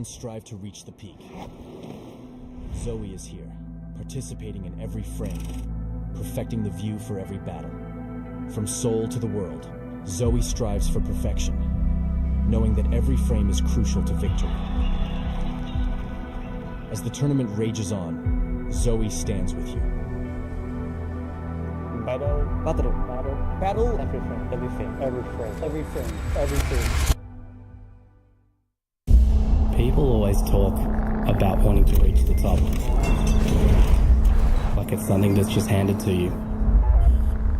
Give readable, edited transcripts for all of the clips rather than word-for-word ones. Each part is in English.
Everyone strive to reach the peak. Zoe is here, participating in every frame, perfecting the view for every battle. From Seoul to the world, Zoe strives for perfection, knowing that every frame is crucial to victory. As the tournament rages on, Zoe stands with you. Battle. Battle. Battle. Battle. Every frame. Every frame. Every frame. Every frame. Every frame. People always talk about wanting to reach the top. Like it's something that's just handed to you.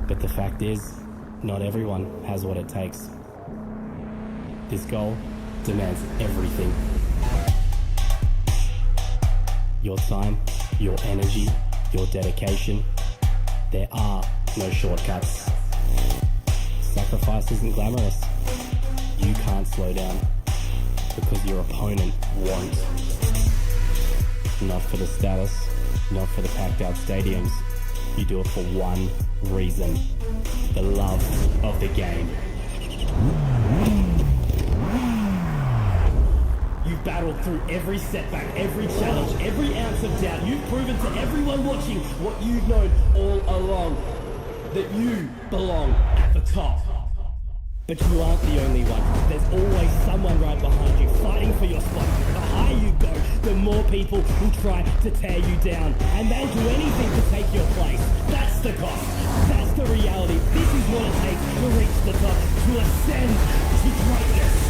But the fact is, not everyone has what it takes. This goal demands everything. Your time, your energy, your dedication. There are no shortcuts. Sacrifice isn't glamorous. You can't slow down because your opponent won't. Not for the status, not for the packed out stadiums. You do it for one reason: the love of the game. You've battled through every setback, every challenge, every ounce of doubt. You've proven to everyone watching what you've known all along, that you belong at the top. But you aren't the only one. There's always someone right behind you fighting for your spot. The higher you go, the more people will try to tear you down. And they'll do anything to take your place. That's the cost. That's the reality. This is what it takes to reach the top, to ascend to greatness.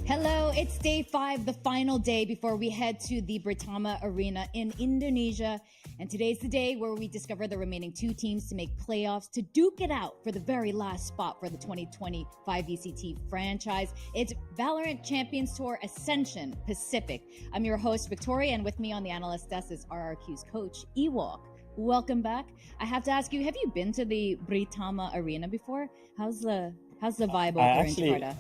Hello, it's day 5, the final day before we head to the Britama Arena in Indonesia. And today's the day where we discover the remaining 2 teams to make playoffs to duke it out for the very last spot for the 2025 VCT franchise. It's VALORANT Champions Tour Ascension Pacific. I'm your host, Victoria, and with me on the analyst desk is RRQ's coach, Ewok. Welcome back. I have to ask you, have you been to the Britama Arena before? How's the vibe over in Jakarta?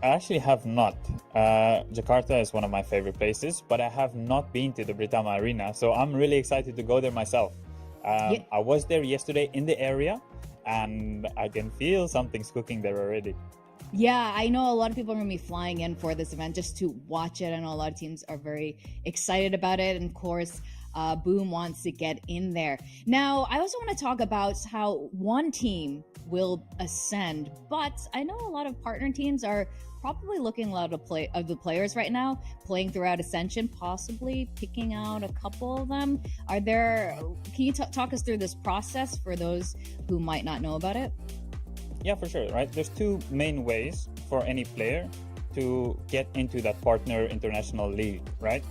I actually have not. Jakarta is one of my favorite places, but I have not been to the Britama Arena, so I'm really excited to go there myself. I was there yesterday in the area, and I can feel something's cooking there already. Yeah, I know a lot of people are going to be flying in for this event just to watch it. I know a lot of teams are very excited about it, and of course, Boom wants to get in there. Now, I also want to talk about how one team will ascend, but I know a lot of partner teams are probably looking a lot of the players right now, playing throughout Ascension, possibly picking out a couple of them. Can you talk us through this process for those who might not know about it? Yeah, for sure, right? There's 2 main ways for any player to get into that partner international league, right?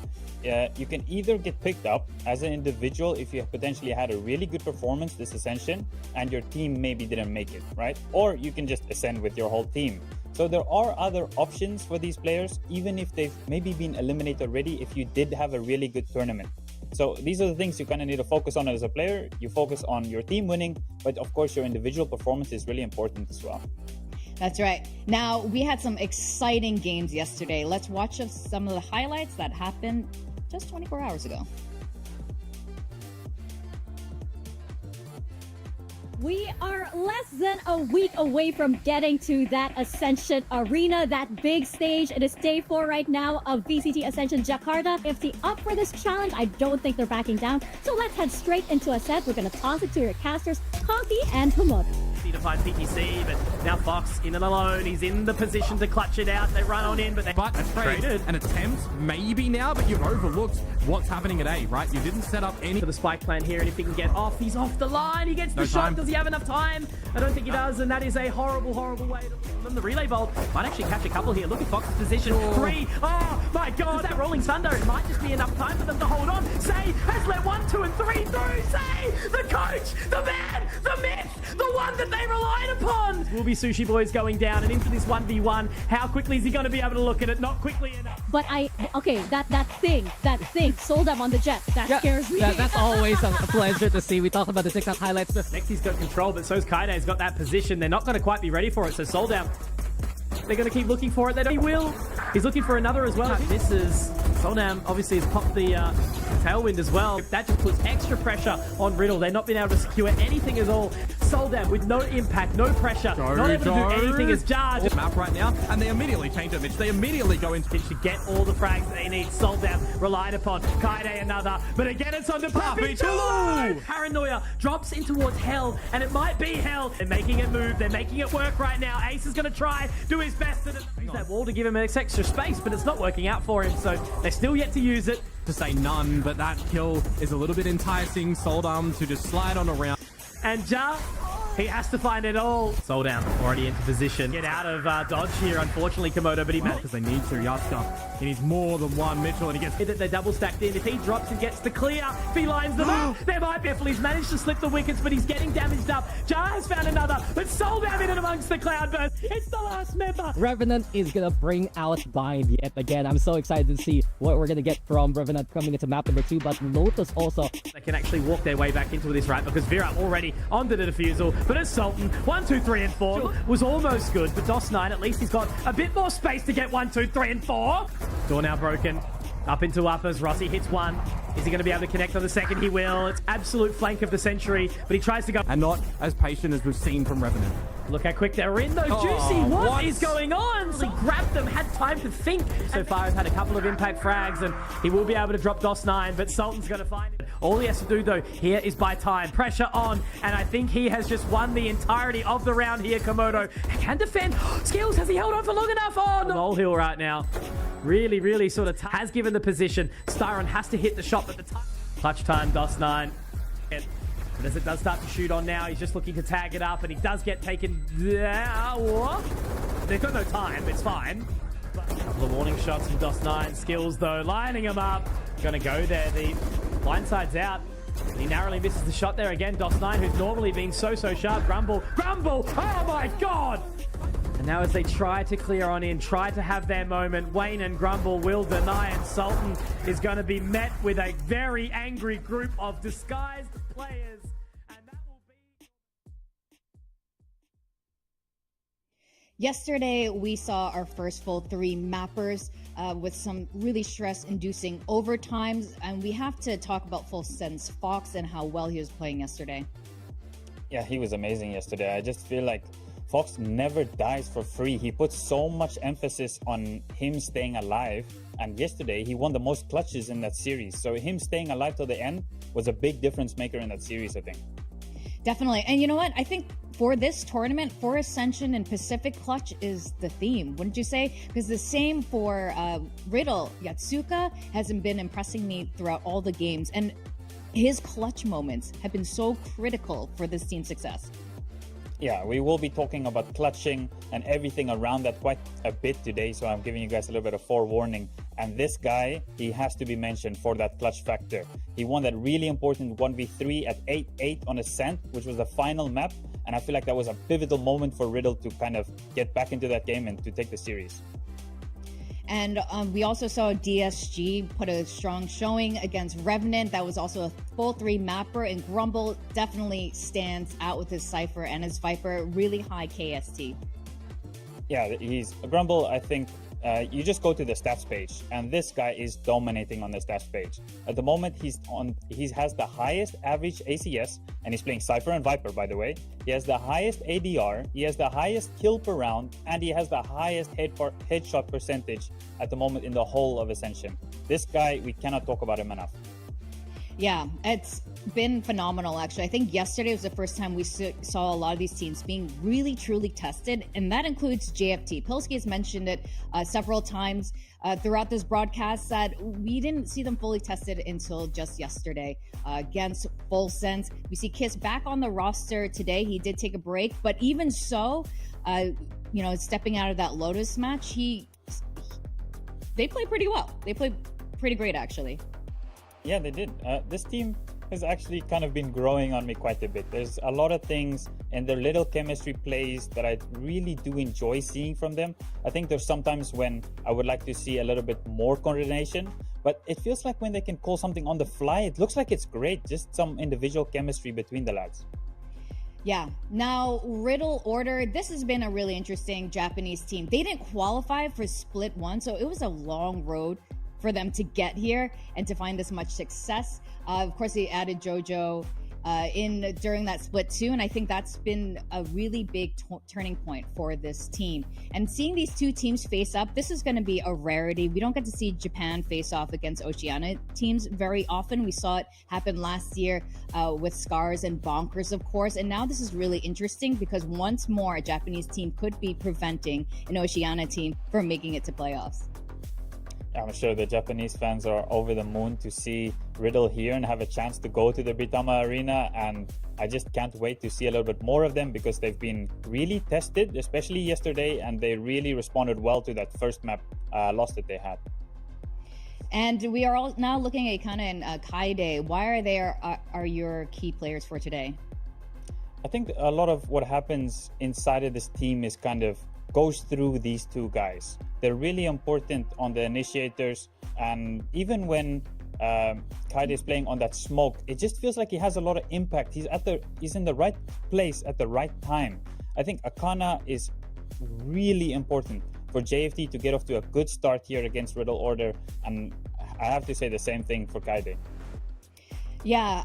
You can either get picked up as an individual if you have potentially had a really good performance this Ascension and your team maybe didn't make it, right? Or you can just ascend with your whole team. So there are other options for these players, even if they've maybe been eliminated already, if you did have a really good tournament. So these are the things you kind of need to focus on as a player. You focus on your team winning, but of course your individual performance is really important as well. That's right. Now, we had some exciting games yesterday. Let's watch some of the highlights that happened just 24 hours ago. We are less than a week away from getting to that Ascension Arena, that big stage. It is day 4 right now of VCT Ascension Jakarta. If they're up for this challenge, I don't think they're backing down. So let's head straight into a set. We're going to toss it to your casters, Coffee and Komodo. Need to find PTC, but now Fox in and alone. He's in the position to clutch it out. They run on in, but they traded an attempt maybe now, but you've overlooked what's happening at A, right? You didn't set up any for the spike plan here, and if he can get off, he's off the line. He gets the shot. Does he have enough time? I don't think he does, and that is a horrible, horrible way to the relay bolt. Might actually catch a couple here. Look at Fox's position. 3. Oh my God! That rolling thunder. It might just be enough time for them to hold on. Say has let 1, 2, and 3 through. Say the coach, the man, the myth, the one that they relied upon. Will be Sushi Boys going down and into this 1v1. How quickly is he going to be able to look at it? Not quickly enough. But that thing, sold them on the jet. That scares me. That's always a pleasure to see. We talked about the TikTok highlights. Nexi's got control, but so's Kaide's got that position. They're not going to quite be ready for it, so sold down. They're going to keep looking for it. They don't. He will. He's looking for another as well. This is Soldam obviously has popped the tailwind as well. That just puts extra pressure on Riddle. They're not being able to secure anything at all. Soldam with no impact, no pressure, not able to do anything as Jarge. Map right now, and they immediately change it, Mitch. They immediately go into to get all the frags they need. Soldam relied upon. Kaide another, but again it's on the Puppy Chulu. Paranoia drops in towards Hell, and it might be Hell. They're making it move. They're making it work right now. Ace is going to try, do his best to use that wall to give him extra space, but it's not working out for him, so they're still yet to use it. to say none, but that kill is a little bit enticing. Soldam to just slide on around. And Ja, he has to find it all. Soldam already into position. Get out of dodge here, unfortunately, Komodo, but he managed. Because they need to, Yaska. He needs more than one Mitchell, and he gets... They're double stacked in. If he drops and gets the clear, if he lines them up, there might be. He's managed to slip the wickets, but he's getting damaged up. Ja has found another, but Soldam in and amongst the cloudburst. It's the last member. Revenant is gonna bring out Bind yet again. I'm so excited to see what we're gonna get from Revenant coming into map number 2, but Lotus also. They can actually walk their way back into this, right? Because Virat already onto the defusal, but it's Sultan. 1, 2, 3, and 4 was almost good, but DOS9, at least he's got a bit more space to get 1, 2, 3, and 4. Door now broken. Up into uppers. Rossi hits one. Is he going to be able to connect on the second? He will. It's absolute flank of the century, but he tries to go. And not as patient as we've seen from Revenant. Look how quick they're in, though. Juicy, what is going on? He grabbed them, had time to think. So far, he's had a couple of impact frags, and he will be able to drop DOS9, but Sultan's going to find it. All he has to do, though, here is buy time. Pressure on, and I think he has just won the entirety of the round here, Komodo. He can defend. Skills, has he held on for long enough? Oh, no. Molehill right now. Really, really sort of has given the position. Styron has to hit the shot, but the clutch time, DOS9. And as it does start to shoot on now, he's just looking to tag it up, and he does get taken down. They've got no time, it's fine. But a couple of warning shots from DOS9. Skills, though, lining him up. Gonna go there. The blindside's out. He narrowly misses the shot there again. DOS9, who's normally been so sharp. Grumble! Oh my god! And now as they try to clear on in, try to have their moment, Wayne and Grumble will deny, and Sultan is going to be met with a very angry group of disguised players. And that will be... Yesterday, we saw our first full 3 mappers with some really stress-inducing overtimes, and we have to talk about Full Sense Fox and how well he was playing yesterday. Yeah, he was amazing yesterday. I just feel like Fox never dies for free. He puts so much emphasis on him staying alive, and yesterday he won the most clutches in that series. So him staying alive till the end was a big difference maker in that series, I think. Definitely. And you know what? I think for this tournament, for Ascension and Pacific, clutch is the theme, wouldn't you say? Because the same for Riddle. Yatsuka hasn't been impressing me throughout all the games, and his clutch moments have been so critical for this team's success. Yeah, we will be talking about clutching and everything around that quite a bit today, so I'm giving you guys a little bit of forewarning. And this guy, he has to be mentioned for that clutch factor. He won that really important 1v3 at 8-8 on Ascent, which was the final map, and I feel like that was a pivotal moment for Riddle to kind of get back into that game and to take the series. And we also saw DSG put a strong showing against Revenant. That was also a full 3 mapper, and Grumble definitely stands out with his Cypher and his Viper, really high KST. Yeah, he's Grumble. I think you just go to the stats page, and this guy is dominating on the stats page. At the moment, he has the highest average ACS, and he's playing Cypher and Viper, by the way. He has the highest ADR, he has the highest kill per round, and he has the highest headshot percentage at the moment in the whole of Ascension. This guy, we cannot talk about him enough. Yeah, it's been phenomenal, actually. I think yesterday was the first time we saw a lot of these teams being really, truly tested, and that includes JFT. Pilsky has mentioned it several times throughout this broadcast that we didn't see them fully tested until just yesterday against Full Sense. We see Kiss back on the roster today. He did take a break, but even so, stepping out of that Lotus match, they played pretty well. They played pretty great, actually. Yeah, they did. This team has actually kind of been growing on me quite a bit. There's a lot of things in their little chemistry plays that I really do enjoy seeing from them. I think there's sometimes when I would like to see a little bit more coordination, but it feels like when they can call something on the fly, it looks like it's great. Just some individual chemistry between the lads. Yeah. Now, Riddle Order, this has been a really interesting Japanese team. They didn't qualify for Split 1, so it was a long road for them to get here and to find this much success. Of course, they added JoJo during that Split 2, and I think that's been a really big turning point for this team. And seeing these two teams face up, this is going to be a rarity. We don't get to see Japan face off against Oceania teams very often. We saw it happen last year with Scars and Bonkers, of course, and now this is really interesting because once more a Japanese team could be preventing an Oceania team from making it to playoffs. I'm sure the Japanese fans are over the moon to see Riddle here and have a chance to go to the Britama Arena, and I just can't wait to see a little bit more of them because they've been really tested, especially yesterday, and they really responded well to that first map loss that they had. And we are all now looking at kind of in Kaide. Why are your key players for today? I think a lot of what happens inside of this team is kind of goes through these two guys. They're really important on the initiators, and even when Kaide is playing on that smoke, it just feels like he has a lot of impact. He's in the right place at the right time. I think Akana is really important for JFT to get off to a good start here against Riddle Order, and I have to say the same thing for Kaide. Yeah,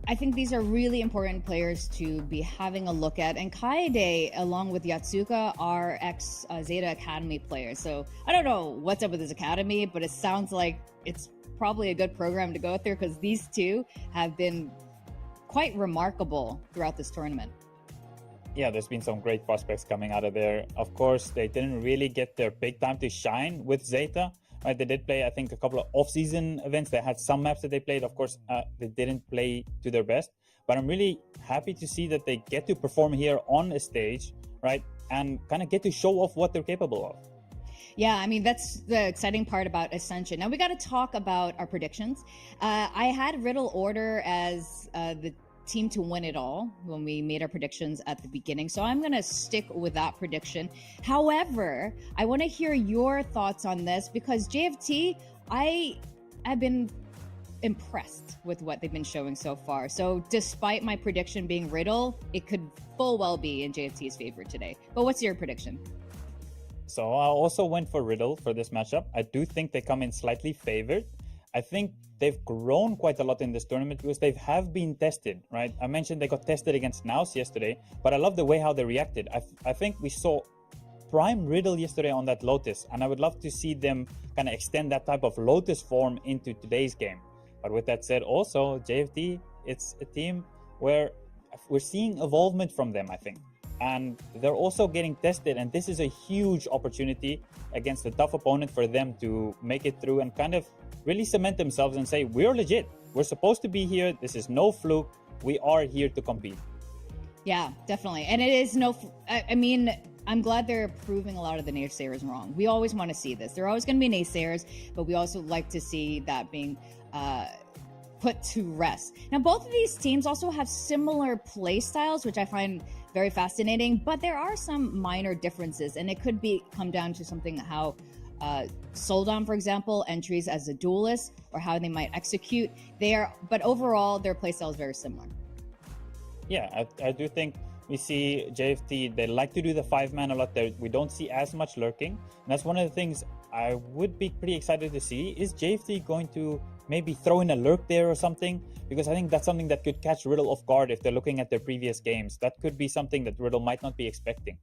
I think these are really important players to be having a look at. And Kaede, along with Yatsuka, are ex-Zeta Academy players. So I don't know what's up with this academy, but it sounds like it's probably a good program to go through because these two have been quite remarkable throughout this tournament. Yeah, there's been some great prospects coming out of there. Of course, they didn't really get their big time to shine with Zeta. Right, they did play, I think, a couple of off-season events. They had some maps that they played. Of course, they didn't play to their best. But I'm really happy to see that they get to perform here on a stage, right? And kind of get to show off what they're capable of. Yeah, I mean, that's the exciting part about Ascension. Now, we got to talk about our predictions. I had Riddle Order as the team to win it all when we made our predictions at the beginning. So I'm going to stick with that prediction. However, I want to hear your thoughts on this because JFT, I have been impressed with what they've been showing so far. So despite my prediction being Riddle, it could full well be in JFT's favor today. But what's your prediction? So I also went for Riddle for this matchup. I do think they come in slightly favored. I think they've grown quite a lot in this tournament because they have been tested, right? I mentioned they got tested against Naus yesterday, but I love the way how they reacted. I think we saw prime Riddle yesterday on that Lotus, and I would love to see them kind of extend that type of Lotus form into today's game. But with that said, also, JFT, it's a team where we're seeing evolvement from them, I think. And they're also getting tested, and this is a huge opportunity against a tough opponent for them to make it through and kind of really cement themselves and say, we're legit. We're supposed to be here. This is no fluke. We are here to compete. Yeah, definitely. And it is I mean, I'm glad they're proving a lot of the naysayers wrong. We always want to see this. There are always going to be naysayers, but we also like to see that being put to rest. Now, both of these teams also have similar play styles, which I find very fascinating, but there are some minor differences, and it could come down to something how Soldan, for example, entries as a duelist or how they might execute. But overall, their playstyle is very similar. Yeah, I do think we see JFT, they like to do the 5-man a lot there. We don't see as much lurking. And that's one of the things I would be pretty excited to see. Is JFT going to maybe throw in a lurk there or something? Because I think that's something that could catch Riddle off guard if they're looking at their previous games. That could be something that Riddle might not be expecting.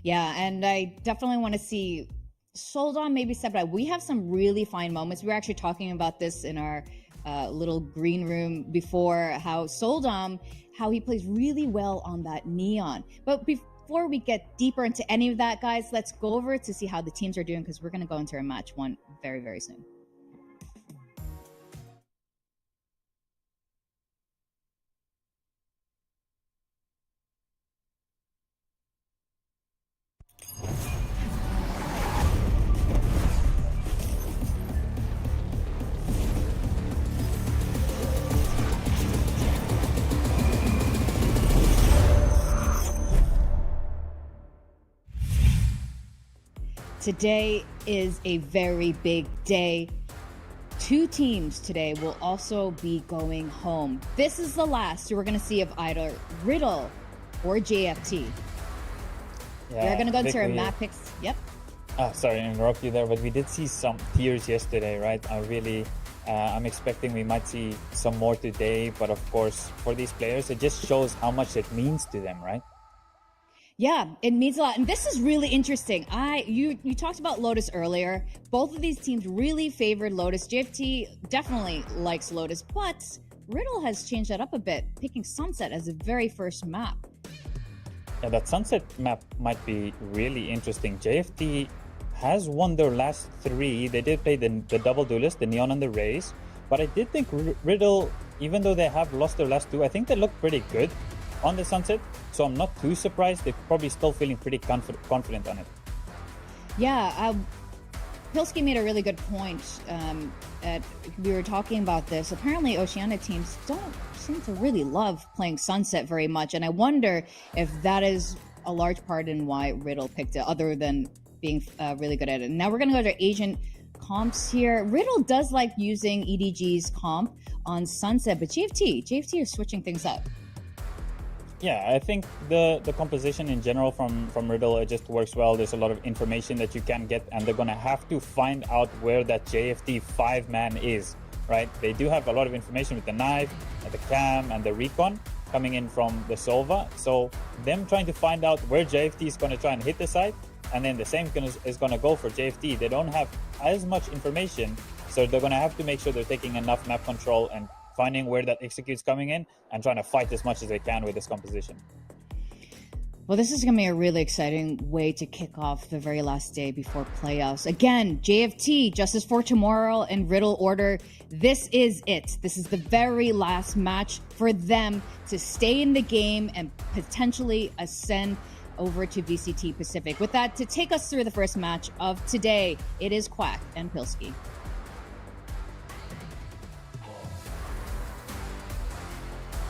Yeah, and I definitely want to see Soldan maybe step out. We have some really fine moments. We were actually talking about this in our little green room before, how Soldom, how he plays really well on that neon. But before we get deeper into any of that, guys, let's go over to see how the teams are doing, because we're going to go into our match one very, very soon. Today is a very big day. Two teams today will also be going home. This is the last we're going to see of either Riddle or JFT. Yeah, We're going to go into our Vic, map picks. Yep. Sorry to interrupt you there, but we did see some tears yesterday, right? I'm expecting we might see some more today, but of course, for these players, it just shows how much it means to them, right? Yeah, it means a lot. And this is really interesting. You talked about Lotus earlier. Both of these teams really favored Lotus. JFT definitely likes Lotus, but Riddle has changed that up a bit, picking Sunset as the very first map. Yeah, that Sunset map might be really interesting. JFT has won their last three. They did play the double duelist, the Neon and the Rays, but I did think Riddle, even though they have lost their last two, I think they look pretty good on the Sunset, so I'm not too surprised. They're probably still feeling pretty confident on it. Yeah, Pilsky made a really good point. We were talking about this. Apparently, Oceania teams don't seem to really love playing Sunset very much, and I wonder if that is a large part in why Riddle picked it, other than being really good at it. Now we're going to go to Asian comps here. Riddle does like using EDG's comp on Sunset, but JFT is switching things up. Yeah, I think the composition in general from Riddle, it just works well. There's a lot of information that you can get, and they're going to have to find out where that JFT 5-man is, right? They do have a lot of information with the knife, and the cam, and the recon coming in from the Sova. So them trying to find out where JFT is going to try and hit the site, and then the same is going to go for JFT. They don't have as much information, so they're going to have to make sure they're taking enough map control and finding where that execute's coming in and trying to fight as much as they can with this composition. Well, this is going to be a really exciting way to kick off the very last day before playoffs. Again, JFT, Justice for Tomorrow, and Riddle order. This is it. This is the very last match for them to stay in the game and potentially ascend over to VCT Pacific. With that, to take us through the first match of today, it is Quack and Pilsky.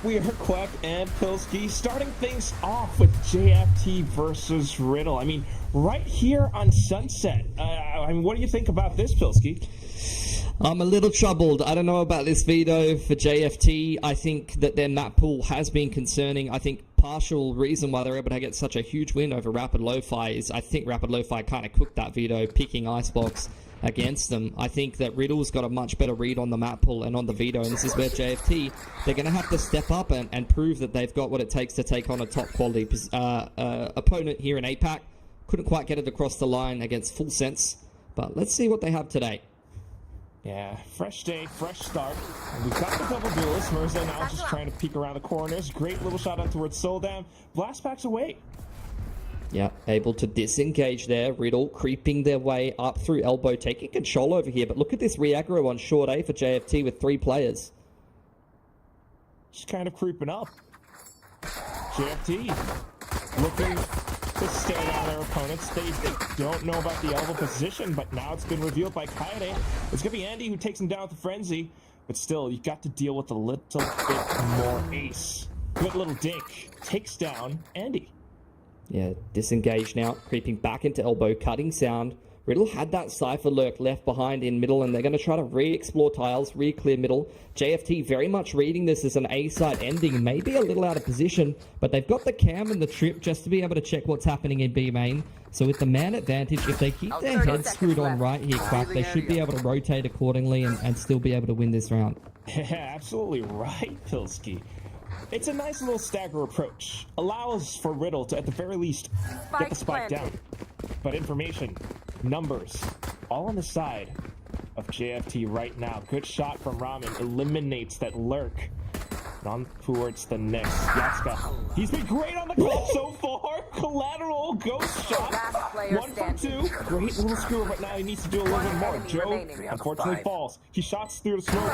We are Quack and Pilsky starting things off with JFT versus Riddle. I mean, right here on Sunset. What do you think about this, Pilsky? I'm a little troubled. I don't know about this veto for JFT. I think that their map pool has been concerning. I think partial reason why they're able to get such a huge win over Rapid Lo-Fi is I think Rapid Lo-Fi kind of cooked that veto, picking Icebox against them. I think that Riddle's got a much better read on the map pool and on the veto, and this is where JFT, they're going to have to step up and prove that they've got what it takes to take on a top quality opponent here in APAC. Couldn't quite get it across the line against Full Sense, but let's see what they have today. Yeah, fresh day, fresh start. And we've got the double duelist. Mirza now just trying to peek around the corners. Great little shot out towards Soldam. Blast packs away. Yeah, able to disengage there. Riddle creeping their way up through elbow, taking control over here. But look at this re-aggro on short A for JFT with 3 players. Just kind of creeping up. JFT looking to stare down their opponents. They don't know about the elbow position, but now it's been revealed by Kaede. It's going to be Andy who takes him down with the frenzy. But still, you got to deal with a little bit more ace. Good little dink. Takes down Andy. Yeah, disengaged now, creeping back into elbow, cutting sound. Riddle had that Cypher lurk left behind in middle, and they're going to try to re-explore tiles, re-clear middle. JFT very much reading this as an A-side ending, maybe a little out of position, but they've got the cam and the trip just to be able to check what's happening in B main. So with the man advantage, if they keep their heads screwed on right here, Quack, they should be able to rotate accordingly and still be able to win this round. Yeah, absolutely right, Pilsky. It's a nice little stagger approach. Allows for Riddle to, at the very least, get the spike down. But information, numbers, all on the side. of JFT right now. Good shot from Ramen. Eliminates that lurk. And on towards the next. Yatsuka. He's been great on the club so far. Collateral ghost shot. 1 for 2. Great little screw, but now he needs to do a little bit more. Joe unfortunately falls. He shots through the smoke.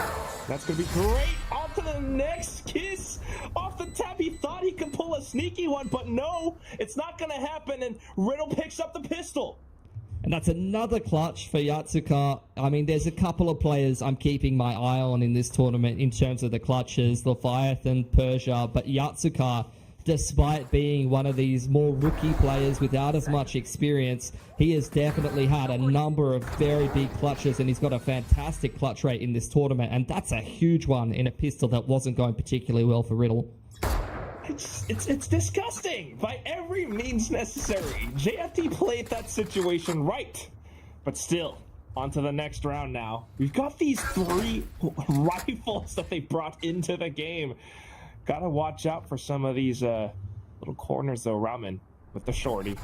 That's going to be great. On to the next kiss. Off the tap. He thought he could pull a sneaky one, but no. It's not going to happen. And Riddle picks up the pistol. And that's another clutch for Yatsuka. I mean, there's a couple of players I'm keeping my eye on in this tournament in terms of the clutches, Leviathan, Persia, but Yatsuka, despite being one of these more rookie players without as much experience, he has definitely had a number of very big clutches, and he's got a fantastic clutch rate in this tournament, and that's a huge one in a pistol that wasn't going particularly well for Riddle. It's disgusting by every means necessary. JFT played that situation right, but still, on to the next round now. We've got these 3 rifles that they brought into the game. Gotta watch out for some of these little corners though. Ramen with the shorty.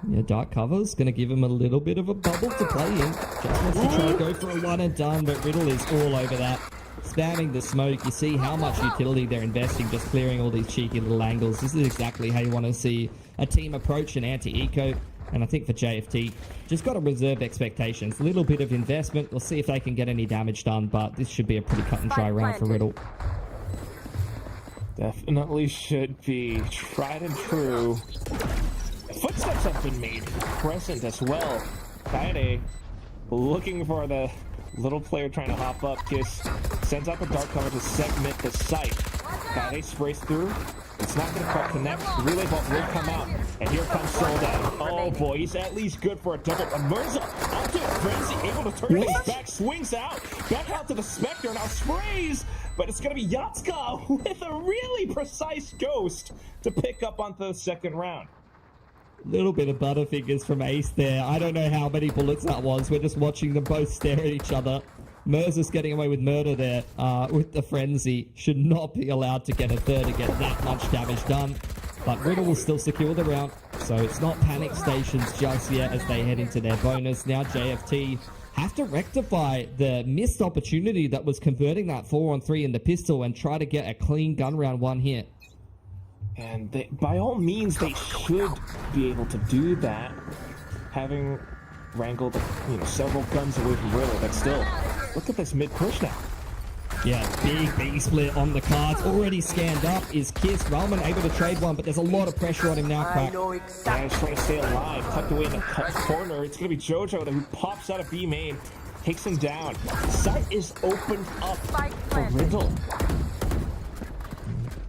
Yeah, dark cover's going to give him a little bit of a bubble to play in. Just wants to try to go for a one and done, but Riddle is all over that. Spamming the smoke, you see how much utility they're investing, just clearing all these cheeky little angles. This is exactly how you want to see a team approach an anti-eco. And I think for JFT, just got to reserve expectations. A little bit of investment. We'll see if they can get any damage done, but this should be a pretty cut and dry round for Riddle. Definitely should be tried and true. Footsteps have been made present as well. Kaede looking for the little player trying to hop up. Kiss sends out the dark cover to segment the site. Kaede sprays through. It's not going to quite connect. Relay vault will come out. And here comes Showdown. Oh boy, he's at least good for a double. Mirza onto a frenzy, able to turn his back, swings out. Back out to the Spectre, now sprays. But it's going to be Yatsuka with a really precise ghost to pick up onto the second round. Little bit of butterfingers from Ace there. I don't know how many bullets that was. We're just watching them both stare at each other. Mirza's getting away with murder there with the frenzy. Should not be allowed to get a third to get that much damage done. But Riddle will still secure the round. So it's not panic stations just yet as they head into their bonus. Now JFT have to rectify the missed opportunity that was converting that 4-on-3 in the pistol and try to get a clean gun round one here. And they, by all means, they should be able to do that, having wrangled several guns away from Riddle. But still, look at this mid push now. Yeah, big B split on the cards. Already scanned up is Kiss. Ramen able to trade one, but there's a lot of pressure on him now, Crack. Yeah, he's trying to stay alive. Tucked away in the corner. It's going to be Jojo who pops out of B main, takes him down. Sight is opened up for Riddle.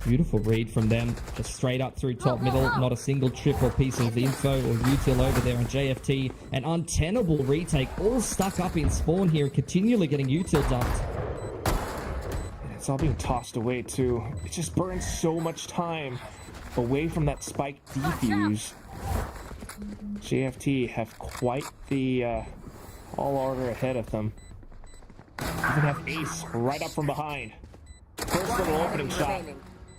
Beautiful read from them. Just straight up through top middle. Not a single trip or piece of info or util over there on JFT. An untenable retake. All stuck up in spawn here and continually getting util dumped. It's all being tossed away too. It just burns so much time away from that spike defuse. JFT have quite the all order ahead of them. Even have Ace right up from behind. First little opening shot.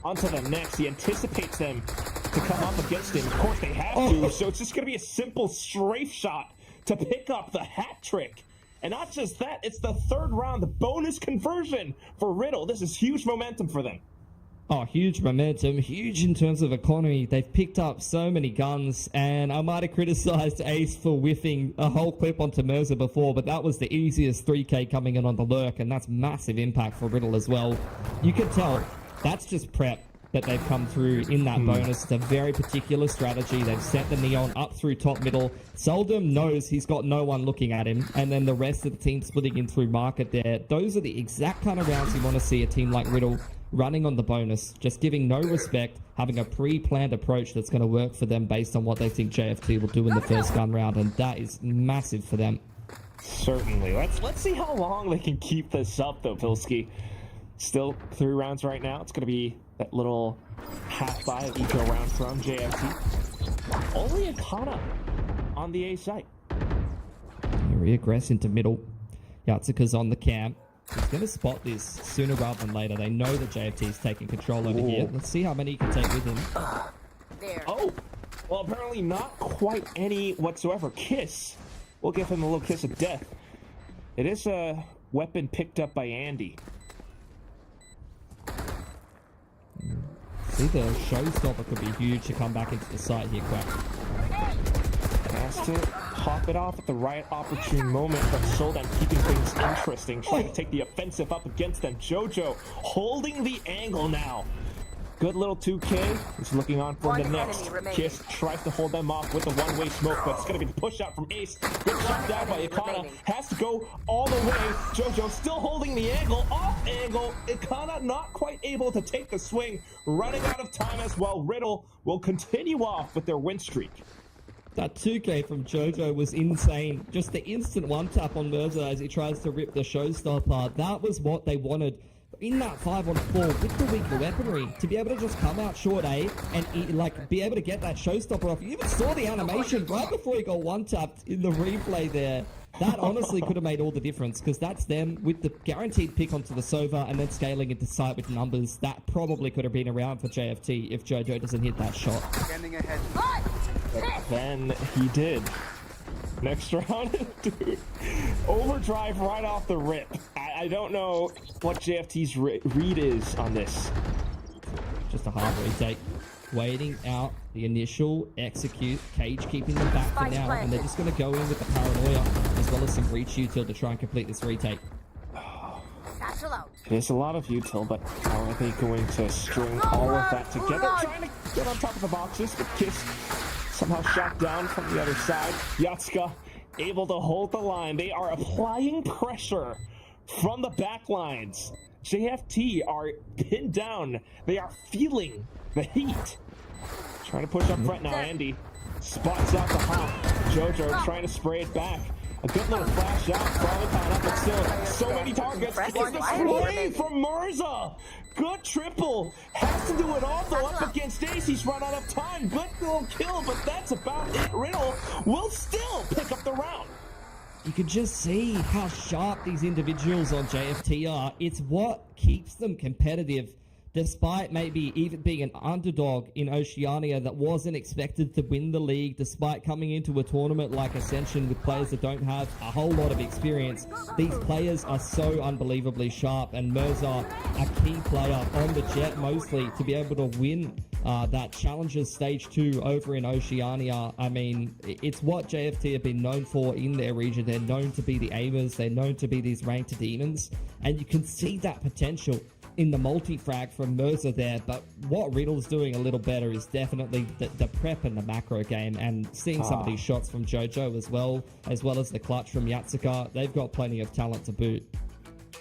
Onto the next. He anticipates them to come up against him. Of course they have to, so it's just going to be a simple strafe shot to pick up the hat trick. And not just that, it's the third round, the bonus conversion for Riddle. This is huge momentum for them. Oh, huge momentum, huge in terms of economy. They've picked up so many guns, and I might have criticized Ace for whiffing a whole clip onto Mirza before, but that was the easiest 3K coming in on the lurk, and that's massive impact for Riddle as well. You can tell that's just prep that they've come through in that bonus. It's a very particular strategy. They've set the Neon up through top middle. Seldom knows he's got no one looking at him, and then the rest of the team splitting in through market there. Those are the exact kind of rounds you want to see a team like Riddle running on the bonus, just giving no respect, having a pre-planned approach that's going to work for them based on what they think JFT will do in the first gun round, and that is massive for them. Certainly. Let's see how long they can keep this up, though, Pilski. Still 3 rounds right now. It's going to be that little half-buy eco round from JFT. Only a Kana on the A site. Regress into middle. Yatsuka's on the camp. He's going to spot this sooner rather than later. They know that JFT is taking control over here. Let's see how many he can take with him. Oh! Well, apparently not quite any whatsoever. Kiss. We'll give him a little kiss of death. it is a weapon picked up by Andy. See, the showstopper could be huge to come back into the site here, Quack. Has to pop it off at the right opportune moment, but showdown keeping things interesting, trying to take the offensive up against them. Jojo holding the angle now. Good little 2K. He's looking on for the next. Kiss tries to hold them off with a one-way smoke, but it's going to be the push out from Ace. Good shot down by Ikana. Has to go all the way. Jojo still holding the angle. Off angle. Ikana not quite able to take the swing. Running out of time as well. Riddle will continue off with their win streak. That 2K from Jojo was insane. Just the instant one-tap on Mirza as he tries to rip the showstopper. That was what they wanted. In that 5-on-4 with the weaker weaponry, to be able to just come out short A and be able to get that showstopper off. You even saw the animation right before he got one-tapped in the replay there. That honestly could have made all the difference, because that's them with the guaranteed pick onto the Sova and then scaling into sight with numbers. That probably could have been around for JFT if Jojo doesn't hit that shot. But then he did. Next round, dude. Overdrive right off the rip. I don't know what JFT's read is on this. Just a hard retake. Waiting out the initial execute. Cage keeping them back for now, and they're just going to go in with the paranoia as well as some reach util to try and complete this retake. There's a lot of util, but how are they going to string all of that together? Trying to get on top of the boxes, but Kiss somehow shot down from the other side. Yatsuka able to hold the line. They are applying pressure from the back lines. JFT are pinned down. They are feeling the heat. Trying to push up front now. Andy spots out the hop. Jojo trying to spray it back. A good little flash out from Ikana, but still so many targets. It's the spray from Mirza. Good triple. Has to do it all though up against Ace. He's run out of time. Good little kill, but that's about it. Riddle will still pick up the round. You can just see how sharp these individuals on JFT are. It's what keeps them competitive, despite maybe even being an underdog in Oceania that wasn't expected to win the league, despite coming into a tournament like Ascension with players that don't have a whole lot of experience. These players are so unbelievably sharp, and Mirza, a key player on the Jet mostly, to be able to win that Challengers Stage 2 over in Oceania. I mean, it's what JFT have been known for in their region. They're known to be the aimers, they're known to be these ranked demons, and you can see that potential in the multi-frag from Mirza there. But what Riddle's doing a little better is definitely the prep and the macro game, and seeing some of these shots from Jojo as well as the clutch from Yatsuka. They've got plenty of talent to boot.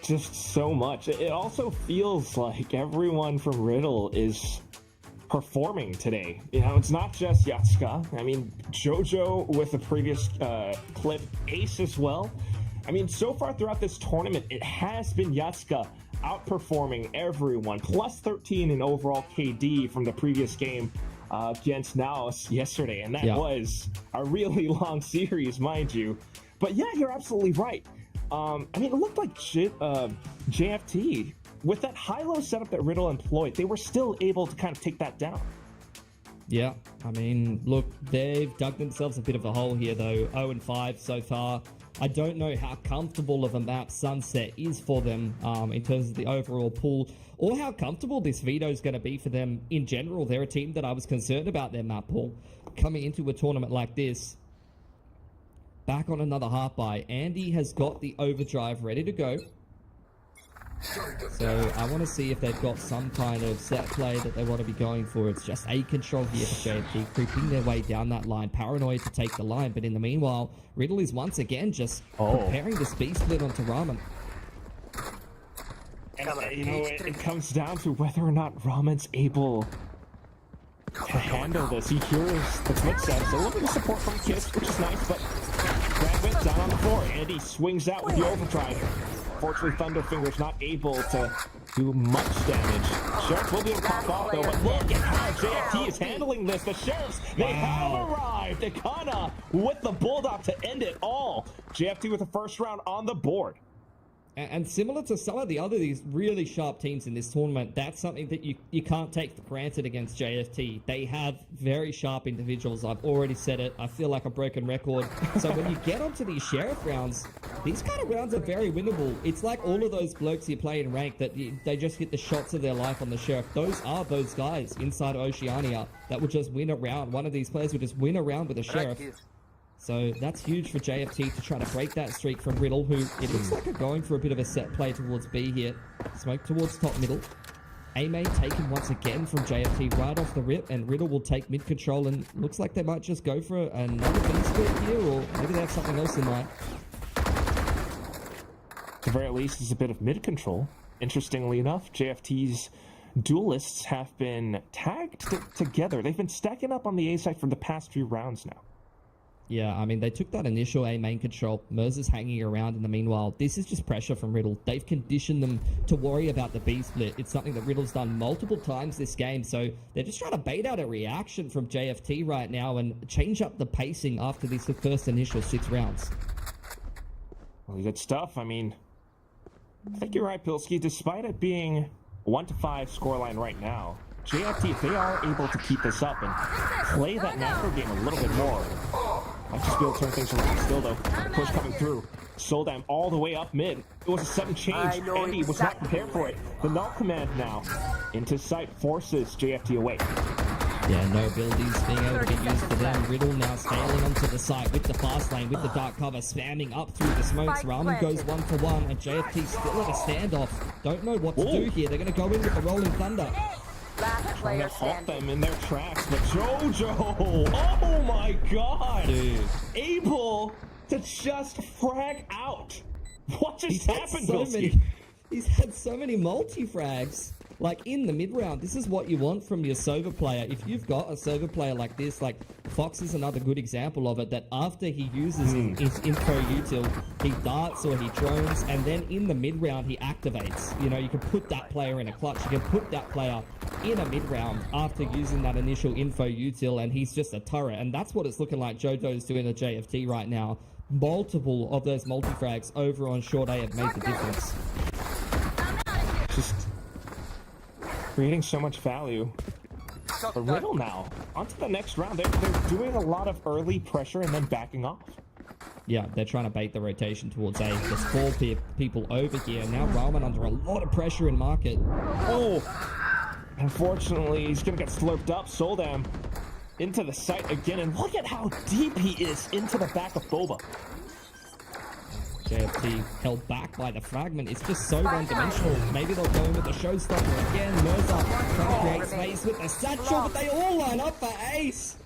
Just so much. It also feels like everyone from Riddle is performing today. You know, it's not just Yatsuka. I mean, Jojo with the previous clip, Ace as well. I mean, so far throughout this tournament, it has been Yatsuka outperforming everyone. Plus 13 in overall KD from the previous game against Naos yesterday, and that was a really long series, mind you. But yeah, you're absolutely right. I mean, it looked like JFT, with that high-low setup that Riddle employed, they were still able to kind of take that down. Yeah, I mean, look, they've dug themselves a bit of a hole here, though. 0-5 so far. I don't know how comfortable of a map Sunset is for them in terms of the overall pool, or how comfortable this veto is going to be for them in general. They're a team that I was concerned about their map pool coming into a tournament like this. Back on another half buy. Andy has got the overdrive ready to go. So I want to see if they've got some kind of set play that they want to be going for. It's just A control here for JFT, creeping their way down that line. Paranoid to take the line, but in the meanwhile, Riddle is once again just preparing the speed split onto Ramen. And, you know, it comes down to whether or not Ramen's able to handle this. He hears the footsteps, a little bit of support from Kiss, which is nice, but Grandwit down on the floor, and he swings out with the overdrive. Fortunately, Thunderfinger's not able to do much damage. Sheriff will be able to pop off though, but look at how JFT is handling this. The Sheriffs, they have arrived. Ikana with the Bulldog to end it all. JFT with the first round on the board. And similar to some of the other these really sharp teams in this tournament, that's something that you can't take for granted against JFT. They have very sharp individuals. I've already said it. I feel like a broken record. So when you get onto these Sheriff rounds, these kind of rounds are very winnable. It's like all of those blokes you play in rank that they just hit the shots of their life on the Sheriff. Those are those guys inside Oceania that would just win a round. One of these players would just win a round with a Sheriff. So that's huge for JFT to try to break that streak from Riddle, who it looks like are going for a bit of a set play towards B here. Smoke towards top middle. A-main taken once again from JFT right off the rip, and Riddle will take mid control, and looks like they might just go for another B split here, or maybe they have something else in mind. At the very least, it's a bit of mid control. Interestingly enough, JFT's duelists have been tagged together. They've been stacking up on the A side for the past few rounds now. Yeah, I mean, they took that initial A main control. Mercer's hanging around in the meanwhile. This is just pressure from Riddle. They've conditioned them to worry about the B split. It's something that Riddle's done multiple times this game, so they're just trying to bait out a reaction from JFT right now and change up the pacing after these first initial 6 rounds. Really good stuff. I mean, I think you're right, Pilsky. Despite it being 1-5 scoreline right now, JFT, if they are able to keep this up and play that macro game a little bit more, might just be able to turn things around still, though. The push coming through. Soldam all the way up mid. It was a sudden change. Andy was not prepared for it. The null command now into sight forces JFT away. Yeah, no abilities being able to get used for them. Riddle now scaling onto the site with the fast lane, with the dark cover, spamming up through the smokes. Ramen goes 1-for-1, and JFT still at a standoff. Don't know what to do here. They're going to go in with the Rolling Thunder. Trying to halt them in their tracks, but Jojo, oh my god, dude, able to just frag out. What just happened, He's had so many multi-frags, like in the mid-round. This is what you want from your Sova player. If you've got a Sova player like this, like Fox is another good example of it, that after he uses his info util, he darts or he drones, and then in the mid-round he activates. You know, you can put that player in a clutch, you can put that player in a mid-round after using that initial info util, and he's just a turret. And that's what it's looking like Jojo's doing at JFT right now. Multiple of those multi-frags over on short A have made the difference. Just creating so much value. But Riddle now, on to the next round. They're doing a lot of early pressure and then backing off. Yeah, they're trying to bait the rotation towards A. There's 4 people over here. Now Ramen under a lot of pressure in market. Oh! Unfortunately, he's going to get slurped up. Soldam into the site again, and look at how deep he is into the back of Boba. JFT held back by the fragment. It's just so one-dimensional. Maybe they'll go in with the showstopper again. Mercer trying to create space with the satchel, but they all line up for ace.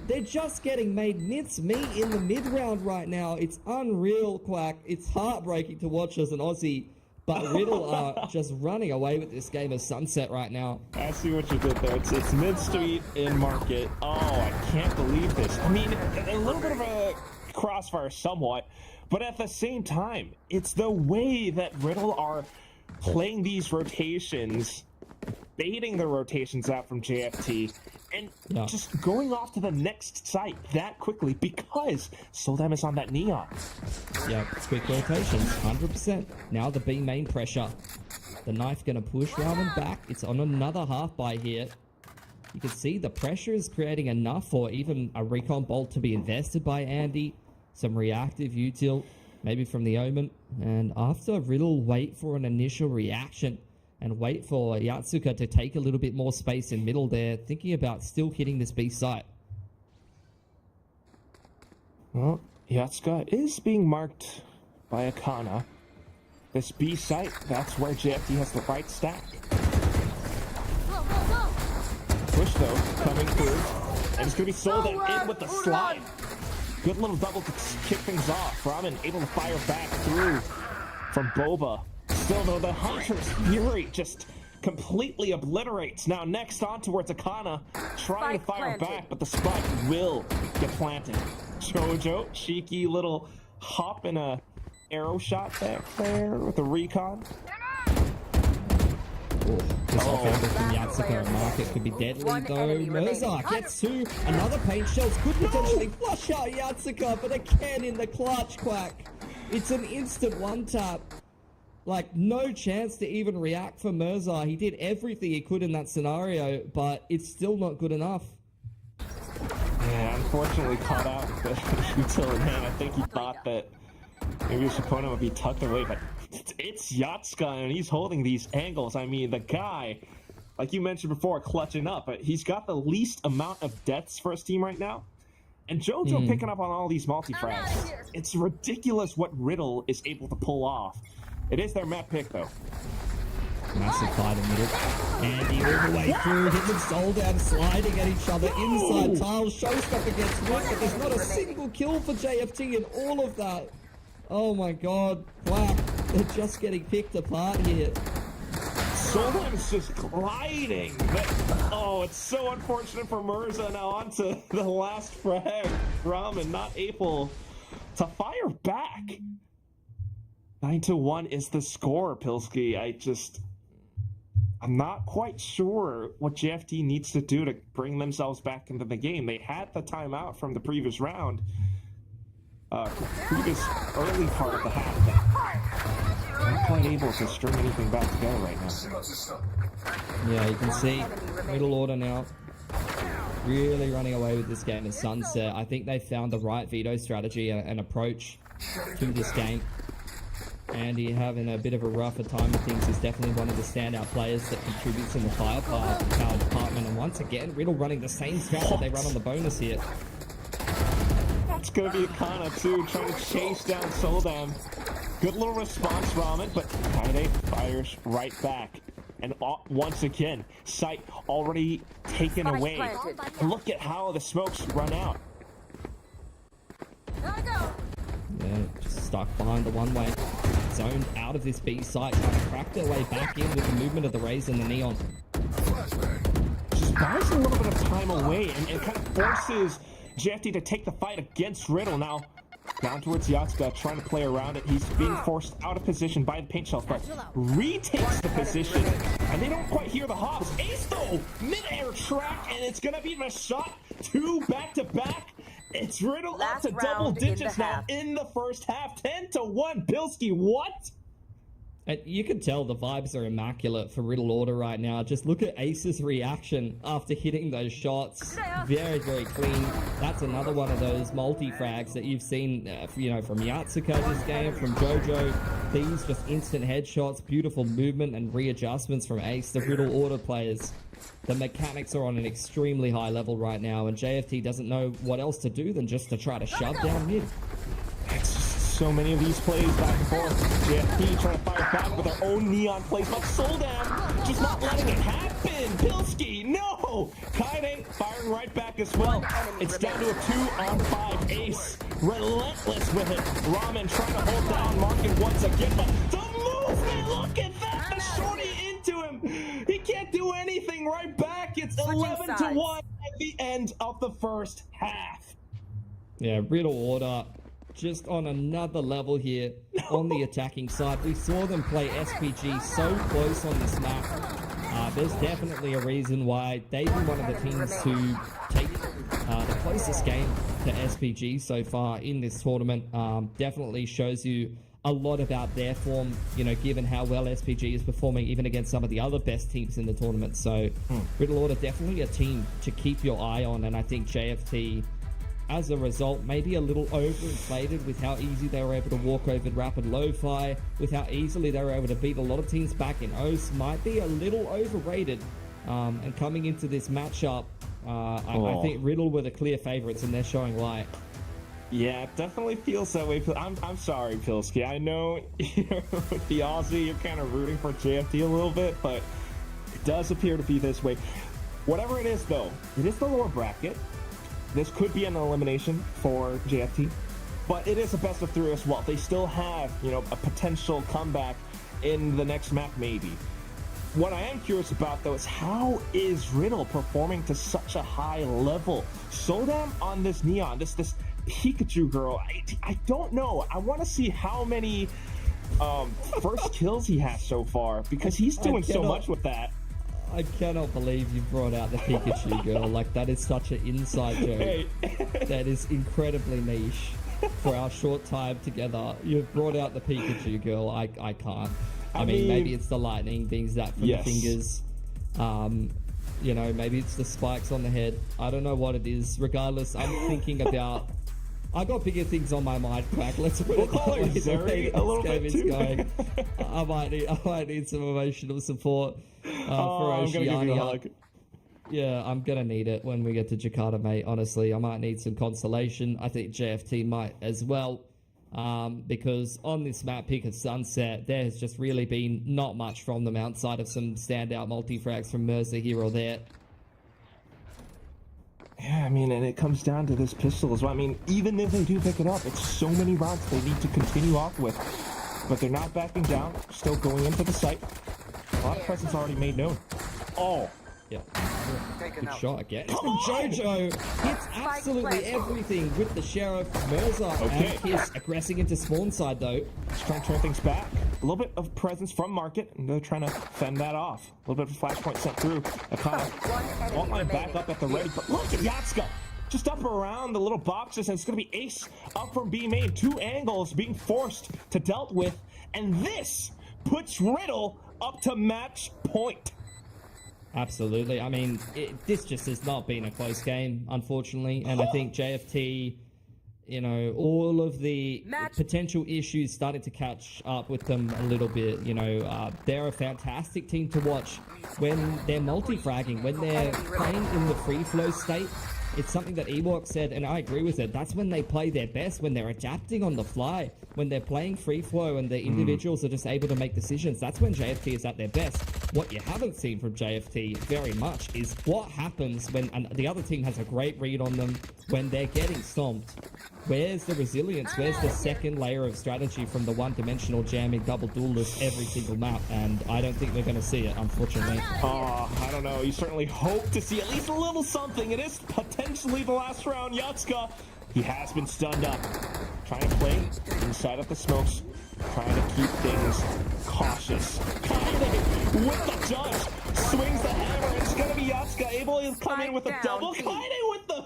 They're just getting made mincemeat in the mid-round right now. It's unreal, Quack. It's heartbreaking to watch as an Aussie. But Riddle are just running away with this game of Sunset right now. I see what you did there. It's mid-street in market. Oh, I can't believe this. I mean, a little bit of a crossfire somewhat, but at the same time, it's the way that Riddle are playing these rotations, baiting the rotations out from JFT, and just going off to the next site that quickly because Soldam is on that neon. Yeah, quick rotations, 100%. Now the B main pressure. The knife gonna push Ramen back. It's on another half buy here. You can see the pressure is creating enough for even a recon bolt to be invested by Andy. Some reactive util, maybe from the Omen. And after Riddle wait for an initial reaction and wait for Yatsuka to take a little bit more space in middle there, thinking about still hitting this B site. Well, Yatsuka is being marked by Akana. This B site, that's where JFT has the right stack. Push though, coming through, and it's gonna be Soldam in with the slide. Good little double to kick things off. Ramen able to fire back through from Boba. Still though, the Hunter's Fury just completely obliterates. Now next on towards Akana, trying to fire back, but the spike will get planted. Jojo, cheeky little hop and a arrow shot back there with the recon. This offender from Yatsuka and Market could be deadly though. Mercer gets 2. Another paint shells could potentially flush out Yatsuka, but again in the clutch, Quack. It's an instant one tap. Like, no chance to even react for Mirza. He did everything he could in that scenario, but it's still not good enough. Yeah, unfortunately caught out with the utility hand. I think he thought that maybe his opponent would be tucked away, but it's Yatska, and he's holding these angles. I mean, the guy, like you mentioned before, clutching up, but he's got the least amount of deaths for his team right now. And Jojo picking up on all these multi-frags. It's ridiculous what Riddle is able to pull off. It is their map pick, though. Massive fight in the middle. Andy all the way through, hit them soul down, sliding at each other, inside tiles, showstop against Rick, but there's not a single kill for JFT in all of that. Oh my god, wow, they're just getting picked apart here. Solheim's just gliding. Oh, it's so unfortunate for Mirza. Now on to the last frag. Ramen not able to fire back. 9-1 is the score, Pilski. I'm not quite sure what JFT needs to do to bring themselves back into the game. They had the timeout from the previous round, previous early part of the half, but not quite able to string anything back together right now. Yeah, you can see middle order now really running away with this game as Sunset. I think they found the right veto strategy and approach to this game. Andy having a bit of a rougher time with things is definitely one of the standout players that contributes in the firepower department. And once again, Riddle running the same strat that they run on the bonus here. That's going to be Akana too, trying to chase down Soldam. Good little response, Ramen, but Kaide fires right back. And once again, sight already taken away. Look at how the smokes run out. Yeah, just stuck behind the one-way. Zoned out of this B site, trying to crack their way back in with the movement of the Rays and the Neon. Just buys a little bit of time away and kind of forces JFT to take the fight against Riddle. Now, down towards Yatska, trying to play around it. He's being forced out of position by the paint shelf, but retakes the position, and they don't quite hear the hops. Ace, though, mid-air track, and it's going to be the shot. 2 back-to-back. It's Riddle up to double digits now in the first half. 10-1, Pilski, what? And you can tell the vibes are immaculate for Riddle Order right now. Just look at Ace's reaction after hitting those shots. Very, very clean. That's another one of those multi-frags that you've seen, from Yatsuka this game, from Jojo. These just instant headshots, beautiful movement and readjustments from Ace. The Riddle Order players, the mechanics are on an extremely high level right now, and JFT doesn't know what else to do than just to try to shove down mid. It's just so many of these plays back and forth. JFT trying to fire back with their own neon plays, but Soldam just not letting it happen. Pilski, no! Kaide firing right back as well. It's down to a 2-on-5. Ace, relentless with it. Ramen trying to hold down Market once again, but the movement, look at that! The shorty into him. He can't do anything right back. It's 11-1 at the end of the first half. Yeah, Riddle Order just on another level here on the attacking side. We saw them play SPG so close on this map. There's definitely a reason why they've been one of the teams to take the closest game to SPG so far in this tournament. Definitely shows you a lot about their form, given how well SPG is performing even against some of the other best teams in the tournament. So Riddle Order definitely a team to keep your eye on, and I think JFT, as a result, maybe a little overinflated with how easy they were able to walk over Rapid Lo-Fi, with how easily they were able to beat a lot of teams back in OS, might be a little overrated. And coming into this matchup, I think Riddle were the clear favorites, and they're showing light. Yeah, it definitely feels that way. I'm sorry, Pilski. I know with the Aussie, you're kind of rooting for JFT a little bit, but it does appear to be this way. Whatever it is, though, it is the lower bracket. This could be an elimination for JFT, but it is a best of 3 as well. They still have, a potential comeback in the next map, maybe. What I am curious about, though, is how is Riddle performing to such a high level? Soldam on this Neon, this Pikachu girl, I don't know. I want to see how many first kills he has so far, because he's doing so much with that. I cannot believe you brought out the Pikachu girl. Like, that is such an inside joke. Hey. That is incredibly niche for our short time together. You've brought out the Pikachu girl. I can't. I mean, maybe it's the lightning being zapped from the fingers. You know, maybe it's the spikes on the head. I don't know what it is. Regardless, I'm thinking about... I got bigger things on my mind, Quack. Let's put it that way. The way this game is going. I might need some emotional support for I'm gonna give you a hug. Yeah, I'm gonna need it when we get to Jakarta, mate. Honestly, I might need some consolation. I think JFT might as well, because on this map, Peak of Sunset, there has just really been not much from them outside of some standout multi-frags from Mercer here or there. Yeah, I mean, and it comes down to this pistol as well. I mean, even if they do pick it up, it's so many rounds they need to continue off with. But they're not backing down, still going into the site. A lot of presence already made known. Oh. Yeah. Good shot again. From Jojo hits absolutely everything with the Sheriff, Mercer, and Kiss aggressing into spawn side though. Just trying to turn things back. A little bit of presence from Market, and they're trying to fend that off. A little bit of a flashpoint sent through. Akana won't line back up at the ready, but look at Yatsuka! Just up around the little boxes, and it's going to be Ace up from BME. 2 angles being forced to dealt with, and this puts Riddle up to match point. Absolutely. I mean, this just has not been a close game, unfortunately. And I think JFT, you know, all of the potential issues started to catch up with them a little bit. You know, they're a fantastic team to watch when they're multi-fragging, when they're playing in the free flow state. It's something that Ewok said, and I agree with it. That's when they play their best, when they're adapting on the fly, when they're playing free flow and the individuals are just able to make decisions. That's when JFT is at their best. What you haven't seen from JFT very much is what happens when the other team has a great read on them when they're getting stomped. Where's the resilience? Where's the second layer of strategy from the one-dimensional jamming double duelist every single map? And I don't think we're going to see it, unfortunately. I don't know. You certainly hope to see at least a little something. It is potentially the last round. Yatsuka, he has been stunned up. Trying to play inside of the smokes. Trying to keep things cautious. Kaide with the judge. Swings the hammer. It's going to be Yatsuka able to come in with a double. Kaide with the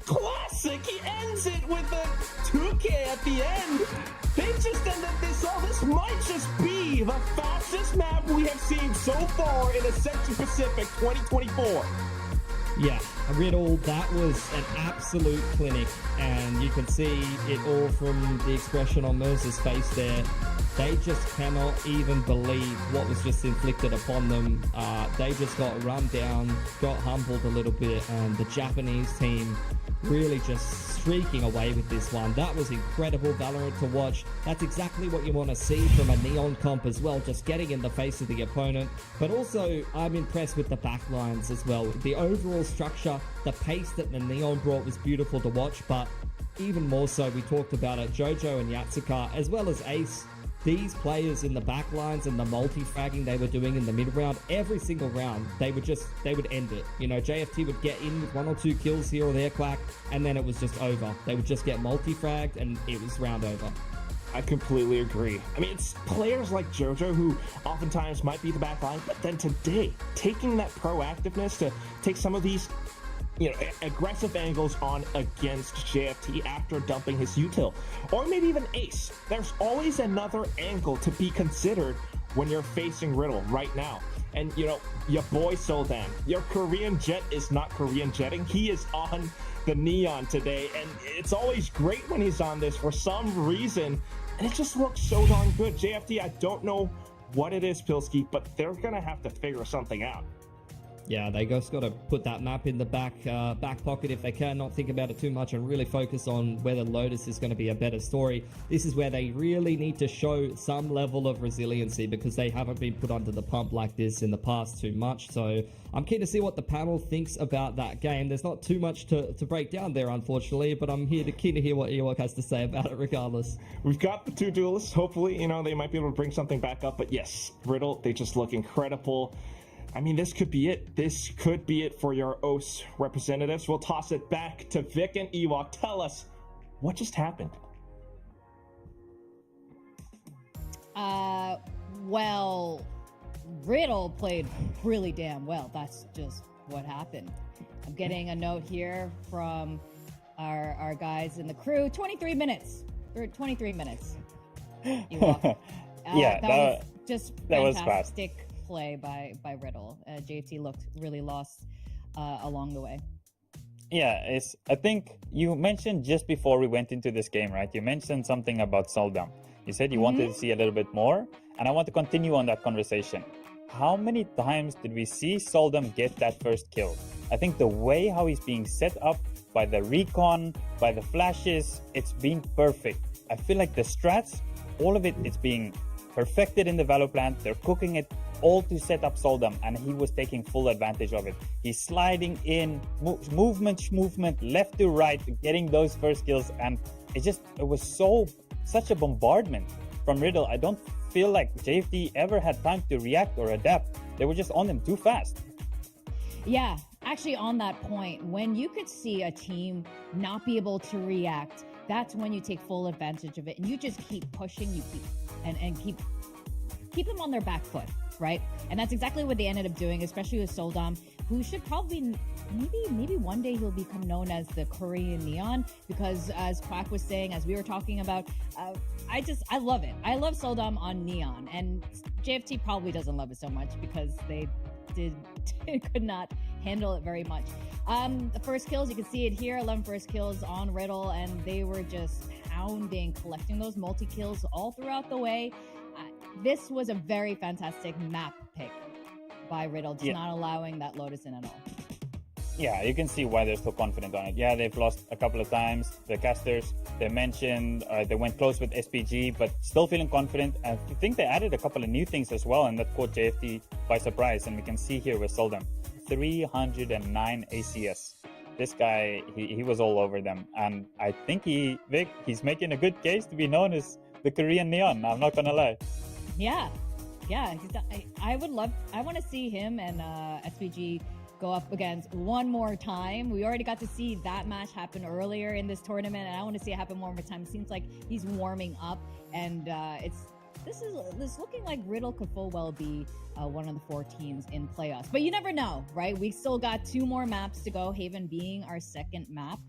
classic. He ends it with a 2K at the end. They just ended this all. This might just be the fastest map we have seen so far in Ascension Pacific 2024. Yeah, Riddle, that was an absolute clinic, and you can see it all from the expression on Mercer's face there. They just cannot even believe what was just inflicted upon them. They just got run down, got humbled a little bit, and the Japanese team really just streaking away with this one. That was incredible VALORANT to watch. That's exactly what you want to see from a Neon comp as well, just getting in the face of the opponent. But also, I'm impressed with the backlines as well. The overall structure, the pace that the Neon brought was beautiful to watch, but even more so, we talked about it, Jojo and Yatsuka, as well as Ace. These players in the backlines and the multi-fragging they were doing in the mid-round, every single round, they would end it. You know, JFT would get in with 1 or 2 kills here or there, Quack, and then it was just over. They would just get multi-fragged and it was round over. I completely agree. I mean, it's players like Jojo who oftentimes might be the backline, but then today, taking that proactiveness to take some of these, you know, aggressive angles on against JFT after dumping his util, or maybe even Ace. There's always another angle to be considered when you're facing Riddle right now. And, you know, your boy Soldan, your Korean jet is not Korean jetting. He is on the Neon today, and it's always great when he's on this for some reason, and it just looks so darn good. JFT, I don't know what it is, Pilsky, but they're gonna have to figure something out. Yeah, they just got to put that map in the back pocket if they can, not think about it too much and really focus on whether Lotus is going to be a better story. This is where they really need to show some level of resiliency because they haven't been put under the pump like this in the past too much. So I'm keen to see what the panel thinks about that game. There's not too much to break down there, unfortunately, but I'm keen to hear what Ewok has to say about it regardless. We've got the 2 duelists. Hopefully, you know, they might be able to bring something back up. But yes, Riddle, they just look incredible. I mean, this could be it. This could be it for your OS representatives. We'll toss it back to Vic and Ewok. Tell us, what just happened? Well, Riddle played really damn well. That's just what happened. I'm getting a note here from our guys in the crew. 23 minutes. Or 23 minutes. Yeah, that was just that was fantastic play by Riddle. JFT looked really lost along the way. Yeah, I think you mentioned just before we went into this game, right? You mentioned something about Soldam. You said you wanted to see a little bit more, and I want to continue on that conversation. How many times did we see Soldam get that first kill? I think the way how he's being set up by the recon, by the flashes, it's been perfect. I feel like the strats, all of it, it's being perfected in the VALORANT. They're cooking it all to set up Soldam, and he was taking full advantage of it. He's sliding in, movement, left to right, getting those first kills, and it was such a bombardment from Riddle. I don't feel like JFT ever had time to react or adapt. They were just on them too fast. Yeah, actually on that point, when you could see a team not be able to react, that's when you take full advantage of it, and you just keep pushing, keep them on their back foot, right? And that's exactly what they ended up doing, especially with Soldam, who should probably maybe one day he'll become known as the Korean Neon, because as Quack was saying, as we were talking about, I love it. I love Soldam on Neon, and JFT probably doesn't love it so much because they could not handle it very much. The first kills, you can see it here, 11 first kills on Riddle, and they were just pounding, collecting those multi-kills all throughout the way. This was a very fantastic map pick by Riddle, just not allowing that Lotus in at all. Yeah, you can see why they're so confident on it. Yeah, they've lost a couple of times. The casters, they mentioned they went close with SPG, but still feeling confident. I think they added a couple of new things as well, and that caught JFT by surprise. And we can see here with Soldam, 309 ACS. This guy, he was all over them. And I think he's making a good case to be known as the Korean Neon. I'm not gonna lie. Yeah. I want to see him and SPG go up against one more time. We already got to see that match happen earlier in this tournament, and I want to see it happen one more time. It seems like he's warming up, and this is looking like Riddle could full well be one of the 4 teams in playoffs. But you never know, right? We still got 2 more maps to go, Haven being our second map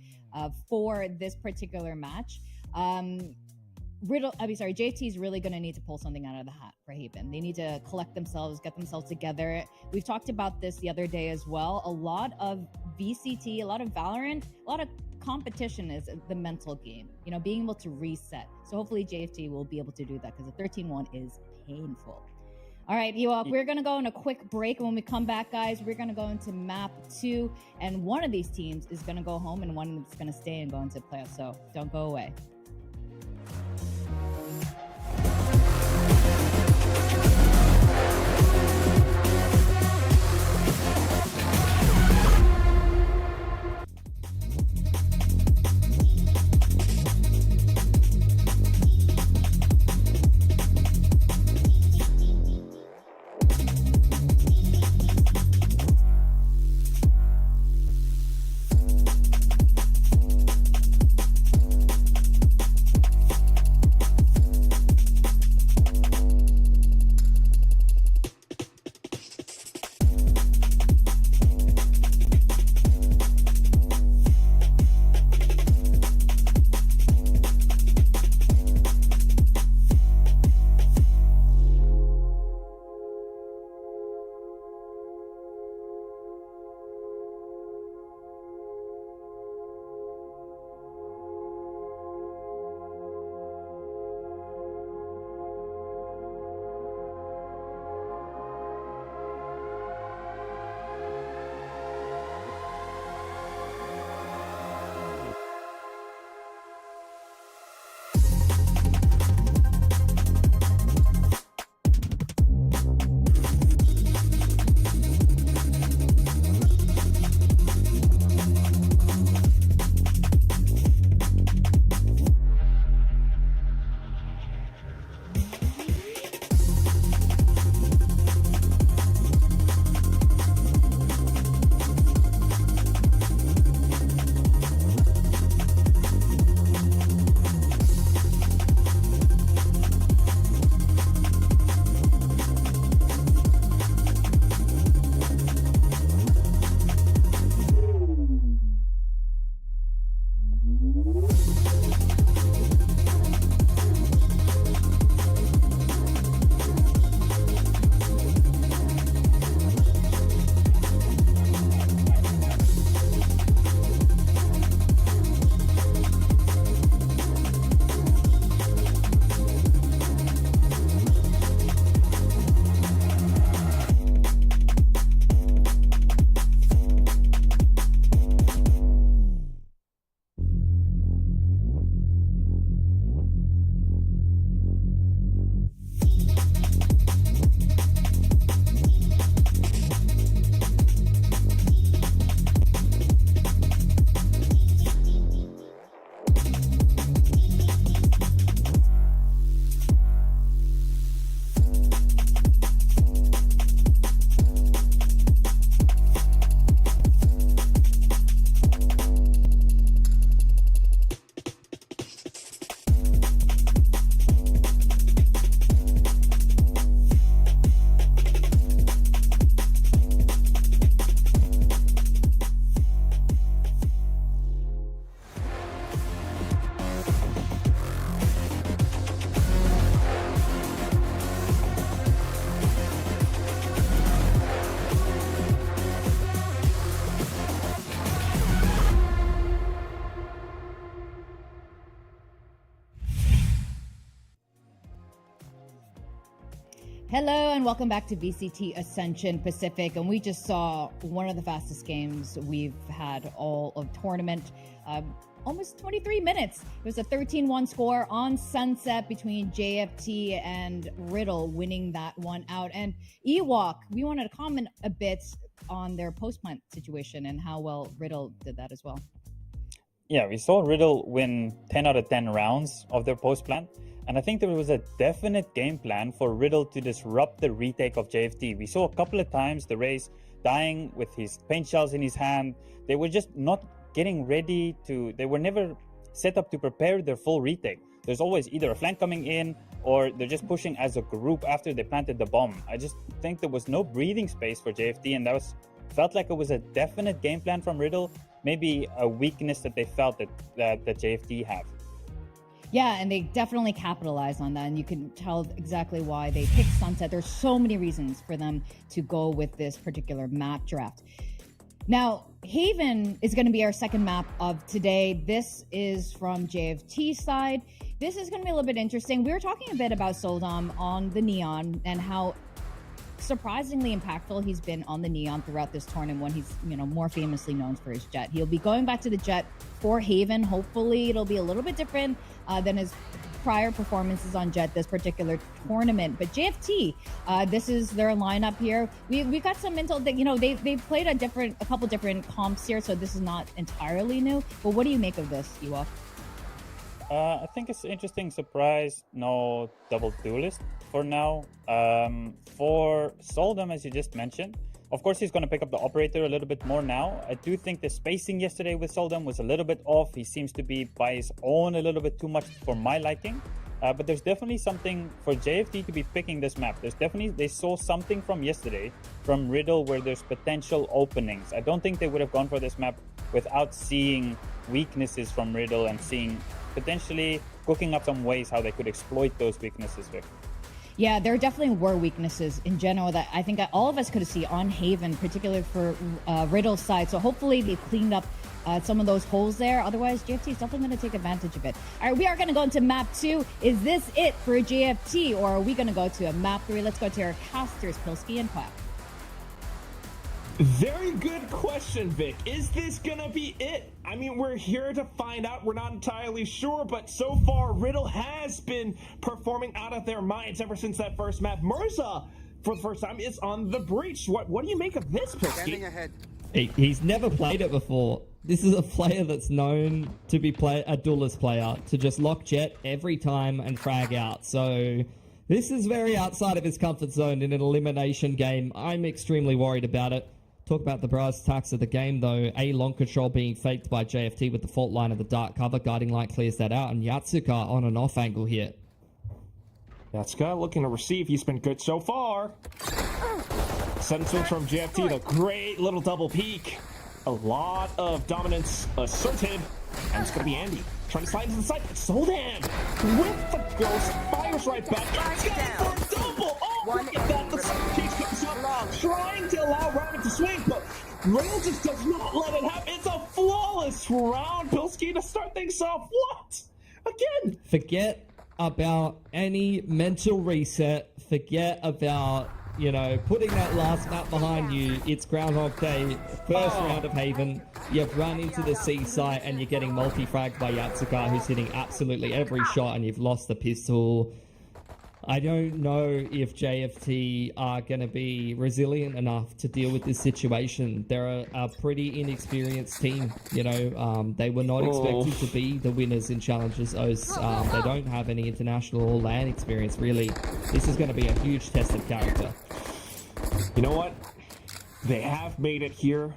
for this particular match. JFT is really going to need to pull something out of the hat for Haven. They need to collect themselves, get themselves together. We've talked about this the other day as well. A lot of VCT, a lot of VALORANT, a lot of competition is the mental game, being able to reset. So hopefully JFT will be able to do that, because a 13-1 is painful. All right, Ewok, we're going to go on a quick break. And when we come back, guys, we're going to go into map 2. And one of these teams is going to go home, and one is going to stay and go into playoffs. So don't go away. Hello and welcome back to VCT Ascension Pacific, and we just saw one of the fastest games we've had all of tournament. Almost 23 minutes. It was a 13-1 score on Sunset between JFT and Riddle, winning that one out. And Ewok, we wanted to comment a bit on their post-plant situation and how well Riddle did that as well. Yeah, we saw Riddle win 10 out of 10 rounds of their post-plant. And I think there was a definite game plan for Riddle to disrupt the retake of JFT. We saw a couple of times the Rays dying with his paint shells in his hand. They were just not getting ready to, they were never set up to prepare their full retake. There's always either a flank coming in or they're just pushing as a group after they planted the bomb. I just think there was no breathing space for JFT, and that felt like it was a definite game plan from Riddle, maybe a weakness that they felt that JFT have. Yeah, and they definitely capitalized on that, and you can tell exactly why they picked Sunset. There's so many reasons for them to go with this particular map draft. Now, Haven is going to be our second map of today. This is from JFT's side. This is going to be a little bit interesting. We were talking a bit about Soldom on the Neon and how surprisingly impactful he's been on the Neon throughout this tournament when he's, more famously known for his Jet. He'll be going back to the Jet for Haven. Hopefully it'll be a little bit different than his prior performances on Jet this particular tournament. But JFT, this is their lineup here. We've got some mental that, they've played a couple different comps here, so this is not entirely new. But what do you make of this, Ewok? I think it's an interesting surprise. No double duelist for now. For Soldom, as you just mentioned, of course he's going to pick up the operator a little bit more now. I do think the spacing yesterday with Soldom was a little bit off. He seems to be by his own a little bit too much for my liking. But there's definitely something for JFT to be picking this map. They saw something from yesterday from Riddle where there's potential openings. I don't think they would have gone for this map without seeing weaknesses from Riddle and seeing potentially cooking up some ways how they could exploit those weaknesses, Vic. Yeah, there definitely were weaknesses in general that I think all of us could see on Haven, particularly for Riddle's side. So hopefully they cleaned up some of those holes there. Otherwise, JFT is definitely going to take advantage of it. All right, we are going to go into map 2. Is this it for JFT, or are we going to go to a map 3? Let's go to our casters, Pilsky and Quack. Very good question, Vic. Is this gonna be it? I mean, we're here to find out. We're not entirely sure, but so far, Riddle has been performing out of their minds ever since that first map. Mirza, for the first time, is on the breach. What do you make of this, Pilsky? Standing ahead. He's never played it before. This is a player that's known to be a duelist player, to just lock Jet every time and frag out. So this is very outside of his comfort zone in an elimination game. I'm extremely worried about it. Talk about the brass tacks of the game, though. A long control being faked by JFT with the fault line of the dark cover. Guiding light clears that out, and Yatsuka on an off angle here. Yatsuka looking to receive. He's been good so far. Sudden switch from JFT. The great little double peek. A lot of dominance asserted. And it's going to be Andy trying to slide into the side. Soldam with the ghost. Fires right back. He's got it for a double. Oh, look at that. The chase comes up. Trying to allow Rabbit to swing, but Rail just does not let it happen. It's a flawless round. Pilsky to start things off. What? Again? Forget about any mental reset. Forget about, putting that last map behind you. It's Groundhog Day, first round of Haven. You've run into the seaside and you're getting multi-fragged by Yatsuka, who's hitting absolutely every shot, and you've lost the pistol. I don't know if JFT are going to be resilient enough to deal with this situation. They're a pretty inexperienced team. They were not expected to be the winners in Challenges O's. They don't have any international or LAN experience, really. This is going to be a huge test of character. You know what? They have made it here.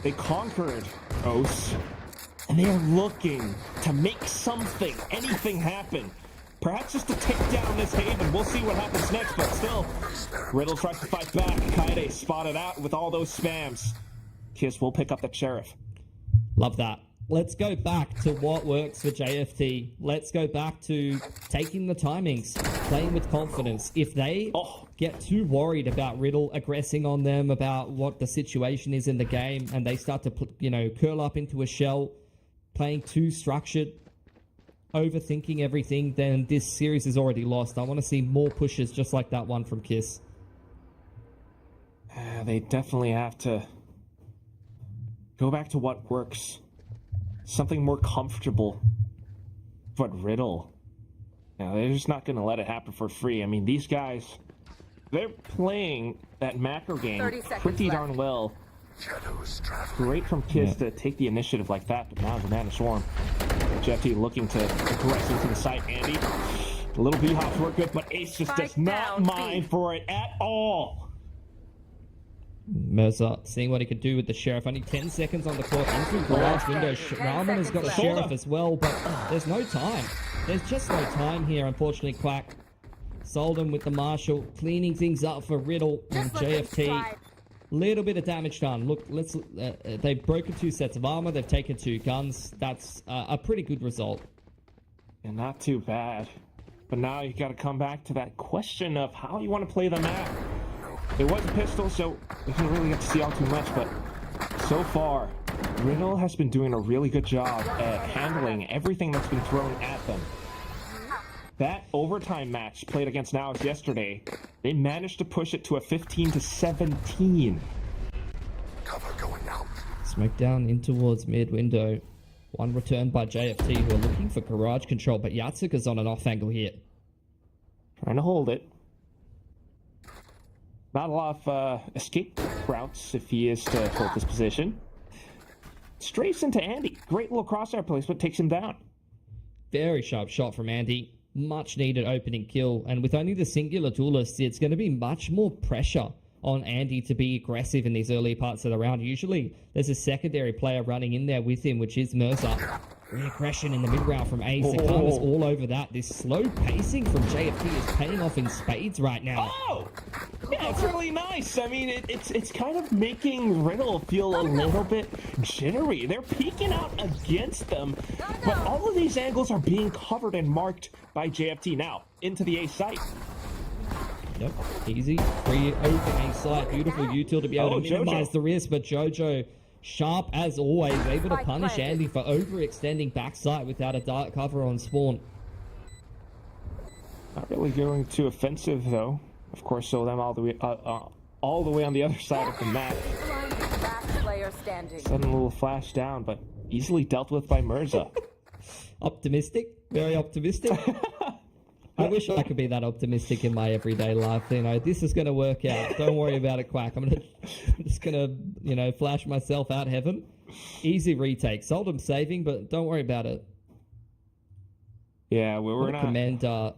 They conquered O's. And they are looking to make something, anything happen. Perhaps just to take down this Haven. We'll see what happens next, but still, Riddle tries to fight back. Kaede spotted out with all those spams. Kiss will pick up the sheriff. Love that. Let's go back to what works for JFT. Let's go back to taking the timings, playing with confidence. If they get too worried about Riddle aggressing on them, about what the situation is in the game, and they start to, curl up into a shell, playing too structured, overthinking everything, then this series is already lost. I want to see more pushes just like that one from Kiss. They definitely have to go back to what works. Something more comfortable. But Riddle, they're just not going to let it happen for free. I mean, these guys, they're playing that macro game pretty darn well. Great from Kiss to take the initiative like that, but now the Mana Swarm. JFT looking to aggress into the site. Andy, a little B-hops work good, but Ace just does not mind for it at all. Mercer seeing what he could do with the Sheriff. Only 10 seconds on the clock. Into garage window. Rahman has got a Sheriff as well, but there's no time. There's just no time here, unfortunately, Quack. Soldem with the Marshal, cleaning things up for Riddle and JFT. Little bit of damage done. Look, they've broken 2 sets of armor. They've taken 2 guns. That's a pretty good result. And not too bad. But now you got to come back to that question of how you want to play the map. It was a pistol, so we didn't really get to see all too much, but so far, Riddle has been doing a really good job at handling everything that's been thrown at them. That overtime match played against Nows yesterday, they managed to push it to a 15-17. Cover going out. Smoke down in towards mid window. One return by JFT, who are looking for garage control, but Yatsuka's on an off angle here. Trying to hold it. Not a lot of escape routes if he is to hold this position. Strays into Andy. Great little crosshair placement, takes him down. Very sharp shot from Andy. Much needed opening kill. And with only the singular duelist, it's going to be much more pressure on Andy to be aggressive in these early parts of the round. Usually there's a secondary player running in there with him, which is Mercer. Reaggression in the mid-round from Ace. Akama's all over that. This slow pacing from JFT is paying off in spades right now. Oh! Yeah, it's really nice. I mean, it's kind of making Riddle feel a little bit jittery. They're peeking out against them, but all of these angles are being covered and marked by JFT. Now, into the Ace site. Yep, easy. Free open Ace site. Beautiful util to be able to minimize the risk, but Jojo, sharp as always, able to punish Andy for overextending backside without a dark cover on spawn. Not really going too offensive though. Of course, so them all the way on the other side of the map. Sudden little flash down, but easily dealt with by Mirza. Optimistic, very optimistic. I wish I could be that optimistic in my everyday life. You know, this is going to work out. Don't worry about it, Quack. I'm just going to, you know, flash myself out heaven. Easy retake. Soldem saving, but don't worry about it. Yeah, we're not.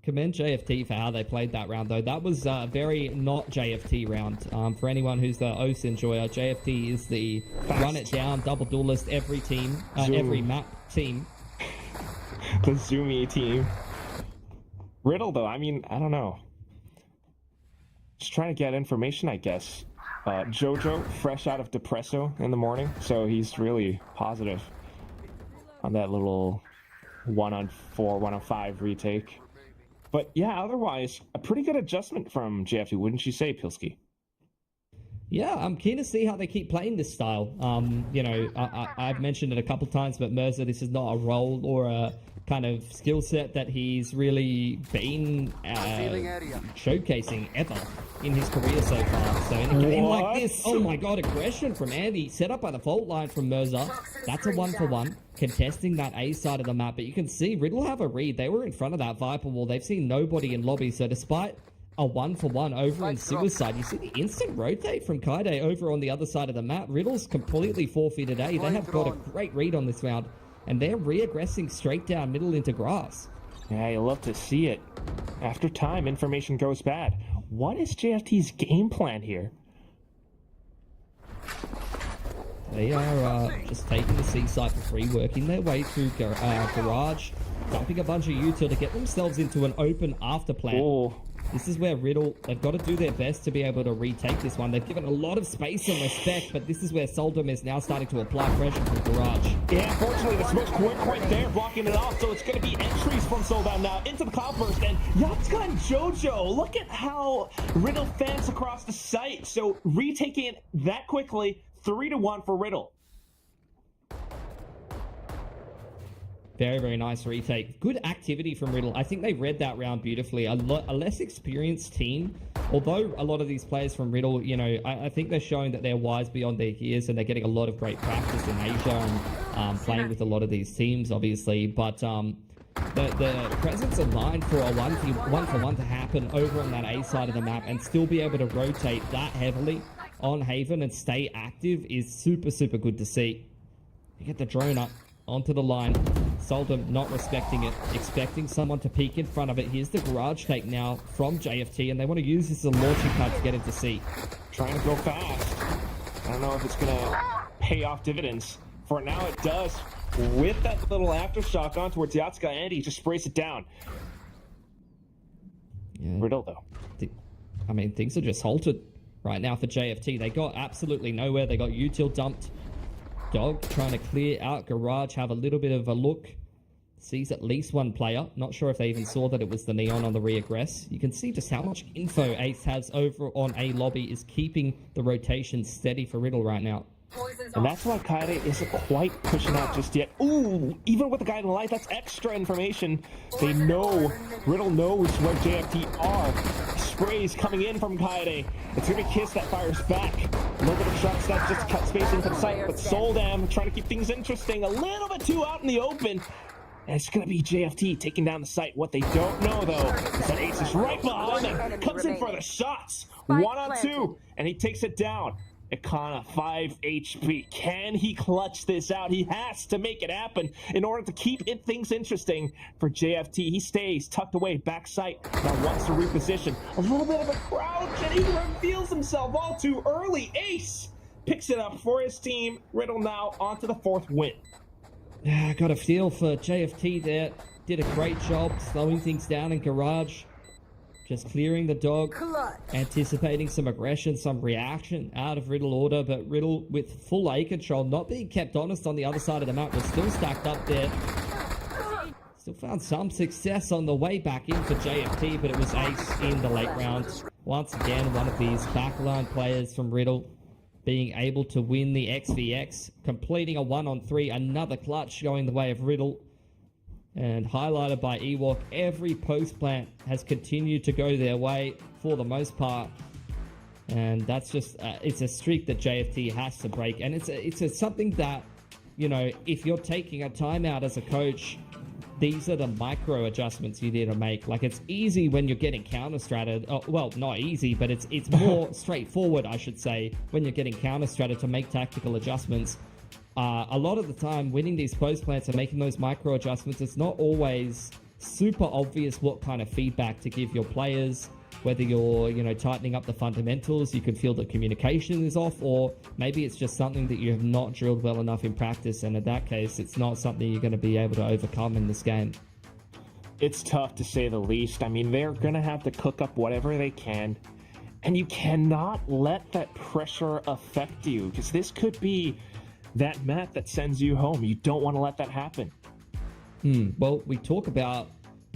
Commend JFT for how they played that round, though. That was a very not JFT round. For anyone who's the OS enjoyer, JFT is the run it down, double duelist, every team, every map team. The Zoomy team. Riddle, though, I mean, I don't know. Just trying to get information, I guess. Jojo, fresh out of Depresso in the morning, so he's really positive on that little 1-on-4, 1-on-5 retake. But yeah, otherwise, a pretty good adjustment from JFT, wouldn't you say, Pilski? Yeah, I'm keen to see how they keep playing this style. You know, I've mentioned it a couple times, but Mercer, this is not a role or a kind of skill set that he's really been showcasing ever in his career so far. So in a game like this, oh my god, aggression from Andy, set up by the fault line from Mercer. That's a 1-for-1, contesting that A side of the map. But you can see Riddle have a read. They were in front of that Viper wall. They've seen nobody in lobby. So despite a 1-for-1 over in suicide, you see the instant rotate from Kaide over on the other side of the map. Riddle's completely forfeited A. They have got a great read on this round, and they're re-aggressing straight down middle into grass. Yeah, you love to see it. After time, information goes bad. What is JFT's game plan here? They are just taking the C site for free, working their way through garage, dumping a bunch of util to get themselves into an open after plant. Oh. This is where Riddle, they've got to do their best to be able to retake this one. They've given a lot of space and respect, but this is where Soldem is now starting to apply pressure from garage. Yeah, unfortunately, the smoke's weren't quite there, blocking it off, so it's going to be entries from Soldem now into the cloudburst, and Yatsuka and Jojo, look at how Riddle fans across the site, so retaking it that quickly, 3-1 for Riddle. Very, very nice retake. Good activity from Riddle. I think they read that round beautifully. A less experienced team, although a lot of these players from Riddle, you know, I think they're showing that they're wise beyond their years and they're getting a lot of great practice in Asia and playing with a lot of these teams, obviously. But the presence of mind for a one-for-one to happen over on that A side of the map and still be able to rotate that heavily on Haven and stay active is super, super good to see. You get the drone up onto the line. Soldum not respecting it, expecting someone to peek in front of it. Here's the garage take now from JFT, and they want to use this as a launching pad to get into C. Trying to go fast. I don't know if it's going to pay off dividends. For now, it does. With that little aftershock on towards Yatsuka, Andy just sprays it down. Yeah. Riddle, though. I mean, things are just halted right now for JFT. They got absolutely nowhere. They got util dumped. Dog trying to clear out garage, have a little bit of a look. Sees at least one player. Not sure if they even saw that it was the Neon on the reaggress. You can see just how much info Ace has over on A lobby is keeping the rotation steady for Riddle right now. And that's why Kaede isn't quite pushing out just yet. Ooh, even with the guiding light, that's extra information. They know, Riddle knows where JFT are. Sprays coming in from Kaede. It's gonna be Kiss that fires back. A little bit of shots that just cut space into the site, but Soldam trying to keep things interesting. A little bit too out in the open. And it's gonna be JFT taking down the site. What they don't know though is that Ace is right behind them. Comes in for the shots. 1-on-2, and he takes it down. Ikana, 5 HP. Can he clutch this out? He has to make it happen in order to keep things interesting for JFT. He stays tucked away, back sight. Now wants to reposition. A little bit of a crouch, and he reveals himself all too early. Ace picks it up for his team. Riddle now onto the 4th win. Yeah, got a feel for JFT there. Did a great job slowing things down in garage. Just clearing the dog, anticipating some aggression, some reaction out of Riddle order, but Riddle with full A control, not being kept honest on the other side of the map, was still stacked up there. Still found some success on the way back in for JFT, but it was Ace in the late round. Once again, one of these backline players from Riddle being able to win the XVX, completing a 1-on-3, another clutch going the way of Riddle. And highlighted by Ewok, every post plant has continued to go their way for the most part. And that's just, it's a streak that JFT has to break. And it's something that, you know, if you're taking a timeout as a coach, these are the micro adjustments you need to make. Like, it's easy when you're getting counter-stratted. Oh, well, not easy, but it's more straightforward, I should say, when you're getting counter-stratted to make tactical adjustments. A lot of the time, winning these post plants and making those micro adjustments, it's not always super obvious what kind of feedback to give your players. Whether you're, you know, tightening up the fundamentals, you can feel that communication is off, or maybe it's just something that you have not drilled well enough in practice, and in that case, it's not something you're going to be able to overcome in this game. It's tough to say the least. I mean, they're going to have to cook up whatever they can, and you cannot let that pressure affect you, because this could be that mat that sends you home. You don't want to let that happen. Well, we talk about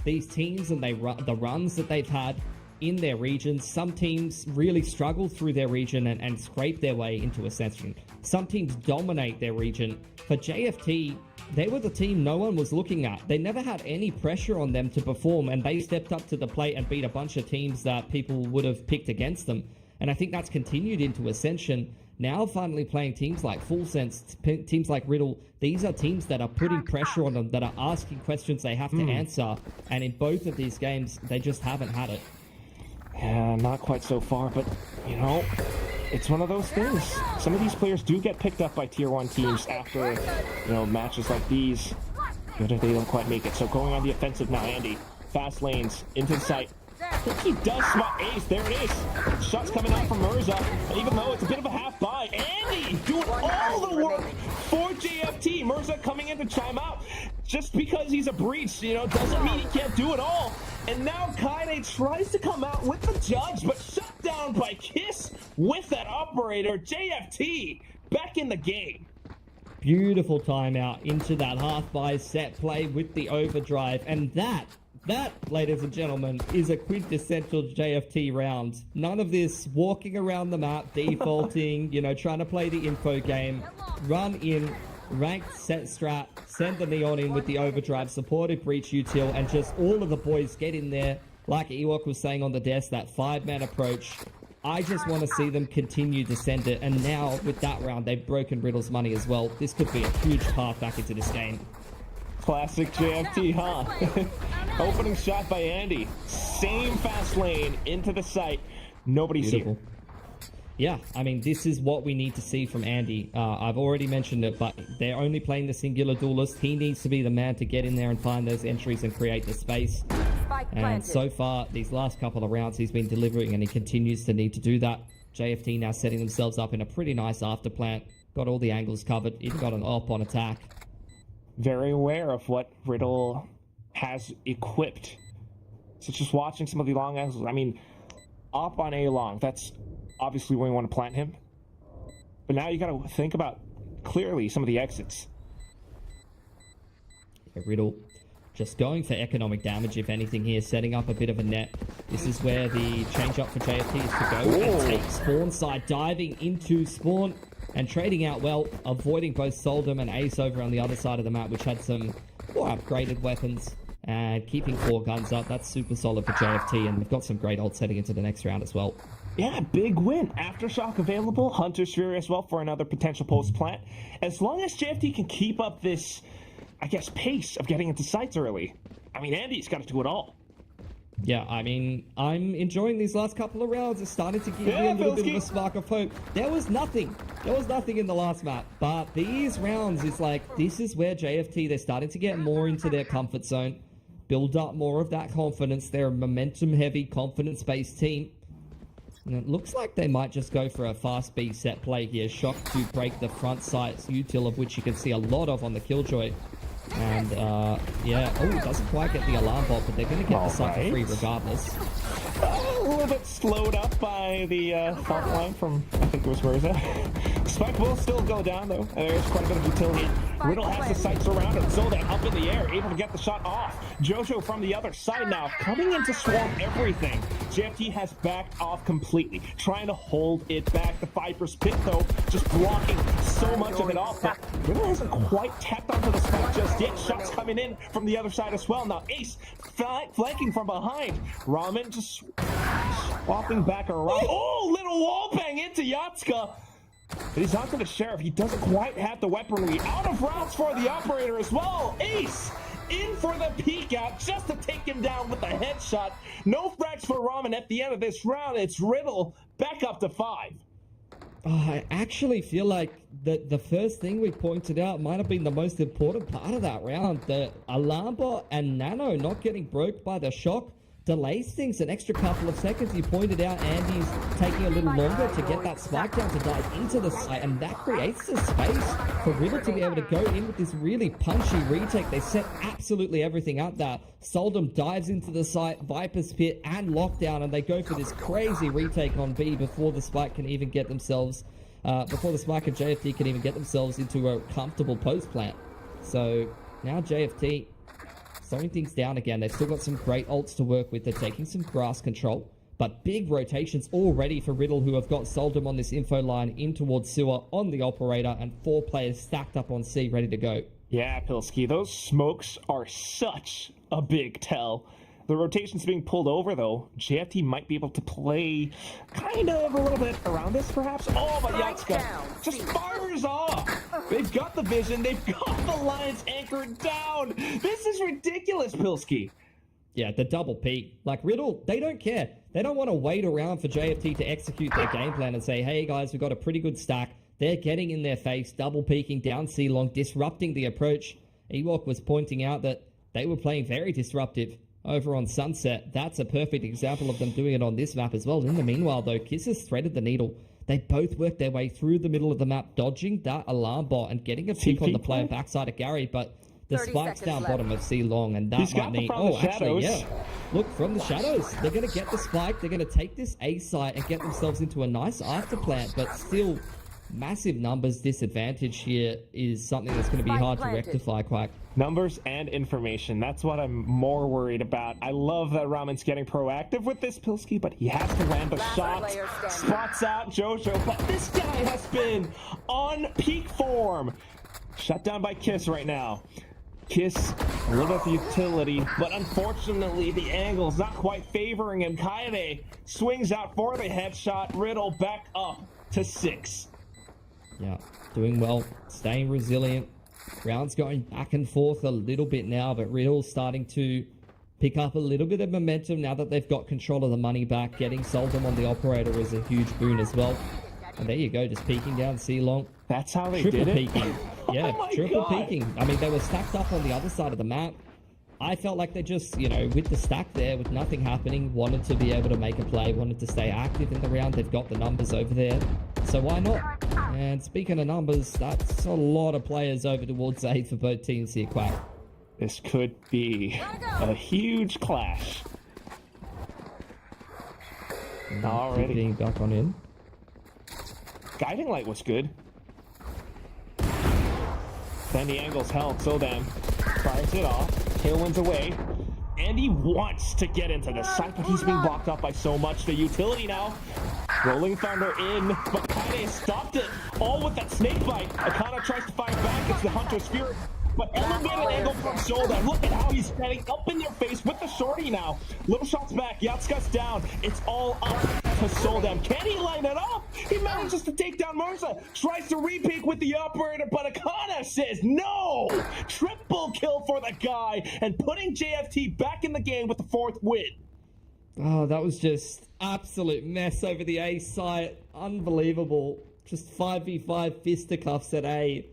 these teams and the runs that they've had in their regions. Some teams really struggle through their region and scrape their way into Ascension. Some teams dominate their region. For JFT, they were the team no one was looking at. They never had any pressure on them to perform, and they stepped up to the plate and beat a bunch of teams that people would have picked against them. And I think that's continued into Ascension. Now finally playing teams like Full Sense, teams like Riddle, these are teams that are putting pressure on them, that are asking questions they have to answer. And in both of these games, they just haven't had it. Yeah, not quite so far, but, you know, it's one of those things. Some of these players do get picked up by Tier 1 teams after, you know, matches like these. But if they don't quite make it. So going on the offensive now, Andy. Fast lanes, into the site. I think he does spot Ace. There it is. Shots coming out from Mirza. Even though it's a bit of a half buy. Andy doing all the work for JFT. Mirza coming in to chime out. Just because he's a breach, you know, doesn't mean he can't do it all. And now Kaede tries to come out with the judge, but shut down by Kiss with that operator. JFT back in the game. Beautiful timeout into that half-buy set play with the overdrive. And that, ladies and gentlemen, is a quintessential JFT round. None of this walking around the map, defaulting, you know, trying to play the info game. Run in, ranked set strat, send the Neon in with the overdrive, supported breach util, and just all of the boys get in there. Like Ewok was saying on the desk, that 5-man approach. I just want to see them continue to send it, and now with that round, they've broken Riddle's money as well. This could be a huge path back into this game. Classic JFT, huh? Opening shot by Andy. Same fast lane into the site. Nobody's Beautiful. here. Yeah, I mean, this is what we need to see from Andy. I've already mentioned it, but they're only playing the singular duelist. He needs to be the man to get in there and find those entries and create the space. And so far, these last couple of rounds, he's been delivering, and he continues to need to do that. JFT now setting themselves up in a pretty nice afterplant. Got all the angles covered. Even got an op on attack. Very aware of what Riddle has equipped. So just watching some of the long angles. I mean, op on A long. That's obviously where you want to plant him. But now you got to think about clearly some of the exits. Yeah, Riddle just going for economic damage, if anything here, setting up a bit of a net. This is where the change up for JFT is to go and take spawn side, diving into spawn and trading out well, avoiding both Soldum and Ace over on the other side of the map, which had some more upgraded weapons, and keeping 4 guns up. That's super solid for JFT, and they've got some great ults heading into the next round as well. Yeah, big win. Aftershock available. Hunter Sphere as well for another potential post plant. As long as JFT can keep up this, I guess, pace of getting into sites early. I mean, Andy's got to do it all. Yeah, I mean, I'm enjoying these last couple of rounds. It's starting to give me a little bit of a spark of hope. There was nothing in the last map. But these rounds is like, this is where JFT, they're starting to get more into their comfort zone. Build up more of that confidence. They're a momentum-heavy, confidence-based team. And it looks like they might just go for a fast B set play here. Shock to break the front sights, util of which you can see a lot of on the Killjoy. And, yeah, oh, doesn't quite get the alarm bot, but they're going to get the site for free regardless. A little bit slowed up by the fault line from, I think it was Mirza. Spike will still go down, though. There's quite a bit of utility. Riddle has the sight surrounded. Zoldan up in the air, able to get the shot off. Jojo from the other side now, coming in to swarm everything. JFT has backed off completely, trying to hold it back. The Viper's pit, though, just blocking so much of it off. But Riddle hasn't quite tapped onto the spike just yet. Shots coming in from the other side as well. Now Ace flanking from behind. Ramen just swapping back around. Oh, little wall bang into Yatska. But he's onto the Sheriff. He doesn't quite have the weaponry. Out of rounds for the Operator as well. Ace in for the peek out just to take him down with a headshot. No frags for Ramen at the end of this round. It's Riddle back up to 5. I actually feel like the first thing we pointed out might have been the most important part of that round. The alarm bot and Nano not getting broke by the shock delays things an extra couple of seconds. You pointed out Andy's taking a little longer to get that spike down to dive into the site, and that creates the space for Riddle to be able to go in with this really punchy retake. They set absolutely everything up there. Soldum dives into the site, Viper's pit and lockdown, and they go for this crazy retake on B before the spike can even get themselves, before the spike and JFT can even get themselves into a comfortable post plant. So now JFT slowing things down again. They've still got some great ults to work with. They're taking some grass control, but big rotations already for Riddle, who have got Soldum on this info line in towards Sewer on the Operator, and 4 players stacked up on C ready to go. Yeah, Pilsky, those smokes are such a big tell. The rotation's being pulled over, though. JFT might be able to play kind of a little bit around this, perhaps. Oh, but Yatska just fires off. They've got the vision. They've got the lines anchored down. This is ridiculous, Pilsky. Yeah, the double peak. Like, Riddle, they don't care. They don't want to wait around for JFT to execute their game plan and say, hey, guys, we've got a pretty good stack. They're getting in their face, double peeking down C long, disrupting the approach. Ewok was pointing out that they were playing very disruptive over on Sunset. That's a perfect example of them doing it on this map as well. In the meanwhile, though, Kiss has threaded the needle. They both worked their way through the middle of the map, dodging that alarm bot and getting a pick on the player backside of Gary, but the spike's down bottom of C long, and that might mean... Oh, actually, yeah. Look, from the shadows, they're going to get the spike, they're going to take this A site and get themselves into a nice afterplant, but still, massive numbers disadvantage here is something that's going to be hard to rectify, Quack. Numbers and information. That's what I'm more worried about. I love that Ramen's getting proactive with this, Pilsky, but he has to land the shots. Spots out Jojo, but this guy has been on peak form. Shut down by Kiss right now. Kiss, a little bit of utility, but unfortunately the angle's not quite favoring him. Kaede swings out for the headshot. Riddle back up to 6. Yeah, doing well, staying resilient. Rounds going back and forth a little bit now, but Riddle's starting to pick up a little bit of momentum now that they've got control of the money back. Getting Soldem on the operator is a huge boon as well. And there you go, just peeking down C-long. That's how they triple did it? Peeking. Yeah, Oh my triple God. peeking. I mean, they were stacked up on the other side of the map. I felt like they just, you know, with the stack there, with nothing happening, wanted to be able to make a play, wanted to stay active in the round. They've got the numbers over there, so why not? And speaking of numbers, that's a lot of players over towards A for both teams here, Quack. This could be a huge clash. Already. Being back on in. Guiding light was good. Then the angle's held, so then fires it off. Tailwind's away. And he wants to get into the site, but he's being blocked up by so much. The utility now. Rolling Thunder in, but Kaede stopped it. All with that snake bite. Akana tries to fire back. It's the Hunter's Spirit. But elevated angle from Showdown. Look at how he's getting up in their face with the shorty now. Little shots back. Yatsuka's down. It's all up to Showdown. Can he line it up? He manages to take down Mirza. Tries to repeat with the operator, but Akana says no. Triple kill for the guy and putting JFT back in the game with the 4th win. Oh, that was just absolute mess over the A site. Unbelievable. Just 5v5 fisticuffs at A.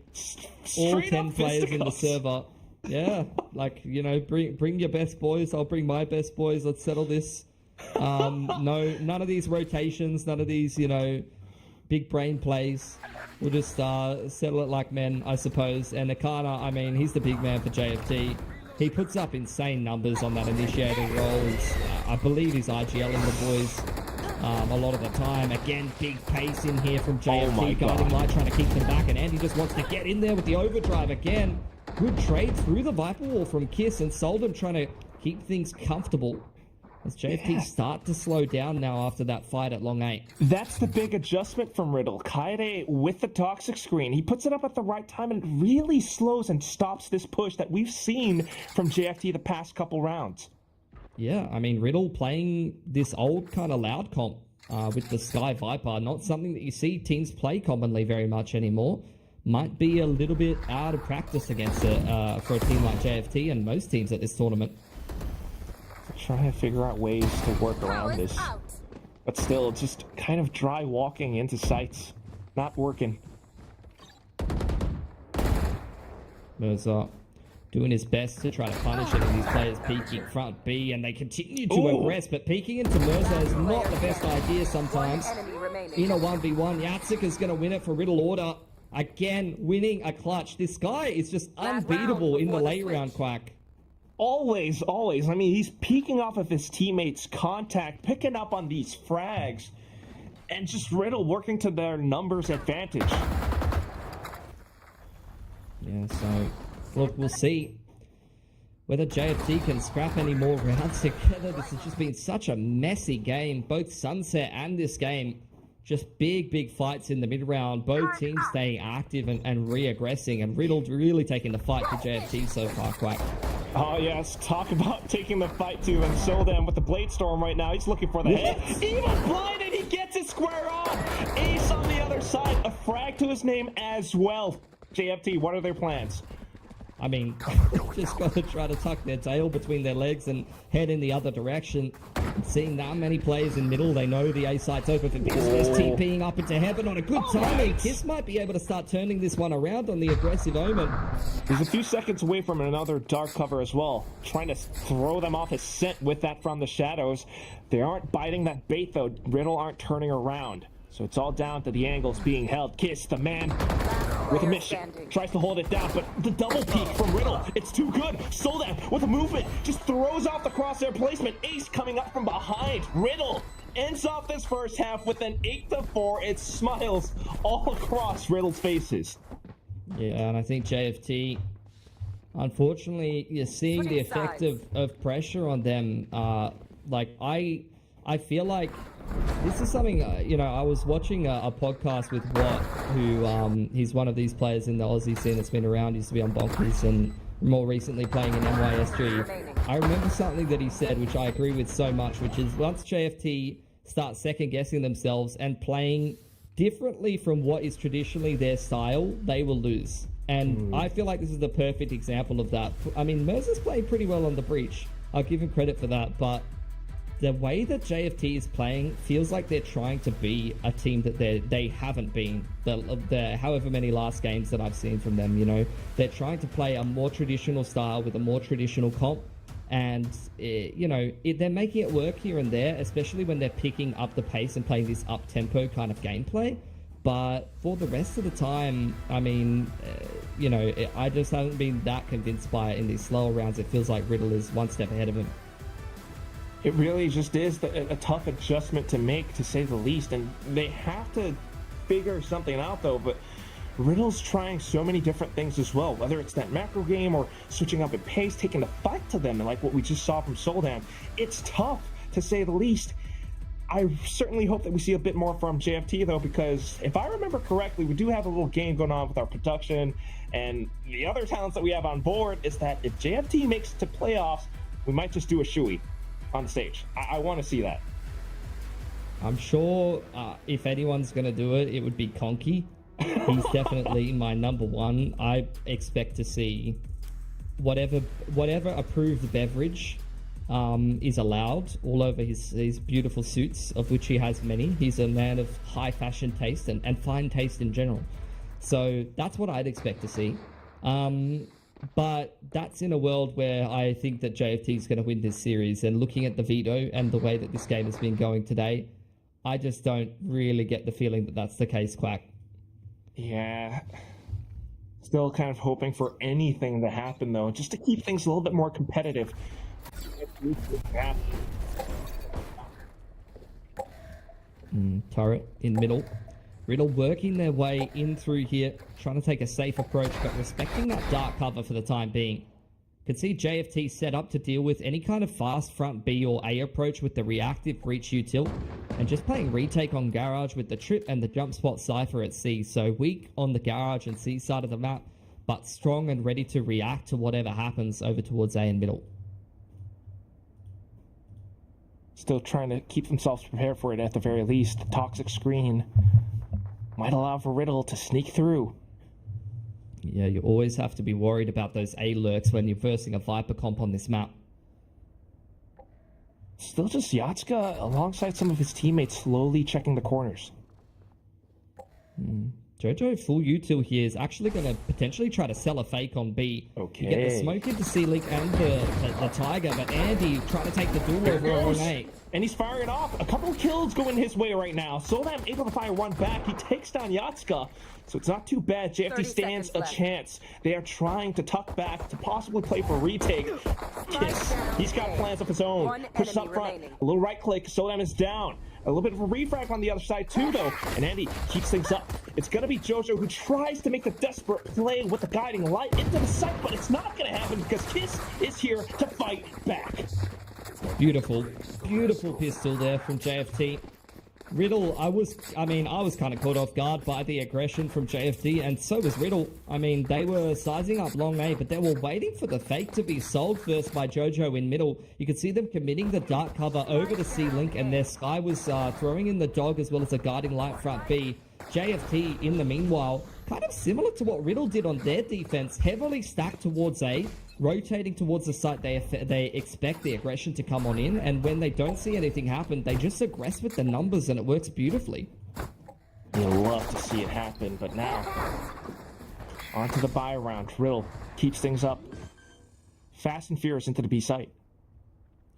All Straight 10 up players in the fisticuffs. server. Yeah, like, you know, bring your best boys. I'll bring my best boys. Let's settle this. No, none of these rotations, none of these, you know, big brain plays. We'll just settle it like men, I suppose. And Akana, I mean, he's the big man for JFT. He puts up insane numbers on that initiating role. I believe he's IGL in the boys a lot of the time. Again, big pace in here from JFT. Guiding Light trying to keep them back, and Andy just wants to get in there with the overdrive again. Good trade through the Viper Wall from Kiss, and Soldem trying to keep things comfortable as JFT start to slow down now after that fight at Long 8. That's the big adjustment from Riddle. Kaede with the toxic screen. He puts it up at the right time and really slows and stops this push that we've seen from JFT the past couple rounds. Yeah, I mean, Riddle playing this old kind of loud comp with the Sky Viper, not something that you see teams play commonly very much anymore. Might be a little bit out of practice against it for a team like JFT and most teams at this tournament. Trying to figure out ways to work around this. But still, just kind of dry walking into sites. Not working. Mirza doing his best to try to punish any of these players peeking front B, and they continue to aggress, but peeking into Mirza is not the best idea sometimes. In a 1v1, Yatsuka's going to win it for Riddle Order. Again, winning a clutch. This guy is just unbeatable in the late round, Quack. Always, always. I mean, he's peeking off of his teammates' contact, picking up on these frags, and just Riddle working to their numbers advantage. Yeah, so, look, we'll see whether JFT can scrap any more rounds together. This has just been such a messy game. Both Sunset and this game, just big fights in the mid-round. Both teams staying active and re-aggressing, and Riddle really taking the fight to JFT so far, Quack. Oh yes, talk about taking the fight to and Showdown with the Blade Storm right now. He's looking for the hit. Even blinded, he gets it square off. Ace on the other side, a frag to his name as well. JFT, what are their plans? I mean, just got to try to tuck their tail between their legs and head in the other direction. Seeing that many players in middle, they know the A site's open for business. TPing up into heaven on a good timing. Kiss might be able to start turning this one around on the aggressive Omen. He's a few seconds away from another dark cover as well. Trying to throw them off his scent with that from the shadows. They aren't biting that bait though. Riddle aren't turning around. So it's all down to the angles being held. Kiss, the man with a mission, tries to hold it down, but the double peek from Riddle, it's too good. Soldan with a movement, just throws off the crosshair placement. Ace coming up from behind. Riddle ends off this first half with an 8-4. It smiles all across Riddle's faces. Yeah, and I think JFT, unfortunately, you're seeing the effect of pressure on them. Like, I I feel like this is something, I was watching a podcast with Watt, who he's one of these players in the Aussie scene that's been around, used to be on Bonkers, and more recently playing in NYSG. I remember something that he said, which I agree with so much, which is once JFT start second guessing themselves and playing differently from what is traditionally their style, they will lose. And I feel like this is the perfect example of that. I mean, Mercer's playing pretty well on the breach. I'll give him credit for that, but the way that JFT is playing feels like they're trying to be a team that they haven't been. The however many last games that I've seen from them, they're trying to play a more traditional style with a more traditional comp. And, they're making it work here and there, especially when they're picking up the pace and playing this up-tempo kind of gameplay. But for the rest of the time, I mean, I just haven't been that convinced by it in these slower rounds. It feels like Riddle is one step ahead of him. It really just is a tough adjustment to make, to say the least. And they have to figure something out, though. But Riddle's trying so many different things as well, whether it's that macro game or switching up at pace, taking the fight to them, and like what we just saw from Showdown. It's tough, to say the least. I certainly hope that we see a bit more from JFT, though, because if I remember correctly, we do have a little game going on with our production and the other talents that we have on board. Is that if JFT makes it to playoffs, we might just do a shoey on the stage. I want to see that. I'm sure if anyone's going to do it, it would be Conky. He's definitely my number one. I expect to see whatever approved beverage is allowed all over his beautiful suits, of which he has many. He's a man of high fashion taste and fine taste in general. So that's what I'd expect to see. But that's in a world where I think that JFT is going to win this series. And looking at the veto and the way that this game has been going today, I just don't really get the feeling that that's the case, Quack. Yeah. Still kind of hoping for anything to happen, though, just to keep things a little bit more competitive. Turret in middle. Riddle working their way in through here, trying to take a safe approach, but respecting that dark cover for the time being. Could see JFT set up to deal with any kind of fast front B or A approach with the reactive breach util, and just playing retake on garage with the trip and the jump spot cipher at C. So weak on the garage and C side of the map, but strong and ready to react to whatever happens over towards A and middle. Still trying to keep themselves prepared for it at the very least. The toxic screen might allow for Riddle to sneak through. Yeah, you always have to be worried about those A lurks when you're versing a Viper comp on this map. Still just Yatska alongside some of his teammates slowly checking the corners. Jojo full util here is actually going to potentially try to sell a fake on B. Okay. You get the smoke into C-Link and the Tiger, but Andy trying to take the duel over on A. And he's firing off. A couple of kills going his way right now. Soldan able to fire one back. He takes down Yatska. So it's not too bad. JFT stands a chance. They are trying to tuck back to possibly play for retake. Kiss. He's got plans of his own. Pushes up front. A little right click. Soldan is down. A little bit of a refrag on the other side too, though. And Andy keeps things up. It's going to be Jojo who tries to make the desperate play with the guiding light into the site, but it's not going to happen because Kiss is here to fight back. Beautiful, beautiful pistol there from JFT. Riddle, I was kind of caught off guard by the aggression from JFT, and so was Riddle. I mean, they were sizing up long A, but they were waiting for the fake to be sold first by Jojo in middle. You could see them committing the dark cover over to C-Link, and their Sky was throwing in the dog as well as a guiding light front B. JFT, in the meanwhile, kind of similar to what Riddle did on their defense, heavily stacked towards A, rotating towards the site. They expect the aggression to come on in, and when they don't see anything happen, they just aggress with the numbers, and it works beautifully. You'd love to see it happen, but now onto the buy round. Riddle keeps things up fast and furious into the B site.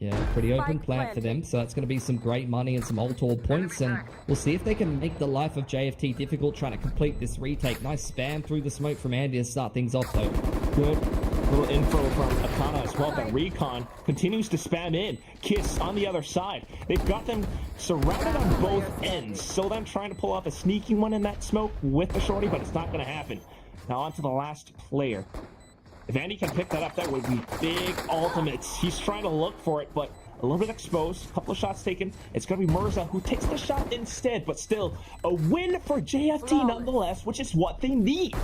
Yeah, pretty open plant for them, so that's going to be some great money and some ult-all points, and we'll see if they can make the life of JFT difficult trying to complete this retake. Nice spam through the smoke from Andy to start things off, though. Good little info from Akana as well, but Recon continues to spam in. Kiss on the other side. They've got them surrounded on both ends, so them trying to pull off a sneaky one in that smoke with the shorty, but it's not going to happen. Now on to the last player. If Andy can pick that up, that would be big ultimates. He's trying to look for it, but A little bit exposed, a couple of shots taken. It's going to be Mirza who takes the shot instead, but still a win for JFT nonetheless, which is what they need.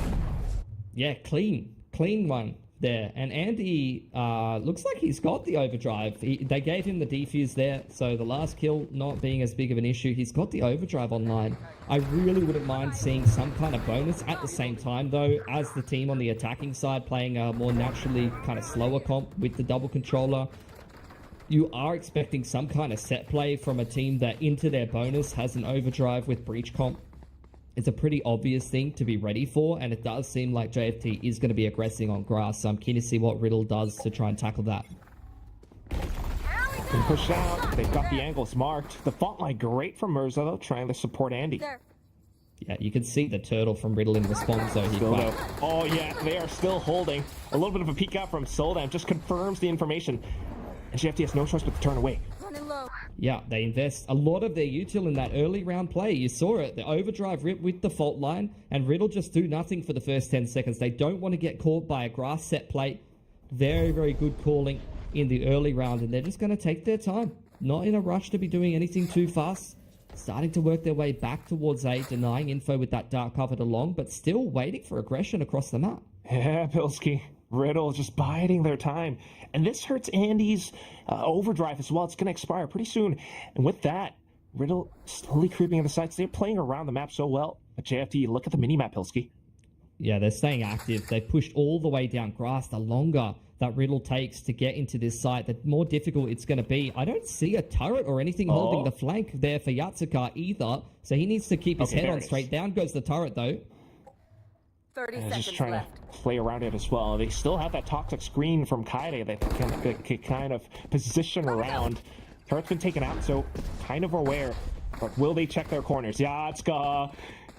Yeah, clean one there. And Andy looks like he's got the overdrive. They gave him the defuse there, so the last kill not being as big of an issue. He's got the overdrive online. I really wouldn't mind seeing some kind of bonus at the same time, though, as the team on the attacking side playing a more naturally kind of slower comp with the double controller. You are expecting some kind of set play from a team that into their bonus has an overdrive with breach comp. It's a pretty obvious thing to be ready for, and it does seem like JFT is going to be aggressing on grass, so I'm keen to see what Riddle does to try and tackle that. Can push out. They've got the angles marked. The fault line great from Mirza, though, trying to support Andy. Yeah, you can see the turtle from Riddle in response, so he quite... Oh, yeah, they are still holding. A little bit of a peek out from Soldan just confirms the information. And JFT has no choice but to turn away. Yeah, they invest a lot of their util in that early round play. You saw it. The overdrive rip with the fault line, and Riddle just do nothing for the first 10 seconds. They don't want to get caught by a grass set plate. Very, very good calling in the early round, and they're just going to take their time. Not in a rush to be doing anything too fast. Starting to work their way back towards A, denying info with that dark covered along, but still waiting for aggression across the map. Yeah, Pilsky. Riddle just biding their time. And this hurts Andy's overdrive as well. It's going to expire pretty soon. And with that, Riddle slowly creeping in the sights. They're playing around the map so well. But JFT, look at the mini-map, Pilsky. Yeah, they're staying active. They pushed all the way down grass. The longer that Riddle takes to get into this site, the more difficult it's going to be. I don't see a turret or anything holding the flank there for Yatsuka either. So he needs to keep his head on straight. Down goes the turret, though. 30 and seconds just trying left. to play around it as well. They still have that toxic screen from Kaide that can kind of position around. Turret's been taken out, so kind of aware. But will they check their corners? Yatsuka,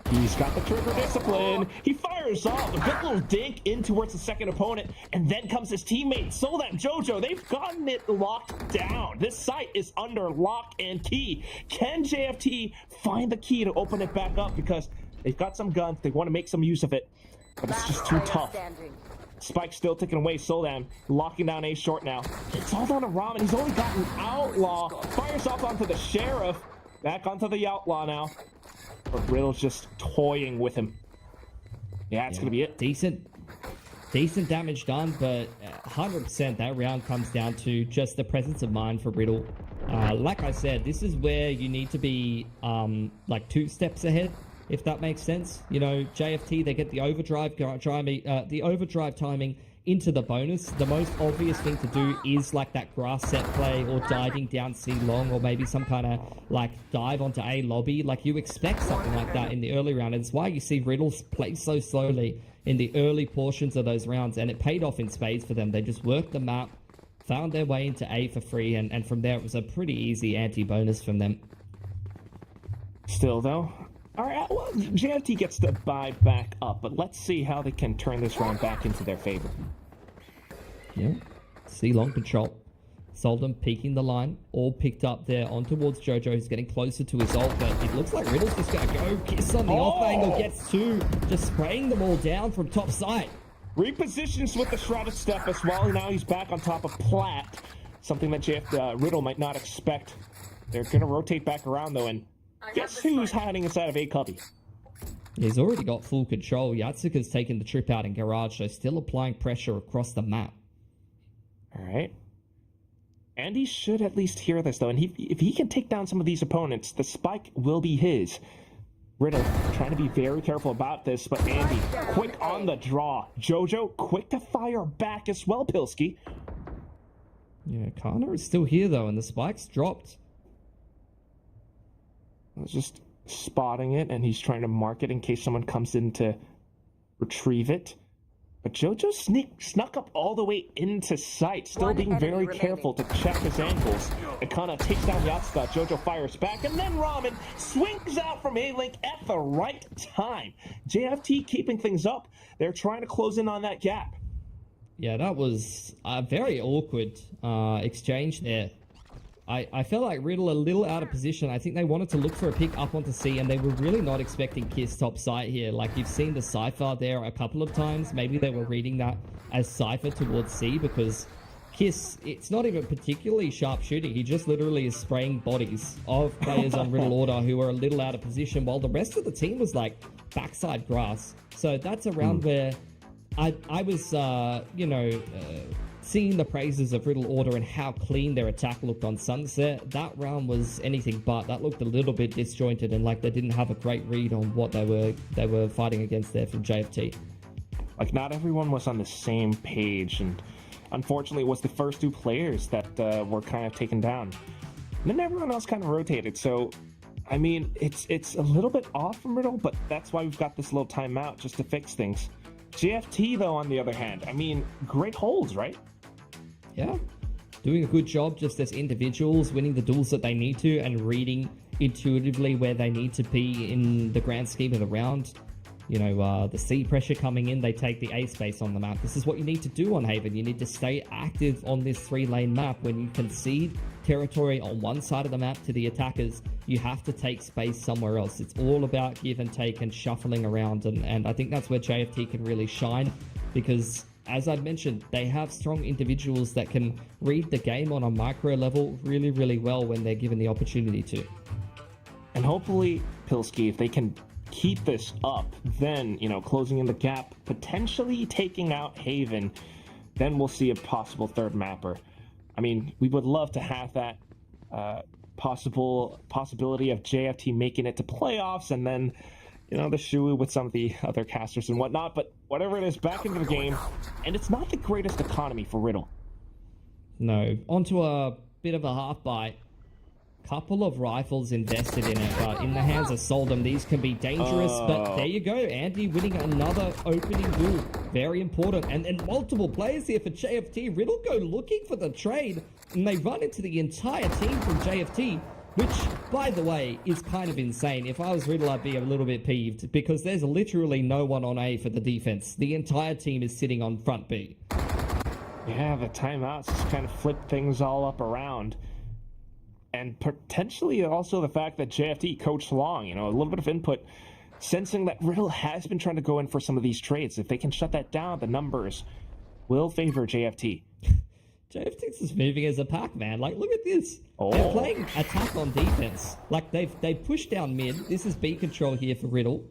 he's got the trigger discipline. He fires off a good little dink in towards the second opponent, and then comes his teammate Soldan Jojo. They've gotten it locked down. This site is under lock and key. Can JFT find the key to open it back up? Because they've got some guns. They want to make some use of it. But it's just too tough. Spike still taking away Soldan, locking down A short now. It's all down to Ramen. He's only got an outlaw. Fires off onto the sheriff. Back onto the outlaw now. But Riddle's just toying with him. Yeah, it's going to be it. Decent damage done, but 100% that round comes down to just the presence of mind for Riddle. Like I said, this is where you need to be like 2 steps ahead, if that makes sense. You know, JFT, they get the overdrive timing into the bonus. The most obvious thing to do is like that grass set play or diving down C long, or maybe some kind of like dive onto A lobby. Like you expect something like that in the early round. And it's why you see Riddle play so slowly in the early portions of those rounds, and it paid off in spades for them. They just worked the map, found their way into A for free, and from there it was a pretty easy anti-bonus from them. Still though, all right, well, JFT gets the buy back up, but let's see how they can turn this round back into their favor. Yeah, C long control. Soldan peeking the line, all picked up there on towards Jojo, who's getting closer to his ult, but it looks like Riddle's just going to go kiss on the off angle, gets 2, just spraying them all down from top side. Repositions with the Shrouded Step as well. Now he's back on top of Platt, something that Riddle might not expect. They're going to rotate back around though, and guess who's hiding inside of A cubby? He's already got full control. Yatsuka's taken the trip out in garage, so still applying pressure across the map. All right. Andy should at least hear this, though, and if he can take down some of these opponents, the spike will be his. Riddle trying to be very careful about this, but Andy, quick on the draw. Jojo, quick to fire back as well, Pilsky. Yeah, Kana is still here, though, and the spike's dropped. I was just spotting it, and he's trying to mark it in case someone comes in to retrieve it. But Jojo snuck up all the way into sight, still being very careful to check his angles. It kind of takes down Yatsuka. Jojo fires back, and then Ramen swings out from A-Link at the right time. JFT keeping things up. They're trying to close in on that gap. Yeah, that was a very awkward exchange there. I felt like Riddle a little out of position. I think they wanted to look for a pick up onto C, and they were really not expecting Kiss top site here. Like, you've seen the Cypher there a couple of times. Maybe they were reading that as Cypher towards C, because Kiss, it's not even particularly sharp shooting. He just literally is spraying bodies of players on Riddle Order who are a little out of position, while the rest of the team was like backside grass. So that's a round where I was, seeing the praises of Riddle Order and how clean their attack looked on Sunset. That round was anything but. That looked a little bit disjointed and like they didn't have a great read on what they were fighting against there from JFT. Like, not everyone was on the same page, and unfortunately it was the first two players that were kind of taken down. And then everyone else kind of rotated, so I mean, it's a little bit off from Riddle, but that's why we've got this little timeout just to fix things. JFT, though, on the other hand, I mean, great holds, right? Yeah, doing a good job just as individuals, winning the duels that they need to, and reading intuitively where they need to be in the grand scheme of the round. You know, the C pressure coming in, they take the A space on the map. This is what you need to do on Haven. You need to stay active on this 3-lane map. When you concede territory on one side of the map to the attackers, you have to take space somewhere else. It's all about give and take and shuffling around, and I think that's where JFT can really shine, because as I've mentioned, they have strong individuals that can read the game on a micro level really, really well when they're given the opportunity to. And hopefully, Pilsky, if they can keep this up, then, you know, closing in the gap, potentially taking out Haven, then we'll see a possible third mapper. I mean, we would love to have that possibility of JFT making it to playoffs, and then, you know, the Shui with some of the other casters and whatnot, but whatever it is, back into the game, and it's not the greatest economy for Riddle. No, onto a bit of a half bite. Couple of rifles invested in it, but in the hands of Soldem, these can be dangerous. But there you go, Andy winning another opening duel. Very important. And multiple players here for JFT. Riddle go looking for the trade, and they run into the entire team from JFT, which, by the way, is kind of insane. If I was Riddle, I'd be a little bit peeved, because there's literally no one on A for the defense. The entire team is sitting on front B. Yeah, the timeouts just kind of flip things all up around. And potentially also the fact that JFT, Coach Long, you know, a little bit of input, sensing that Riddle has been trying to go in for some of these trades. If they can shut that down, the numbers will favor JFT. JFT's just moving as a pack, man. Like, look at this. They're playing attack on defense. Like, they've pushed down mid. This is B control here for Riddle.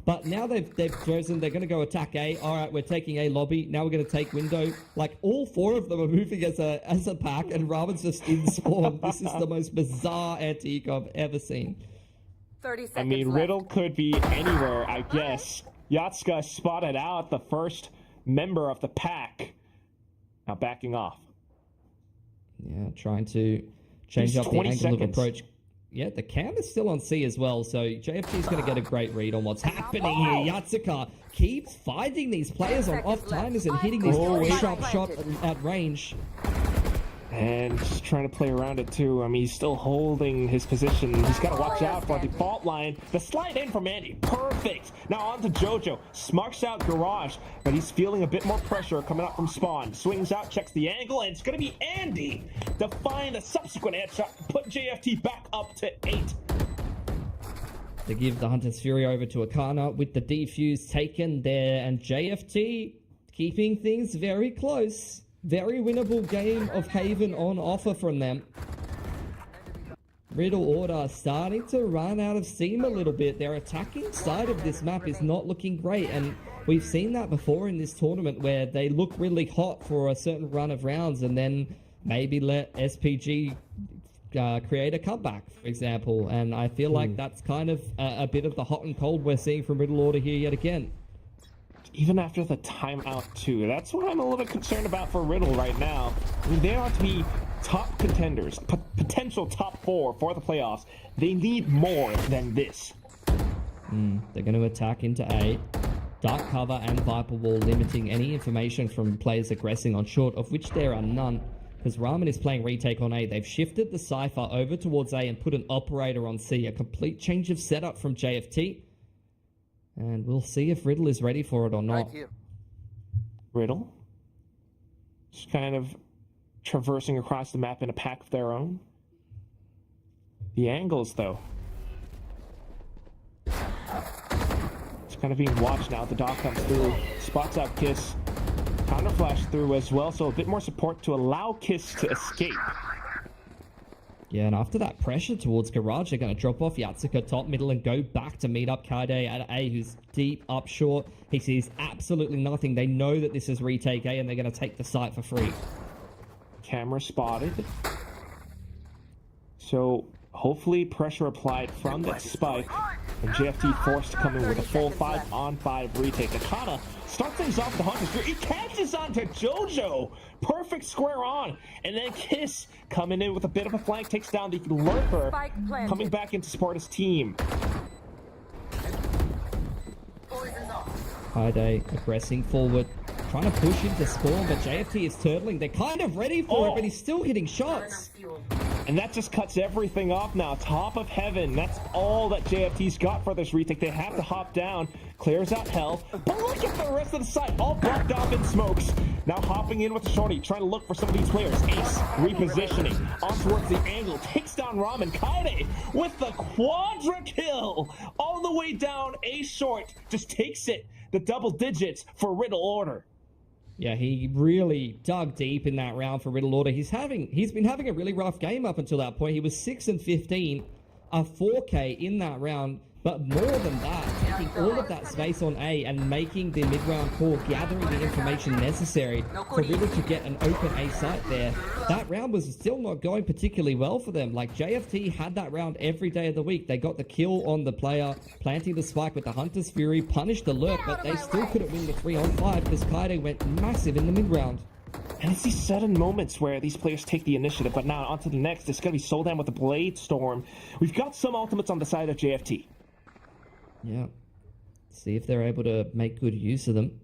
But now they've chosen, they're going to go attack A. All right, we're taking A lobby. Now we're going to take window. Like, all four of them are moving as a pack, and Ramen's just in spawn. This is the most bizarre antique I've ever seen. 30 seconds I mean, left. Riddle could be anywhere, I guess. Yatsuka spotted out the first member of the pack. Now backing off. Yeah, trying to change up the angle of approach. Yeah, the cam is still on C as well, so JFT's going to get a great read on what's happening here. Yatsuka keeps finding these players on off-timers and hitting these sharp shots at range. And just trying to play around it too. I mean, he's still holding his position. He's got to watch out for the fault line. The slide in from Andy, perfect. Now on to Jojo. Smarts out Garage, but he's feeling a bit more pressure coming up from spawn. Swings out, checks the angle, and it's going to be Andy to find a subsequent headshot, put JFT back up to 8. They give the Hunter's Fury over to Akana with the defuse taken there, and JFT keeping things very close. Very winnable game of Haven on offer from them. Riddle Order starting to run out of steam a little bit. Their attacking side of this map is not looking great, and we've seen that before in this tournament where they look really hot for a certain run of rounds and then maybe let SPG create a comeback, for example. And I feel like that's kind of a bit of the hot and cold we're seeing from Riddle Order here yet again. Even after the timeout too. That's what I'm a little concerned about for Riddle right now. I mean, they ought to be top contenders, potential top 4 for the playoffs. They need more than this. They're going to attack into A. Dark cover and Viper Wall limiting any information from players aggressing on short, of which there are none, because Ramen is playing retake on A. They've shifted the Cypher over towards A and put an operator on C. A complete change of setup from JFT. And we'll see if Riddle is ready for it or not. Right here. Riddle? Just kind of traversing across the map in a pack of their own. The angles, though. It's kind of being watched now. The dog comes through. Spots out Kiss. counter flash through as well, so a bit more support to allow Kiss to escape. Yeah, and after that pressure towards Garage, they're going to drop off Yatsuka top, middle, and go back to meet up Kaide at A, who's deep up short. He sees absolutely nothing. They know that this is retake A, and they're going to take the site for free. Camera spotted. So hopefully pressure applied from that spike, and JFT forced to come in with a full 5-on-5 retake. Akana starts things off the Hunter. He catches onto Jojo. Perfect square on. And then Kiss coming in with a bit of a flank, takes down the Lurker, coming back in to support his team. Kaide aggressing forward, trying to push him to spawn, but JFT is turtling. They're kind of ready for it, but he's still hitting shots. And that just cuts everything off now. Top of heaven. That's all that JFT's got for this retake. They have to hop down. Clears out hell. But look at the rest of the site. All blocked off in smokes. Now hopping in with the shorty. Trying to look for some of these players. Ace repositioning. On towards the angle. Takes down Ramen. Kaide with the quadra kill. All the way down. Ace short. Just takes it. The double digits for Riddle order. Yeah, he really dug deep in that round for Riddle order. He's been having a really rough game up until that point. He was 6-15, a 4K in that round, but more than that, taking all of that space on A and making the mid-round call, gathering the information necessary for Riddle to get an open A site there. That round was still not going particularly well for them. Like, JFT had that round every day of the week. They got the kill on the player, planting the spike with the Hunter's Fury, punished the lurk, but they still couldn't win the 3-on-5 because Kaide went massive in the mid-round. And it's these sudden moments where these players take the initiative, but now on to the next. It's going to be Showdown with the Blade Storm. We've got some ultimates on the side of JFT. Yeah. See if they're able to make good use of them.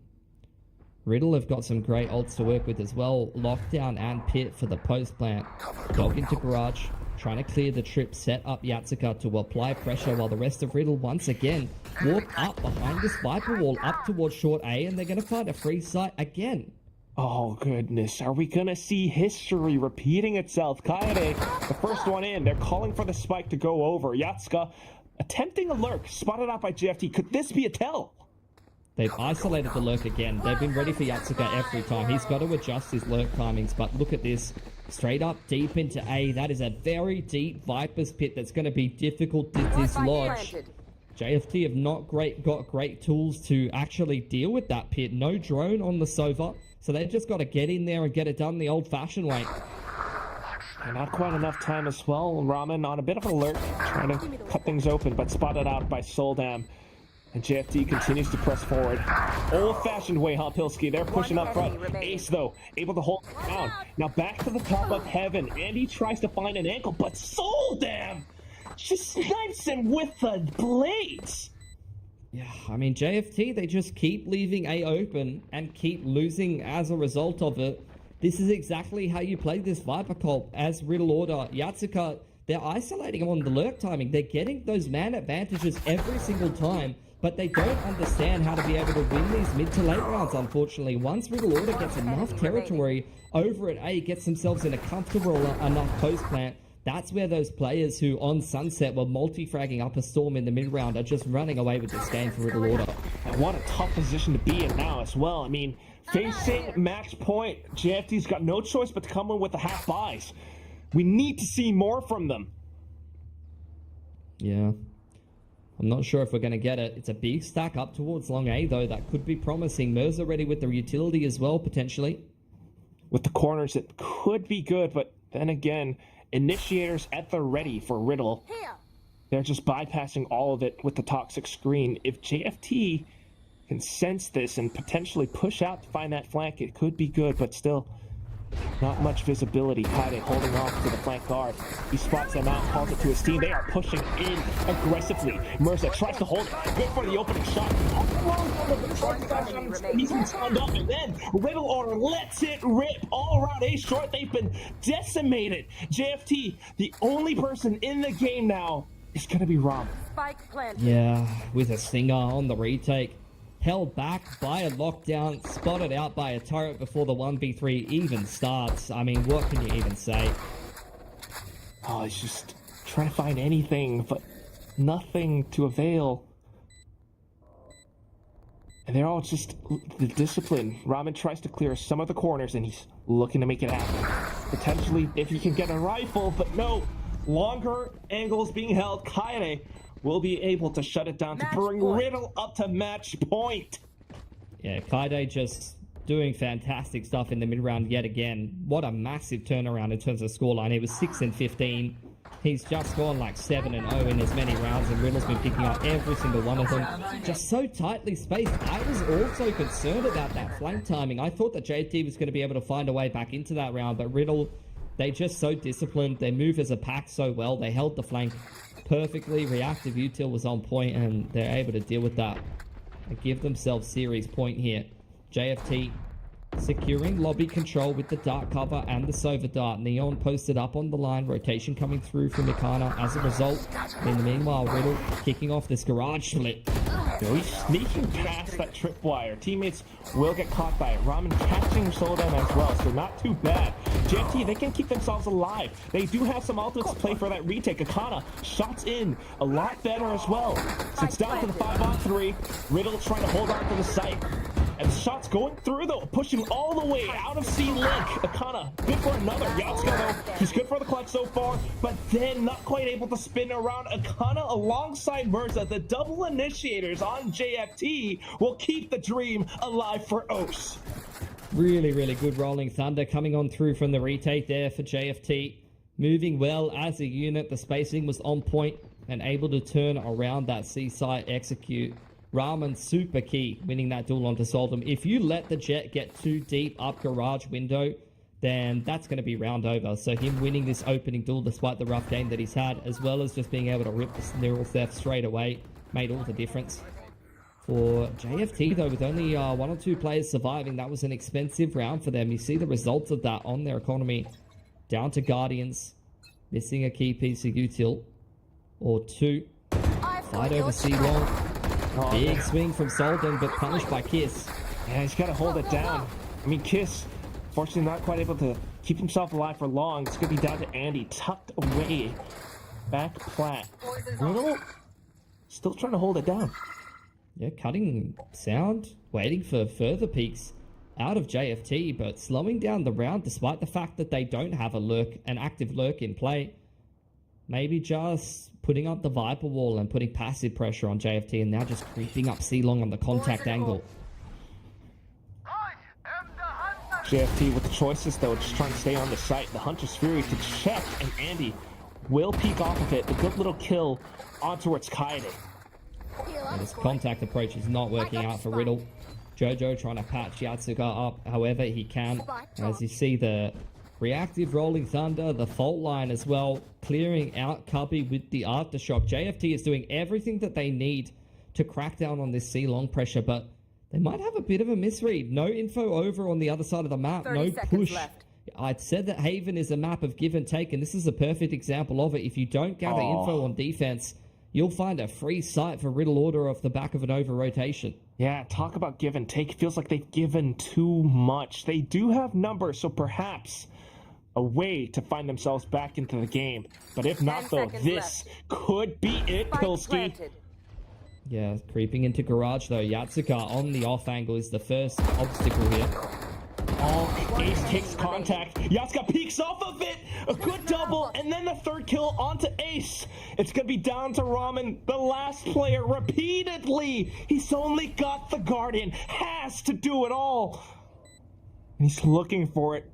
Riddle have got some great ults to work with as well. Lockdown and Pit for the post plant. Dog into Garage. Trying to clear the trip, set up Yatsuka to apply pressure while the rest of Riddle once again walk up behind this Viper wall up towards short A, and they're going to find a free site again. Oh goodness, are we gonna see history repeating itself? Kaede, the first one in. They're calling for the spike to go over. Yatsuka attempting a lurk, spotted out by JFT. Could this be a tell? They've isolated the lurk again. They've been ready for Yatsuka every time. He's got to adjust his lurk timings, but look at this. Straight up deep into A. That is a very deep Viper's Pit that's going to be difficult to dislodge. JFT have not got great tools to actually deal with that pit. No drone on the Sova, so they've just got to get in there and get it done the old-fashioned way. Not quite enough time as well. Ramen on a bit of an alert, trying to cut things open, but spotted out by Soldam. And JFT continues to press forward. Old-fashioned way, huh, Pilsky? They're pushing up front. Ace, though, able to hold it down. Now back to the top of heaven. And he tries to find an ankle, but Soldam just snipes him with the blades. Yeah, I mean, JFT, they just keep leaving A open and keep losing as a result of it. This is exactly how you play this Viper comp as Riddle order. Yatsuka, they're isolating him on the lurk timing. They're getting those man advantages every single time, but they don't understand how to be able to win these mid to late rounds, unfortunately. Once Riddle order gets enough territory over at A, gets themselves in a comfortable enough post plant, that's where those players who on Sunset were multi-fragging up a storm in the mid-round are just running away with this game for Riddle order. And what a tough position to be in now as well. I mean, facing match point, JFT's got no choice but to come in with the half buys. We need to see more from them. Yeah. I'm not sure if we're going to get it. It's a big stack up towards long A, though. That could be promising. Merza ready with the utility as well, potentially. With the corners, it could be good, but then again, initiators at the ready for Riddle. They're just bypassing all of it with the toxic screen. If JFT can sense this and potentially push out to find that flank, it could be good, but still not much visibility. Kaide holding off to the flank guard. He spots them out, calls it to his team. They are pushing in aggressively. Merza tries to hold it. Good for the opening shot. He's been timed up, and then Riddle order lets it rip. All around A short, they've been decimated. JFT, the only person in the game now, is going to be Rom. Yeah, with a stinger on the retake. Held back by a lockdown, spotted out by a turret before the 1v3 even starts. I mean, what can you even say? Oh, he's just trying to find anything, but nothing to avail. And they're all just the discipline. Ramen tries to clear some of the corners, and he's looking to make it happen. Potentially, if he can get a rifle, but no. Longer angles being held. Kaede will be able to shut it down to bring Riddle up to match point. Yeah, Kaede just doing fantastic stuff in the mid-round yet again. What a massive turnaround in terms of scoreline. He was 6-15. He's just gone like 7-0 in as many rounds, and Riddle's been picking up every single one of them. Just so tightly spaced. I was also concerned about that flank timing. I thought that JFT was going to be able to find a way back into that round, but Riddle, they just so disciplined. They move as a pack so well. They held the flank perfectly. Reactive util was on point, and they're able to deal with that and give themselves series point here. JFT securing lobby control with the dart cover and the Sova dart. Neon posted up on the line, rotation coming through from Mikana as a result. In the meanwhile, Riddle kicking off this garage split. He's sneaking past that tripwire. Teammates will get caught by it. Ramen catching showdown as well, so not too bad. JFT, they can keep themselves alive. They do have some ultimates to play for that retake. Akana shots in a lot better as well. So it's down to the 5-on-3. Riddle trying to hold on to the site. And the shot's going through, though, pushing all the way out of C-Link. Akana, good for another. Yatsuka, though, he's good for the clutch so far, but then not quite able to spin around. Akana alongside Mirza, the double initiators on JFT, will keep the dream alive for Ose. Really, really good rolling thunder coming on through from the retake there for JFT. Moving well as a unit. The spacing was on point and able to turn around that C-site execute. Ramen super key, winning that duel onto Soldum. If you let the Jet get too deep up garage window, then that's going to be round over. So him winning this opening duel despite the rough game that he's had, as well as just being able to rip the neural theft straight away, made all the difference. For JFT, though, with only 1 or 2 players surviving, that was an expensive round for them. You see the results of that on their economy. Down to Guardians, missing a key piece of util, or 2. Fight over C-Long. Big swing from Solden, but punished by Kiss. Yeah, he's got to hold it down. I mean, Kiss, fortunately not quite able to keep himself alive for long. It's going to be down to Andy, tucked away. Back plat. Riddle, still trying to hold it down. Yeah, cutting sound, waiting for further peaks out of JFT, but slowing down the round despite the fact that they don't have an active lurk in play. Maybe just putting up the Viper wall and putting passive pressure on JFT, and now just creeping up C-Long on the contact angle. JFT with the choices, though, just trying to stay on the site. The Hunter's Fury to check, and Andy will peek off of it. A good little kill on towards Kaede. And this contact approach is not working out for Riddle. Jojo trying to patch Yatsuga up however he can. As you see the reactive rolling thunder, the fault line as well, clearing out Cubby with the aftershock. JFT is doing everything that they need to crack down on this C-Long pressure, but they might have a bit of a misread. No info over on the other side of the map, no push. Left. I'd said that Haven is a map of give and take, and this is a perfect example of it. If you don't gather info on defense, you'll find a free site for Riddle order off the back of an over-rotation. Yeah, talk about give and take. It feels like they've given too much. They do have numbers, so perhaps a way to find themselves back into the game. But if not, though, this could be it, Pilski. Yeah, creeping into garage, though. Yatsuka on the off angle is the first obstacle here. Oh, Ace takes contact. Yatsuka peeks off of it. A good double, and then the third kill onto Ace. It's going to be down to Ramen, the last player, repeatedly. He's only got the Guardian. Has to do it all. And he's looking for it.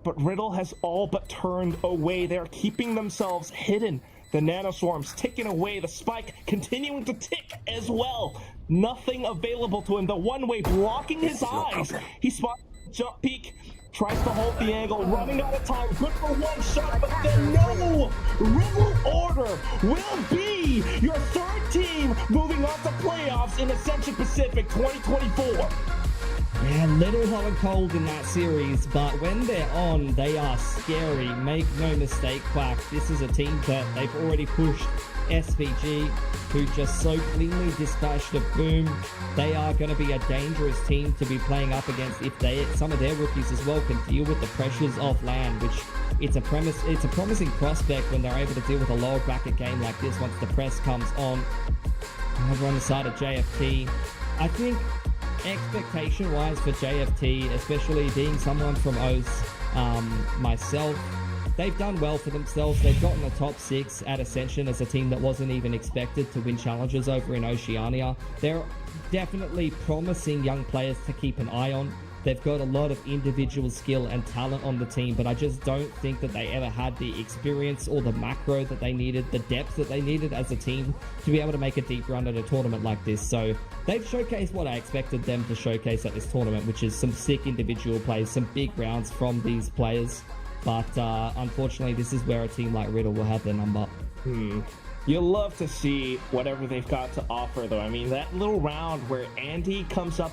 But Riddle has all but turned away. They're keeping themselves hidden. The nanoswarms ticking away. The spike continuing to tick as well. Nothing available to him. The one-way blocking his eyes. He spots jump peak. Tries to hold the angle. Running out of time. Good for one shot. But then no! Riddle order will be your third team moving on to playoffs in Ascension Pacific 2024. Yeah, little hot and cold in that series, but when they're on, they are scary. Make no mistake, Quack. This is a team that they've already pushed SVG, who just so cleanly dispatched a boom. They are going to be a dangerous team to be playing up against if some of their rookies as well can deal with the pressures of land, which it's a promising prospect when they're able to deal with a lower bracket game like this once the press comes on. Over on the side of JFT, I think expectation-wise for JFT, especially being someone from Oz, myself, they've done well for themselves. They've gotten the top 6 at Ascension as a team that wasn't even expected to win challenges over in Oceania. They're definitely promising young players to keep an eye on. They've got a lot of individual skill and talent on the team, but I just don't think that they ever had the experience or the macro that they needed, the depth that they needed as a team to be able to make a deep run at a tournament like this. So they've showcased what I expected them to showcase at this tournament, which is some sick individual plays, some big rounds from these players. But unfortunately, this is where a team like Riddle will have their number. You'll love to see whatever they've got to offer, though. I mean, that little round where Andy comes up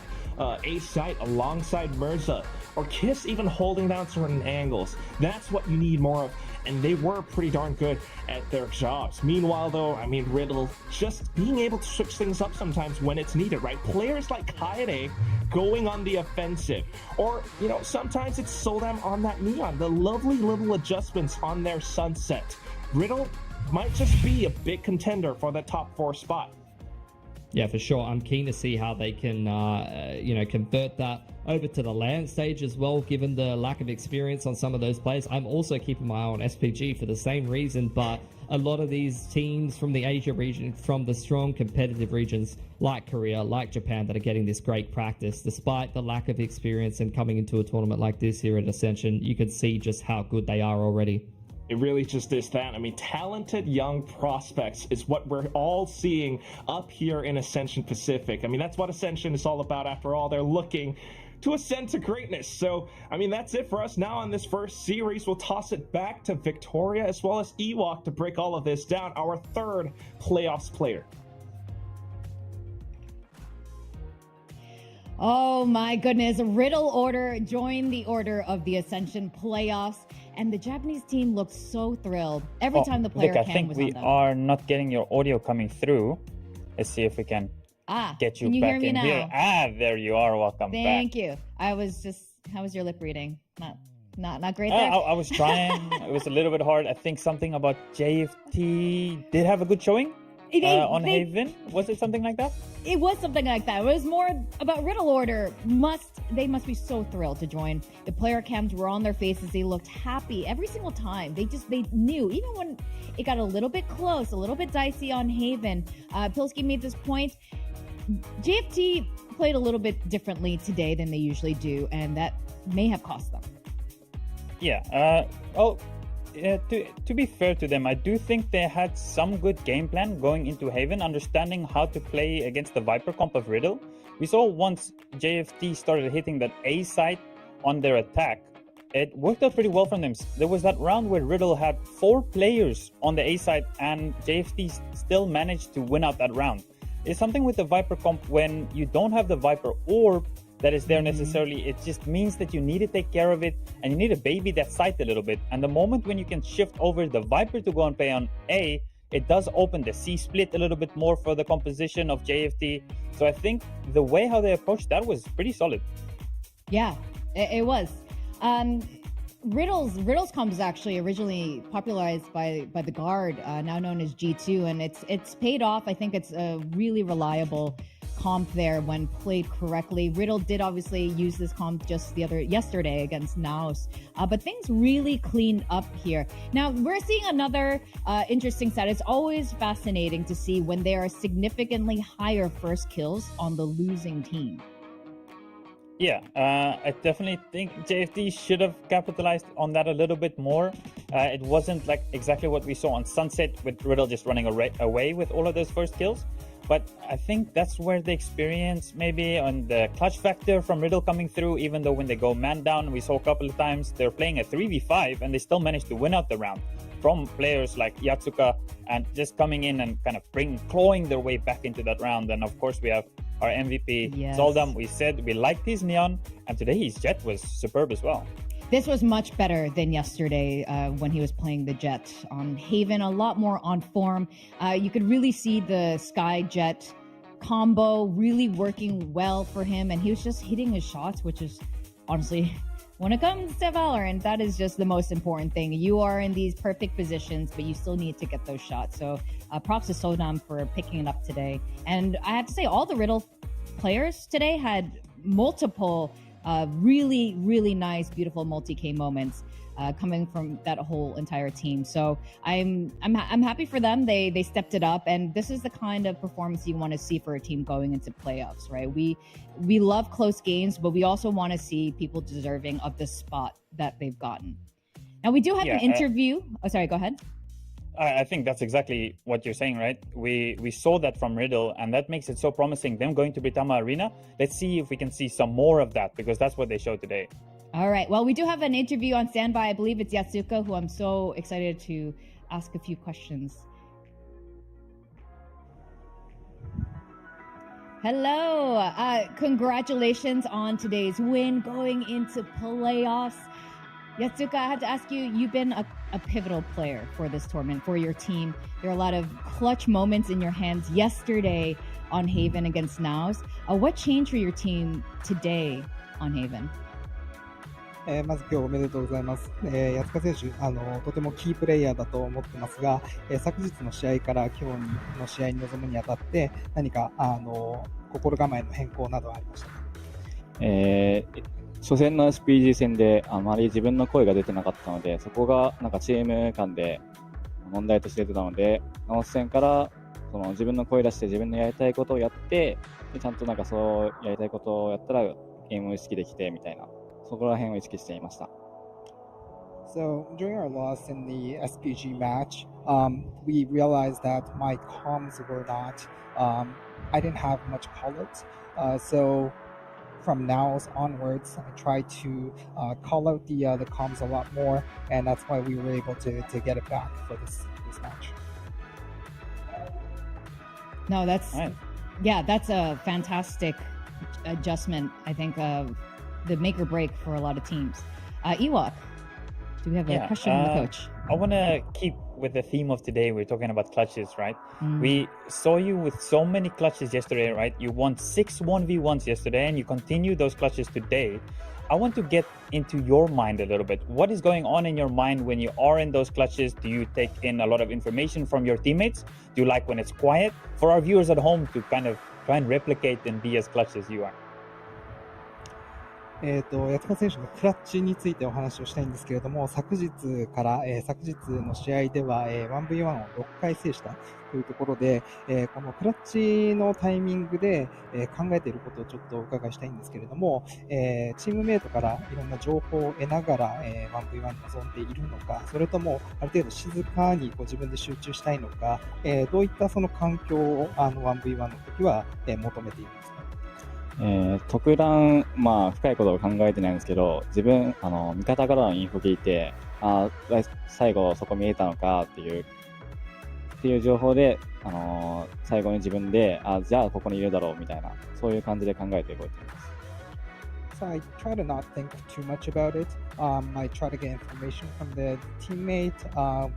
ace side alongside Mirza, or Kiss even holding down certain angles. That's what you need more of, and they were pretty darn good at their jobs. Meanwhile, though, I mean, Riddle just being able to switch things up sometimes when it's needed, right? Players like Kaede going on the offensive, or, you know, sometimes it's Soldam on that Neon, the lovely little adjustments on their Sunset. Riddle might just be a big contender for the top 4 spot. Yeah, for sure. I'm keen to see how they can, convert that over to the land stage as well, given the lack of experience on some of those players. I'm also keeping my eye on SPG for the same reason, but a lot of these teams from the Asia region, from the strong competitive regions like Korea, like Japan, that are getting this great practice, despite the lack of experience and coming into a tournament like this here at Ascension, you can see just how good they are already. It really just is that. I mean, talented young prospects is what we're all seeing up here in Ascension Pacific. I mean, that's what Ascension is all about. After all, they're looking to ascend to greatness. So, I mean, that's it for us now on this first series. We'll toss it back to Victoria as well as Ewok to break all of this down, our 3rd playoffs player. Oh my goodness, Riddle Order joined the order of the Ascension playoffs, and the Japanese team looked so thrilled every time the player Vic, cam I was on think them. we are not getting your audio coming through. Let's see if we can get you can you back hear me in now? here. There you are. Welcome back. Thank you. I was just, how was your lip reading? Not great there? I was trying. It was a little bit hard. I think something about JFT did have a good showing on Haven. Was it something like that? It was something like that. It was more about Riddle Order. They must be so thrilled to join. The player cams were on their faces. They looked happy every single time. They knew, even when it got a little bit close, a little bit dicey on Haven. Pilsky made this point. JFT played a little bit differently today than they usually do, and that may have cost them. Yeah. To be fair to them, I do think they had some good game plan going into Haven, understanding how to play against the Viper comp of Riddle. We saw once JFT started hitting that A site on their attack, it worked out pretty well for them. There was that round where Riddle had 4 players on the A side and JFT still managed to win out that round. It's something with the Viper comp when you don't have the Viper orb that is there necessarily. It just means that you need to take care of it and you need to baby that site a little bit. And the moment when you can shift over the Viper to go and play on A, it does open the C split a little bit more for the composition of JFT. So I think the way how they approached that was pretty solid. Yeah, it was. Riddle's comp is actually originally popularized by the Guard, now known as G2, and it's paid off. I think it's a really reliable comp there when played correctly. Riddle did obviously use this comp just yesterday against Naos, but things really cleaned up here. Now we're seeing another interesting set. It's always fascinating to see when there are significantly higher first kills on the losing team. Yeah, I definitely think JFT should have capitalized on that a little bit more. It wasn't like exactly what we saw on Sunset with Riddle just running away with all of those first kills. But I think that's where the experience maybe on the clutch factor from Riddle coming through, even though when they go man down, we saw a couple of times they're playing a 3v5 and they still managed to win out the round from players like Yatsuka and just coming in and kind of clawing their way back into that round. And of course we have our MVP, Soldam. We said we liked his Neon, and today his Jet was superb as well. This was much better than yesterday when he was playing the Jet on Haven, a lot more on form. You could really see the Sky Jet combo really working well for him, and he was just hitting his shots, which is honestly, when it comes to VALORANT, that is just the most important thing. You are in these perfect positions, but you still need to get those shots. So props to Soldam for picking it up today. And I have to say, all the Riddle players today had multiple really, really nice, beautiful multi-K moments coming from that whole entire team. So I'm happy for them. They stepped it up, and this is the kind of performance you want to see for a team going into playoffs, right? We love close games, but we also want to see people deserving of the spot that they've gotten. Now we do have an interview. Sorry, go ahead. I think that's exactly what you're saying, right? We saw that from Riddle, and that makes it so promising. Them going to Britama Arena. Let's see if we can see some more of that, because that's what they showed today. All right. Well, we do have an interview on standby. I believe it's Yasuka, who I'm so excited to ask a few questions. Hello. Congratulations on today's win going into playoffs. Yasuka, I have to ask you, you've been a pivotal player for this tournament, for your team. There are a lot of clutch moments in your hands yesterday on Haven against Nows. What changed for your team today on Haven? まず今日おめでとうございます。安塚選手、とてもキープレイヤーだと思ってますが、昨日の試合から今日の試合に臨むにあたって何か心構えの変更などはありましたか？初戦の SPG 戦であまり自分の声が出てなかったので、そこがなんかチーム間で問題として出てたので、ノース戦からその自分の声出して自分のやりたいことをやって、でちゃんとなんかそうやりたいことをやったらゲームを意識できてみたいな。そこら辺を意識していました。So during our loss in the SPG match, we realized that my comms were not. I didn't have much call it. So from now onwards, I tried to call out the comms a lot more, and that's why we were able to get it back for this match. No, that's that's a fantastic adjustment. I think the make or break for a lot of teams. Ewok, do we have a question from the coach? I want to keep with the theme of today. We're talking about clutches, right? We saw you with so many clutches yesterday, right? You won 6 1v1s yesterday, and you continue those clutches today. I want to get into your mind a little bit. What is going on in your mind when you are in those clutches? Do you take in a lot of information from your teammates? Do you like when it's quiet? For our viewers at home to kind of try and replicate and be as clutch as you are. 八塚選手のクラッチについてお話をしたいんですけれども、昨日から、昨日の試合では、1v1 を6回制したというところで、このクラッチのタイミングで、考えていることをちょっとお伺いしたいんですけれども、チームメイトからいろんな情報を得ながら、1v1 に臨んでいるのか、それともある程度静かに自分で集中したいのか、どういったその環境を1v1 の時は、求めているんですか？特段、深いことを考えてないんですけど、自分、味方からのインフォ聞いて、最後そこ見えたのかっていう情報で、最後に自分で、じゃあここにいるだろうみたいな、そういう感じで考えて動いています。So I try to not think too much about it. I try to get information from the teammate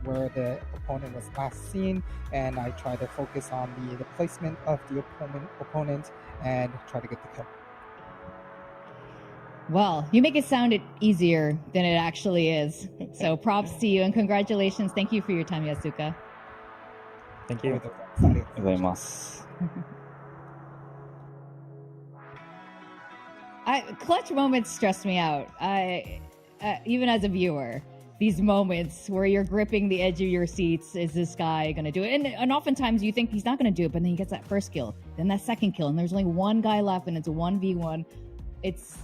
where the opponent was last seen, and I try to focus on the placement of the opponent and try to get the kill. Well, you make it sound easier than it actually is. So props to you and congratulations. Thank you for your time, Yasuka. Thank you. ありがとうございます。Clutch moments stress me out. Even as a viewer, these moments where you're gripping the edge of your seats, is this guy going to do it? And oftentimes you think he's not going to do it, but then he gets that first kill, then that second kill, and there's only one guy left, and it's a 1v1. It's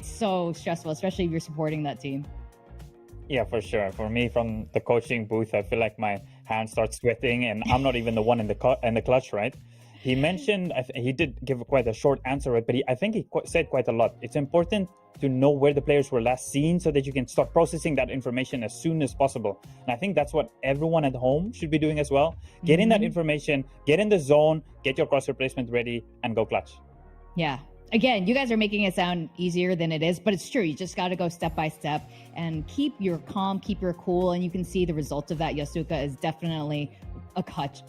so stressful, especially if you're supporting that team. Yeah, for sure. For me, from the coaching booth, I feel like my hands start sweating, and I'm not even the one in the clutch, right? He mentioned, he did give quite a short answer, right? But I think he said quite a lot. It's important to know where the players were last seen so that you can start processing that information as soon as possible. And I think that's what everyone at home should be doing as well. Get in that information, get in the zone, get your cross replacement ready, and go clutch. Yeah. Again, you guys are making it sound easier than it is, but it's true. You just got to go step by step and keep your calm, keep your cool, and you can see the result of that. Yasuka is definitely a clutch,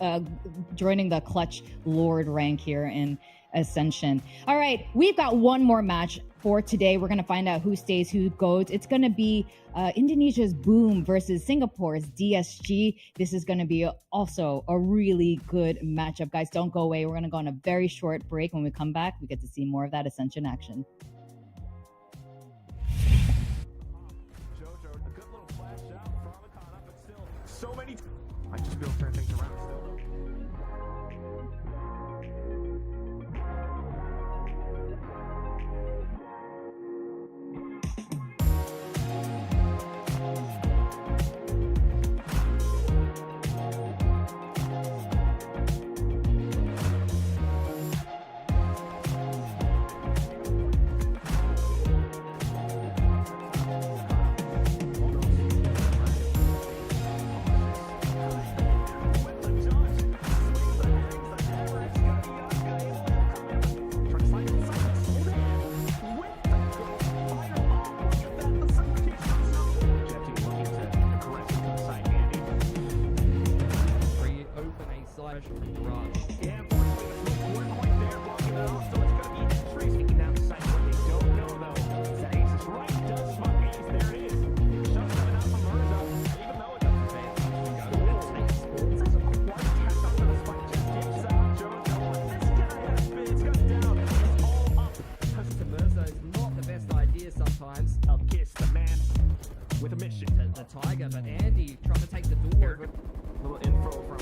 joining the clutch Lord rank here in Ascension. All right, we've got one more match. for today. We're going to find out who stays, who goes. It's going to be Indonesia's Boom versus Singapore's DSG. This is going to be also a really good matchup. Guys, don't go away. We're going to go on a very short break. When we come back, we get to see more of that Ascension action. So many. I just feel turn things around still. With a mission. The Tiger, but Andy trying to take the door. A little info from.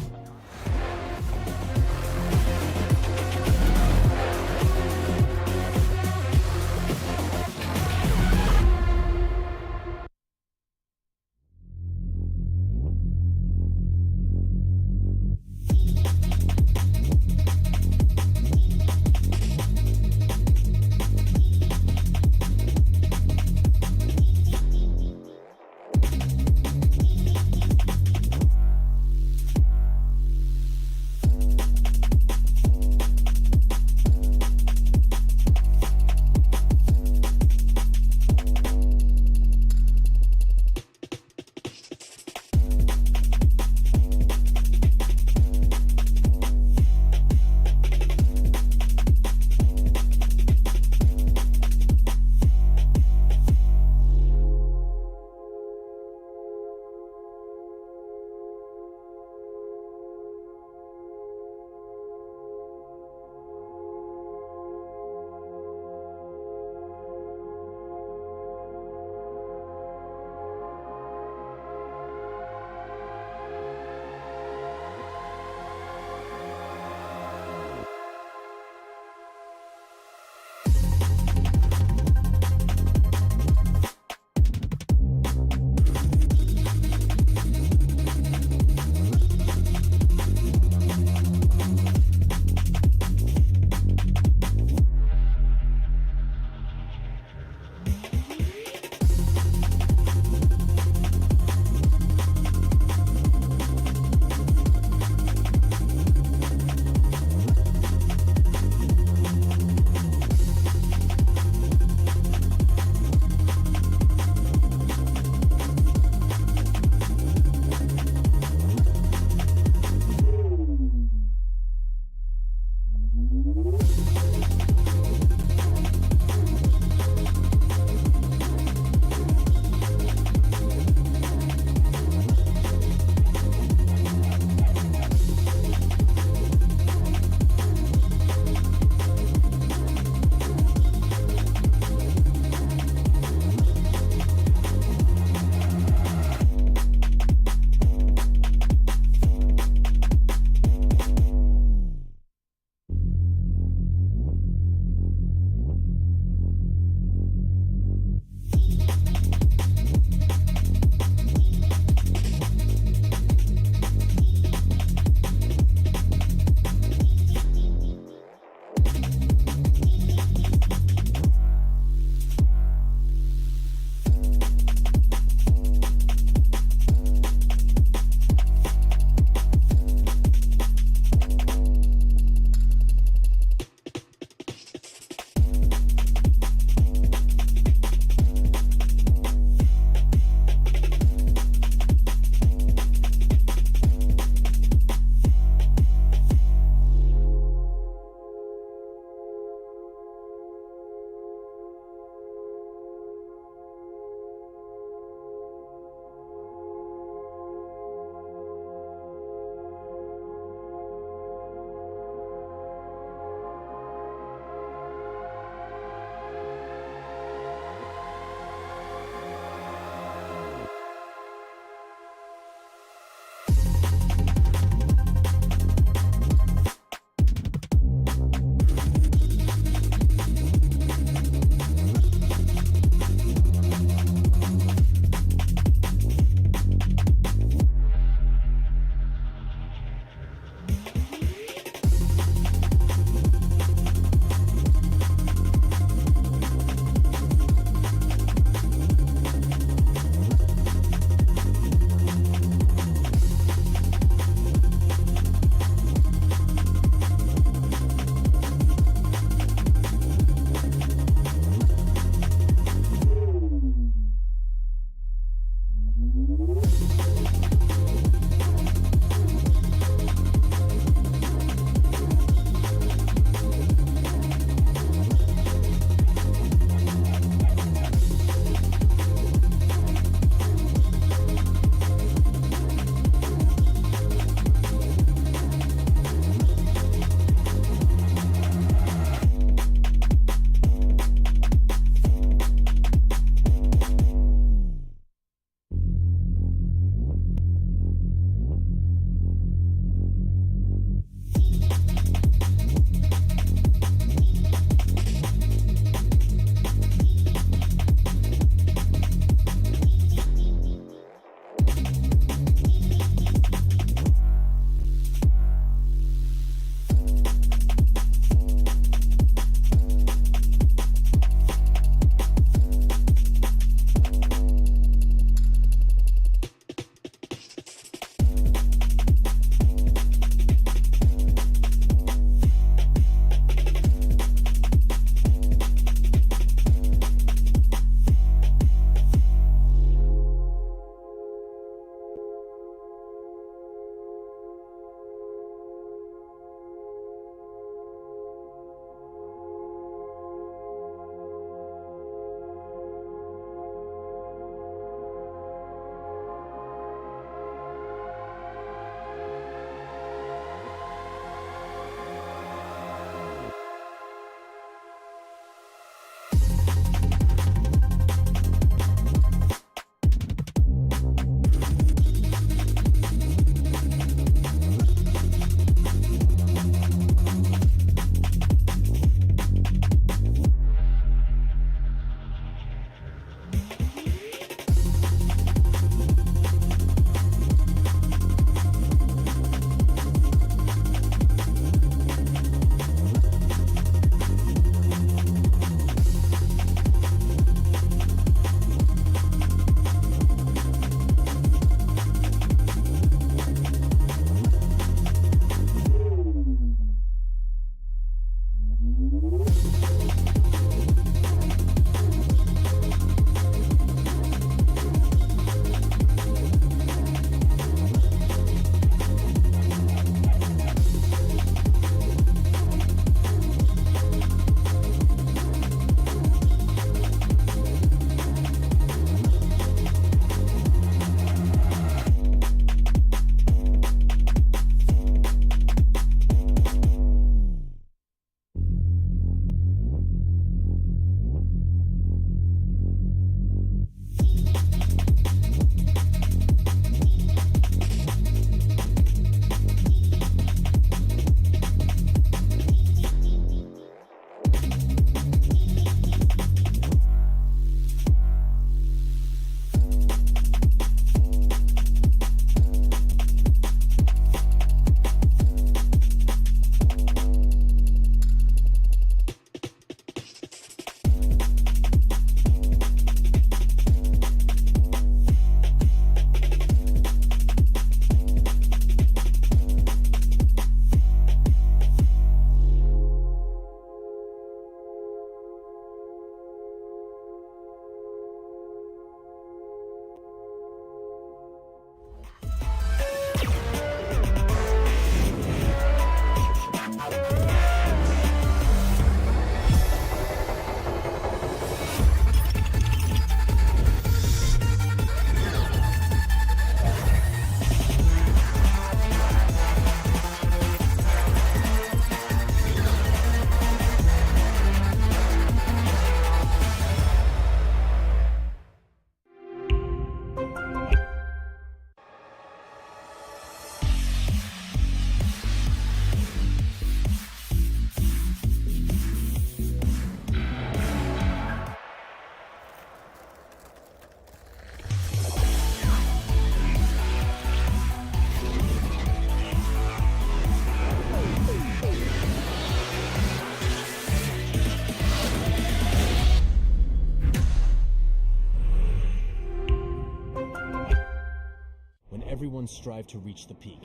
and strive to reach the peak.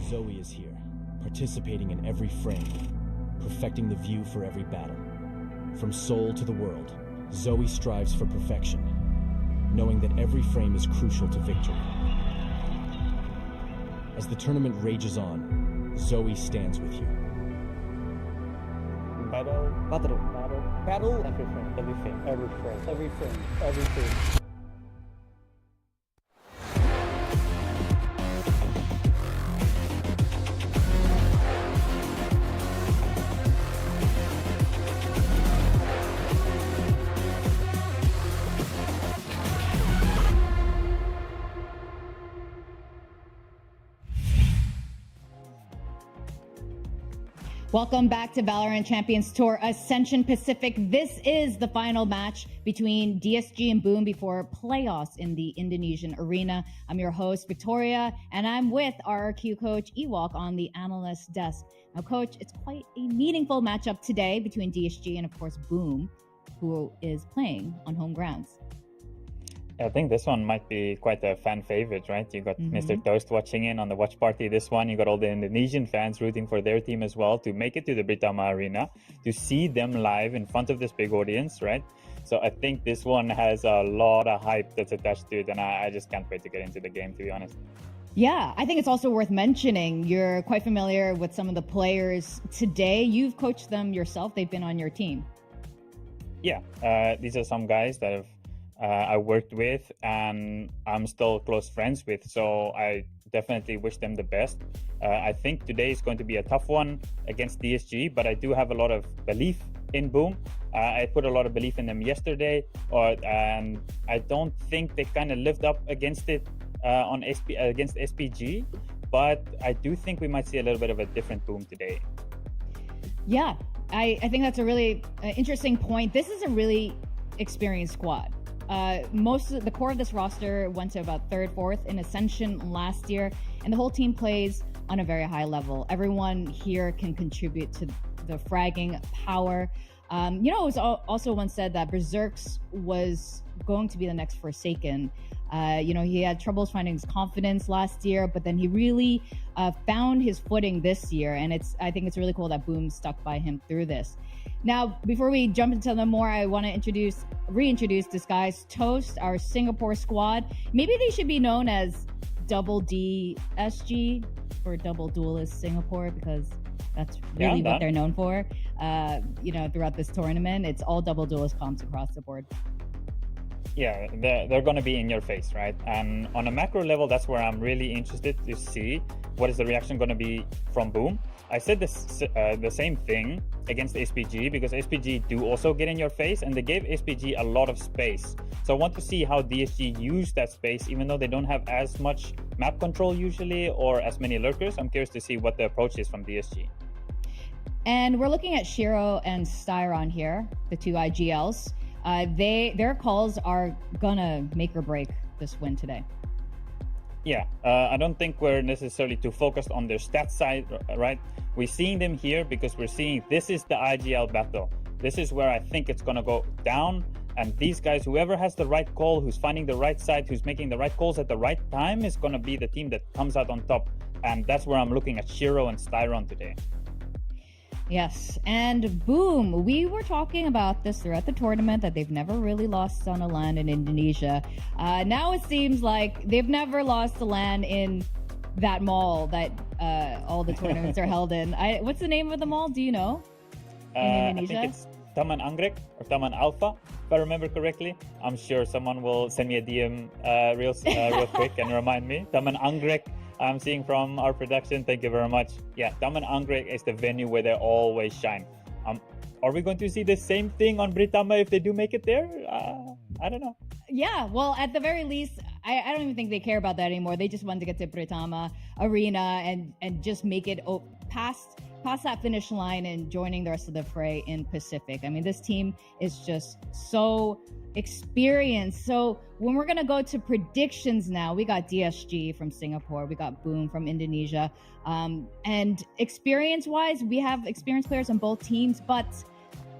Zoe is here, participating in every frame, perfecting the view for every battle. From Seoul to the world, Zoe strives for perfection, knowing that every frame is crucial to victory. As the tournament rages on, Zoe stands with you. Battle. Every frame. Welcome back to VALORANT Champions Tour Ascension Pacific. This is the final match between DSG and Boom before playoffs in the Indonesian arena. I'm your host, Victoria, and I'm with RRQ coach Ewok on the analyst desk. Now, coach, it's quite a meaningful matchup today between DSG and, of course, Boom, who is playing on home grounds. I think this one might be quite a fan favorite, right? You got Mr. Toast watching in on the watch party this one. You got all the Indonesian fans rooting for their team as well to make it to the Britama Arena, to see them live in front of this big audience, right? So I think this one has a lot of hype that's attached to it, and I just can't wait to get into the game, to be honest. Yeah, I think it's also worth mentioning. You're quite familiar with some of the players today. You've coached them yourself. They've been on your team. Yeah, these are some guys that have I worked with and I'm still close friends with, so I definitely wish them the best. I think today is going to be a tough one against DSG, but I do have a lot of belief in Boom. I put a lot of belief in them yesterday, and I don't think they kind of lived up against it against SPG, but I do think we might see a little bit of a different Boom today. Yeah, I think that's a really interesting point. This is a really experienced squad. Most of the core of this roster went to about 3rd, 4th in Ascension last year, and the whole team plays on a very high level. Everyone here can contribute to the fragging power. It was also once said that Berserks was going to be the next Forsaken. He had troubles finding his confidence last year, but then he really found his footing this year, and I think it's really cool that Boom stuck by him through this. Now, before we jump into them more, I want to reintroduce this guy's Toast, our Singapore squad. Maybe they should be known as Double DSG or Double Duelist Singapore, because that's really what they're known for. Throughout this tournament, it's all Double Duelist comps across the board. Yeah, they're going to be in your face, right? And on a macro level, that's where I'm really interested to see what is the reaction going to be from Boom. I said the same thing against SPG because SPG do also get in your face, and they gave SPG a lot of space. So I want to see how DSG use that space, even though they don't have as much map control usually or as many lurkers. I'm curious to see what the approach is from DSG. And we're looking at Shiro and Styron here, the two IGLs. Their calls are gonna make or break this win today. Yeah, I don't think we're necessarily too focused on their stats side, right? We're seeing them here because we're seeing this is the IGL battle. This is where I think it's gonna go down. And these guys, whoever has the right call, who's finding the right side, who's making the right calls at the right time, is gonna be the team that comes out on top. And that's where I'm looking at Shiro and Styron today. Yes, and Boom, we were talking about this throughout the tournament, that they've never really lost on a LAN in Indonesia. Now it seems like they've never lost a LAN in that mall that all the tournaments are held in. What's the name of the mall? Do you know? In Indonesia? I think it's Taman Anggrek or Taman Alpha, if I remember correctly. I'm sure someone will send me a DM real quick and remind me. Taman Anggrek. I'm seeing from our production. Thank you very much. Yeah, Taman Anggrek is the venue where they always shine. Are we going to see the same thing on Britama if they do make it there? I don't know. Yeah, well, at the very least, I don't even think they care about that anymore. They just want to get to Britama Arena and just make it past that finish line and joining the rest of the fray in Pacific. I mean, this team is just so experienced. So when we're going to go to predictions now, we got DSG from Singapore, we got Boom from Indonesia. And experience-wise, we have experienced players on both teams, but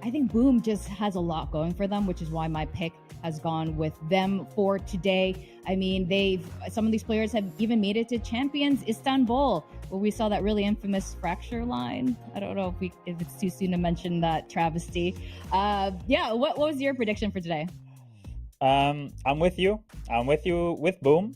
I think Boom just has a lot going for them, which is why my pick has gone with them for today. I mean, some of these players have even made it to Champions Istanbul, where we saw that really infamous fracture line. I don't know if it's too soon to mention that travesty. What was your prediction for today? I'm with you. I'm with you with Boom.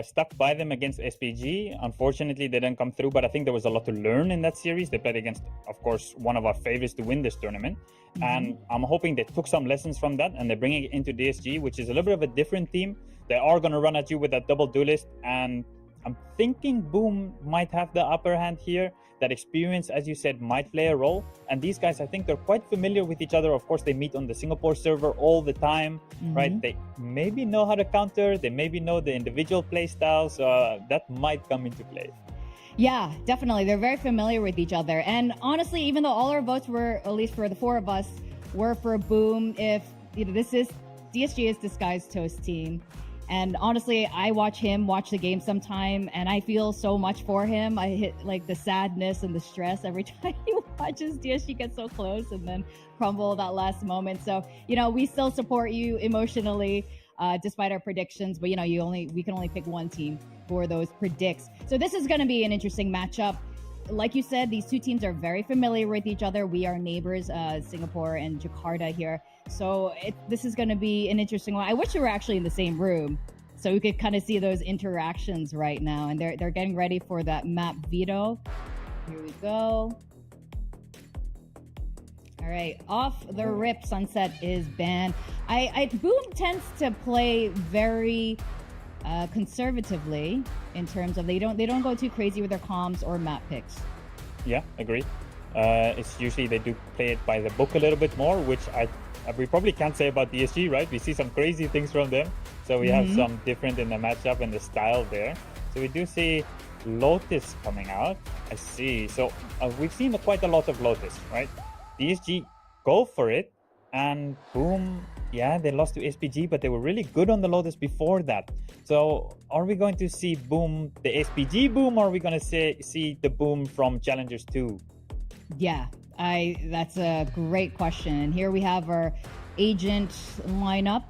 Stuck by them against SPG. Unfortunately, they didn't come through, but I think there was a lot to learn in that series. They played against, of course, one of our favorites to win this tournament. Mm-hmm. And I'm hoping they took some lessons from that and they're bringing it into DSG, which is a little bit of a different team. They are going to run at you with that double duelist. And I'm thinking Boom might have the upper hand here. That experience, as you said, might play a role. And these guys, I think they're quite familiar with each other. Of course, they meet on the Singapore server all the time, right? They maybe know how to counter. They maybe know the individual play styles. That might come into play. Yeah, definitely. They're very familiar with each other. And honestly, even though all our votes were, at least for the four of us, were for Boom, if this is DSG is Disguised Toast team. And honestly, I watch him watch the game sometime, and I feel so much for him. I hit like the sadness and the stress every time he watches DSG get so close and then crumble that last moment. So, we still support you emotionally, despite our predictions. But we can only pick one team for those predicts. So this is going to be an interesting matchup. Like you said, these two teams are very familiar with each other. We are neighbors, Singapore and Jakarta here. So this is going to be an interesting one. I wish we were actually in the same room so we could kind of see those interactions right now. And they're getting ready for that map veto. Here we go. All right, off the rip, Sunset is banned. Boom tends to play very conservatively in terms of they don't go too crazy with their comms or map picks. Yeah, agreed. It's usually they do play it by the book a little bit more, which we probably can't say about DSG, right? We see some crazy things from them, so we have some different in the matchup and the style there. So we do see Lotus coming out. I see. So we've seen quite a lot of Lotus, right? DSG go for it, and Boom. Yeah, they lost to SPG, but they were really good on the Lotus before that. So are we going to see Boom, the SPG Boom, or are we going to see the Boom from Challengers 2? Yeah, that's a great question. And here we have our agent lineup.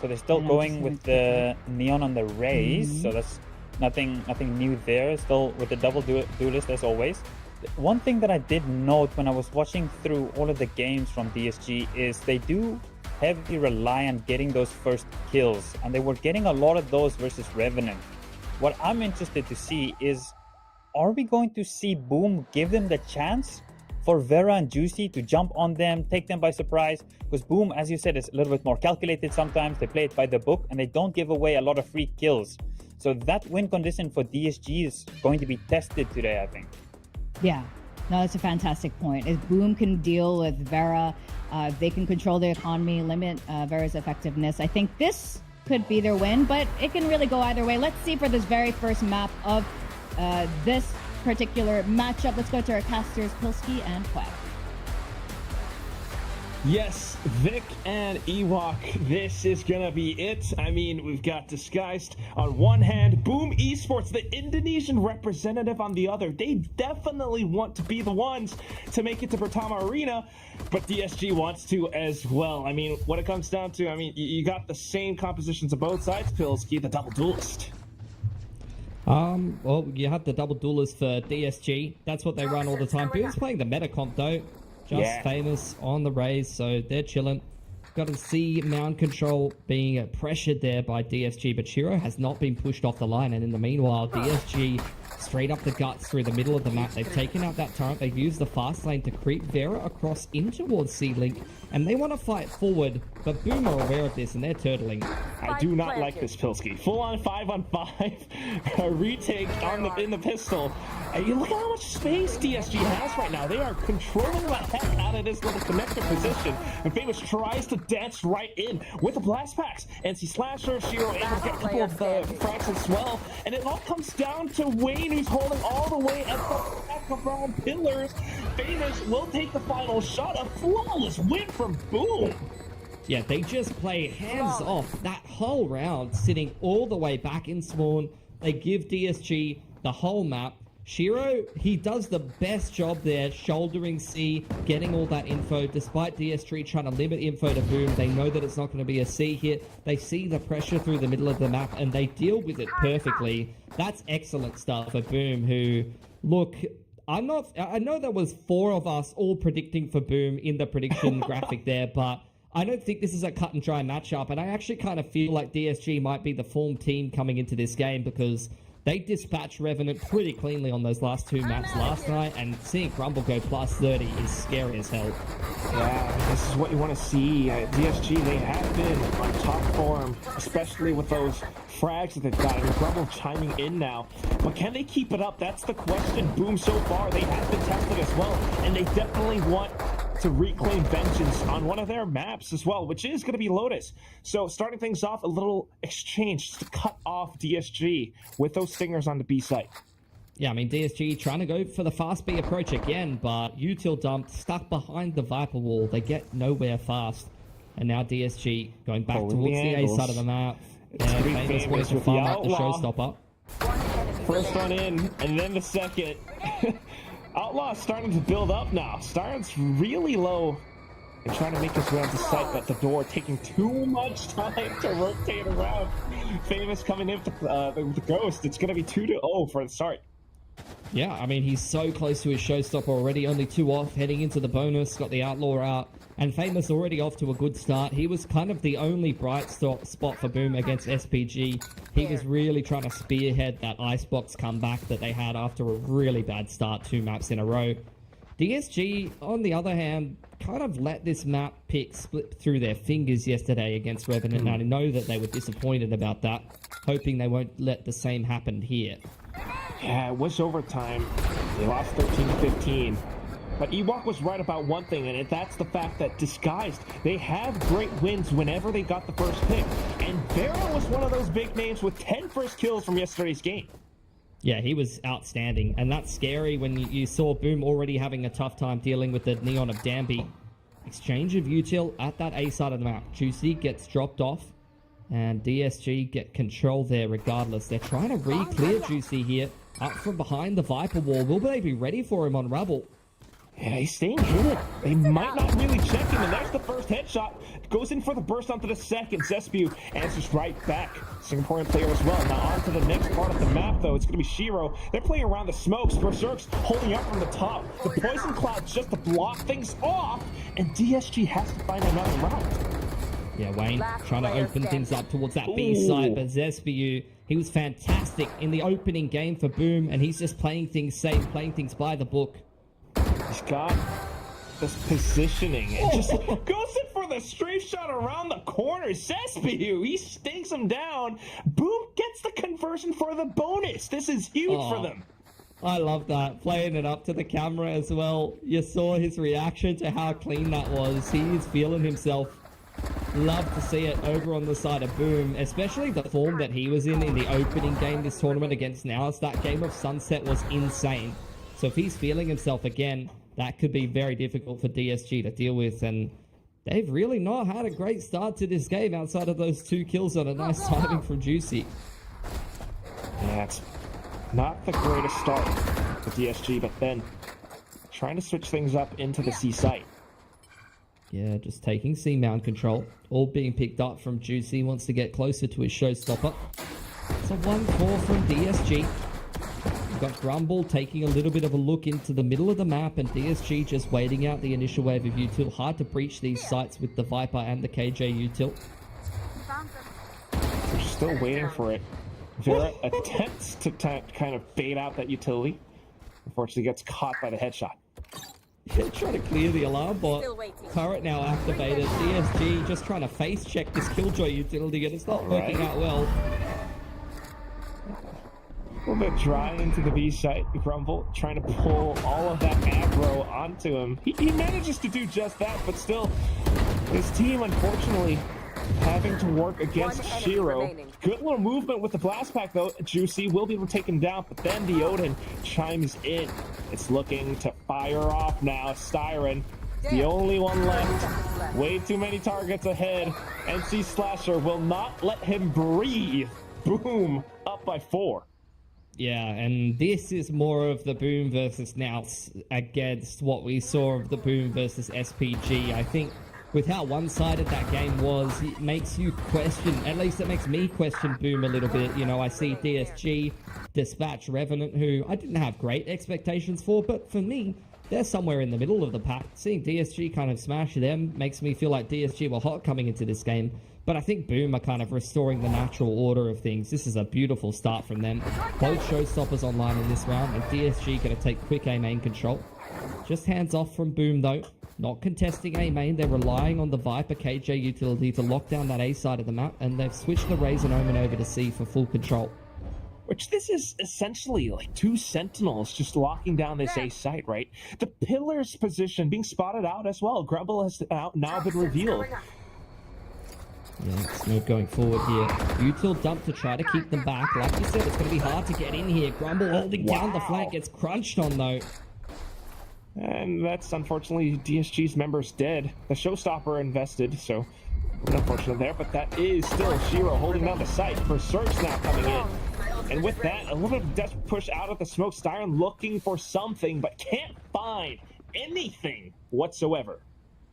So they're still going with the neon on the rays. So that's nothing new there. Still with the double duelist as always. One thing that I did note when I was watching through all of the games from DSG is they do heavily rely on getting those first kills, and they were getting a lot of those versus Revenant. What I'm interested to see is, are we going to see Boom give them the chance for Vera and Juicy to jump on them, take them by surprise? Because Boom, as you said, is a little bit more calculated sometimes. They play it by the book, and they don't give away a lot of free kills. So that win condition for DSG is going to be tested today, I think. Yeah, no, that's a fantastic point. If Boom can deal with Vera, if they can control the economy, limit Vera's effectiveness, I think this could be their win, but it can really go either way. Let's see for this very first map of this particular matchup. Let's go to our casters, Pilsky and Quack. Yes, Vic and Ewok, this is gonna be it. I mean, we've got Disguised on one hand, Boom Esports, the Indonesian representative on the other. They definitely want to be the ones to make it to Pertama Arena, but DSG wants to as well. I mean, what it comes down to, I mean, you got the same compositions of both sides, Pilsky, the double duelist. Well, you have the double duelist for DSG. That's what they run all the time. Bill's playing the meta comp though. Just famous on the Rays, so they're chilling. Got to see Mound Control being pressured there by DSG, but Shiro has not been pushed off the line, and in the meanwhile, DSG straight up the guts through the middle of the map. They've taken out that turret. They've used the fast lane to creep Vera across in towards C-Link, and they want to fight forward, but Boom are aware of this, and they're turtling. I do not like this, Pilsky. Full-on 5-on-5 retake in the pistol. You look at how much space DSG has right now. They are controlling the heck out of this little connector position, and Famous tries to dance right in with the blast packs. NC Slasher, Shiro able to get a couple of frags as well, and it all comes down to Wayne, who's holding all the way at the back around pillars. Famous will take the final shot. A flawless win from Boom. Yeah, they just play hands off that whole round, sitting all the way back in spawn. They give DSG the whole map. Shiro, he does the best job there, shouldering C, getting all that info, despite DSG trying to limit info to Boom. They know that it's not going to be a C hit. They see the pressure through the middle of the map, and they deal with it perfectly. That's excellent stuff for Boom, who, look, I know there was 4 of us all predicting for Boom in the prediction graphic there, but I don't think this is a cut and dry matchup, and I actually kind of feel like DSG might be the form team coming into this game because they dispatched Revenant pretty cleanly on those last 2 maps last night, and seeing Grumble go plus 30 is scary as hell. Yeah, this is what you want to see. DSG, they have been on top form, especially with those frags that they've got. I mean, Grumble chiming in now. But can they keep it up? That's the question. Boom, so far, they have been tested as well, and they definitely want to reclaim vengeance on one of their maps as well, which is going to be Lotus. So starting things off, a little exchange to cut off DSG with those stingers on the B site. Yeah, I mean, DSG trying to go for the fast B approach again, but util dumped, stuck behind the Viper wall. They get nowhere fast. And now DSG going back towards the A side of the map. Yeah, Famous wanting to farm out the showstopper. First one in, and then the second. Outlaw starting to build up now. Starts really low and trying to make his way onto sight, but the door taking too much time to rotate around. Famous coming in with the Ghost. It's going to be 2-0 for the start. Yeah, I mean, he's so close to his showstopper already. Only 2 off, heading into the bonus. Got the Outlaw out. And Famous already off to a good start. He was kind of the only bright spot for Boom against SPG. He was really trying to spearhead that Icebox comeback that they had after a really bad start 2 maps in a row. DSG, on the other hand, kind of let this map pick slip through their fingers yesterday against Revenant. And I know that they were disappointed about that, hoping they won't let the same happen here. Yeah, it was overtime. They lost 13-15. But Ewok was right about one thing, and that's the fact that Disguised, they have great wins whenever they got the first pick. And Vera was one of those big names with 10 first kills from yesterday's game. Yeah, he was outstanding, and that's scary when you saw Boom already having a tough time dealing with the Neon of Danby. Exchange of util at that A side of the map. Juicy gets dropped off, and DSG get control there regardless. They're trying to re-clear Juicy here, up from behind the Viper wall. Will they be ready for him on Rebel? Yeah, he's staying hidden. They might not really check him, and there's the first headshot. Goes in for the burst onto the second. Zespew answers right back. Singaporean player as well. Now on to the next part of the map, though. It's going to be Shiro. They're playing around the smokes. Berserk's holding up from the top. The poison cloud's just to block things off, and DSG has to find another route. Yeah, Wayne trying to open things up towards that B side, but Zespew, he was fantastic in the opening game for Boom, and he's just playing things safe, playing things by the book. He's got this positioning and just goes in for the strafe shot around the corner. Zespew, he stinks him down. Boom gets the conversion for the bonus. This is huge for them. I love that. Playing it up to the camera as well. You saw his reaction to how clean that was. He is feeling himself. Love to see it over on the side of Boom, especially the form that he was in the opening game this tournament against Naus. That game of Sunset was insane. So if he's feeling himself again, that could be very difficult for DSG to deal with. And they've really not had a great start to this game outside of those 2 kills on a nice timing from Juicy. Yeah, it's not the greatest start for DSG, but then trying to switch things up into the C site. Yeah, just taking C mount control. All being picked up from Juicy. Wants to get closer to his showstopper. It's a 1-4 from DSG. We've got Grumble taking a little bit of a look into the middle of the map, and DSG just waiting out the initial wave of util. Hard to breach these sites with the Viper and the KJ util. They're still waiting for it. Vera attempts to kind of bait out that utility. Unfortunately, gets caught by the headshot. Trying to clear the alarm bot. Turret now activated. DSG just trying to face check this Killjoy utility, and it's not working out well. A little bit dry into the B site. Grumble trying to pull all of that aggro onto him. He manages to do just that, but still, his team, unfortunately, having to work against Shiro. Good little movement with the blast pack, though. Juicy will be taken down, but then the Odin chimes in. It's looking to fire off now. Styron, the only one left. Way too many targets ahead. NC Slasher will not let him breathe. Boom, up by 4. Yeah, and this is more of the Boom versus Nous against what we saw of the Boom versus SPG. I think with how one-sided that game was, it makes you question, at least it makes me question Boom a little bit. You know, I see DSG dispatch Revenant, who I didn't have great expectations for, but for me, they're somewhere in the middle of the pack. Seeing DSG kind of smash them makes me feel like DSG were hot coming into this game. But I think Boom are kind of restoring the natural order of things. This is a beautiful start from them. Both showstoppers online in this round, and DSG going to take quick A main control. Just hands off from Boom though. Not contesting A main. They're relying on the Viper KJ utility to lock down that A side of the map, and they've switched the Razor and Omen over to C for full control. Which this is essentially like two Sentinels just locking down this A site, right? The Pillar's position being spotted out as well. Grumble has now been revealed. Yeah, Smoke going forward here. Util dump to try to keep them back. Like you said, it's going to be hard to get in here. Grumble holding down the flank, gets crunched on though. And that's unfortunately DSG's members dead. The showstopper invested, so unfortunate there, but that is still Shiro holding down the site for Surge now coming in. And with that, a little bit of desperate push out of the smoke. Styron looking for something, but can't find anything whatsoever.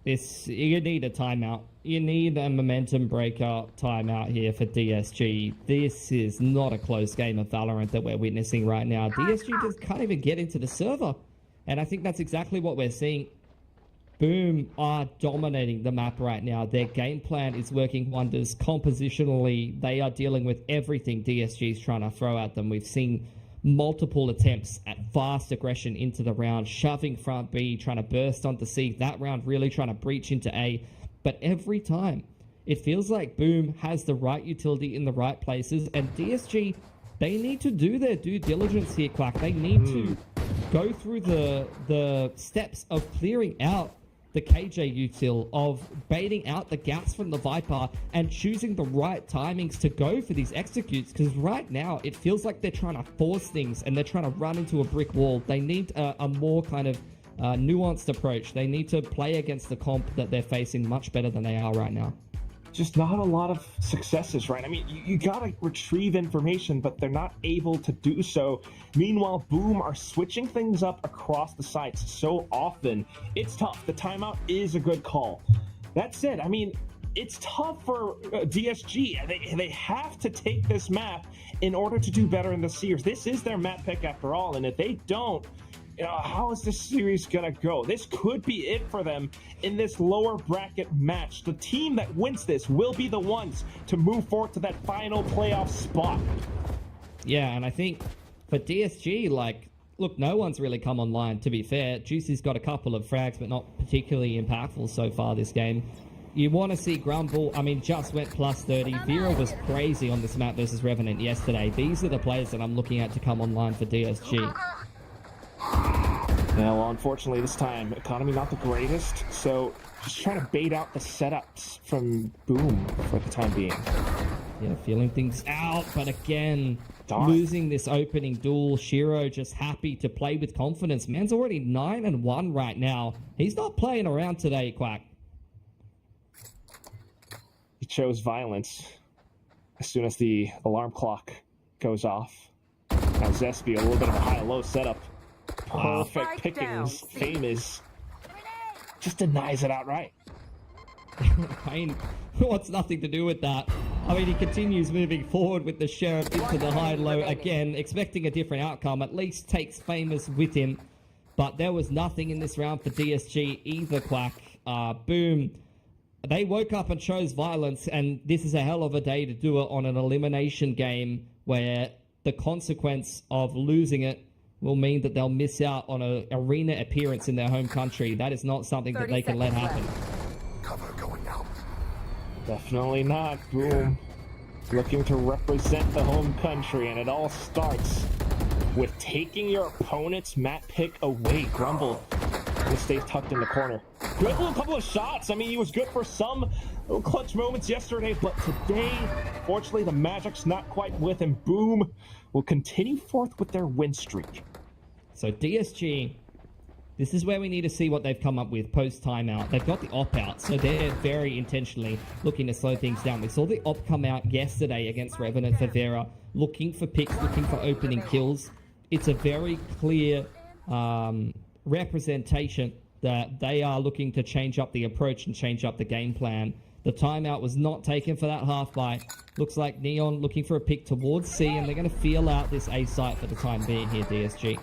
You need a timeout. You need a momentum breaker timeout here for DSG. This is not a close game of Valorant that we're witnessing right now. DSG just can't even get into the server. And I think that's exactly what we're seeing. Boom are dominating the map right now. Their game plan is working wonders. Compositionally, they are dealing with everything DSG is trying to throw at them. We've seen multiple attempts at fast aggression into the round, shoving front B, trying to burst onto C. That round really trying to breach into A. But every time, it feels like Boom has the right utility in the right places. And DSG, they need to do their due diligence here, Quack. They need to go through the steps of clearing out the KJ util, of baiting out the gas from the Viper and choosing the right timings to go for these executes, because right now it feels like they're trying to force things and they're trying to run into a brick wall. They need a more kind of nuanced approach. They need to play against the comp that they're facing much better than they are right now. Just not a lot of successes, right? I mean, you gotta retrieve information, but they're not able to do so. Meanwhile, Boom are switching things up across the sites so often. It's tough. The timeout is a good call. That said, I mean, it's tough for DSG. They have to take this map in order to do better in the series. This is their map pick after all, and if they don't, how is this series gonna go? This could be it for them in this lower bracket match. The team that wins this will be the ones to move forward to that final playoff spot. Yeah, and I think for DSG, like, look, no one's really come online, to be fair. Juicy's got a couple of frags, but not particularly impactful so far this game. You want to see Grumble, I mean, just went plus 30. Vera was crazy on this map versus Revenant yesterday. These are the players that I'm looking at to come online for DSG. Yeah, well, unfortunately, this time, economy not the greatest, so just trying to bait out the setups from Boom for the time being. Yeah, feeling things out, but again, losing this opening duel. Shiro just happy to play with confidence. Man's already 9-1 right now. He's not playing around today, Quack. He chose violence as soon as the alarm clock goes off. Now Zespi, a little bit of a high-low setup. Perfect pickings. Famous just denies it outright. Payne wants nothing to do with that. I mean, he continues moving forward with the Sheriff into the high-low again, expecting a different outcome. At least takes Famous with him. But there was nothing in this round for DSG either, Quack. Boom. They woke up and chose violence, and this is a hell of a day to do it on an elimination game where the consequence of losing it will mean that they'll miss out on an arena appearance in their home country. That is not something that they can let happen. Cover going out. Definitely not. Boom. Looking to represent the home country, and it all starts with taking your opponent's map pick away. Grumble just stays tucked in the corner. Good little couple of shots. I mean, he was good for some little clutch moments yesterday, but today, fortunately, the magic's not quite with him. Boom will continue forth with their win streak. So DSG This is where we need to see what they've come up with post timeout. They've got the op out, so they're very intentionally looking to slow things down. We saw the op come out yesterday against Revenant for Vera, looking for picks, looking for opening kills. It's a very clear representation that they are looking to change up the approach and change up the game plan. The timeout was not taken for that half buy. Looks like Neon looking for a pick towards C, and they're going to feel out this A site for the time being here, DSG.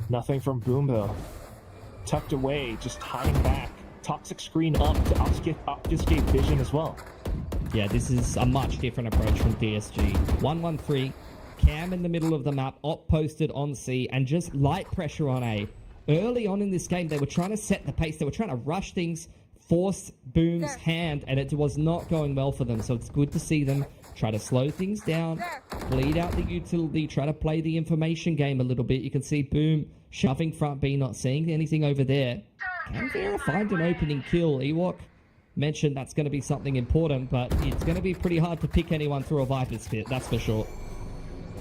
Nothing from Boom though. Tucked away, just hiding back. Toxic screen up to obfuscate vision as well. Yeah, this is a much different approach from DSG. 1-1-3, Cam in the middle of the map, op posted on C, and just light pressure on A. Early on in this game, they were trying to set the pace. They were trying to rush things, force Boom's hand, and it was not going well for them. So it's good to see them try to slow things down, bleed out the utility, try to play the information game a little bit. You can see Boom shoving front B, not seeing anything over there. Can Vera find an opening kill? Ewok mentioned that's going to be something important, but it's going to be pretty hard to pick anyone through a Viper's pit, that's for sure.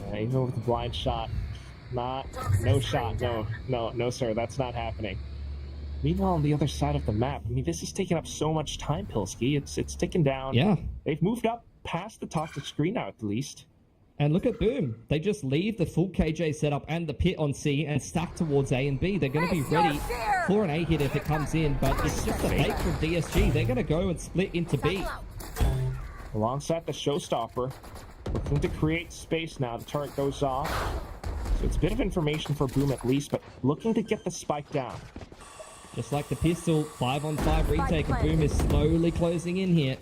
Even with the blind shot, no shot, no sir, that's not happening. Meanwhile, on the other side of the map, I mean, this is taking up so much time, Pilsky. It's ticking down. Yeah. They've moved up past the toxic screen now, at least. And look at Boom. They just leave the full KJ setup and the pit on C and stack towards A and B. They're going to be ready for an A hit if it comes in, but it's just a fake from DSG. They're going to go and split into B. Alongside the showstopper, looking to create space now. The turret goes off. So it's a bit of information for Boom at least, but looking to get the spike down. Just like the pistol, 5-on-5 retake, and Boom is slowly closing in here.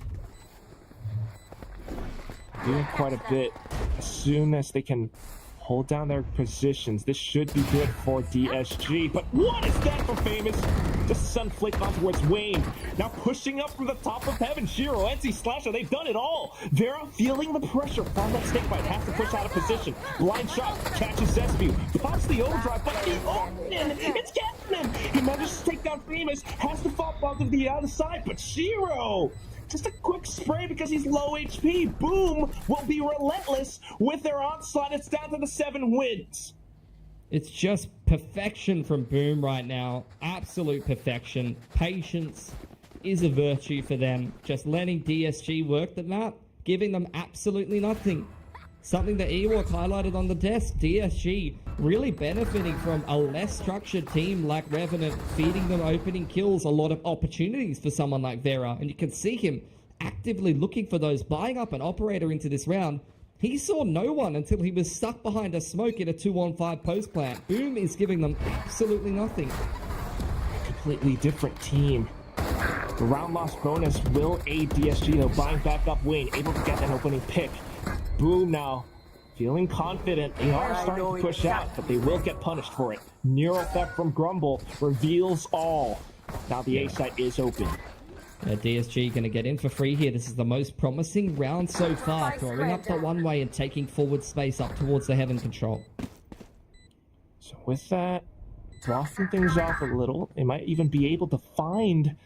Doing quite a bit. As soon as they can hold down their positions, this should be good for DSG. But what is that for Famous? Just sun flicked on towards Wayne. Now pushing up from the top of heaven. Shiro, NC Slasher, they've done it all. Vera feeling the pressure from that snake bite. Has to push out of position. Blind shot, catches Zespew. Pops the overdrive, but the open! It's getting him! He manages to take down Famous. Has to fall onto the other side, but Shiro! Just a quick spray because he's low HP. Boom will be relentless with their onslaught. It's down to the 7 wins. It's just perfection from Boom right now. Absolute perfection. Patience is a virtue for them. Just letting DSG work the map, giving them absolutely nothing. Something that Ewok highlighted on the desk. DSG really benefiting from a less structured team like Revenant, feeding them opening kills, a lot of opportunities for someone like Vera. And you can see him actively looking for those, buying up an operator into this round. He saw no one until he was stuck behind a smoke in a 2-on-5 post plant. Boom is giving them absolutely nothing. Completely different team. The round loss bonus will aid DSG though, buying back up Wayne, able to get an opening pick. Boom now, feeling confident. They are starting to push out, but they will get punished for it. Neural theft from Grumble reveals all. Now the A site is open. DSG going to get in for free here. This is the most promising round so far, throwing up the one-way and taking forward space up towards the Heaven control. So with that, blocking things off a little, they might even be able to find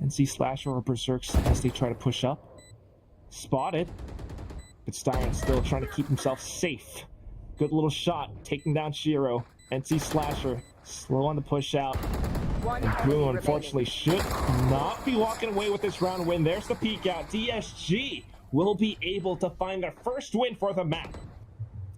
NC Slasher or Berserks as they try to push up. Spotted. But Styron still trying to keep himself safe. Good little shot, taking down Shiro. NC Slasher, slow on the push out. And Boom, unfortunately, should not be walking away with this round win. There's the peek out. DSG will be able to find their first win for the map.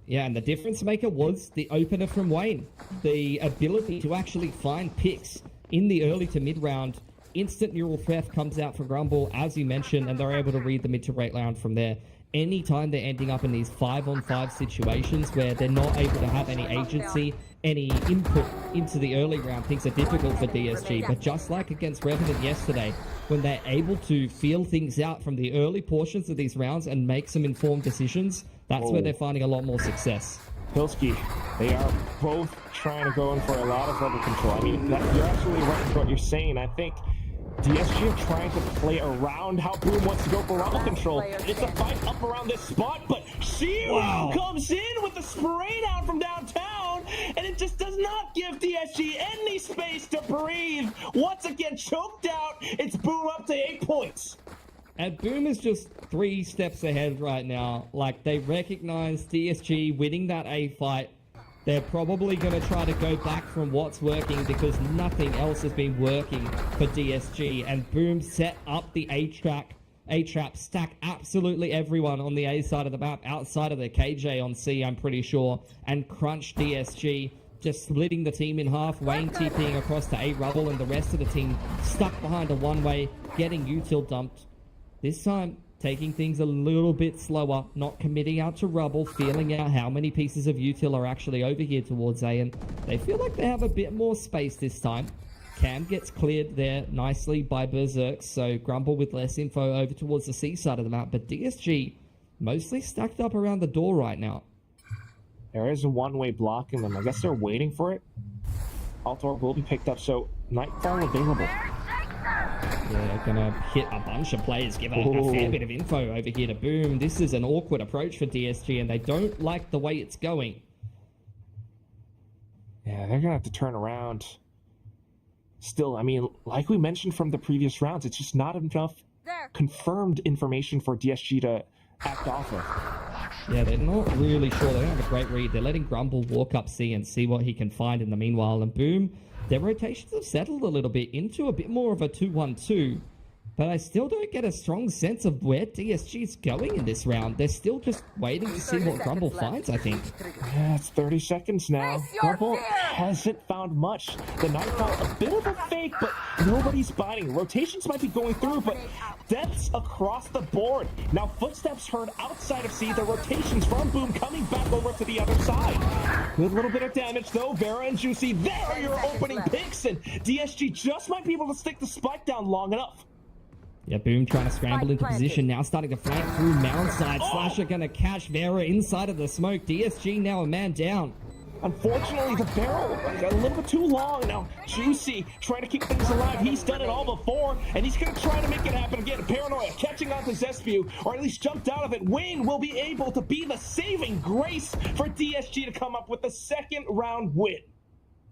Yeah, and the difference maker was the opener from Wayne. The ability to actually find picks in the early to mid round. Instant neural theft comes out for Grumble, as you mentioned, and they're able to read the mid to late round from there. Anytime they're ending up in these 5-on-5 situations where they're not able to have any agency, any input into the early round, things are difficult for DSG. But just like against Revenant yesterday, when they're able to feel things out from the early portions of these rounds and make some informed decisions, that's where they're finding a lot more success. Pilsky, they are both trying to go in for a lot of level control. I mean, you're absolutely right with what you're saying. I think DSG are trying to play around how Boom wants to go for level control. It's a fight up around this spot, but Shiro comes in with the spray down from downtown, and it just does not give DSG any space to breathe. Once again, choked out. It's Boom up to 8 points. And Boom is just 3 steps ahead right now. Like, they recognize DSG winning that A fight They're probably going to try to go back from what's working because nothing else has been working for DSG. And Boom set up the A-trap, stack absolutely everyone on the A side of the map, outside of the KJ on C, I'm pretty sure, and crunch DSG, just splitting the team in half, Wayne TPing across to A Rubble, and the rest of the team stuck behind a one-way, getting util dumped. This time, taking things a little bit slower, not committing out to Rubble, feeling out how many pieces of util are actually over here towards A, and they feel like they have a bit more space this time. Cam gets cleared there nicely by Berserk, so Grumble with less info over towards the C side of the map, but DSG mostly stacked up around the door right now. There is a one-way blocking them. I guess they're waiting for it. Altor will be picked up, so Nightfall available. Yeah, gonna hit a bunch of players, give a fair bit of info over here to Boom. This is an awkward approach for DSG, and they don't like the way it's going. Yeah, they're gonna have to turn around. Still, I mean, like we mentioned from the previous rounds, it's just not enough confirmed information for DSG to act off of. Yeah, they're not really sure. They don't have a great read. They're letting Grumble walk up C and see what he can find in the meanwhile. And Boom, their rotations have settled a little bit into a bit more of a 2-1-2. But I still don't get a strong sense of where DSG is going in this round. They're still just waiting to see what Grumble finds, I think. Yeah, it's 30 seconds now. Grumble hasn't found much. The Nightfall, a bit of a fake, but nobody's biting. Rotations might be going through, but deaths across the board. Now footsteps heard outside of C. The rotations from Boom coming back over to the other side. With a little bit of damage, though. Vera and Juicy, there are your opening picks, and DSG just might be able to stick the spike down long enough. Yeah, Boom trying to scramble into position, now starting to flank through Mound side. Slasher gonna catch Vera inside of the smoke. DSG now a man down. Unfortunately, the barrel got a little bit too long. Now, Juicy trying to keep things alive. He's done it all before, and he's going to try to make it happen again. Paranoia catching on to Zespew, or at least jumped out of it. Wayne will be able to be the saving grace for DSG to come up with the second round win.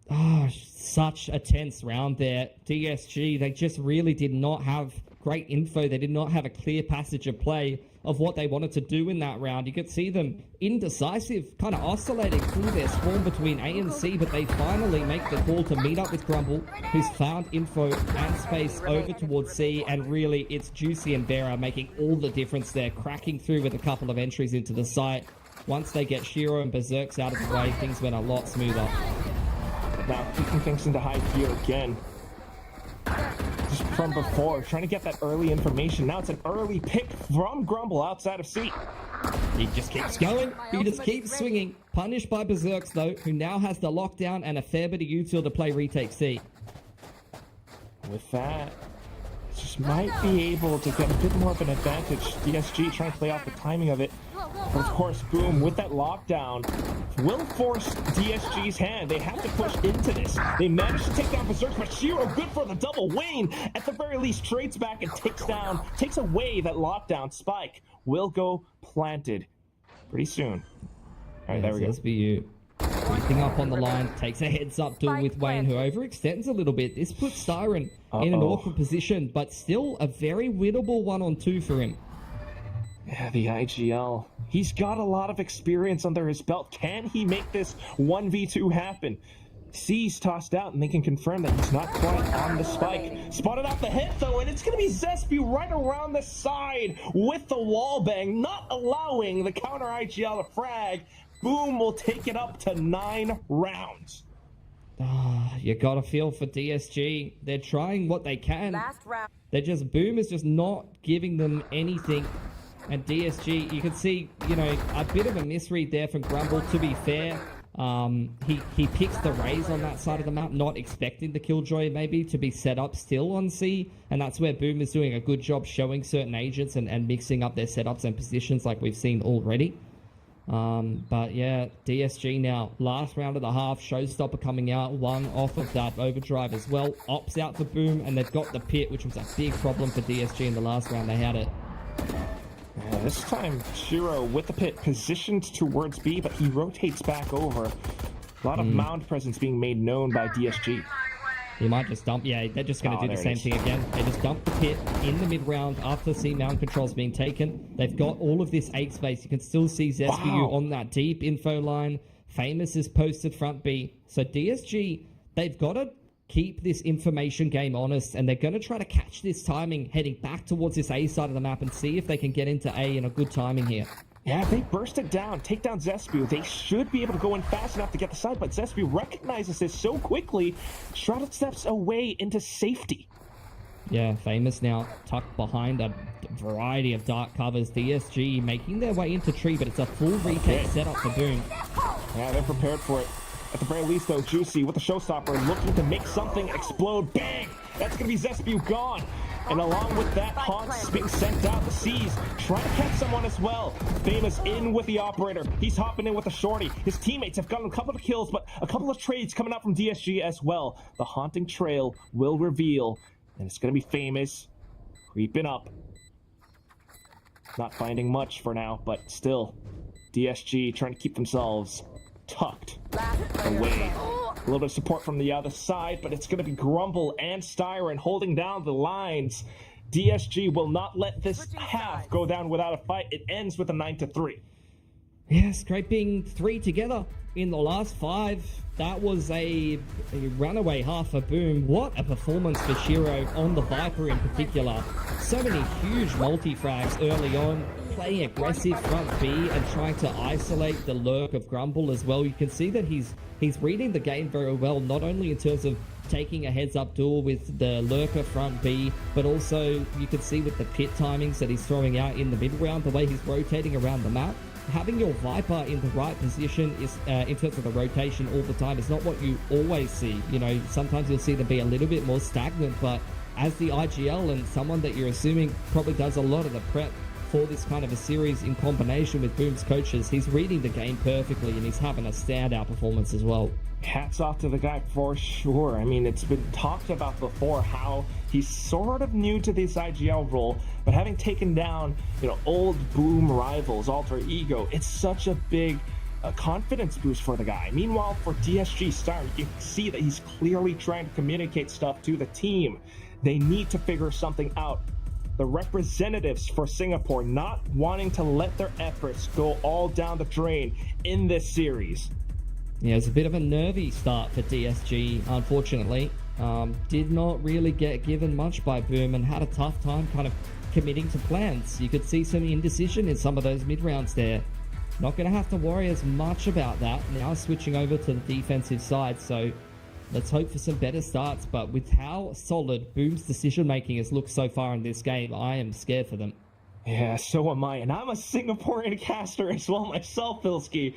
Oh, such a tense round there. DSG, they just really did not have great info. They did not have a clear passage of play of what they wanted to do in that round. You could see them indecisive, kind of oscillating through their swarm between A and C, but they finally make the call to meet up with Grumble, who's found info and space over towards C, and really it's Juicy and Vera making all the difference there, cracking through with a couple of entries into the site. Once they get Shiro and Berserks out of the way, things went a lot smoother. Now keeping things into high gear again. Just from before, trying to get that early information. Now it's an early pick from Grumble outside of C. He just keeps going. He just keeps swinging. Punished by Berserks, though, who now has the lockdown and a fair bit of util to play retake C. With that, just might be able to get a bit more of an advantage. DSG trying to play off the timing of it. But of course, Boom, with that lockdown, will force DSG's hand. They have to push into this. They managed to take down Berserk, but Shiro, good for the double. Wayne, at the very least, trades back and takes away that lockdown. Spike will go planted pretty soon. All right, there we go. SBU creeping up on the line, takes a heads-up duel with Wayne, who overextends a little bit. This puts Siren in an awkward position, but still a very winnable 1-on-2 for him. Yeah, the IGL. He's got a lot of experience under his belt. Can he make this 1v2 happen? C's tossed out, and they can confirm that he's not quite on the spike. Spotted out the hit, though, and it's going to be Zespew right around the side with the wall bang, not allowing the counter IGL to frag. Boom will take it up to 9 rounds. You got to feel for DSG. They're trying what they can. Last round. They're just, Boom is just not giving them anything. And DSG, you can see, you know, a bit of a misread there from Grumble, to be fair. He picks the Raze on that side of the map, not expecting the Killjoy maybe to be set up still on C, and that's where Boom is doing a good job showing certain agents and mixing up their setups and positions like we've seen already. But yeah, DSG now, last round of the half, Showstopper coming out, one off of that overdrive as well, ops out for Boom, and they've got the pit, which was a big problem for DSG in the last round. They had it. This time, Shiro with the pit positioned towards B, but he rotates back over. A lot of mound presence being made known by DSG. He might just dump. Yeah, they're just going to do the same thing again. They just dump the pit in the mid-round after C mound control's being taken. They've got all of this 8 space. You can still see Zespew on that deep info line, Famous is posted front B. So DSG, they've got to keep this information game honest, and they're going to try to catch this timing heading back towards this A side of the map and see if they can get into A in a good timing here. Yeah, if they burst it down, take down Zespu, they should be able to go in fast enough to get the side, but Zespu recognizes this so quickly, Shrouded steps away into safety. Yeah, Famous now tucked behind a variety of dark covers. DSG making their way into tree, but it's a full retake setup for Boom. Yeah, they're prepared for it. At the very least, though, Juicy with the showstopper looking to make something explode. Bang! That's going to be Zespu gone. And along with that, Haunts being sent out. The Seas trying to catch someone as well. Famous in with the operator. He's hopping in with the shorty. His teammates have gotten a couple of kills, but a couple of trades coming out from DSG as well. The haunting trail will reveal, and it's going to be Famous creeping up. Not finding much for now, but still, DSG trying to keep themselves tucked away. A little bit of support from the other side, but it's going to be Grumble and Styron holding down the lines. DSG will not let this half go down without a fight. It ends with a 9-3. Yeah, scraping 3 together in the last 5. That was a runaway half for Boom. What a performance for Shiro on the Viper in particular. So many huge multi-frags early on, playing aggressive front B and trying to isolate the lurk of Grumble as well. You can see that he's reading the game very well, not only in terms of taking a heads-up duel with the lurker front B, but also you can see with the pit timings that he's throwing out in the mid round, the way he's rotating around the map. Having your Viper in the right position is, in terms of the rotation all the time, is not what you always see. You know, sometimes you'll see them be a little bit more stagnant, but as the IGL and someone that you're assuming probably does a lot of the prep for this kind of a series in combination with Boom's coaches, he's reading the game perfectly and he's having a standout performance as well. Hats off to the guy for sure. I mean, it's been talked about before how he's sort of new to this IGL role, but having taken down, old Boom rivals, Alter Ego, it's such a big confidence boost for the guy. Meanwhile, for DSG Star, you can see that he's clearly trying to communicate stuff to the team. They need to figure something out. The representatives for Singapore not wanting to let their efforts go all down the drain in this series. Yeah, it's a bit of a nervy start for DSG, unfortunately. Did not really get given much by Boom and had a tough time kind of committing to plans. You could see some indecision in some of those mid-rounds there. Not going to have to worry as much about that. Now switching over to the defensive side, so let's hope for some better starts. But with how solid Boom's decision-making has looked so far in this game, I am scared for them. Yeah, so am I, and I'm a Singaporean caster as well myself, Filski.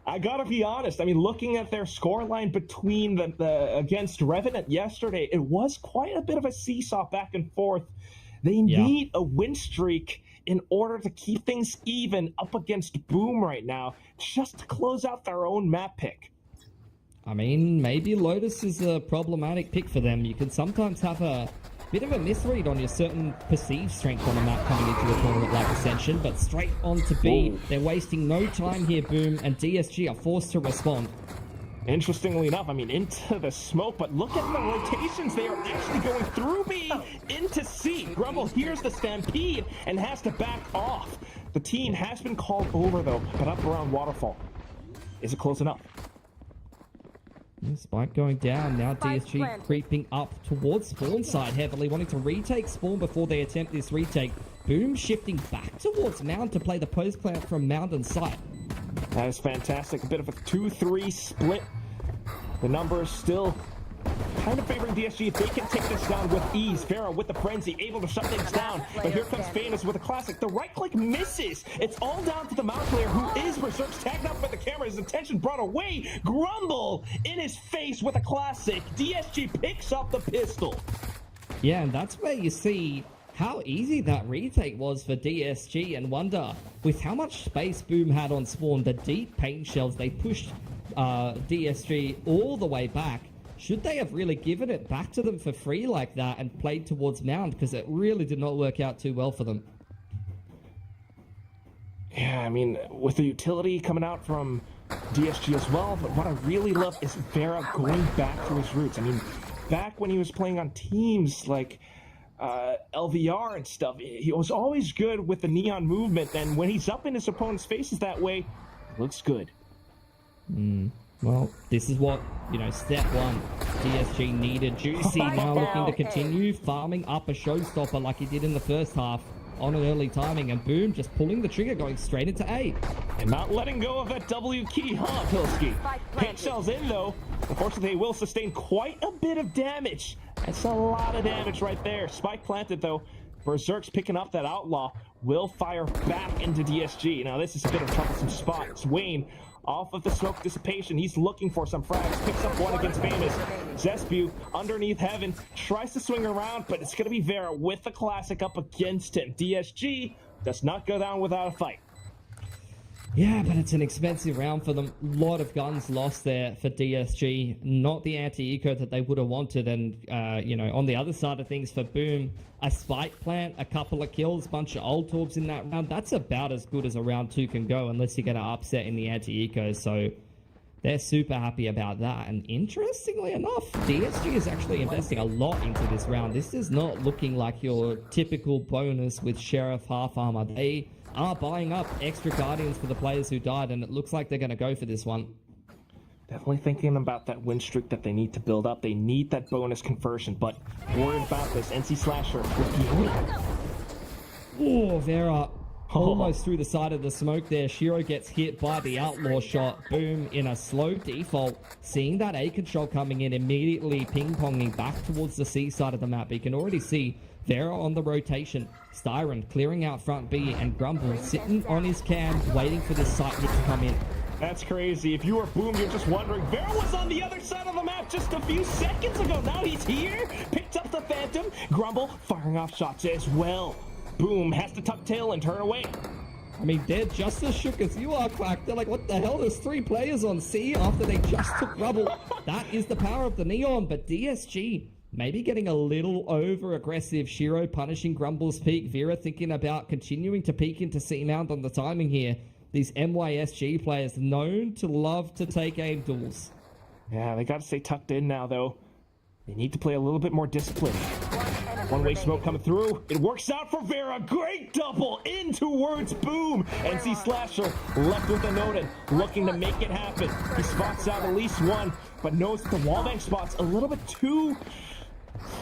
I gotta be honest, I mean, looking at their scoreline between the against Revenant yesterday, it was quite a bit of a seesaw back and forth. They need a win streak in order to keep things even up against Boom right now, just to close out their own map pick. I mean, maybe Lotus is a problematic pick for them. You can sometimes have a bit of a misread on your certain perceived strength on a map coming into a tournament like Ascension, but straight on to B. They're wasting no time here, Boom, and DSG are forced to respond. Interestingly enough, I mean, into the smoke, but look at the rotations. They are actually going through B into C. Grumble hears the stampede and has to back off. The team has been called over, though, but up around Waterfall. Is it close enough? Spike going down. Now DSG creeping up towards Spawn side heavily, wanting to retake Spawn before they attempt this retake. Boom shifting back towards Mound to play the post plant from Mound and side. That is fantastic. A bit of a 2-3 split. The numbers still kind of favoring DSG. If they can take this down with ease. Pharaoh with the frenzy, able to shut things down. But here comes Famous with a classic. The right click misses. It's all down to the Mount player, who is Berserk's tagged up by the camera. His attention brought away. Grumble in his face with a classic. DSG picks up the pistol. Yeah, and that's where you see how easy that retake was for DSG, and wonder, with how much space Boom had on Spawn, the deep paint shells, they pushed DSG all the way back. Should they have really given it back to them for free like that and played towards Mound? Because it really did not work out too well for them. Yeah, I mean, with the utility coming out from DSG as well, but what I really love is Vera going back to his roots. I mean, back when he was playing on teams like LVR and stuff, he was always good with the neon movement, and when he's up in his opponent's faces that way, it looks good. Well, this is what, step one, DSG needed. Juicy now looking to continue farming up a showstopper like he did in the first half on an early timing, and boom, just pulling the trigger, going straight into A. And not letting go of that W key, huh, Pilsky? Pant shells in, though. Unfortunately, they will sustain quite a bit of damage. That's a lot of damage right there. Spike planted, though. Berserk's picking up that Outlaw. Will fire back into DSG. Now, this is a bit of a troublesome spot. It's Wayne off of the smoke dissipation. He's looking for some frags. Picks up one against Famous. Zespew underneath Heaven. Tries to swing around, but it's going to be Vera with the classic up against him. DSG does not go down without a fight. Yeah, but it's an expensive round for them. A lot of guns lost there for DSG. Not the anti-eco that they would have wanted. And, on the other side of things for Boom, a spike plant, a couple of kills, bunch of old torbs in that round. That's about as good as a round 2 can go unless you're going to upset in the anti-eco. So they're super happy about that. And interestingly enough, DSG is actually investing a lot into this round. This is not looking like your typical bonus with Sheriff half armor. They are buying up extra Guardians for the players who died, and it looks like they're going to go for this one. Definitely thinking about that win streak that they need to build up. They need that bonus conversion, but worried about this. NC Slasher with the Oh, Vera almost through the side of the smoke there. Shiro gets hit by the Outlaw shot. Boom, in a slow default. Seeing that A control coming in, immediately ping-ponging back towards the C side of the map. You can already see Vera on the rotation. Styron clearing out front B, and Grumble sitting on his cam, waiting for this site hit to come in. That's crazy. If you were Boom, you're just wondering, Vera was on the other side of the map just a few seconds ago. Now he's here. Picked up the Phantom. Grumble firing off shots as well. Boom has to tuck tail and turn away. I mean, they're just as shook as you are, Quack. They're like, what the hell? There's 3 players on C after they just took Rubble. That is the power of the Neon, but DSG maybe getting a little over-aggressive. Shiro punishing Grumble's peak. Vera thinking about continuing to peek into C-mount on the timing here. These MYSG players known to love to take aim duels. Yeah, they got to stay tucked in now, though. They need to play a little bit more disciplined. One-way smoke coming through. It works out for Vera. Great double in towards Boom. NC Slasher left with a Noden, looking to make it happen. He spots out at least one, but knows that the wallbang spot's a little bit too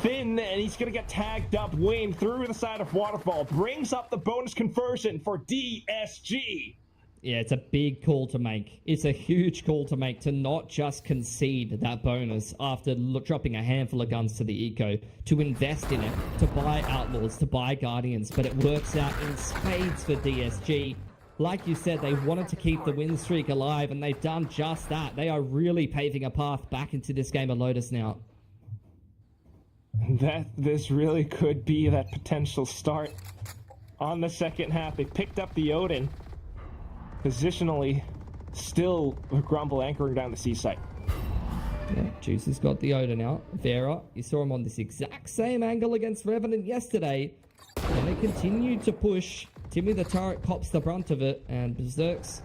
thin, and he's going to get tagged up. Wayne through the side of Waterfall brings up the bonus conversion for DSG. Yeah, it's a big call to make. It's a huge call to make to not just concede that bonus after dropping a handful of guns to the eco, to invest in it, to buy Outlaws, to buy Guardians, but it works out in spades for DSG. Like you said, they wanted to keep the win streak alive, and they've done just that. They are really paving a path back into this game of Lotus now. This really could be that potential start on the second half. They picked up the Odin. Positionally, still Grumble anchoring down the C site. Yeah, Juicy's got the Odin out. Vera, you saw him on this exact same angle against Revenant yesterday. And they continue to push. Timmy the Turret cops the brunt of it, and Berserk's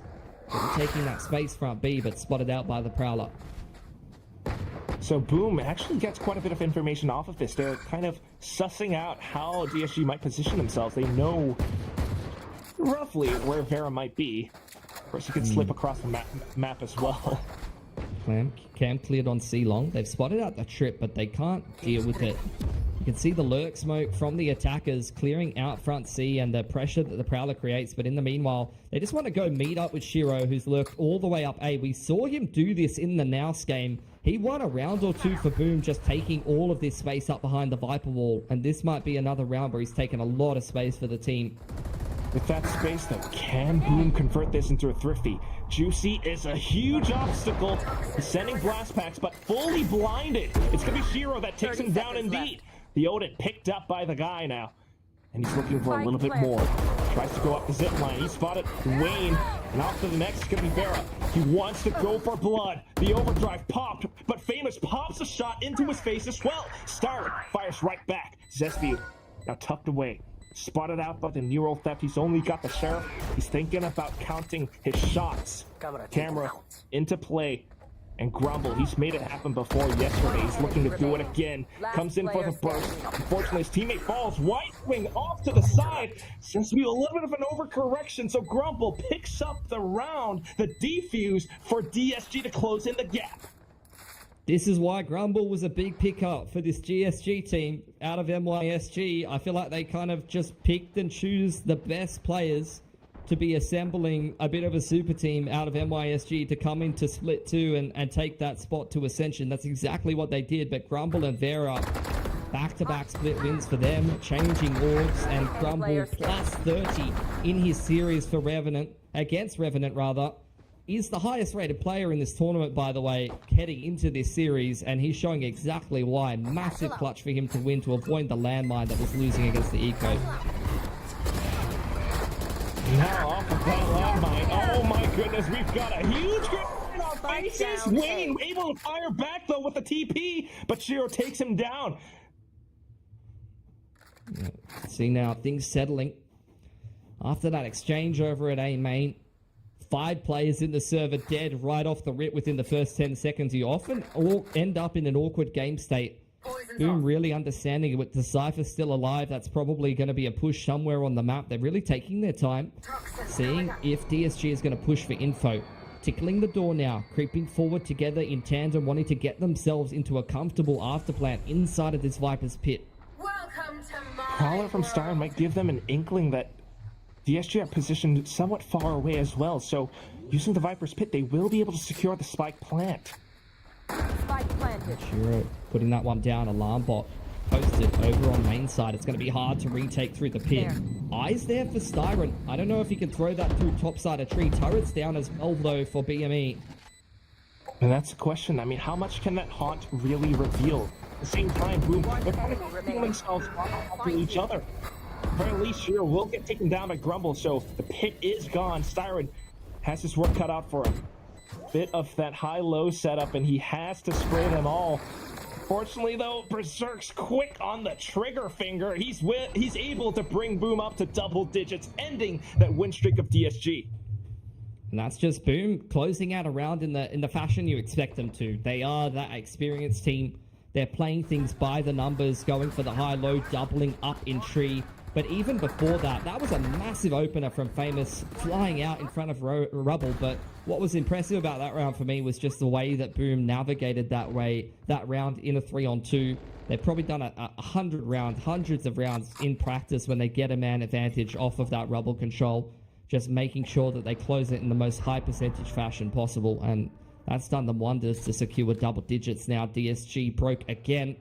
taking that space front B, but spotted out by the Prowler. So Boom actually gets quite a bit of information off of this. They're kind of sussing out how DSG might position themselves. They know roughly where Vera might be. Of course, you could slip across the map as well. Cam cleared on C long. They've spotted out the trip, but they can't deal with it. You can see the lurk smoke from the attackers clearing out front C and the pressure that the Prowler creates. But in the meanwhile, they just want to go meet up with Shiro, who's lurked all the way up A. We saw him do this in the Nouse game. He won a round or two for Boom, just taking all of this space up behind the Viper wall. And this might be another round where he's taken a lot of space for the team. With that space, though, can Boom convert this into a thrifty? Juicy is a huge obstacle. He's sending blast packs, but fully blinded. It's going to be Shiro that takes him down indeed. The Odin picked up by the guy now. And he's looking for a little bit more. Tries to go up the zip line. He spotted Wayne. And off to the next is going to be Vera. He wants to go for blood. The overdrive popped, but Famous pops a shot into his face as well. Starlet fires right back. Zespew now tucked away. Spotted out by the neural theft. He's only got the Sheriff. He's thinking about counting his shots. Camera into play. And Grumble, he's made it happen before yesterday. He's looking to do it again. Comes in for the burst. Unfortunately, his teammate falls. White wing off to the side. Seems to be a little bit of an overcorrection. So Grumble picks up the round, the defuse for DSG to close in the gap. This is why Grumble was a big pickup for this GSG team out of MYSG. I feel like they kind of just picked and choose the best players to be assembling a bit of a super team out of MYSG to come into Split 2 and take that spot to Ascension. That's exactly what they did, but Grumble and Vera, back-to-back split wins for them, changing orbs, and Grumble plus 30 in his series for Revenant, against Revenant rather, is the highest rated player in this tournament, by the way, heading into this series, and he's showing exactly why. Massive clutch for him to win to avoid the landmine that was losing against the Eco. Now off of that landmine. Oh my goodness, we've got a huge grenade on faces. Wayne able to fire back though with the TP, but Shiro takes him down. See now, things settling. After that exchange over at A main, 5 players in the server dead right off the rip within the first 10 seconds. You often all end up in an awkward game state. Boom really understanding it with the Cypher still alive. That's probably going to be a push somewhere on the map. They're really taking their time, seeing if DSG is going to push for info. Tickling the door now, creeping forward together in tandem, wanting to get themselves into a comfortable afterplant inside of this Viper's pit. Crawler from Star might give them an inkling that DSG are positioned somewhat far away as well, so using the Viper's pit, they will be able to secure the spike plant. Spike planted. Shiro putting that one down. Alarm bot posted over on main side. It's going to be hard to retake through the pit. Eyes there for Styron. I don't know if he can throw that through top side of tree. Turrets down as well though for BME. And that's the question. I mean, how much can that haunt really reveal? At the same time, Boom, they're kind of feeling themselves off to each other. Apparently, Shiro will get taken down by Grumble, so the pit is gone. Styron has his work cut out for him. Bit of that high-low setup, and he has to spray them all. Fortunately, though, Berserk's quick on the trigger finger. He's able to bring Boom up to double digits, ending that win streak of DSG. And that's just Boom closing out a round in the fashion you expect them to. They are that experienced team. They're playing things by the numbers, going for the high-low, doubling up in tree. But even before that, that was a massive opener from Famous, flying out in front of Rubble. But what was impressive about that round for me was just the way that Boom navigated that round in a 3-on-2. They've probably done 100 rounds, hundreds of rounds in practice when they get a man advantage off of that Rubble control, just making sure that they close it in the most high percentage fashion possible. And that's done them wonders to secure double digits now. DSG broke again,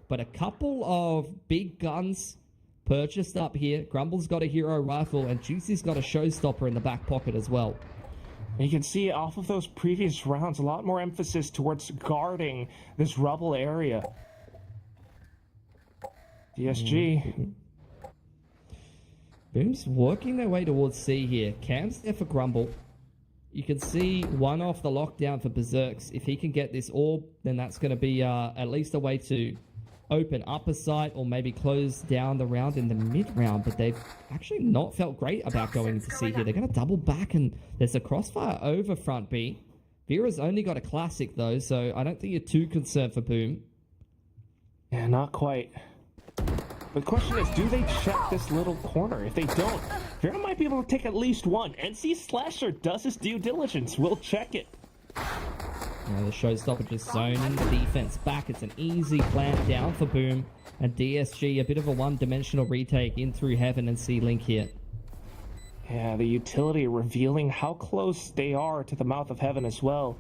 but a couple of big guns purchased up here. Grumble's got a hero rifle, and Juicy's got a showstopper in the back pocket as well. And you can see off of those previous rounds, a lot more emphasis towards guarding this Rubble area. DSG. Boom's working their way towards C here. Cam's there for Grumble. You can see one off the lockdown for Berserks. If he can get this orb, then that's going to be at least a way to open up a site or maybe close down the round in the mid-round, but they've actually not felt great about going into C here. They're going to double back, and there's a crossfire over front B. Vera's only got a classic, though, so I don't think you're too concerned for Boom. Yeah, not quite. But the question is, do they check this little corner? If they don't, Vera might be able to take at least one. NC Slasher does his due diligence. We'll check it. The showstopper just zoning the defense back. It's an easy plant down for Boom. And DSG, a bit of a one-dimensional retake in through Heaven and C-Link here. Yeah, the utility revealing how close they are to the mouth of Heaven as well.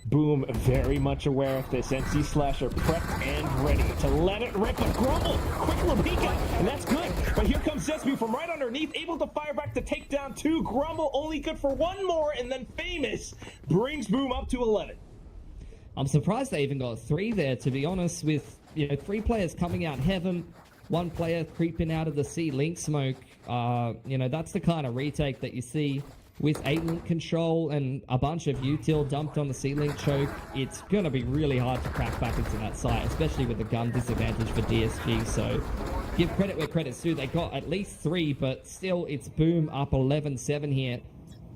Boom, very much aware of this. NC Slasher prepped and ready to let it rip. But Grumble, quick Labika, and that's good. But here comes Zesby from right underneath, able to fire back to take down 2. Grumble only good for 1 more, and then Famous brings Boom up to 11. I'm surprised they even got 3 there, to be honest, with 3 players coming out Heaven, 1 player creeping out of the C-Link smoke. That's the kind of retake that you see with 8-link control and a bunch of util dumped on the C-Link choke. It's going to be really hard to crack back into that site, especially with the gun disadvantage for DSG. So give credit where credit's due. They got at least 3, but still it's Boom up 11-7 here.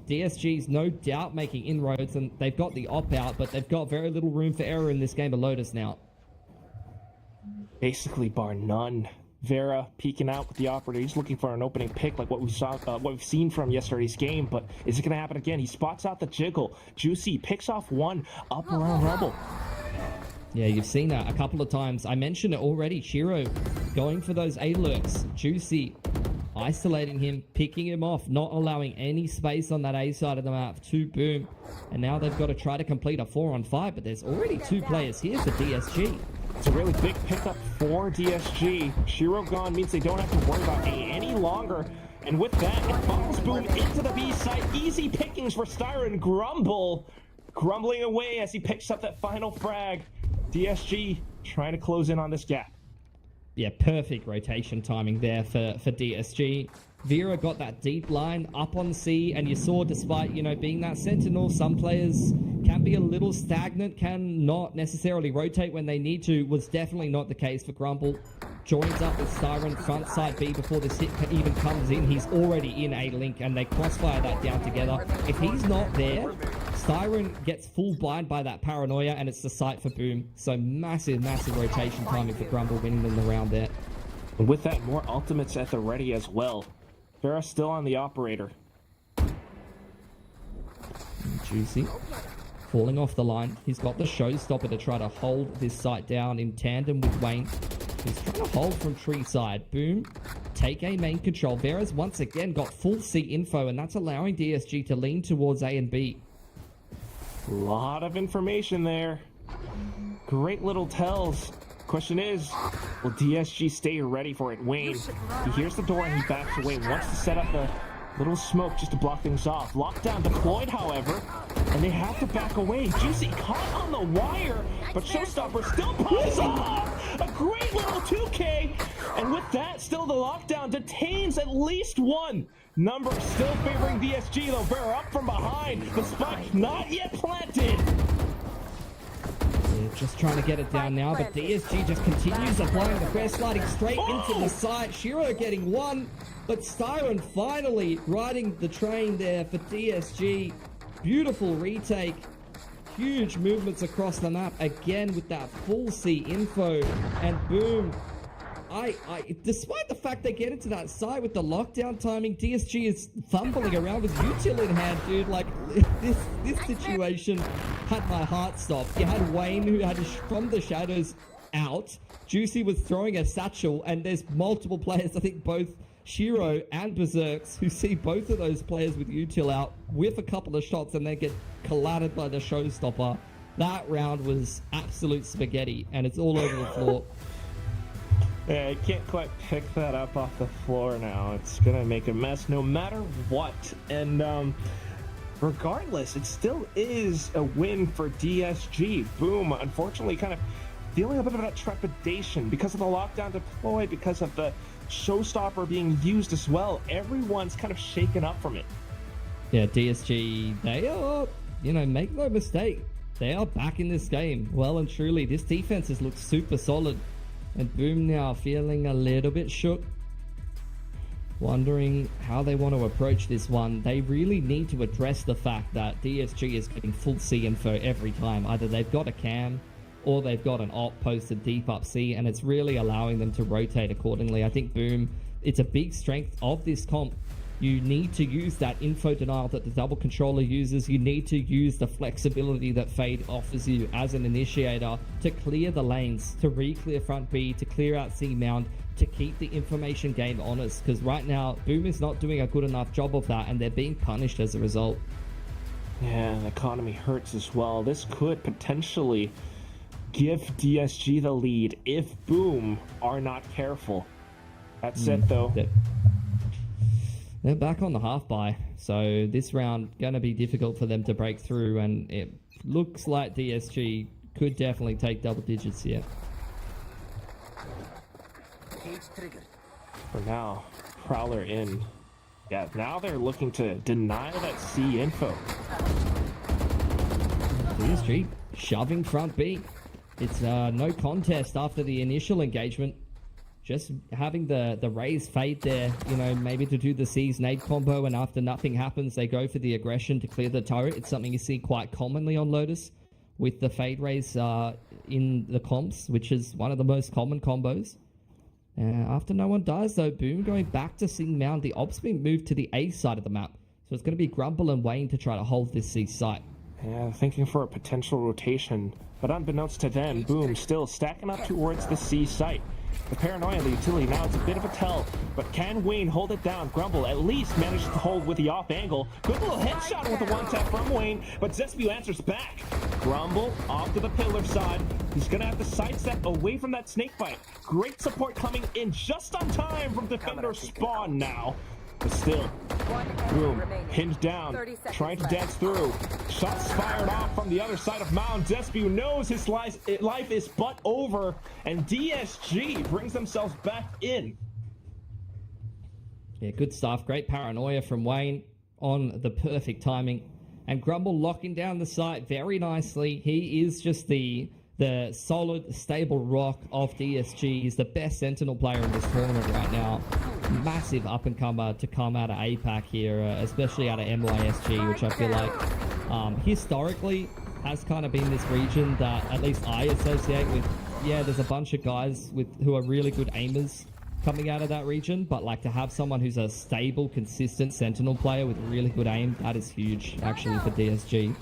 DSG's no doubt making inroads, and they've got the op-out, but they've got very little room for error in this game of Lotus now. Basically, bar none. Vera peeking out with the operator. He's looking for an opening pick like what we saw, what we've seen from yesterday's game, but is it going to happen again? He spots out the jiggle. Juicy picks off one up around Rebel. Yeah, you've seen that a couple of times. I mentioned it already. Shiro going for those A lurks. Juicy isolating him, picking him off, not allowing any space on that A side of the map to Boom. And now they've got to try to complete a 4-on-5, but there's already 2 players here for DSG. It's a really big pickup for DSG. Shiro gone means they don't have to worry about A any longer. And with that, it follows Boom into the B side. Easy pickings for Styron. Grumbling away as he picks up that final frag. DSG trying to close in on this gap. Yeah, perfect rotation timing there for DSG. Vera got that deep line up on C, and you saw, despite, being that sentinel, some players can be a little stagnant, can not necessarily rotate when they need to. Was definitely not the case for Grumble. Joins up with Styron front side B before this hit even comes in. He's already in A link, and they crossfire that down together. If he's not there, Styron gets full blind by that paranoia, and it's the sight for Boom. So massive rotation timing for Grumble, winning them the round there. And with that, more ultimates at the ready as well. Vera still on the operator. Juicy falling off the line. He's got the showstopper to try to hold this site down in tandem with Wayne. He's trying to hold from tree side. Boom. Take A main control. Vera's once again got full C info, and that's allowing DSG to lean towards A and B. A lot of information there. Great little tells. Question is, will DSG stay ready for it? Wayne, he hears the door and he backs away. Wants to set up a little smoke just to block things off. Lockdown deployed, however, and they have to back away. Juicy caught on the wire, but Showstopper still pops off! A great little 2K! And with that, still the lockdown detains at least one. Number still favoring DSG, though. Vera up from behind. The spike not yet planted. Just trying to get it down now, but DSG just continues applying the press, sliding straight into the site. Shiro getting one, but Styron finally riding the train there for DSG. Beautiful retake. Huge movements across the map again with that full C info. And Boom. Despite the fact they get into that site with the lockdown timing, DSG is fumbling around with util in hand, dude. Like, this situation had my heart stopped. You had Wayne, who had from the shadows out. Juicy was throwing a satchel, and there's multiple players, I think both Shiro and Berserks, who see both of those players with util out, whiff a couple of shots, and then get collided by the showstopper. That round was absolute spaghetti, and it's all over the floor. Yeah, I can't quite pick that up off the floor now. It's gonna make a mess no matter what. And regardless, it still is a win for DSG. Boom, unfortunately, kind of feeling a bit of that trepidation because of the lockdown deploy, because of the showstopper being used as well. Everyone's kind of shaken up from it. Yeah, DSG, they are, make no mistake, they are back in this game. Well and truly, this defense has looked super solid. And Boom now feeling a little bit shook, wondering how they want to approach this one. They really need to address the fact that DSG is getting full C info every time. Either they've got a cam or they've got an op posted deep up C, and it's really allowing them to rotate accordingly. I think Boom, it's a big strength of this comp. You need to use that info denial that the double controller uses. You need to use the flexibility that Fade offers you as an initiator to clear the lanes, to re-clear front B, to clear out C mount, to keep the information game honest. Because right now, Boom is not doing a good enough job of that, and they're being punished as a result. Yeah, the economy hurts as well. This could potentially give DSG the lead if Boom are not careful. That's it, though. They're back on the half buy, so this round going to be difficult for them to break through, and it looks like DSG could definitely take double digits here. For now, Prowler in. Yeah, now they're looking to deny that C info. DSG shoving front B. It's no contest after the initial engagement. just having the raise fade there, you know, maybe to do the C's nade combo, and after nothing happens, they go for the aggression to clear the turret. It's something you see quite commonly on Lotus with the fade raise in the comps, which is one of the most common combos. After no one dies, though, Boom going back to Sing Mound. The ops being moved to the A side of the map. So it's going to be Grumble and Wayne to try to hold this C site. Yeah, thinking for a potential rotation. But unbeknownst to them, Boom still stacking up towards the C site. The paranoia, the utility, now it's a bit of a tell. But can Wayne hold it down? Grumble at least manages to hold with the off angle. Good little headshot with the one tap from Wayne, but Zespew answers back. Grumble off to the pillar side. He's going to have to sidestep away from that snake bite. Great support coming in just on time from defender Spawn now. But still, Boom, pinned down, trying to dance through. Shots fired off from the other side of Mound. Zespew knows his life is but over, and DSG brings themselves back in. Yeah, good stuff. Great paranoia from Wayne on the perfect timing. And Grumble locking down the site very nicely. He is just the solid, stable rock of DSG. He's the best Sentinel player in this tournament right now. Massive up-and-comer to come out of APAC here, especially out of MYSG, which I feel like historically has kind of been this region that at least I associate with. Yeah, there's a bunch of guys who are really good aimers coming out of that region, but like to have someone who's a stable, consistent Sentinel player with really good aim, that is huge, actually, for DSG.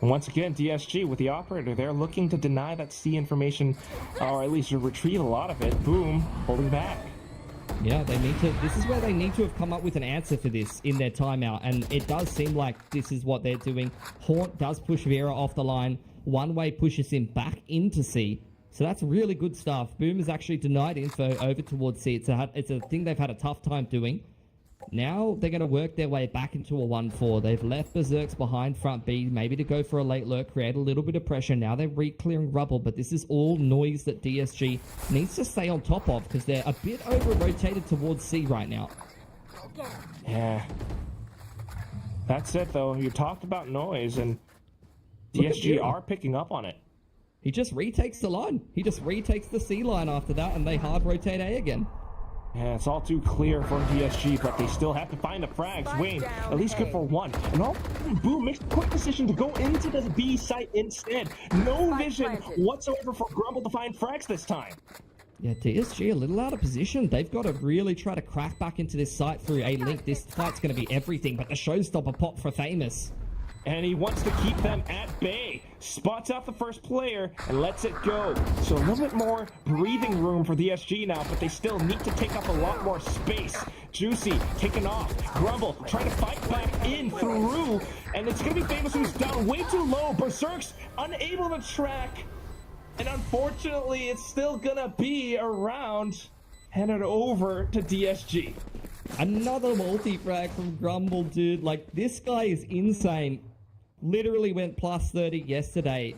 And once again, DSG with the operator, they're looking to deny that C information, or at least to retrieve a lot of it. Boom, holding back. Yeah, they need to. This is where they need to have come up with an answer for this in their timeout, and it does seem like this is what they're doing. Haunt does push Vera off the line. One Way pushes him back into C. So that's really good stuff. Boom has actually denied info over towards C. It's a thing they've had a tough time doing. Now they're going to work their way back into a 1-4. They've left Berserks behind front B, maybe to go for a late lurk, create a little bit of pressure. Now they're re-clearing rubble, but this is all noise that DSG needs to stay on top of because they're a bit over-rotated towards C right now. Yeah. That's it, though. You talked about noise, and DSG are picking up on it. He just retakes the line. He just retakes the C line after that, and they hard rotate A again. Yeah, it's all too clear from DSG, but they still have to find the frags. Wayne, at least good for one. And Boom makes a quick decision to go into the B site instead. No vision whatsoever for Grumble to find frags this time. Yeah, DSG a little out of position. They've got to really try to crack back into this site through A link. This fight's going to be everything, but the showstopper pop for Famous. And he wants to keep them at bay. Spots out the first player and lets it go. So a little bit more breathing room for DSG now, but they still need to take up a lot more space. Juicy taken off. Grumble trying to fight back in through. And it's going to be Famous who's down way too low. Berserk's unable to track. And unfortunately, it's still going to be a round handed over to DSG. Another multi-frag from Grumble, dude. Like, this guy is insane. Literally went plus 30 yesterday.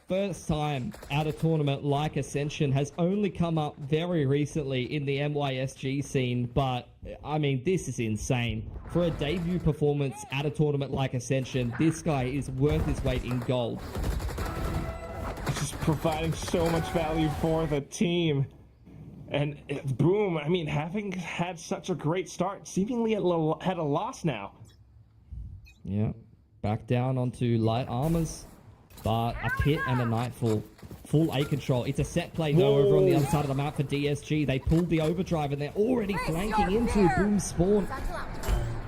First time out of tournament like Ascension, has only come up very recently in the MYSG scene, but I mean, this is insane. For a debut performance at a tournament like Ascension, this guy is worth his weight in gold. Just providing so much value for the team. And Boom, I mean, having had such a great start, seemingly at a loss now. Yeah, back down onto light armors, but a pit and a nightfall. Full A control. It's a set play, though, over on the other side of the map for DSG. They pulled the overdrive, and they're already flanking into Boom's spawn.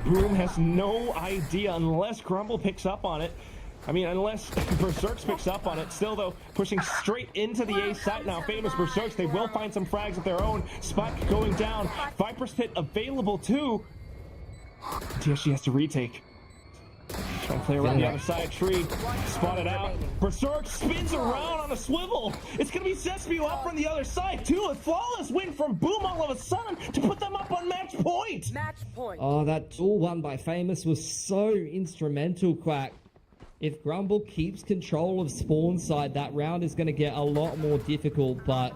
Boom has no idea unless Grumble picks up on it. I mean, unless Berserks picks up on it. Still, though, pushing straight into the A site now. Famous Berserks, they will find some frags of their own. Spike going down. Viper's Pit available, too. DSG has to retake. Trying to play around the other side tree. Spotted out. Berserk spins around on a swivel. It's going to be Zespew up from the other side, too. A flawless win from Boom all of a sudden to put them up on match point. Match point. Oh, that duel won by Famous was so instrumental, Quack. If Grumble keeps control of spawn side, that round is going to get a lot more difficult, but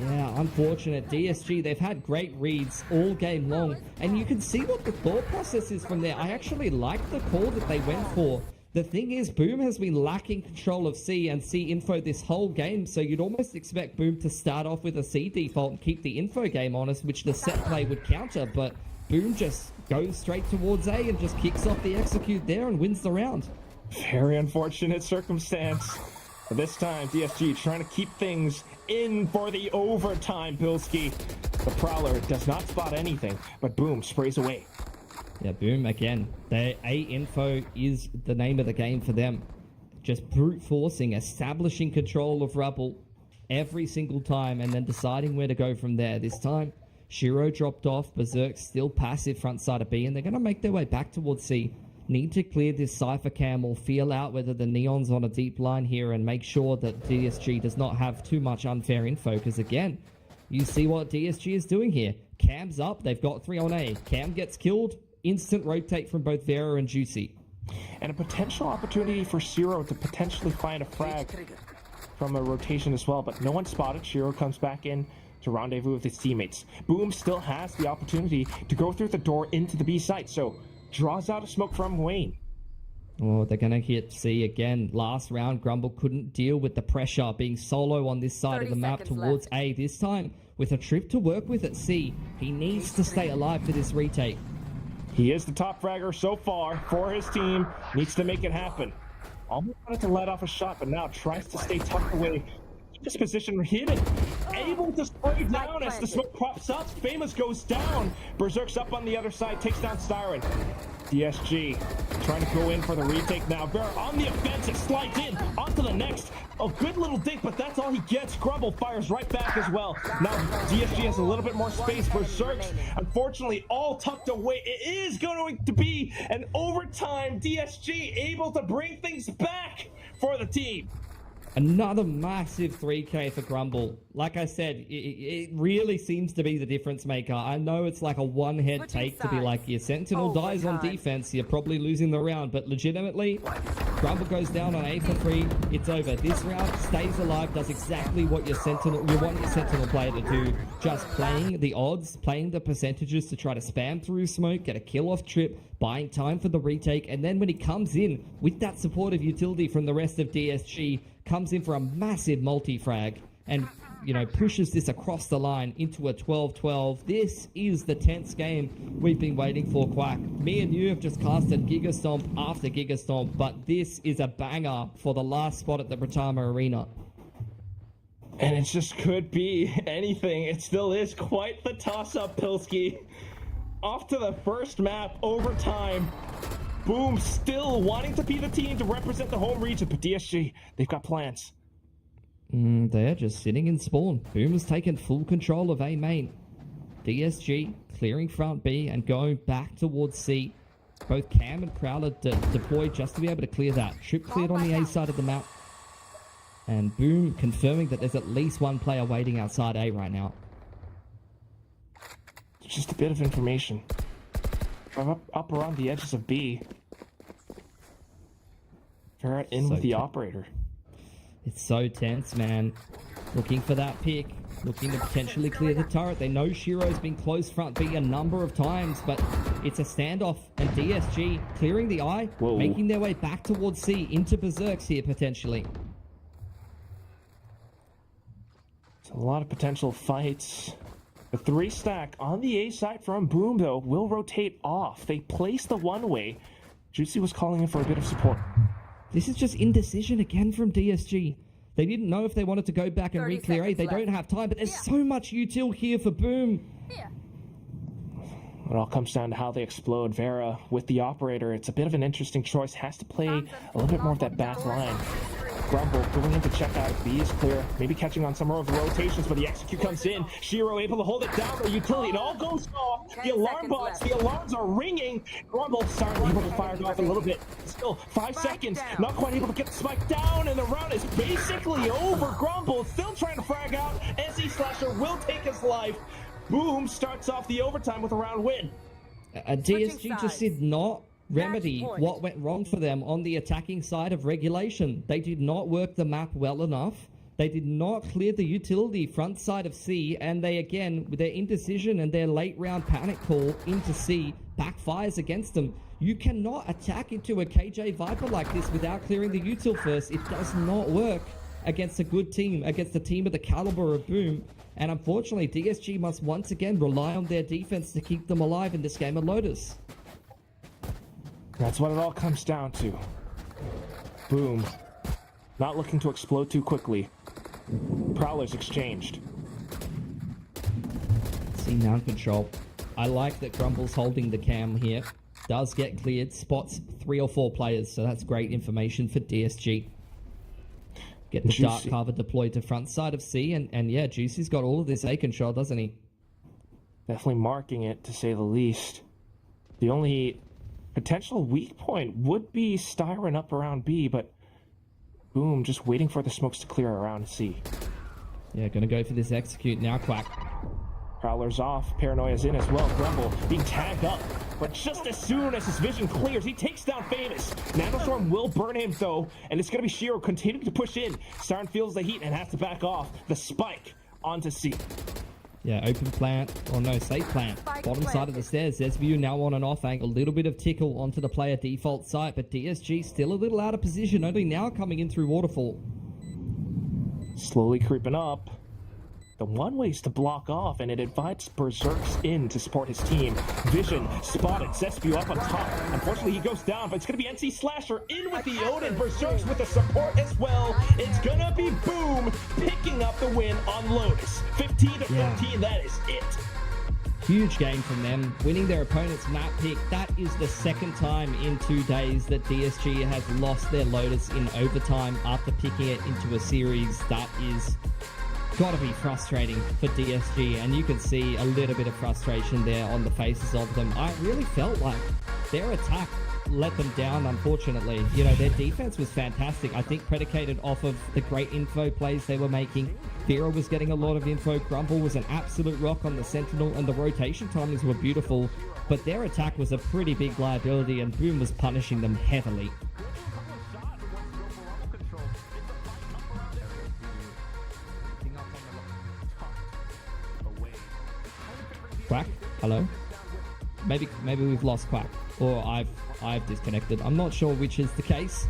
yeah, unfortunate. DSG, they've had great reads all game long, and you can see what the thought process is from there. I actually like the call that they went for The thing is, Boom has been lacking control of C and C info this whole game, so you'd almost expect Boom to start off with a C default and keep the info game honest, which the set play would counter, but Boom just goes straight towards A and just kicks off the execute there and wins the round. Very unfortunate circumstance. But this time, DSG trying to keep things in for the overtime, Pilski. The Prowler does not spot anything, but Boom sprays away. Yeah, Boom, again, their A info is the name of the game for them. Just brute forcing, establishing control of Rubble every single time, and then deciding where to go from there. This time, Shiro dropped off, Berserk still passive front side of B, and they're going to make their way back towards C. Need to clear this Cypher Cam or feel out whether the Neon's on a deep line here and make sure that DSG does not have too much unfair info, because again, you see what DSG is doing here. Cam's up, they've got 3 on A. Cam gets killed, instant rotate from both Vera and Juicy. And a potential opportunity for Shiro to potentially find a frag from a rotation as well, but no one spotted. Shiro comes back in to rendezvous with his teammates. Boom still has the opportunity to go through the door into the B site, so draws out a smoke from Wayne. Oh, they're going to hit C again. Last round, Grumble couldn't deal with the pressure, being solo on this side of the map towards A. This time, with a trip to work with at C, he needs to stay alive for this retake. He is the top fragger so far for his team. Needs to make it happen. Almost wanted to let off a shot, but now tries to stay tucked away. Keep his position hidden. Able to spray down as the smoke pops up. Famous goes down. Berserk's up on the other side, takes down Styron. DSG trying to go in for the retake now. Vera on the offensive, slides in onto the next. A good little dink, but that's all he gets. Grumble fires right back as well. Now DSG has a little bit more space. Berserk's unfortunately all tucked away. It is going to be an overtime. DSG able to bring things back for the team. Another massive 3K for Grumble. Like I said, it really seems to be the difference maker. I know it's like a one-head take to be like, your Sentinel dies on defense, you're probably losing the round, but legitimately, Grumble goes down on A for 3, it's over. This round stays alive, does exactly what you want your Sentinel player to do. Just playing the odds, playing the percentages to try to spam through smoke, get a kill off trip, buying time for the retake, and then when he comes in with that supportive utility from the rest of DSG, comes in for a massive multi-frag and, you know, pushes this across the line into a 12-12. This is the tense game we've been waiting for, Quack. Me and you have just casted Giga Stomp after Giga Stomp, but this is a banger for the last spot at the Britama Arena. And it just could be anything. It still is quite the toss-up, Pilski. Off to the first map, overtime. Boom, still wanting to be the team to represent the home region, but DSG, they've got plans. They're just sitting in spawn. Boom has taken full control of A main. DSG clearing front B and going back towards C. Both Cam and Prowler deployed just to be able to clear that. Trip cleared on the A side of the map. And Boom confirming that there's at least one player waiting outside A right now. Just a bit of information. Up around the edges of B. Ferret in with the operator. It's so tense, man. Looking for that pick. Looking to potentially clear the turret. They know Shiro's been close front B a number of times, but it's a standoff. And DSG clearing the eye, making their way back towards C, into Berserks here potentially. It's a lot of potential fights. The 3-stack on the A side from Boom, though, will rotate off. They place the one-way. Juicy was calling in for a bit of support. This is just indecision again from DSG. They didn't know if they wanted to go back and re-clear A. They don't have time, but there's so much util here for Boom. It all comes down to how they explode. Vera with the operator. It's a bit of an interesting choice. Has to play a little bit more of that back line. Grumble going in to check out. B is clear. Maybe catching on some more of the rotations, but the execute comes in. Shiro able to hold it down. The utility, it all goes off. The alarm bots, the alarms are ringing. Grumble starting able to fire it off a little bit. Still 5 seconds. Not quite able to get the spike down, and the round is basically over. Grumble still trying to frag out. SE Slasher will take his life. Boom starts off the overtime with a round win. DSG just did not remedy what went wrong for them on the attacking side of regulation. They did not work the map well enough. They did not clear the utility front side of C, and they, again, with their indecision and their late round panic call into C, backfires against them. You cannot attack into a KJ Viper like this without clearing the util first. It does not work against a good team, against a team of the caliber of Boom. And unfortunately, DSG must once again rely on their defense to keep them alive in this game of Lotus. That's what it all comes down to. Boom. Not looking to explode too quickly. Prowlers exchanged. See now control. I like that Grumble's holding the cam here. Does get cleared, spots 3 or 4 players, so that's great information for DSG. Get the dark cover deployed to front side of C, and yeah, Juicy's got all of this A control, doesn't he? Definitely marking it, to say the least. The only potential weak point would be Styron up around B, but Boom just waiting for the smokes to clear around C. Yeah, gonna go for this execute now, Quack. Prowler's off, Paranoia's in as well. Grumble being tagged up, but just as soon as his vision clears, he takes down Famous. Nanostorm will burn him though, and it's gonna be Shiro continuing to push in. Styron feels the heat and has to back off. The spike onto C. Yeah, open plant, or no, safe plant. Bottom side of the stairs. There's View now on an off angle. A little bit of tickle onto the player default site, but DSG still a little out of position, only now coming in through Waterfall. Slowly creeping up. The one way's to block off, and it invites Berserks in to support his team. Vision spotted, Zespew up on top. Unfortunately, he goes down, but it's going to be NC Slasher in with the Odin. Berserks with the support as well. It's going to be Boom picking up the win on Lotus. 15 to 13, that is it. Huge game from them, winning their opponent's map pick. That is the second time in 2 days that DSG has lost their Lotus in overtime after picking it into a series. That is gotta be frustrating for DSG, and you can see a little bit of frustration there on the faces of them. I really felt like their attack let them down, unfortunately. You know, their defense was fantastic, I think predicated off of the great info plays they were making. Vera was getting a lot of info, Grumble was an absolute rock on the Sentinel, and the rotation timings were beautiful, but their attack was a pretty big liability, and Boom was punishing them heavily. Quack, hello. Maybe we've lost Quack, or I've disconnected. I'm not sure which is the case.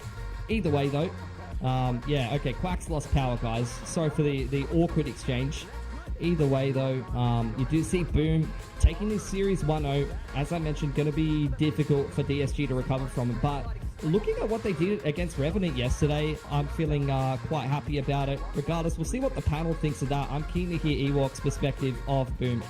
Either way, though, yeah, okay. Quack's lost power, guys. Sorry for the awkward exchange. Either way, though, you do see Boom taking this series 1-0. As I mentioned, going to be difficult for DSG to recover from it, but looking at what they did against Revenant yesterday, I'm feeling quite happy about it. Regardless, we'll see what the panel thinks of that. I'm keen to hear Ewok's perspective of Boom.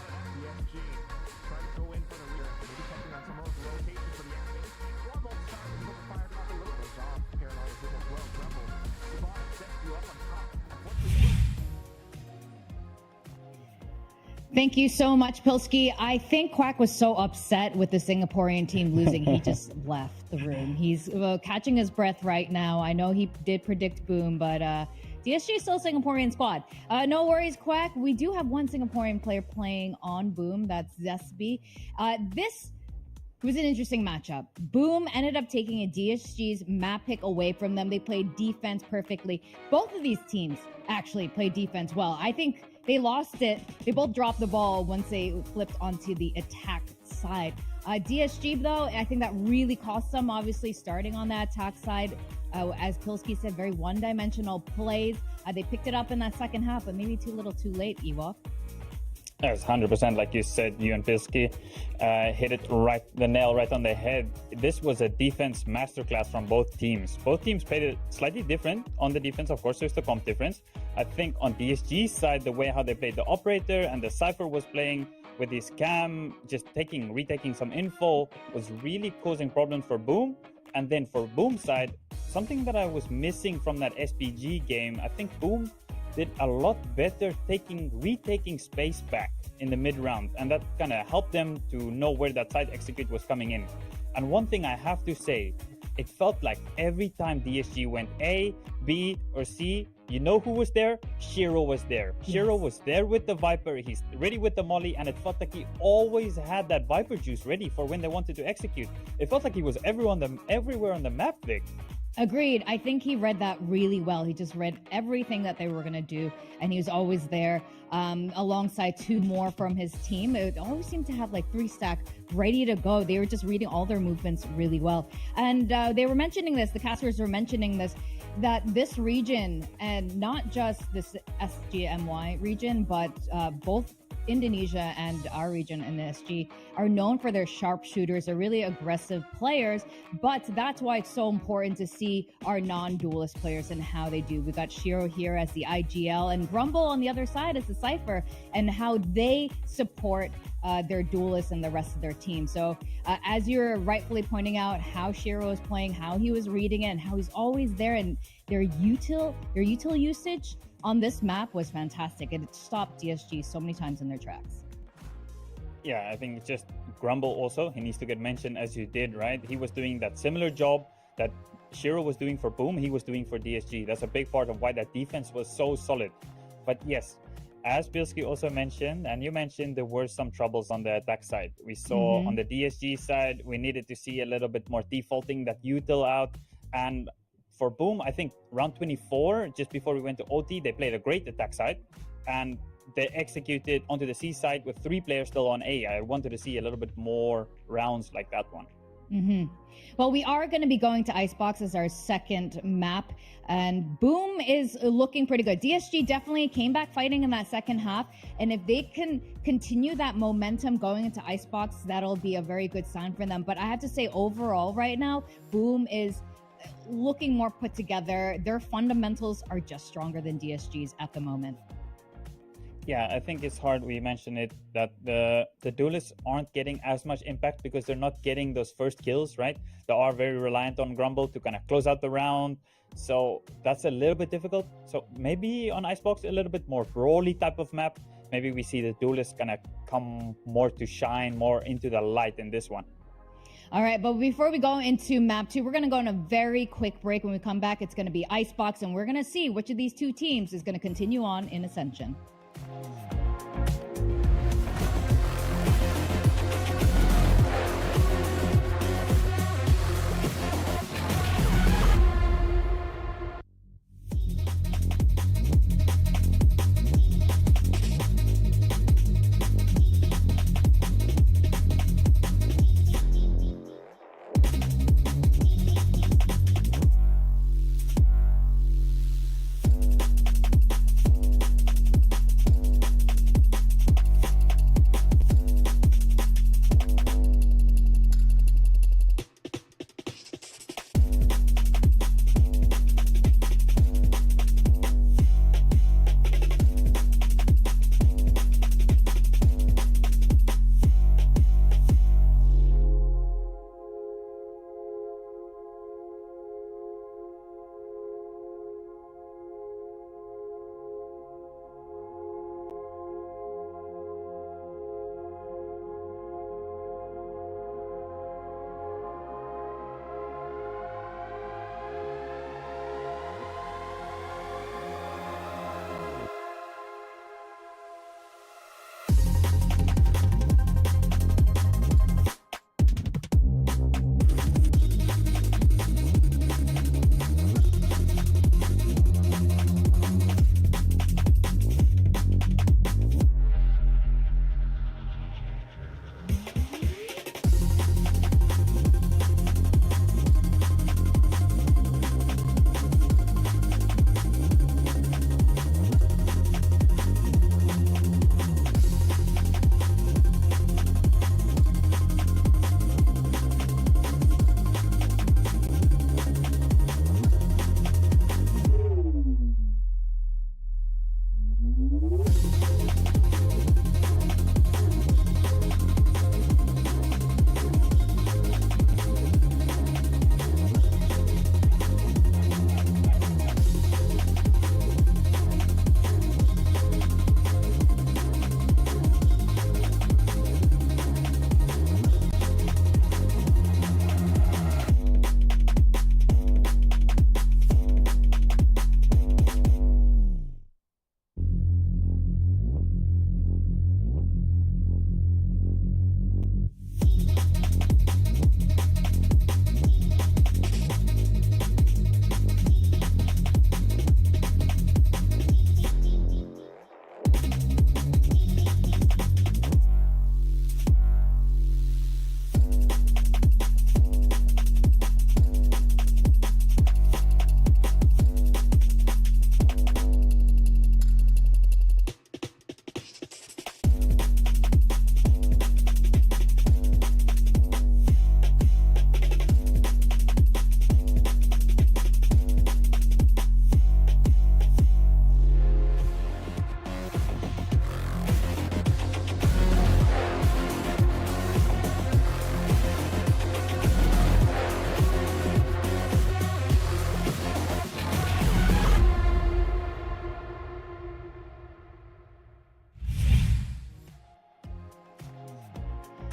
Thank you so much, Pilsky. I think Quack was so upset with the Singaporean team losing, he just left the room. He's catching his breath right now. I know he did predict Boom, but DSG is still a Singaporean squad. No worries, Quack. We do have one Singaporean player playing on Boom. That's Zesby. This was an interesting matchup. Boom ended up taking a DSG's map pick away from them. They played defense perfectly. Both of these teams actually played defense well. I think they lost it. They both dropped the ball once they flipped onto the attack side. DSG, though, I think that really cost them, obviously, starting on that attack side. As Pilsky said, very one-dimensional plays. They picked it up in that second half, but maybe too little too late, Ewok. Yes, 100%. Like you said, you and Pilsky hit it right, the nail right on the head. This was a defense masterclass from both teams. Both teams played it slightly different on the defense. Of course, there's the comp difference. I think on DSG's side, the way how they played the operator and the Cypher was playing with his cam, just retaking some info, was really causing problems for Boom. And then for Boom's side, something that I was missing from that SPG game, I think Boom did a lot better retaking space back in the mid-round, and that kind of helped them to know where that side execute was coming in. And one thing I have to say, it felt like every time DSG went A, B, or C, you know who was there? Shiro was there. Yes. Shiro was there with the Viper, he's ready with the Molly, and it felt like he always had that Viper juice ready for when they wanted to execute. It felt like he was everywhere on the map, Vic. Agreed. I think he read that really well. He just read everything that they were going to do, and he was always there alongside two more from his team. It always seemed to have like 3 stack ready to go. They were just reading all their movements really well. And they were mentioning this, the casters were mentioning this, that this region, and not just this SGMY region, but both Indonesia and our region in the SG are known for their sharpshooters. They're really aggressive players, but that's why it's so important to see our non-duelist players and how they do. We got Shiro here as the IGL and Grumble on the other side as the Cypher, and how they support their duelists and the rest of their team. So as you're rightfully pointing out how Shiro is playing, how he was reading it, and how he's always there, and their util usage on this map was fantastic. It stopped DSG so many times in their tracks. Yeah, I think just Grumble also, he needs to get mentioned as you did, right? He was doing that similar job that Shiro was doing for Boom, he was doing for DSG. That's a big part of why that defense was so solid. But yes, as Bilski also mentioned, and you mentioned, there were some troubles on the attack side. We saw on the DSG side, we needed to see a little bit more defaulting that util out. And for Boom, I think round 24, just before we went to OT, they played a great attack side, and they executed onto the C side with 3 players still on A. I wanted to see a little bit more rounds like that one. Well, we are going to be going to Icebox as our second map, and Boom is looking pretty good. DSG definitely came back fighting in that second half, and if they can continue that momentum going into Icebox, that'll be a very good sign for them. But I have to say, overall right now, Boom is looking more put together. Their fundamentals are just stronger than DSG's at the moment. Yeah, I think it's hard, we mentioned it, that the duelists aren't getting as much impact because they're not getting those first kills, right? They are very reliant on Grumble to kind of close out the round. So that's a little bit difficult. So maybe on Icebox, a little bit more brawly type of map. Maybe we see the duelists kind of come more to shine, more into the light in this one. All right, but before we go into map 2, we're going to go on a very quick break. When we come back, it's going to be Icebox, and we're going to see which of these 2 teams is going to continue on in Ascension.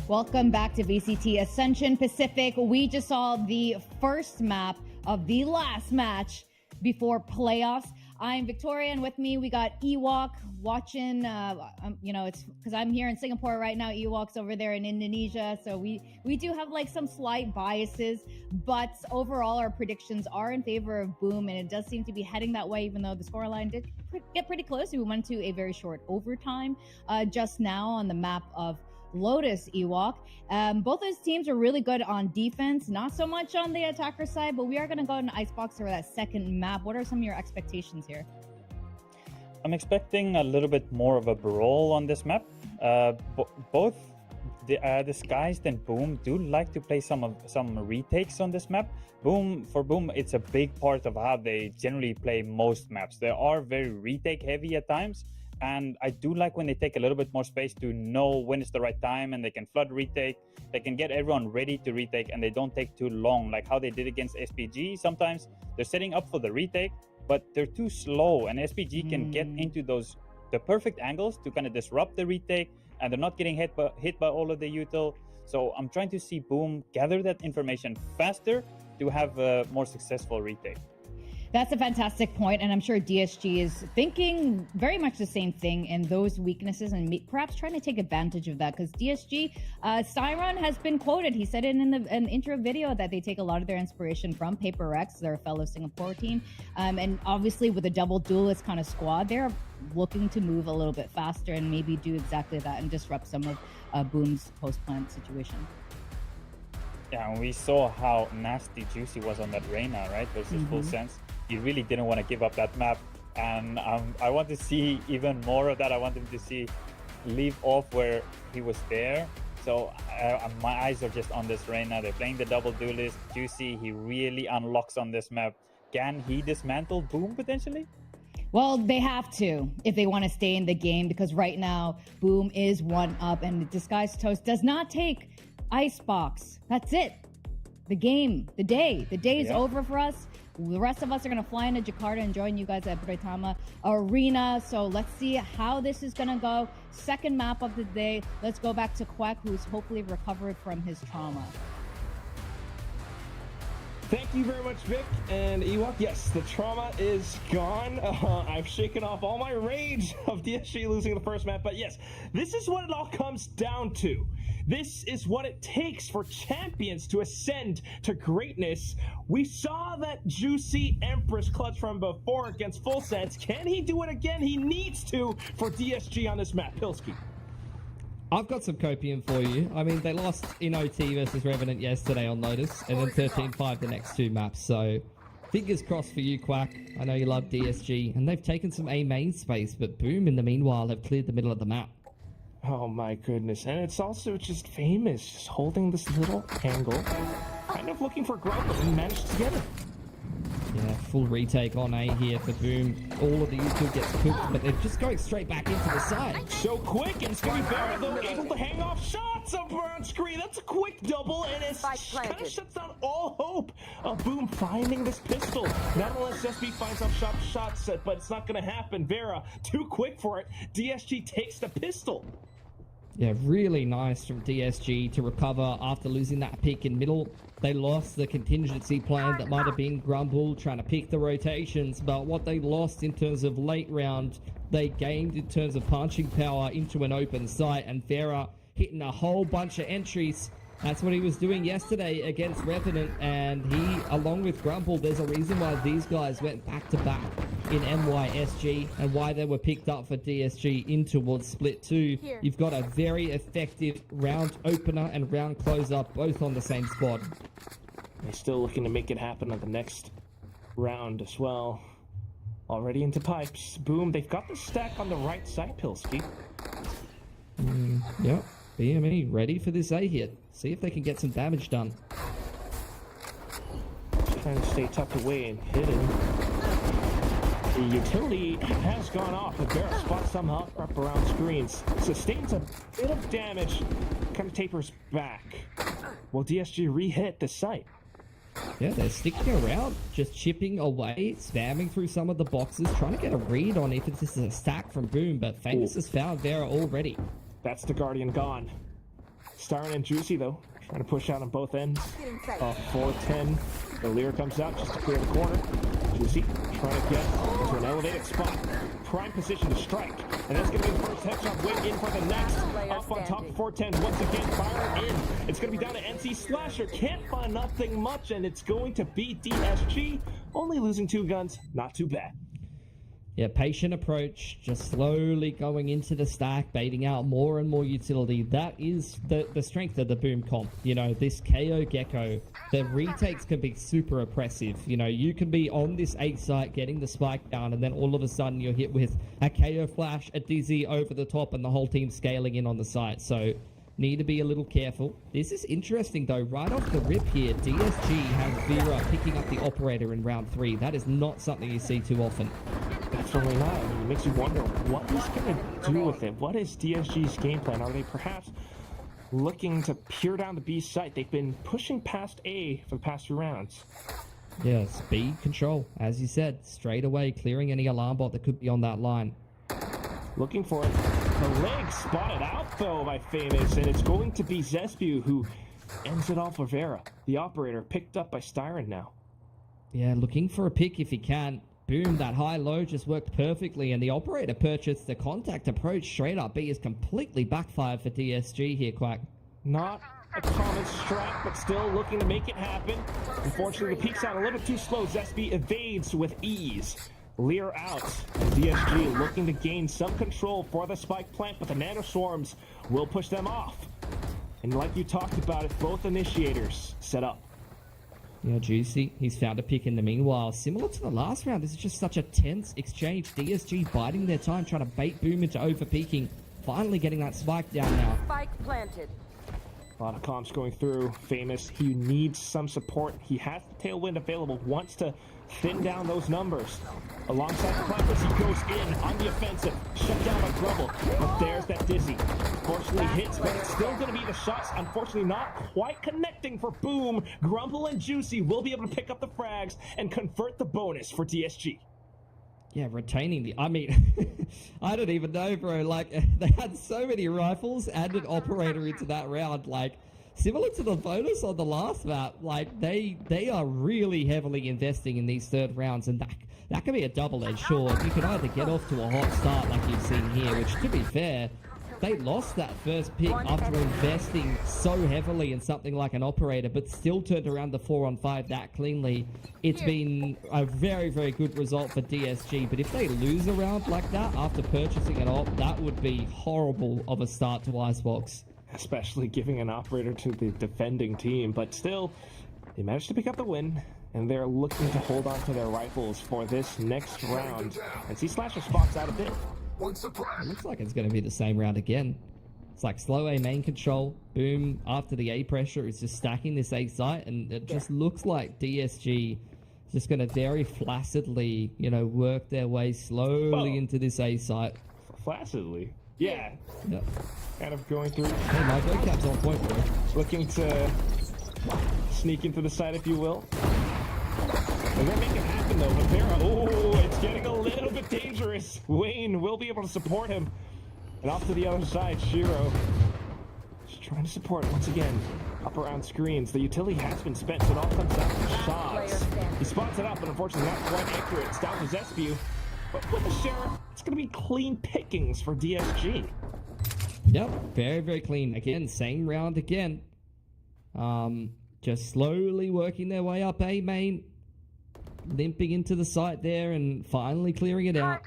Welcome back to VCT Ascension Pacific. We just saw the first map of the last match before playoffs. I'm Victoria, and with me we got Ewok watching. It's because I'm here in Singapore right now. Ewok's over there in Indonesia, so we do have like some slight biases, but overall our predictions are in favor of Boom, and it does seem to be heading that way. Even though the scoreline did get pretty close, we went to a very short overtime just now on the map of Lotus. Ewok. Both those teams are really good on defense, not so much on the attacker side, but we are going to go in Icebox for that second map. What are some of your expectations here? I'm expecting a little bit more of a brawl on this map. Both the Skies and Boom do like to play some retakes on this map. For Boom, it's a big part of how they generally play most maps. They are very retake heavy at times. And I do like when they take a little bit more space to know when it's the right time, and they can flood retake. They can get everyone ready to retake, and they don't take too long, like how they did against SPG. Sometimes they're setting up for the retake, but they're too slow, and SPG can get into the perfect angles to kind of disrupt the retake, and they're not getting hit by all of the util. So I'm trying to see Boom gather that information faster to have a more successful retake. That's a fantastic point, and I'm sure DSG is thinking very much the same thing and those weaknesses, and perhaps trying to take advantage of that, because DSG, Siron has been quoted. He said it in an intro video that they take a lot of their inspiration from Paper Rex, their fellow Singapore team, and obviously with a double duelist kind of squad, they're looking to move a little bit faster and maybe do exactly that and disrupt some of Boom's post-plant situation. Yeah, and we saw how nasty Juicy was on that Reyna, right? Versus Full Sense. He really didn't want to give up that map, and I want to see even more of that. I want him to leave off where he was there. So my eyes are just on this Reyna. They're playing the double duelist. Juicy, he really unlocks on this map. Can he dismantle Boom potentially? Well, they have to if they want to stay in the game, because right now Boom is 1-up, and the Disguised Toast does not take Icebox. That's it. The game, the day is over for us. The rest of us are going to fly into Jakarta and join you guys at Britama Arena. So let's see how this is going to go. Second map of the day. Let's go back to Quack, who's hopefully recovered from his trauma. Thank you very much, Vic and Ewok. Yes, the trauma is gone. I've shaken off all my rage of DSG losing the first map. But yes, this is what it all comes down to. This is what it takes for champions to ascend to greatness. We saw that Juicy Empress clutch from before against Full Sense. Can he do it again? He needs to for DSG on this map. Pilsky. I've got some copium for you. I mean, they lost in OT versus Revenant yesterday on Lotus, and then 13-5 the next two maps. So, fingers crossed for you, Quack. I know you love DSG, and they've taken some A main space, but Boom, in the meanwhile, have cleared the middle of the map. Oh my goodness, and it's also just famous, just holding this little angle, kind of looking for growth, and managed to get it. Yeah, full retake on A here for Boom. All of the util gets cooked, but they're just going straight back into the side. So quick, and it's going to be Vera, though, able to hang off shots up on screen. That's a quick double, and it kind of shuts down all hope of Boom finding this pistol. Not unless SB finds off shots, but it's not going to happen. Vera, too quick for it. DSG takes the pistol. Yeah, really nice from DSG to recover after losing that pick in middle. They lost the contingency plan that might have been Grumble trying to pick the rotations, but what they lost in terms of late round, they gained in terms of punching power into an open site, and Vera hitting a whole bunch of entries. That's what he was doing yesterday against Revenant, and he, along with Grumble, there's a reason why these guys went back-to-back in MYSG and why they were picked up for DSG in towards Split 2. You've got a very effective round opener and round closer, both on the same squad. They're still looking to make it happen on the next round as well. Already into pipes. Boom, they've got the stack on the right side, Pilsky. Yep. BME ready for this A hit. See if they can get some damage done. Trying to stay tucked away and hidden. The utility has gone off. The Barrett spots some up around screens. Sustains a bit of damage. Kind of tapers back. Will DSG re-hit the site? Yeah, they're sticking around, just chipping away, spamming through some of the boxes, trying to get a read on if this is a stack from Boom, but Famous has found Vera already. That's the Guardian gone. Starring and Juicy, though, trying to push out on both ends. 410. The Lear comes out just to clear the corner. Juicy trying to get into an elevated spot. Prime position to strike. And that's going to be the first headshot win in for the next. Up on top, 410 once again firing in. It's going to be down to NC Slasher. Can't find nothing much, and it's going to be DSG. Only losing 2 guns, not too bad. Yeah, patient approach, just slowly going into the stack, baiting out more and more utility. That is the strength of the Boom comp. You know, this KO Gecko, the retakes can be super oppressive. You know, you can be on this 8 site getting the spike down, and then all of a sudden you're hit with a KO flash, a dizzy over the top, and the whole team scaling in on the site. So, need to be a little careful. This is interesting though, right off the rip here, DSG has Vera picking up the operator in round 3. That is not something you see too often. Definitely not. I mean, it makes you wonder what he's going to do with it. What is DSG's game plan? Are they perhaps looking to peer down the B site? They've been pushing past A for the past 2 rounds. Yeah, speed control, as you said, straight away clearing any alarm bot that could be on that line. Looking for it. The leg spotted out though by Famous, and it's going to be Zespew who ends it off for Vera. The operator picked up by Styron now. Yeah, looking for a pick if he can. Boom, that high-low just worked perfectly, and the operator purchased the contact approach straight up B is completely backfired for DSG here, Quack. Not a common strat, but still looking to make it happen. Unfortunately, the peek's out a little bit too slow. Zespew evades with ease. Lear out. DSG looking to gain some control for the spike plant, but the nano swarms will push them off. And like you talked about it, both initiators set up. Yeah, Juicy, he's found a pick in the meanwhile. Similar to the last round, this is just such a tense exchange. DSG biding their time, trying to bait Boom into over-peaking. Finally getting that spike down now. Spike planted. A lot of comms going through. Famous, he needs some support. He has the tailwind available, wants to thin down those numbers. Alongside the Clappers, he goes in on the offensive, shut down by Grumble. But there's that Dizzy. Fortunately hits, but it's still going to be the shots. Unfortunately not quite connecting for Boom. Grumble and Juicy will be able to pick up the frags and convert the bonus for DSG. Yeah, retaining the... I mean, I don't even know, bro. Like, they had so many rifles and an operator into that round. Like, similar to the bonus on the last map, like, they are really heavily investing in these 3rd rounds, and that can be a double-edged sword. You could either get off to a hot start like you've seen here, which, to be fair, they lost that first pick after investing so heavily in something like an operator, but still turned around the 4-on-5 that cleanly. It's been a very, very good result for DSG, but if they lose a round like that after purchasing an op, that would be horrible of a start to Icebox. Especially giving an operator to the defending team, but still, they managed to pick up the win, and they're looking to hold on to their rifles for this next round. And see Slasher spots out a bit. It looks like it's going to be the same round again. It's like slow A main control. Boom, after the A pressure is just stacking this A site, and it just looks like DSG is just going to very flaccidly, you know, work their way slowly into this A site. Flaccidly? Yeah. Yep. Kind of going through. Hey, my vocab's on point, bro. Looking to sneak into the side, if you will. They're gonna make it happen though, but Vera, oh, it's getting a little bit dangerous. Wayne will be able to support him. And off to the other side, Shiro. Just trying to support once again. Up around screens. The utility has been spent, so it all comes down to shots. He spots it up, but unfortunately not quite accurate. It's down to Zespew. But with the Sheriff, it's gonna be clean pickings for DSG. Yep, very, very clean. Again, same round again. Just slowly working their way up A main. Limping into the site there and finally clearing it out.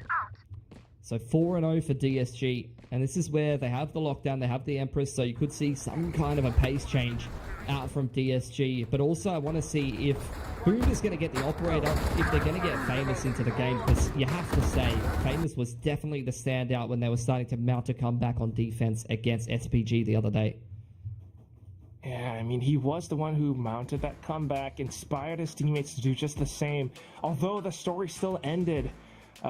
So 4-0 for DSG. And this is where they have the lockdown, they have the Empress, so you could see some kind of a pace change out from DSG. But also I want to see if Boom is going to get the operator, if they're going to get Famous into the game. Because you have to say, Famous was definitely the standout when they were starting to mount a comeback on defense against SPG the other day. Yeah, I mean, he was the one who mounted that comeback, inspired his teammates to do just the same. Although the story still ended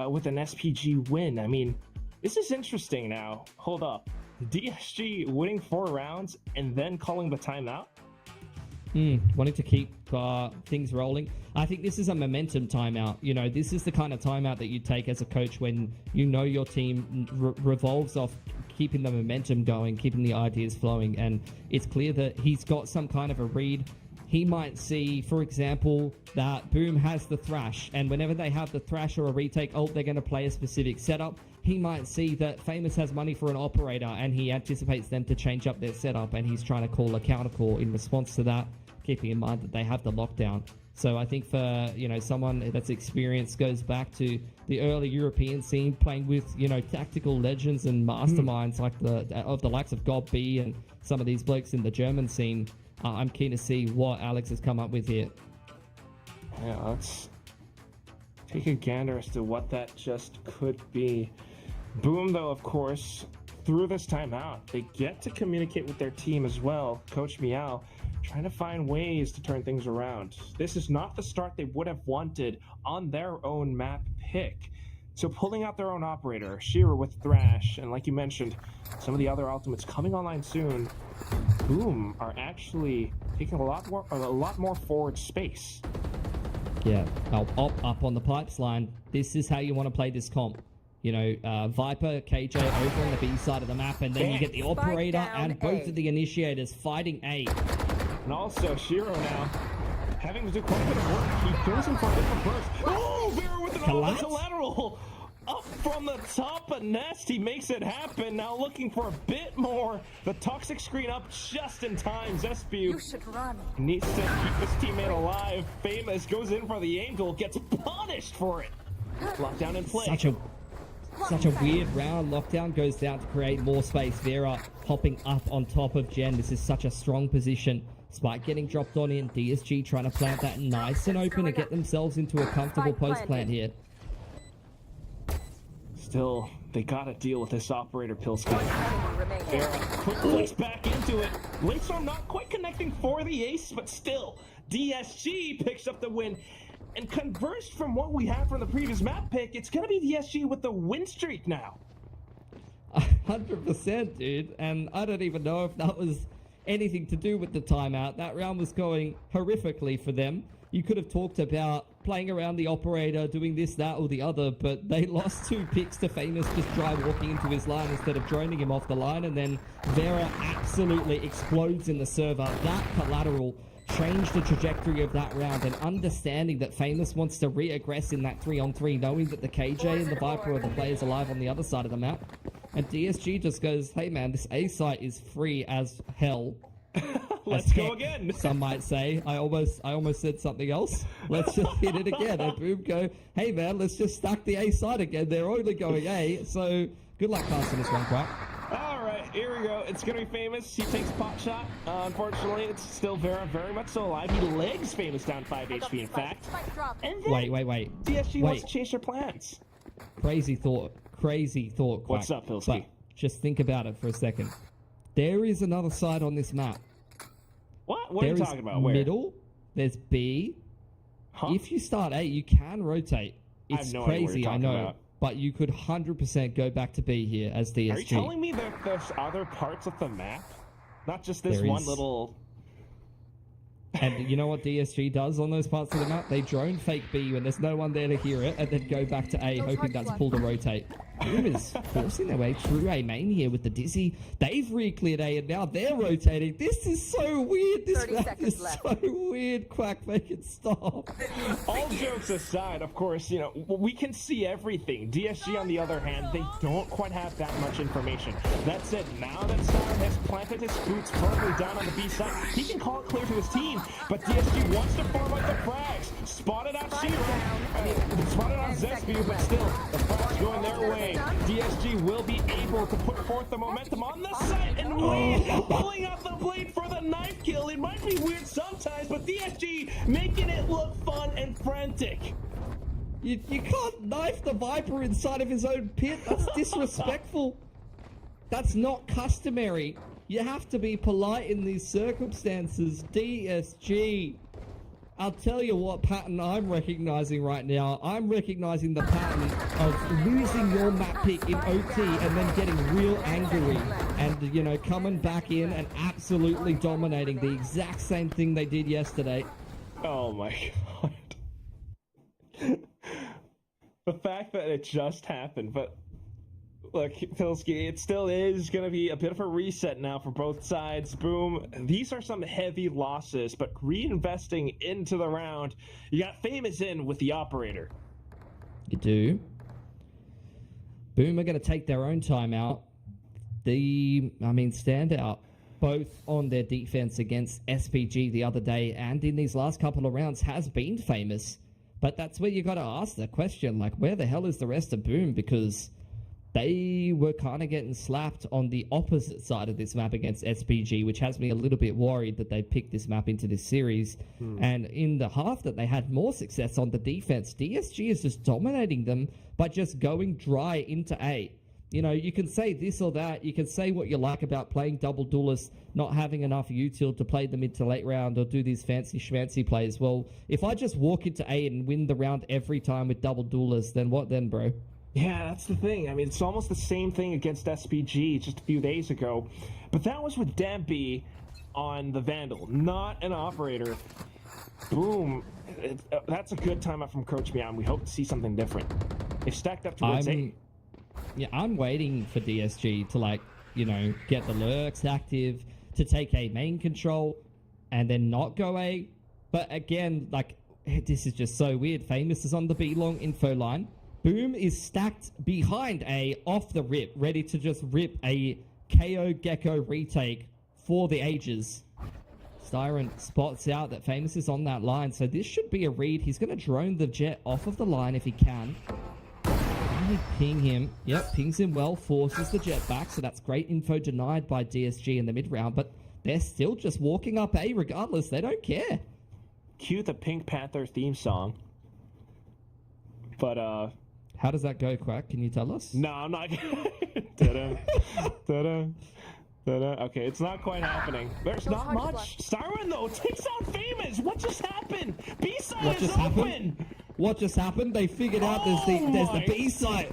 with an SPG win. I mean, this is interesting now. Hold up. DSG winning 4 rounds and then calling the timeout? Wanting to keep things rolling. I think this is a momentum timeout. You know, this is the kind of timeout that you take as a coach when you know your team revolves off keeping the momentum going, keeping the ideas flowing, and it's clear that he's got some kind of a read. He might see, for example, that Boom has the Thrash, and whenever they have the Thrash or a retake ult, they're going to play a specific setup. He might see that Famous has money for an operator, and he anticipates them to change up their setup, and he's trying to call a countercall in response to that, keeping in mind that they have the lockdown. So I think for, someone that's experienced, goes back to the early European scene, playing with, tactical legends and masterminds like the likes of Gob B and some of these blokes in the German scene. I'm keen to see what Alex has come up with here. Yeah, let's take a gander as to what that just could be. Boom, though, of course, through this timeout, they get to communicate with their team as well. Coach Meow trying to find ways to turn things around. This is not the start they would have wanted on their own map pick. So pulling out their own operator, Shearer with Thrash, and like you mentioned, some of the other ultimates coming online soon. Boom are actually taking a lot more forward space. Yeah, up on the pipes line. This is how you want to play this comp. Viper, KJ over on the B side of the map, and then you get the operator and both of the initiators fighting A. And also Shiro now having to do quite a bit of work. He goes in for a different burst. Oh, Vera with an collateral up from the top of Nest. He makes it happen. Now looking for a bit more. The toxic screen up just in time. Zespew needs to keep his teammate alive. Famous goes in for the angel, gets punished for it. Lockdown in play. Such a weird round. Lockdown goes down to create more space. Vera hopping up on top of Jen. This is such a strong position. Spike getting dropped on in. DSG trying to plant that nice and open and get themselves into a comfortable post plant here. Still, they gotta deal with this operator Pilsky. Vera quick flicks back into it. Lakestorm not quite connecting for the ace, but still, DSG picks up the win. And conversed from what we had from the previous map pick, it's gonna be DSG with the win streak now. 100%, dude. And I don't even know if that was anything to do with the timeout. That round was going horrifically for them. You could have talked about playing around the operator, doing this, that, or the other, but they lost 2 picks to Famous just dry walking into his line instead of droning him off the line, and then Vera absolutely explodes in the server. That collateral changed the trajectory of that round, and understanding that Famous wants to re-aggress in that 3-on-3, knowing that the KJ and the Viper are the players alive on the other side of the map. And DSG just goes, hey man, this A site is free as hell. Let's go again. Some might say. I almost said something else. Let's just hit it again. And Boom go, hey man, let's just stack the A side again. They're only going A, so good luck casting this one, Quack. All right, here we go. It's gonna be Famous. He takes pot shot. Unfortunately, it's still Vera very much so alive. He legs Famous down 5 HP, in fact. And then Wait. DSG wants to change their plans. Crazy thought, Quack. What's up, Pilsky? But just think about it for a second. There is another side on this map. What? What are you talking about? Where? Middle, there's B. Huh? If you start A, you can rotate. It's I have no crazy, idea what you're I know. about. But you could 100% go back to B here as DSG. Are you telling me that there's other parts of the map? Not just this one little... And you know what DSG does on those parts of the map? They drone fake B when there's no one there to hear it, and then go back to A, hoping that's pull to rotate. Boom is forcing their way through A main here with the Dizzy. They've re-cleared A, and now they're rotating. This is so weird. This map is so weird. Quack, make it stop. All jokes aside, of course, we can see everything. DSG, on the other hand, they don't quite have that much information. That said, now that Siren has planted his boots firmly down on the B side, he can call it clear to his team. But DSG wants to farm out the frags. Spotted out Shiro. Spotted out Zespew, but still, the frags going their way. DSG will be able to put forth the momentum on the site, and pulling out the blade for the knife kill. It might be weird sometimes, but DSG making it look fun and frantic. You can't knife the Viper inside of his own pit. That's disrespectful. That's not customary. You have to be polite in these circumstances. DSG. I'll tell you what pattern I'm recognizing right now. I'm recognizing the pattern of losing your map pick in OT and then getting real angry and, coming back in and absolutely dominating the exact same thing they did yesterday. Oh my god. The fact that it just happened, but Look, Pilsky, it still is going to be a bit of a reset now for both sides. Boom. These are some heavy losses, but reinvesting into the round. You got Famous in with the operator. You do. Boom are going to take their own timeout. Standout both on their defense against SPG the other day and in these last couple of rounds has been Famous. But that's where you got to ask the question, like, where the hell is the rest of Boom? Because they were kind of getting slapped on the opposite side of this map against SPG, which has me a little bit worried that they picked this map into this series. And in the half that they had more success on the defense, DSG is just dominating them by just going dry into A. You know, you can say this or that. You can say what you like about playing double duelists, not having enough util to play the mid to late round or do these fancy schmancy plays. Well, if I just walk into A and win the round every time with double duelists, then what then, bro? Yeah, that's the thing. I mean, it's almost the same thing against SPG just a few days ago. But that was with Dampy on the Vandal, not an operator. Boom. That's a good timeout from Coach Meow, and we hope to see something different. If stacked up towards A. Yeah, I'm waiting for DSG to, get the lurks active, to take A main control, and then not go A. But again, this is just so weird. Famous is on the B long info line. Boom is stacked behind A off the rip, ready to just rip a KO Gecko retake for the ages. Styron spots out that Famous is on that line, so this should be a read. He's going to drone the jet off of the line if he can. Ping him. Yep, pings him well, forces the jet back, so that's great info denied by DSG in the mid round, but they're still just walking up A regardless. They don't care. Cue the Pink Panther theme song. But, how does that go, Quack? Can you tell us? No, I'm not. Ta-da, ta-da, ta-da. Okay, it's not quite happening. There's not much. Styron, though, takes out Famous. What just happened? B-side is open. What just happened? They figured out there's the B site.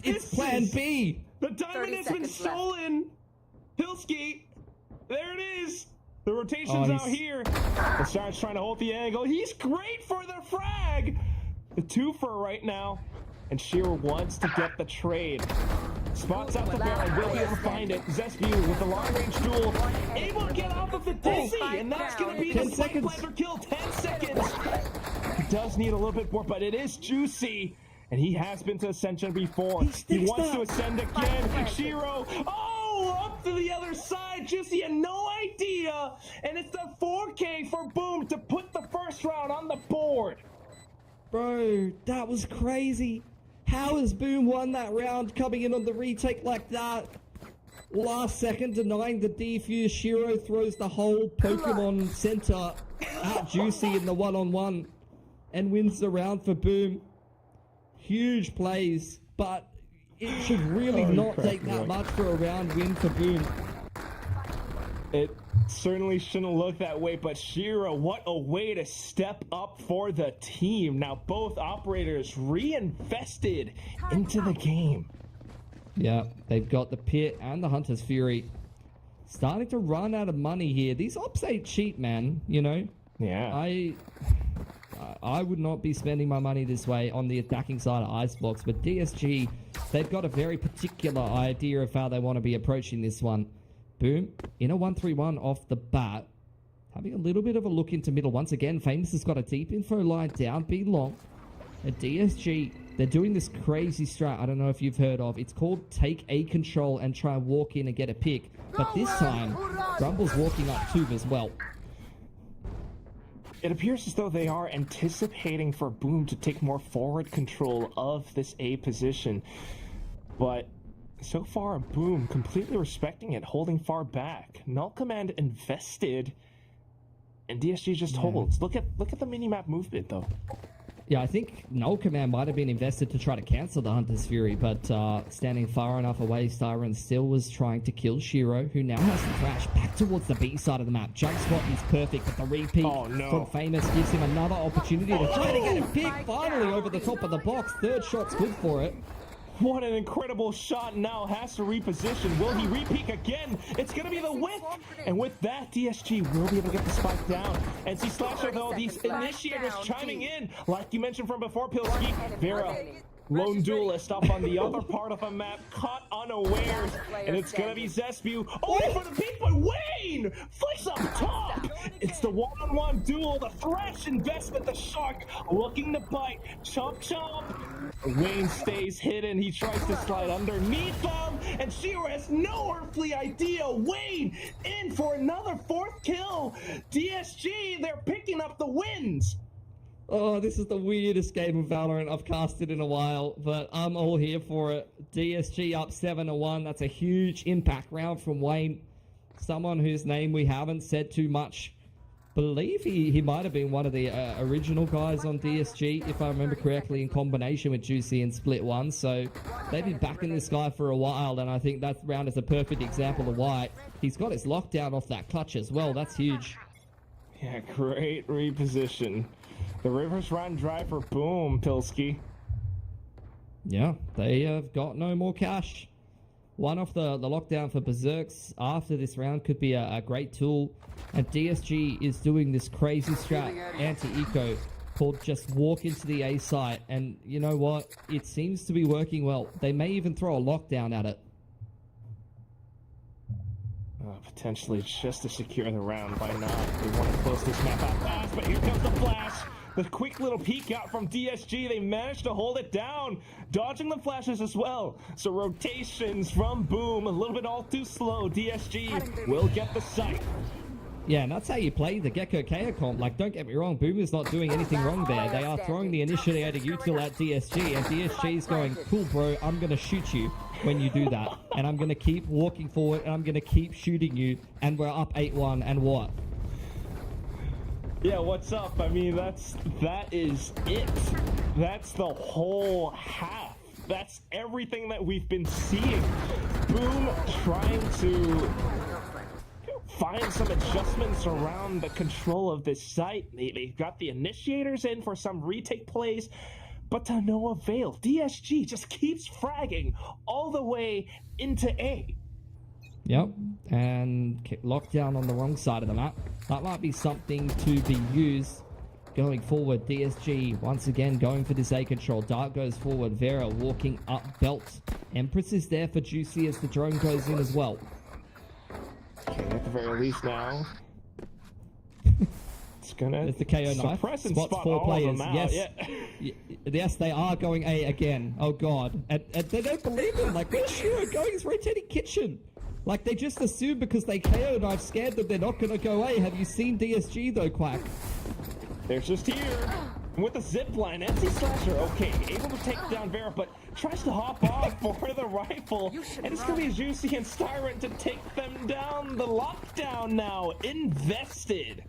It's Plan B. The diamond has been stolen. Pilsky, there it is. The rotation's out here. The Star's trying to hold the angle. He's great for the frag. The twofer right now. And Shearer wants to get the trade. Spots out the barrel, will be able to find it. Zesview with the long-range duel, able to get off of the dizzy, and that's going to be the spike planter kill. 10 seconds. He does need a little bit more, but it is juicy. And he has been to Ascension before. He wants to ascend again. Shiro, up to the other side. Juicy had no idea. And it's the 4K for Boom to put the first round on the board. Bro, that was crazy. How has Boom won that round coming in on the retake like that? Last second denying the defuse. Shiro throws the whole Pokemon Center at Juicy in the one-on-one and wins the round for Boom. Huge plays, but it should really not take that much for a round win for Boom. It certainly shouldn't look that way, but Shiro, what a way to step up for the team. Now both operators reinvested into the game. Yeah, they've got the Pit and the Hunter's Fury starting to run out of money here. These ops ain't cheap, man, Yeah. I would not be spending my money this way on the attacking side of Icebox, but DSG, they've got a very particular idea of how they want to be approaching this one. Boom, in a 1-3-1 off the bat. Having a little bit of a look into middle. Once again, Famous has got a deep info line down B long. At DSG, they're doing this crazy strat I don't know if you've heard of. It's called take A control and try and walk in and get a pick. But this time, Grumble's walking up too as well. It appears as though they are anticipating for Boom to take more forward control of this A position. But so far, Boom completely respecting it, holding far back. Null Command invested, and DSG just holds. Look at the minimap movement, though. Yeah, I think Null Command might have been invested to try to cancel the Hunter's Fury, but standing far enough away, Styron still was trying to kill Shiro, who now has the crash back towards the B side of the map. Jump spot is perfect, but the repeat from Famous gives him another opportunity to try to get a pick, finally over the top of the box. Third shot's good for it. What an incredible shot. Now has to reposition. Will he repeat again? It's going to be the whip. And with that, DSG will be able to get the spike down. And see Slasher, though, these initiators chiming in. Like you mentioned from before, Pilsky. Vera Lone duelist up on the other part of the map, caught unawares, and it's gonna be Zespew. Oh, for the peak, but Wayne flicks up top. It's the one-on-one duel. The Thresh investment, the Shark looking to bite. Chomp, chomp. Wayne stays hidden. He tries to slide underneath them, and Shiro has no earthly idea. Wayne in for another 4th kill. DSG, they're picking up the wins. Oh, this is the weirdest game of Valorant I've casted in a while, but I'm all here for it. DSG up 7-1. That's a huge impact round from Wayne. Someone whose name we haven't said too much. Believe he might have been one of the original guys on DSG, if I remember correctly, in combination with Juicy and Split One. So they've been backing this guy for a while, and I think that round is a perfect example of why. He's got his lockdown off that clutch as well. That's huge. Yeah, great reposition. The river's run dry for Boom, Pilsky. Yeah, they have got no more cash. One off the lockdown for Berserks after this round could be a great tool. And DSG is doing this crazy strat anti-eco called just walk into the A site. And you know what? It seems to be working well. They may even throw a lockdown at it. Potentially just to secure the round. Why not? They want to close this map out fast, but here comes the flash. The quick little peek out from DSG. They managed to hold it down, dodging the flashes as well. So rotations from Boom, a little bit all too slow. DSG will get the site. Yeah, and that's how you play the Gecko KO comp. Like, don't get me wrong, Boom is not doing anything wrong there. They are throwing the initiator util at DSG, and DSG is going, cool, bro, I'm going to shoot you when you do that. And I'm going to keep walking forward, and I'm going to keep shooting you, and we're up 8-1, and what? Yeah, what's up? I mean, that is it. That's the whole half. That's everything that we've been seeing. Boom trying to find some adjustments around the control of this site. They've got the initiators in for some retake plays, but to no avail. DSG just keeps fragging all the way into A. Yep, and lockdown on the wrong side of the map. That might be something to be used going forward. DSG once again going for this A control. Dart goes forward. Vera walking up belt. Empress is there for Juicy as the drone goes in as well. Okay, at the very least now. It's gonna There's the KO knife. Spots 4 players. Yes. Yeah. Yes, they are going A again. Oh god. And they don't believe him. Like, where's Shiro going? He's rotating kitchen. Like, they just assume because they KO'd, I've scared them, they're not going to go A. Have you seen DSG, though, Quack? They're just here. With the zip line, NC Slasher, okay, able to take down Vera, but tries to hop off for the rifle. And it's going to be Juicy and Styrant to take them down. The lockdown now invested.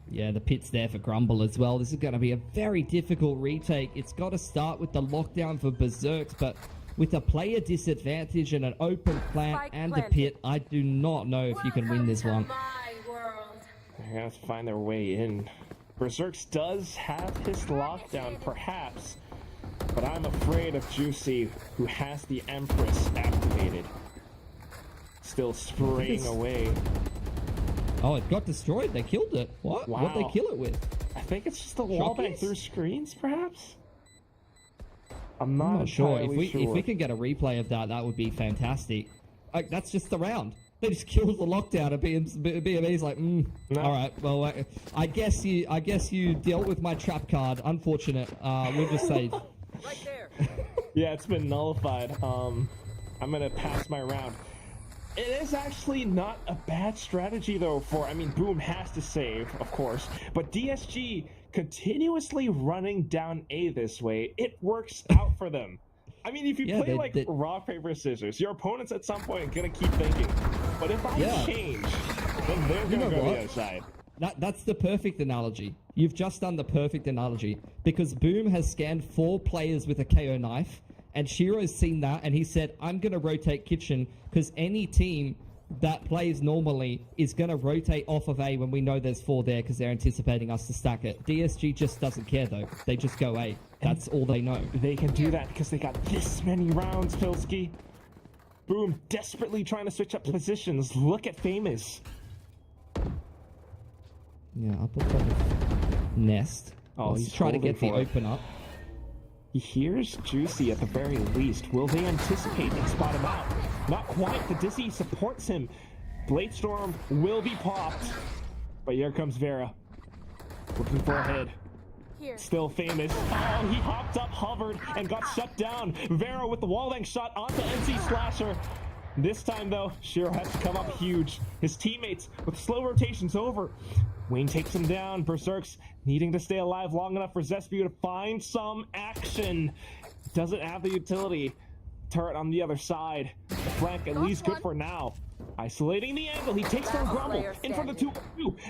Yeah, the pit's there for Grumble as well. This is going to be a very difficult retake. It's got to start with the lockdown for Berserks, but with a player disadvantage and an open plant and a pit, I do not know if you can win this one. They're going to have to find their way in. Berserks does have his lockdown, perhaps, but I'm afraid of Juicy, who has the Empress activated. Still spraying away. Oh, it got destroyed. They killed it. What? Wow. What'd they kill it with? I think it's just a wallbang through screens, perhaps? I'm not sure. If we could get a replay of that, that would be fantastic. Like, that's just the round. They just killed the lockdown, and BME's like, no. All right. Well, I guess you dealt with my trap card. Unfortunate. We'll just save. Right there. Yeah, it's been nullified. I'm gonna pass my round. It is actually not a bad strategy, though, I mean, Boom has to save, of course, but DSG continuously running down A this way, it works out for them. I mean, if you play rock, paper, scissors, your opponent's at some point gonna keep thinking, but if I change, then they're gonna go the other side. That's the perfect analogy. You've just done the perfect analogy, because Boom has scanned 4 players with a KO knife, and Shiro's seen that, and he said, I'm going to rotate kitchen, because any team that plays normally is going to rotate off of A when we know there's 4 there, because they're anticipating us to stack it. DSG just doesn't care, though. They just go A. That's all they know. They can do that because they got this many rounds, Pilsky. Boom, desperately trying to switch up positions. Look at Famous. Yeah, up on top of Nest. Oh, he's trying to get the open up. He hears Juicy at the very least. Will they anticipate and spot him out? Not quite. The Dizzy supports him. Blade Storm will be popped. But here comes Vera. Looking for a head. Still famous. Oh, he hopped up, hovered, and got shut down. Vera with the wall length shot onto NC Slasher. This time, though, Shiro has to come up huge. His teammates with slow rotations over. Wayne takes him down. Berserk's needing to stay alive long enough for Zespew to find some action. Doesn't have the utility. Turret on the other side. The flank at least good for now. Isolating the angle, he takes down Grumble in front of 2-2.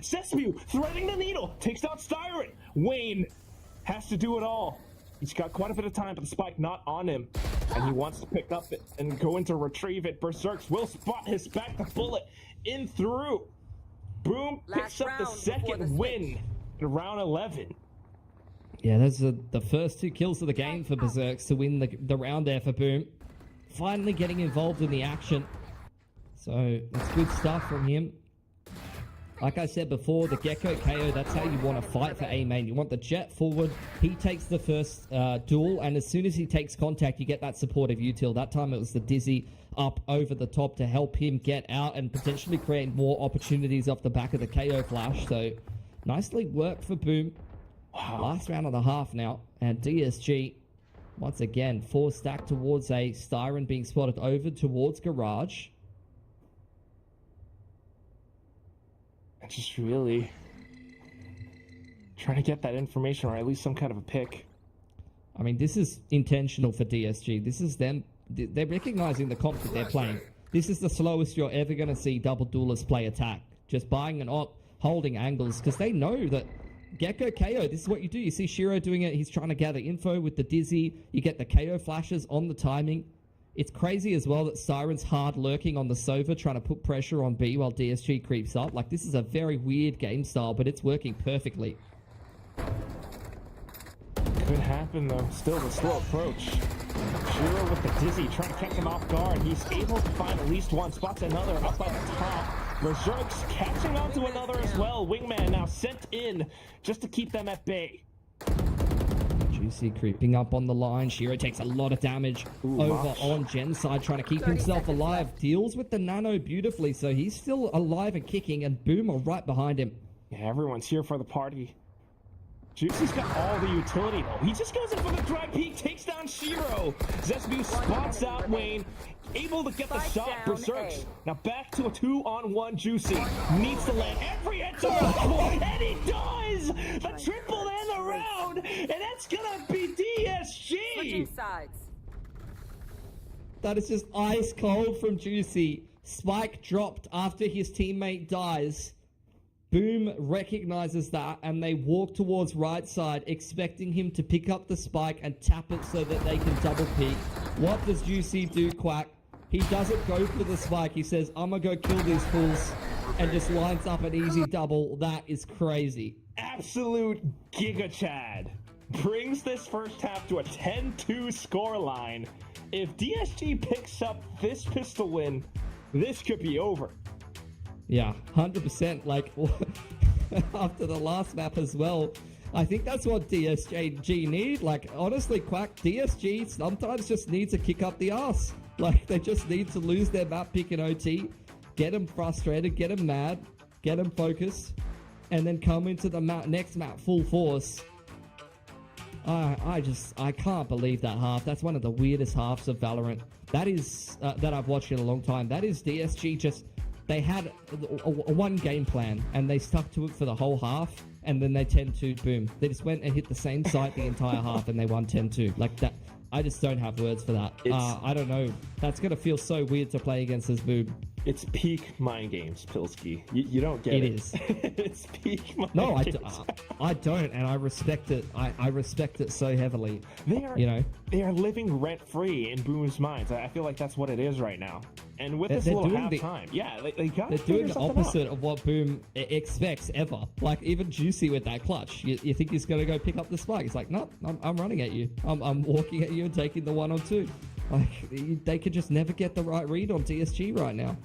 Zespew threading the needle, takes down Styron. Wayne has to do it all. He's got quite a bit of time, but the spike not on him. And he wants to pick up it and go in to retrieve it. Berserks will spot his back, the bullet in through. Boom picks up the second win in round 11. Yeah, those are the first 2 kills of the game for Berserks to win the round there for Boom. Finally getting involved in the action. So that's good stuff from him. Like I said before, the Gecko KO, that's how you want to fight for A main. You want the Jet forward. He takes the first duel, and as soon as he takes contact, you get that supportive util. That time it was the Dizzy up over the top to help him get out and potentially create more opportunities off the back of the KO flash. So nicely worked for Boom. Wow. Last round and a half now, and DSG once again 4 stacked towards A. Styron being spotted over towards Garage. Just really trying to get that information, or at least some kind of a pick. I mean, this is intentional for DSG. This is them. They're recognizing the comp that they're playing. This is the slowest you're ever going to see double duelists play attack. Just buying and holding angles, because they know that Gecko KO, this is what you do. You see Shiro doing it. He's trying to gather info with the Dizzy. You get the KO flashes on the timing. It's crazy as well that Styron's hard lurking on the Sova, trying to put pressure on B while DSG creeps up. Like, this is a very weird game style, but it's working perfectly. Could happen, though. Still the slow approach. Shiro with the Dizzy, trying to catch him off guard. He's able to find at least one, spots another up by the top. Berserk's catching on to another as well. Wingman now sent in just to keep them at bay. Juicy creeping up on the line. Shiro takes a lot of damage over on Jen's side, trying to keep himself alive. Deals with the nano beautifully, so he's still alive and kicking, and Boom are right behind him. Yeah, everyone's here for the party. Juicy's got all the utility, though. He just goes in for the dry peek, takes down Shiro. Zespew spots out Wayne, able to get the shot. Berserks now back to a 2-on-1. Juicy needs to land every hit to and he does! The triple and the round, and that's gonna be DSG! Switching sides. That is just ice cold from Juicy. Spike dropped after his teammate dies. Boom recognizes that, and they walk towards right side, expecting him to pick up the spike and tap it so that they can double peek. What does Juicy do, Quack? He doesn't go for the spike. He says, I'm gonna go kill these fools, and just lines up an easy double. That is crazy. Absolute Giga Chad. Brings this first half to a 10-2 scoreline. If DSG picks up this pistol win, this could be over. Yeah, 100%. Like, after the last map as well, I think that's what DSG need. Like, honestly, Quack, DSG sometimes just needs to kick up the ass. Like, they just need to lose their map pick in OT, get them frustrated, get them mad, get them focused, and then come into the next map full force. I can't believe that half. That's one of the weirdest halves of Valorant. That is, that I've watched in a long time. That is DSG just... They had a one game plan, and they stuck to it for the whole half, and then they 10-2, boom. They just went and hit the same site the entire half, and they won 10-2. Like that, I just don't have words for that. I don't know. That's going to feel so weird to play against this Boom. It's peak mind games, Pilsky. You don't get it. It is. It's peak mind games. No, I don't, and I respect it. I respect it so heavily. They are living rent-free in Boom's minds. I feel like that's what it is right now. And with this little half-time, they got They're doing the opposite of what Boom expects ever. Like, even Juicy with that clutch. You think he's going to go pick up the spike. He's like, no, I'm running at you. I'm walking at you and taking the 1-on-2. Like, they could just never get the right read on DSG right now.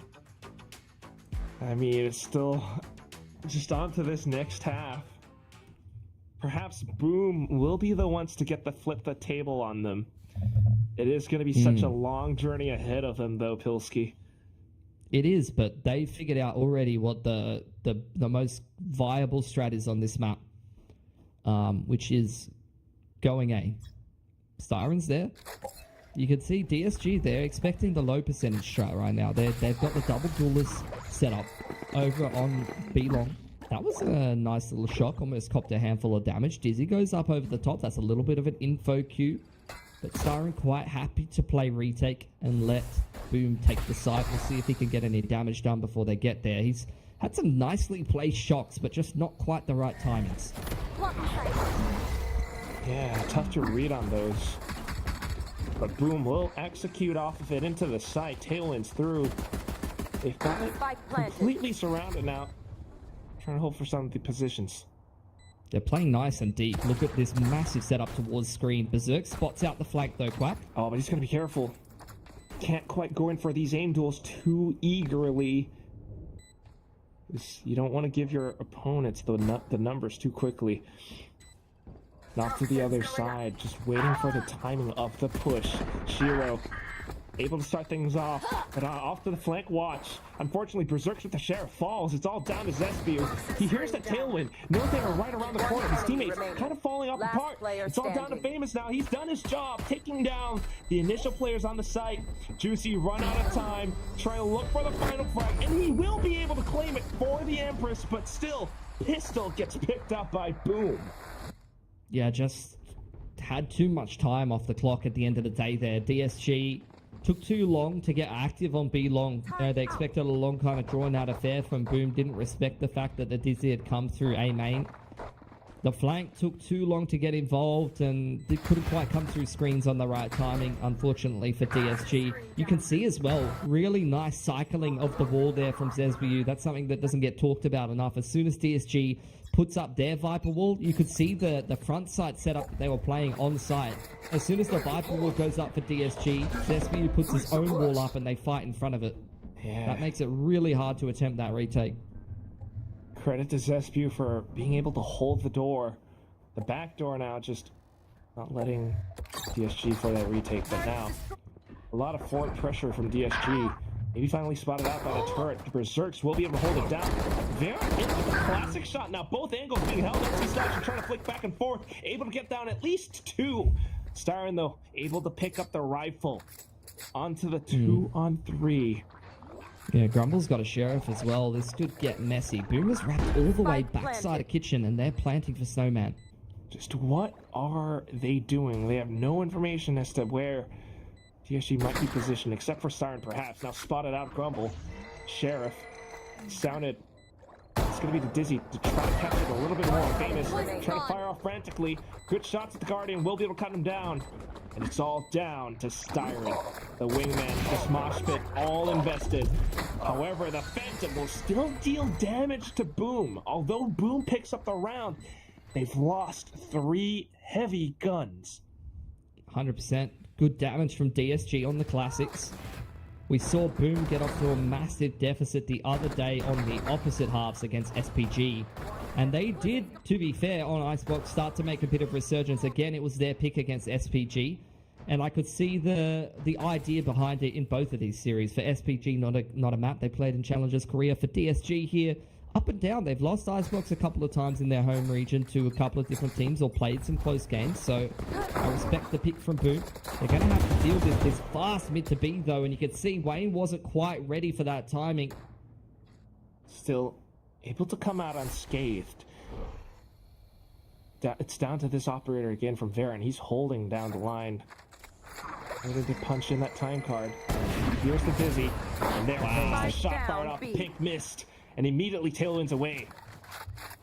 I mean, it's still just on to this next half. perhaps Boom will be the ones to get flip the table on them. It is going to be such a long journey ahead of them, though, Pilski. It is, but they figured out already what the most viable strat is on this map, which is going A. Siren's there. You can see DSG there expecting the low percentage strat right now. They've got the double duelist set up over on B long. That was a nice little shock. Almost copped a handful of damage. Dizzy goes up over the top. That's a little bit of an info cue. But Siren quite happy to play retake and let Boom take the site. We'll see if he can get any damage done before they get there. He's had some nicely placed shocks, but just not quite the right timings. Yeah, tough to read on those. But Boom will execute off of it into the site. Tailwinds through. They've got it completely surrounded now. Trying to hold for some of the positions. They're playing nice and deep. Look at this massive setup towards screen. Berserk spots out the flank though, Quack. Oh, but he's going to be careful. Can't quite go in for these aim duels too eagerly. You don't want to give your opponents the numbers too quickly. Not to the other side, just waiting for the timing of the push. Shiro able to start things off, but off to the flank watch. Unfortunately, Berserk with the Sheriff falls. It's all down to Zesbu. He hears the tailwind. Knows they are right around the corner. His teammates kind of falling off apart. It's all down to Famous now. He's done his job, taking down the initial players on the site. Juicy run out of time, trying to look for the final frag, and he will be able to claim it for the Empress, but still, Pistol gets picked up by Boom. Yeah, just had too much time off the clock at the end of the day there. DSG took too long to get active on B long. They expected a long kind of drawn out affair from Boom. Didn't respect the fact that the Dizzy had come through A main. The flank took too long to get involved and they couldn't quite come through screens on the right timing, unfortunately, for DSG. You can see as well, really nice cycling of the wall there from Zesbu. That's something that doesn't get talked about enough. As soon as DSG puts up their Viper wall, you could see the front site setup that they were playing on site. As soon as the Viper wall goes up for DSG, Zesbu puts his own wall up and they fight in front of it. Yeah. That makes it really hard to attempt that retake. Credit to Zesbu for being able to hold the door. The back door now just not letting DSG for that retake, but now a lot of forward pressure from DSG. Maybe finally spotted out by the turret. The Berserks will be able to hold it down. They're in with the classic shot. Now both angles being held up. T-Slash are trying to flick back and forth. Able to get down at least two. Styron, though, able to pick up the rifle. Onto the 2-on-3. Yeah, Grumble's got a Sheriff as well. This could get messy. Boom is wrapped all the way backside of Kitchen and they're planting for Snowman. Just what are they doing? They have no information as to where DSG might be positioned, except for Siren perhaps. Now spotted out Grumble. Sheriff sounded. It's going to be the Dizzy to try to catch it a little bit more. Famous trying to fire off frantically. Good shots at the Guardian. Will be able to cut him down. And it's all down to Styron. The wingman, the Smosh Pit, all invested. However, the Phantom will still deal damage to Boom. Although Boom picks up the round, they've lost 3 heavy guns. 100%. Good damage from DSG on the classics. We saw Boom get off to a massive deficit the other day on the opposite halves against SPG. And they did, to be fair, on Icebox start to make a bit of resurgence. Again, it was their pick against SPG. And I could see the idea behind it in both of these series. For SPG, not a map they played in Challengers Korea. For DSG here, up and down. They've lost Icebox a couple of times in their home region to a couple of different teams or played some close games. So I respect the pick from Boom. They're going to have to deal with this fast mid to B though. And you can see Wayne wasn't quite ready for that timing. Still able to come out unscathed. It's down to this operator again from Varen. He's holding down the line. Ready to punch in that time card. Here's the Dizzy. And there the shot fired off. Pink missed. And immediately tailwinds away.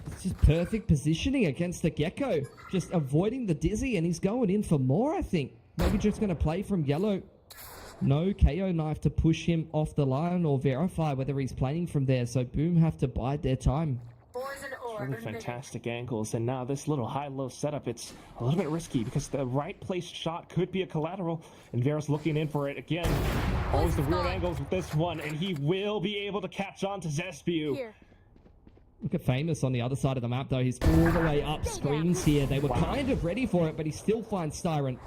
It's just perfect positioning against the Gecko. Just avoiding the Dizzy, and he's going in for more, I think. Maybe just going to play from yellow. No KO knife to push him off the line or verify whether he's playing from there. So Boom have to bide their time. Really fantastic angles. And now this little high-low setup, it's a little bit risky because the right-placed shot could be a collateral. And Vera's looking in for it again. Always the weird angles with this one. And he will be able to catch on to Zesbu. Look at Famous on the other side of the map, though. He's all the way up screens here. They were kind of ready for it, but he still finds Styron.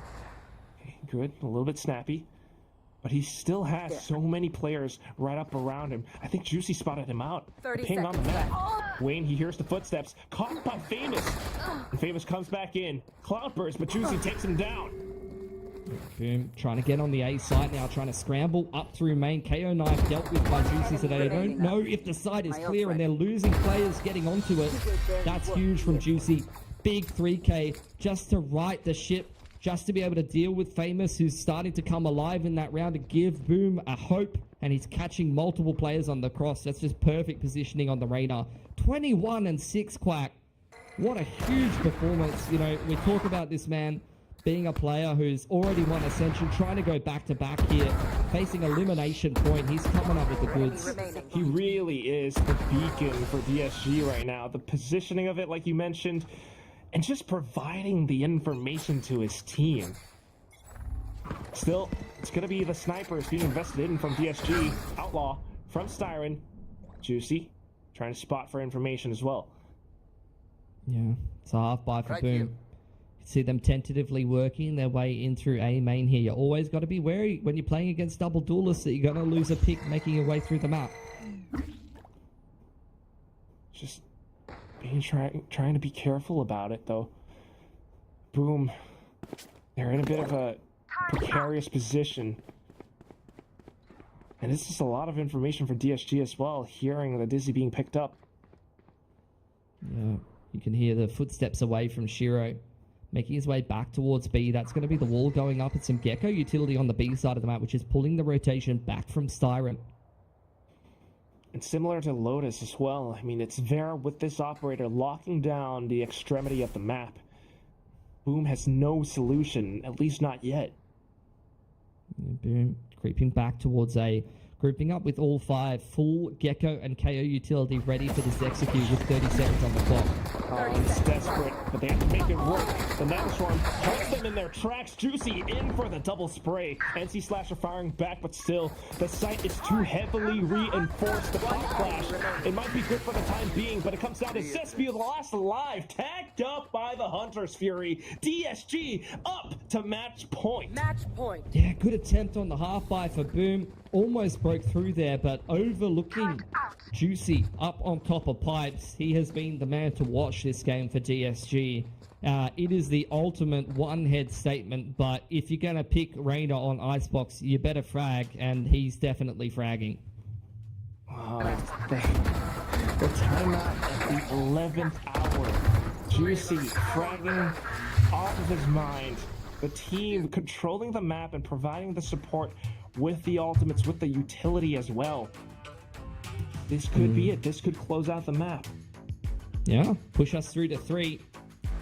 Good, a little bit snappy. But he still has so many players right up around him. I think Juicy spotted him out. 30 Ping on the seconds map. Wayne, he hears the footsteps. Caught by Famous. And Famous comes back in. Cloudburst, but Juicy takes him down. Boom, trying to get on the A site now, trying to scramble up through main. KO knife dealt with by Juicy, so they don't know if the site is clear, and they're losing players getting onto it. That's huge from Juicy. Big 3K just to right the ship, just to be able to deal with Famous, who's starting to come alive in that round, to give Boom a hope, and he's catching multiple players on the cross. That's just perfect positioning on the Reyna. 21-6, Quack. What a huge performance. You know, we talk about this man being a player who's already won Ascension, trying to go back-to-back here, facing elimination point. He's coming up with the goods. He really is the beacon for DSG right now. The positioning of it, like you mentioned, and just providing the information to his team. Still, it's going to be the snipers being invested in from DSG. Outlaw from Styron. Juicy trying to spot for information as well. Yeah, it's a half buy for Boom. See them tentatively working their way in through A main here. You always got to be wary when you're playing against double duelists that you're going to lose a pick making your way through the map. Just being trying to be careful about it, though. Boom. They're in a bit of a precarious position. And this is a lot of information for DSG as well, hearing the Dizzy being picked up. Yeah, you can hear the footsteps away from Shiro, making his way back towards B. That's going to be the wall going up. It's some Gecko utility on the B side of the map, which is pulling the rotation back from Styron. And similar to Lotus as well, I mean, it's Vera with this operator locking down the extremity of the map. Boom has no solution, at least not yet. Yeah, Boom creeping back towards A. Grouping up with all five, full Gecko and KO utility ready for this execute with 30 seconds on the clock. It's desperate, but they have to make it work. The Nanoswarm holds them in their tracks. Juicy in for the double spray. NC Slasher firing back, but still, the site is too heavily reinforced. The pop flash, it might be good for the time being, but it comes down to Zespio, the last alive, tagged up by the Hunter's Fury. DSG up to match point. Match point. Yeah, good attempt on the half buy for Boom. Almost broke through there, but overlooking Juicy up on top of pipes. He has been the man to watch this game for DSG. It is the ultimate one-head statement, but if you're going to pick Reyna on Icebox, you better frag, and he's definitely fragging. The timeout at the 11th hour. Juicy fragging off of his mind. The team controlling the map and providing the support with the ultimates, with the utility as well. This could be it. This could close out the map. Yeah, push us through to 3.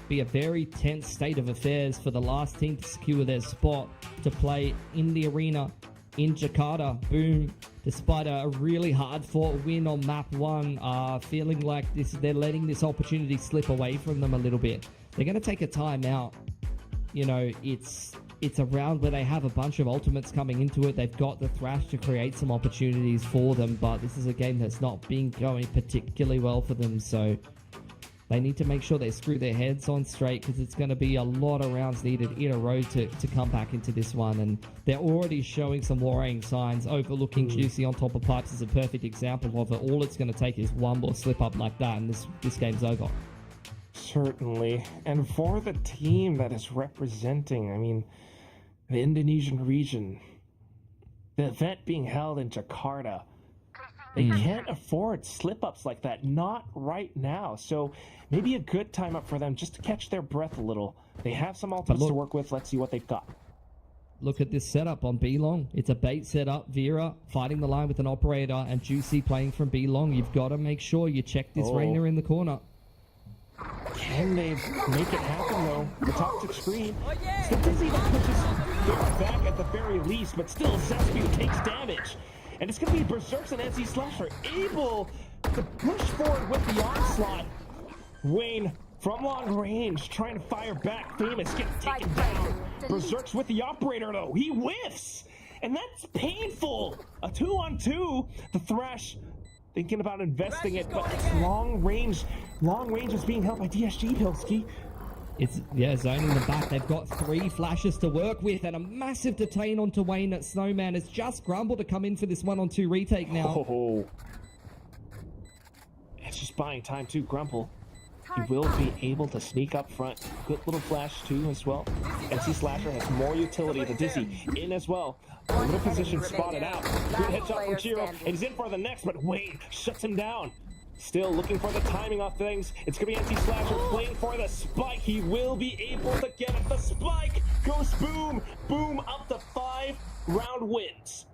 Be a very tense state of affairs for the last team to secure their spot to play in the arena in Jakarta. Boom, despite a really hard-fought win on map 1, feeling like they're letting this opportunity slip away from them a little bit. They're going to take a time out. You know, it's a round where they have a bunch of ultimates coming into it. They've got the Thrash to create some opportunities for them, but this is a game that's not been going particularly well for them, so they need to make sure they screw their heads on straight, because it's going to be a lot of rounds needed in a row to come back into this one, and they're already showing some worrying signs. Overlooking Juicy on top of pipes is a perfect example of it. All it's going to take is one more slip up like that, and this game's over. Certainly. And for the team that is representing, I mean, the Indonesian region, the event being held in Jakarta, they can't afford slip-ups like that. Not right now. So maybe a good time up for them just to catch their breath a little. They have some ultimates to work with. Let's see what they've got. Look at this setup on B-Long. It's a bait setup. Vera fighting the line with an operator, and Juicy playing from B-Long. You've got to make sure you check this Reyna in the corner. Can they make it happen, though? The toxic screen. The Dizzy that pushes Vera back at the very least, but still Zespio takes damage. And it's going to be Berserks and NC Slasher able to push forward with the onslaught. Wayne from long range trying to fire back. Famous gets taken down. Berserks with the operator, though. He whiffs. And that's painful. A 2-on-2. The Thrash Thinking about investing it, but it's long range. Long range is being held by DSG, Pilski. It's, yeah, zoning the back. They've got 3 flashes to work with and a massive detain onto Wayne at Snowman. It's just Grumble to come in for this 1-on-2 retake now. Oh. It's just buying time too, Grumble. He will be able to sneak up front. Good little flash too as well. NC Slasher has more utility. The Dizzy in as well. A little position spotted out. Good headshot from Chiro. And he's in for the next, but Wayne shuts him down. Still looking for the timing of things. It's going to be NC Slasher playing for the spike. He will be able to get it. The spike goes boom. Boom up to 5-round wins.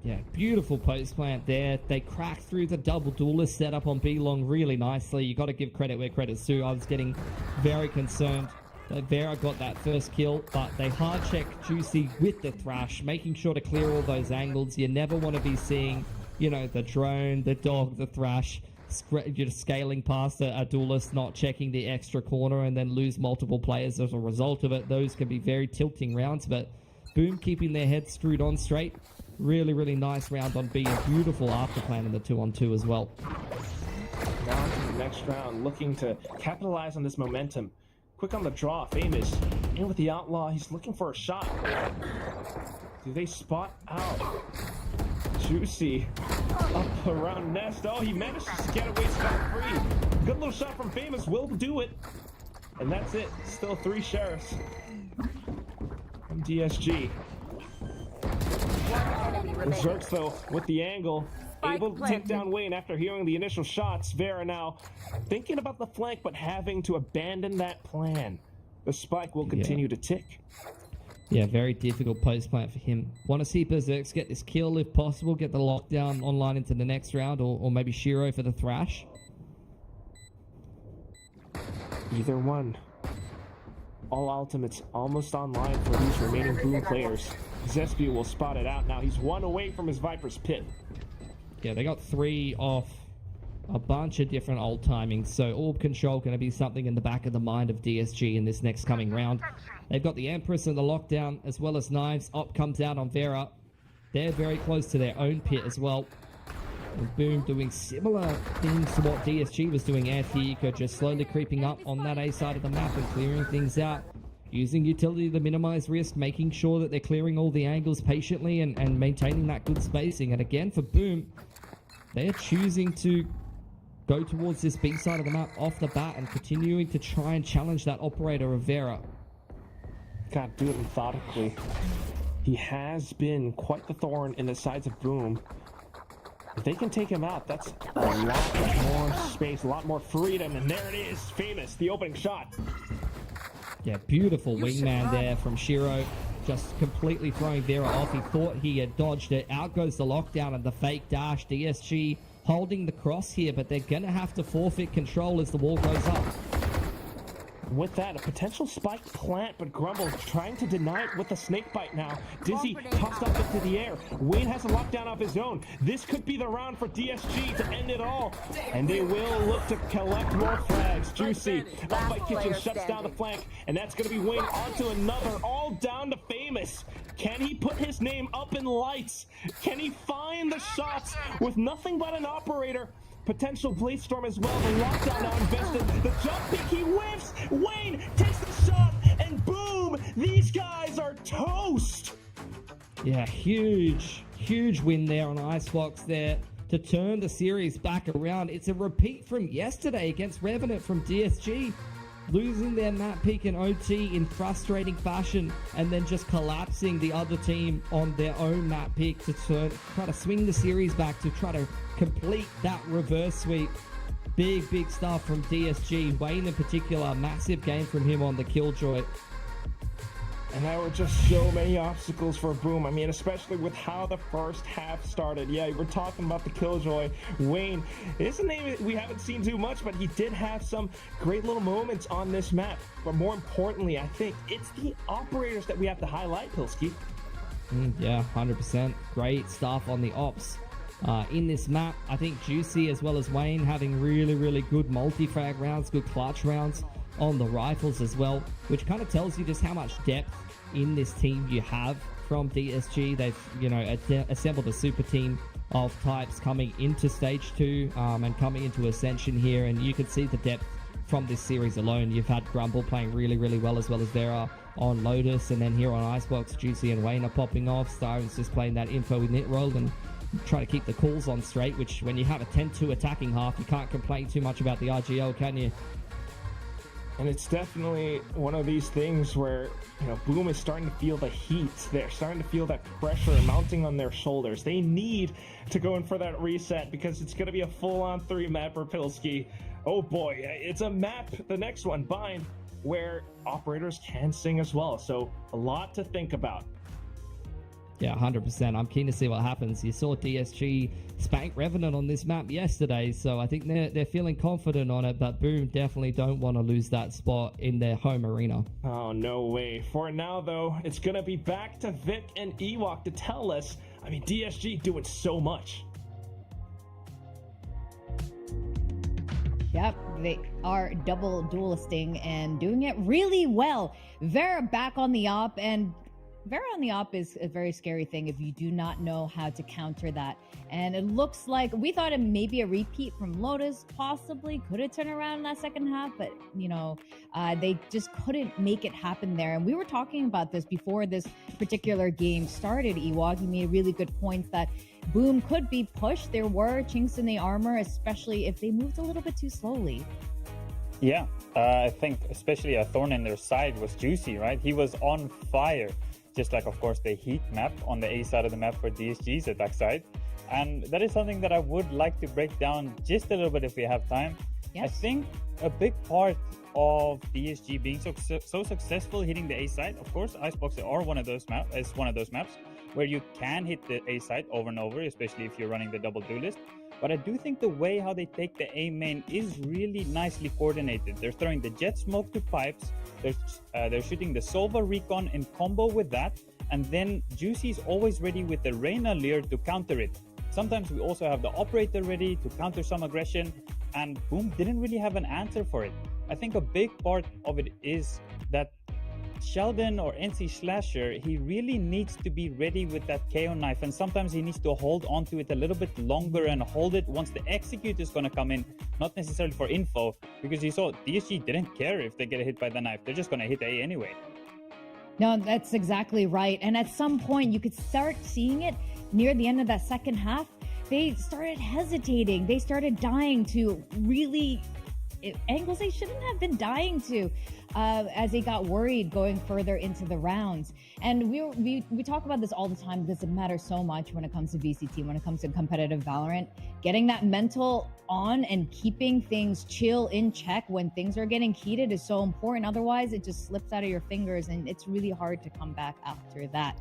Yeah, beautiful post plant there. They cracked through the double duelist setup on B-Long really nicely. You got to give credit where credit's due. I was getting very concerned that Vera got that first kill, but they hard check Juicy with the Thrash, making sure to clear all those angles. You never want to be seeing, you know, the drone, the dog, the Thrash, you're scaling past a duelist, not checking the extra corner, and then lose multiple players as a result of it. Those can be very tilting rounds, but Boom keeping their heads screwed on straight. Really, really nice round on B. A beautiful after plan in the 2-on-2 as well. Down to the next round, looking to capitalize on this momentum. Quick on the draw, Famous. In with the Outlaw, he's looking for a shot. Do they spot out? Juicy up around Nest. Oh, he manages to get away scot-free. Good little shot from Famous, will do it. And that's it. Still 3 sheriffs from DSG. Zerks, though, with the angle, able to take down Wayne after hearing the initial shots. Vera now thinking about the flank, but having to abandon that plan. The spike will continue to tick. Yeah, very difficult post plant for him. Want to see Berserks get this kill if possible, get the lockdown online into the next round, or maybe Shiro for the Thrash. Either one. All ultimates almost online for these remaining Boom players. Zespia will spot it out now. He's 1 away from his Viper's pit. Yeah, they got 3 off a bunch of different ult timings, so orb control going to be something in the back of the mind of DSG in this next coming round. They've got the Empress and the lockdown as well as knives. Op comes out on Vera. They're very close to their own pit as well. And Boom doing similar things to what DSG was doing. Anti-Eco just slowly creeping up on that A side of the map and clearing things out. Using utility to minimize risk, making sure that they're clearing all the angles patiently and maintaining that good spacing. And again, for Boom, they're choosing to go towards this B side of the map off the bat and continuing to try and challenge that operator of Vera. Gotta do it methodically. He has been quite the thorn in the sides of Boom. If they can take him out, that's a lot more space, a lot more freedom. And there it is, Famous, the opening shot. Yeah, beautiful wingman there from Shiro. Just completely throwing Vera off. He thought he had dodged it. Out goes the lockdown and the fake dash. DSG holding the cross here, but they're going to have to forfeit control as the wall goes up. With that, a potential spike plant, but Grumble trying to deny it with a snake bite now. Dizzy tossed up into the air. Wayne has a lockdown of his own. This could be the round for DSG to end it all. And they will look to collect more frags. Juicy up by Kitchen shuts down the flank. And that's going to be Wayne onto another, all down to Famous. Can he put his name up in lights? Can he find the shots with nothing but an operator? Potential Blade Storm as well. The lockdown now invested. The jump peek, he whiffs. Wayne takes the shot, and boom! These guys are toast. Yeah, huge win there on Icebox there to turn the series back around. It's a repeat from yesterday against Revenant from DSG. Losing their map pick and OT in frustrating fashion, and then just collapsing the other team on their own map pick to try to swing the series back to try to complete that reverse sweep. Big stuff from DSG. Wayne in particular, massive game from him on the Killjoy. And there were just so many obstacles for Boom. I mean, especially with how the first half started. Yeah, we're talking about the Killjoy. Wayne, it's a name we haven't seen too much, but he did have some great little moments on this map. But more importantly, I think it's the operators that we have to highlight, Pilski. Yeah, 100%. Great stuff on the ops. In this map, I think Juicy as well as Wayne having really good multi-frag rounds, good clutch rounds on the rifles as well, which kind of tells you just how much depth in this team you have from DSG. They've, assembled a super team of types coming into Stage 2 and coming into Ascension here, and you can see the depth from this series alone. You've had Grumble playing really, really well, as Vera on Lotus, and then here on Icebox, Juicy and Wayne are popping off. Star's just playing that info with Nitroll and try to keep the calls on straight, which when you have a 10-2 attacking half, you can't complain too much about the RGL, can you? And it's definitely one of these things where, you know, Boom is starting to feel the heat. They're starting to feel that pressure mounting on their shoulders. They need to go in for that reset because it's going to be a full-on 3 map for Pilski. Oh boy, it's a map, the next one, Bind, where operators can sing as well. So a lot to think about. Yeah, 100%. I'm keen to see what happens. You saw DSG spank Revenant on this map yesterday, so I think they're feeling confident on it, but Boom definitely don't want to lose that spot in their home arena. Oh, no way. For now, though, it's going to be back to Vic and Ewok to tell us. I mean, DSG doing so much. Yep, they are double duelisting and doing it really well. Vera back on the op, and Vera on the op is a very scary thing if you do not know how to counter that. And it looks like we thought it may be a repeat from Lotus, possibly could have turned around in that second half, but you know, they just couldn't make it happen there. And we were talking about this before this particular game started, Ewok. You made really good points that Boom could be pushed. There were chinks in the armor, especially if they moved a little bit too slowly. Yeah, I think especially a thorn in their side was Juicy, right? He was on fire. Just like, of course, the heat map on the A side of the map for DSG's attack side. And that is something that I would like to break down just a little bit if we have time. Yes. I think a big part of DSG being so successful hitting the A side, of course, Icebox are one of those maps where you can hit the A side over and over, especially if you're running the double duelist. But I do think the way how they take the A main is really nicely coordinated. They're throwing the jet smoke to pipes. They're shooting the Sova Recon in combo with that. And then Juicy's always ready with the Reyna Lear to counter it. Sometimes we also have the operator ready to counter some aggression. And Boom didn't really have an answer for it. I think a big part of it is that Sheldon or NC Slasher, he really needs to be ready with that KO knife, and sometimes he needs to hold on to it a little bit longer and hold it once the execute is going to come in, not necessarily for info, because you saw DSG didn't care if they get hit by the knife. They're just going to hit A anyway. No, that's exactly right. And at some point, you could start seeing it near the end of that second half. They started hesitating. They started dying to really angles they shouldn't have been dying to, as they got worried going further into the rounds. And we talk about this all the time because it matters so much when it comes to VCT, when it comes to competitive Valorant. Getting that mental on and keeping things chill in check when things are getting heated is so important. Otherwise, it just slips out of your fingers and it's really hard to come back after that.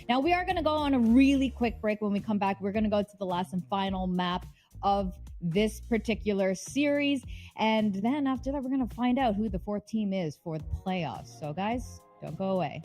Now, we are going to go on a really quick break. When we come back, we're going to go to the last and final map of this particular series, and then after that we're going to find out who the fourth team is for the playoffs. So guys, don't go away.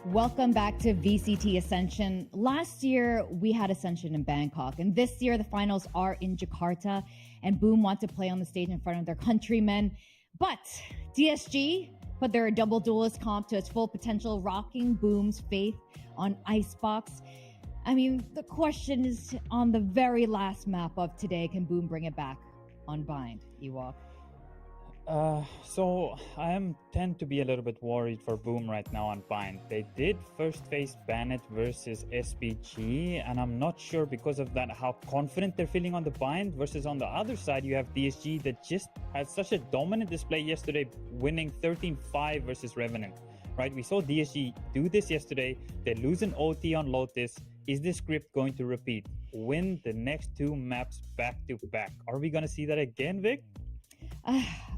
Welcome back to VCT Ascension. Last year, we had Ascension in Bangkok, and this year the finals are in Jakarta, and Boom want to play on the stage in front of their countrymen. But DSG put their double duelist comp to its full potential, rocking Boom's faith on Icebox. I mean, the question is on the very last map of today, can Boom bring it back on Bind, Ewok? So I tend to be a little bit worried for Boom right now on Bind. They did first face Bennett versus SBG, and I'm not sure because of that how confident they're feeling on the Bind, versus on the other side you have DSG that just had such a dominant display yesterday, winning 13-5 versus Revenant. Right, we saw DSG do this yesterday. They lose an OT on Lotus. Is this script going to repeat? Win the next two maps back to back. Are we going to see that again, Vic?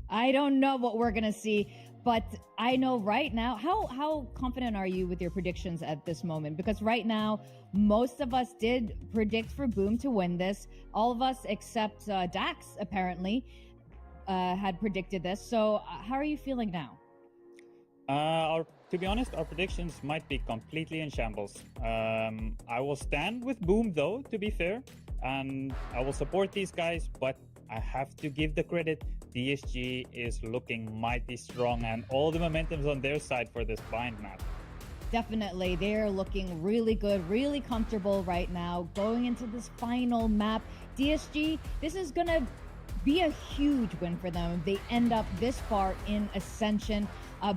I don't know what we're going to see, but I know right now, how confident are you with your predictions at this moment? Because right now, most of us did predict for Boom to win this. All of us except Dax, apparently, had predicted this. So how are you feeling now? To be honest, our predictions might be completely in shambles. I will stand with Boom, though, to be fair, and I will support these guys, but I have to give the credit. DSG is looking mighty strong, and all the momentum's on their side for this Bind map. Definitely. They're looking really good, really comfortable right now going into this final map. DSG, this is going to be a huge win for them if they end up this far in Ascension.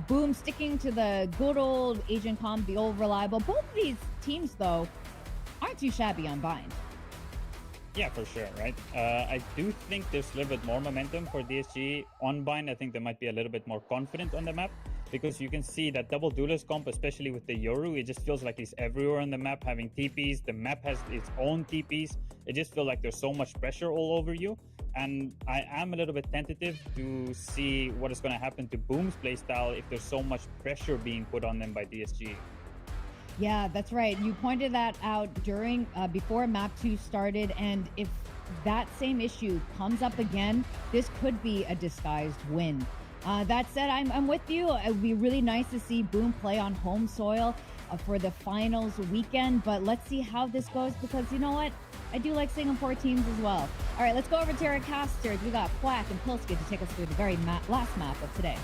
Boom sticking to the good old Asian comp, the old reliable. Both of these teams, though, aren't too shabby on Bind. Yeah, for sure, right? I do think there's a little bit more momentum for DSG on Bind. I think they might be a little bit more confident on the map, because you can see that double duelist comp, especially with the Yoru, it just feels like he's everywhere on the map having TPs. The map has its own TPs. It just feels like there's so much pressure all over you. And I am a little bit tentative to see what is going to happen to Boom's playstyle if there's so much pressure being put on them by DSG. Yeah, that's right. You pointed that out during before map 2 started, and if that same issue comes up again, this could be a disguised win. That said, I'm with you. It would be really nice to see Boom play on home soil for the finals weekend, but let's see how this goes, because you know what? I do like Singapore teams as well. All right, let's go over to our casters. We got Quack and Pilsky to take us through the very last map of today.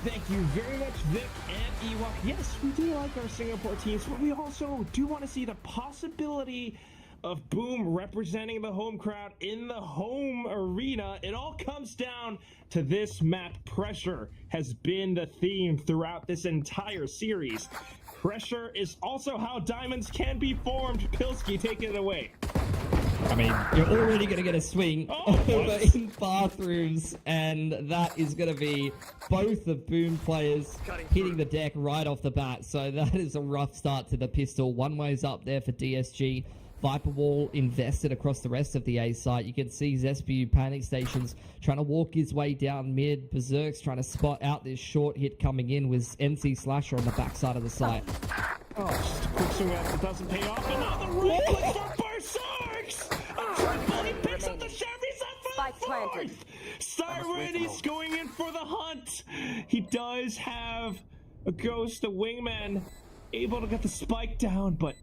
Thank you very much, Vic and Ewok. Yes, we do like our Singapore teams, but we also do want to see the possibility of Boom representing the home crowd in the home arena. It all comes down to this map. Pressure has been the theme throughout this entire series. Pressure is also how diamonds can be formed. Pilsky, take it away. I mean, you're already going to get a swing over in bathrooms, and that is going to be both the Boom players hitting the deck right off the bat. So that is a rough start to the pistol. One way's up there for DSG. Viper Wall invested across the rest of the A site. You can see Zespu Panic Stations trying to walk his way down mid. Berserk's trying to spot out this short hit coming in with MC Slasher on the backside of the site. Oh, just a quick swing out that doesn't pay off. Another right click for Berserks! He picks up the sheriff. He's up for the fourth! Siren is going in for the hunt. He does have a ghost, a wingman, able to get the spike down, but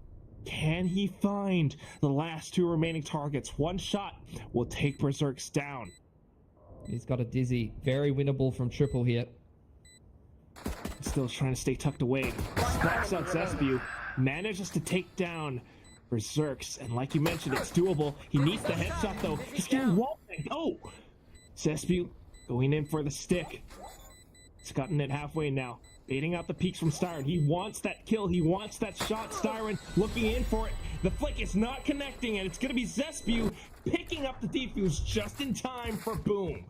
can he find the last two remaining targets? One shot will take Berserks down. He's got a dizzy. Very winnable from triple here. Still trying to stay tucked away. Sparks out Zespu. Manages to take down Berserks. And like you mentioned, it's doable. He needs the headshot though. He's getting wall banged. Oh! Zespu going in for the stick. He's gotten it halfway now. Baiting out the peaks from Styron. He wants that kill. He wants that shot. Styron looking in for it. The flick is not connecting, and it's going to be Zespu picking up the defuse just in time for Boom.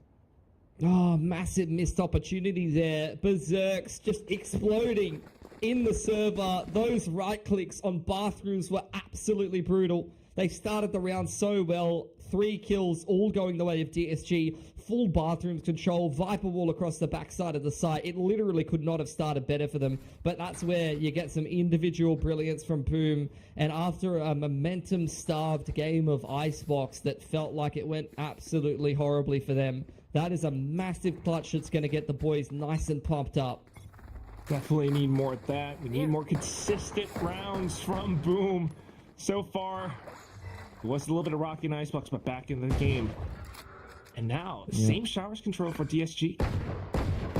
Oh, massive missed opportunity there. Berserks just exploding in the server. Those right clicks on bathrooms were absolutely brutal. They started the round so well. 3 kills, all going the way of DSG. Full bathrooms control, Viper Wall across the backside of the site. It literally could not have started better for them, but that's where you get some individual brilliance from Boom. And after a momentum-starved game of Icebox that felt like it went absolutely horribly for them, that is a massive clutch that's going to get the boys nice and pumped up. Definitely need more of that. We need more consistent rounds from Boom. So far, it was a little bit of Rocky and Icebox, but back in the game. And now, same showers control for DSG.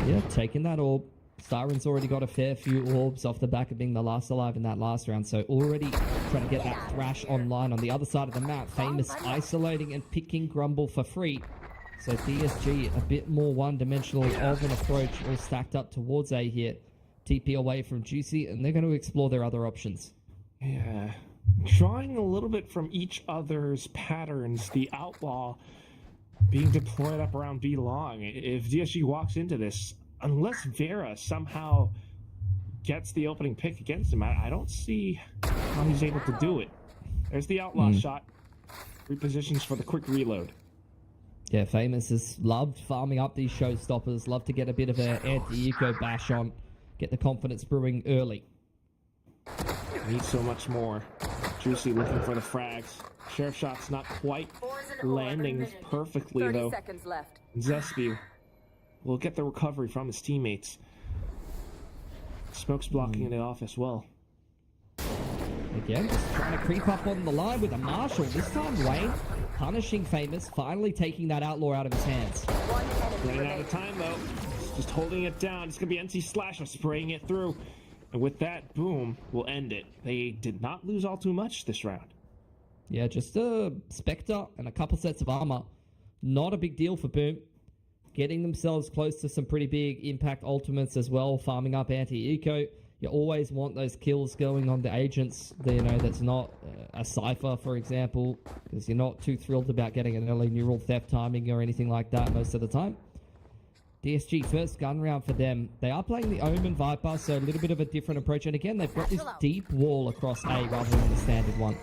Yeah, taking that orb. Siren's already got a fair few orbs off the back of being the last alive in that last round, so already trying to get that Thrash online on the other side of the map. Famous isolating and picking Grumble for free. So DSG a bit more one-dimensional of an approach, all stacked up towards A here. TP away from Juicy, and they're going to explore their other options. Yeah, drawing a little bit from each other's patterns. The Outlaw being deployed up around B long. If DSG walks into this, unless Vera somehow gets the opening pick against him, I don't see how he's able to do it. There's the Outlaw shot. Repositions for the quick reload. Yeah, Famous has loved farming up these showstoppers, love to get a bit of an anti-eco bash on, get the confidence brewing early. Need so much more. Juicy looking for the frags. Sheriff shot's not quite landing perfectly, 30 though. seconds left. Zespy will get the recovery from his teammates. Smoke's blocking it off as well. Again, just trying to creep up on the line with a Marshall. This time, Wayne punishing Famous, finally taking that Outlaw out of his hands. Running out of time, though. Just holding it down. It's going to be NC Slasher spraying it through. And with that, Boom will end it. They did not lose all too much this round. Yeah, just a Spectre and a couple sets of armor. Not a big deal for Boom. Getting themselves close to some pretty big impact ultimates as well, farming up anti-eco. You always want those kills going on the agents, that's not a Cypher, for example, because you're not too thrilled about getting an early neural theft timing or anything like that most of the time. DSG, first gun round for them. They are playing the Omen Viper, so a little bit of a different approach. And again, they've got this deep wall across A rather than the standard one.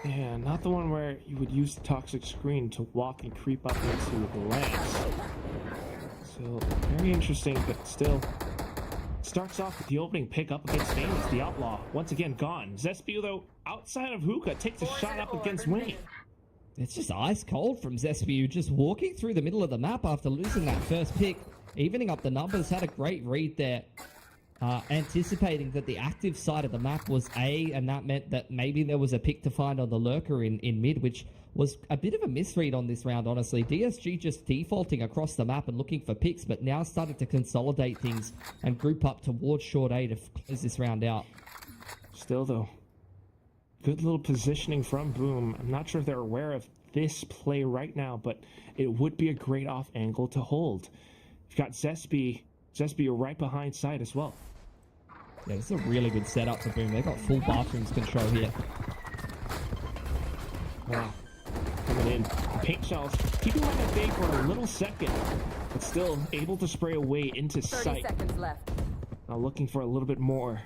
Yeah, not the one where you would use the toxic screen to walk and creep up into the lands. So, very interesting, but still. Starts off with the opening pick up against Famous, the Outlaw. Once again gone. Zespio, though, outside of Hookah, takes a shot up against Wayne. It's just ice cold from Zespio, just walking through the middle of the map after losing that first pick. Evening up the numbers, had a great read there. Anticipating that the active side of the map was A, and that meant that maybe there was a pick to find on the lurker in mid, which was a bit of a misread on this round, honestly. DSG just defaulting across the map and looking for picks, but now starting to consolidate things and group up towards short A to close this round out. Still, though, good little positioning from Boom. I'm not sure if they're aware of this play right now, but it would be a great off angle to hold. You've got Zespy right behind side as well. Yeah, this is a really good setup for Boom. They've got full bathrooms control here. Wow. Coming in. Paint shells. Keeping them at bay for a little second, but still able to spray away into 30 sight. seconds left. Now looking for a little bit more.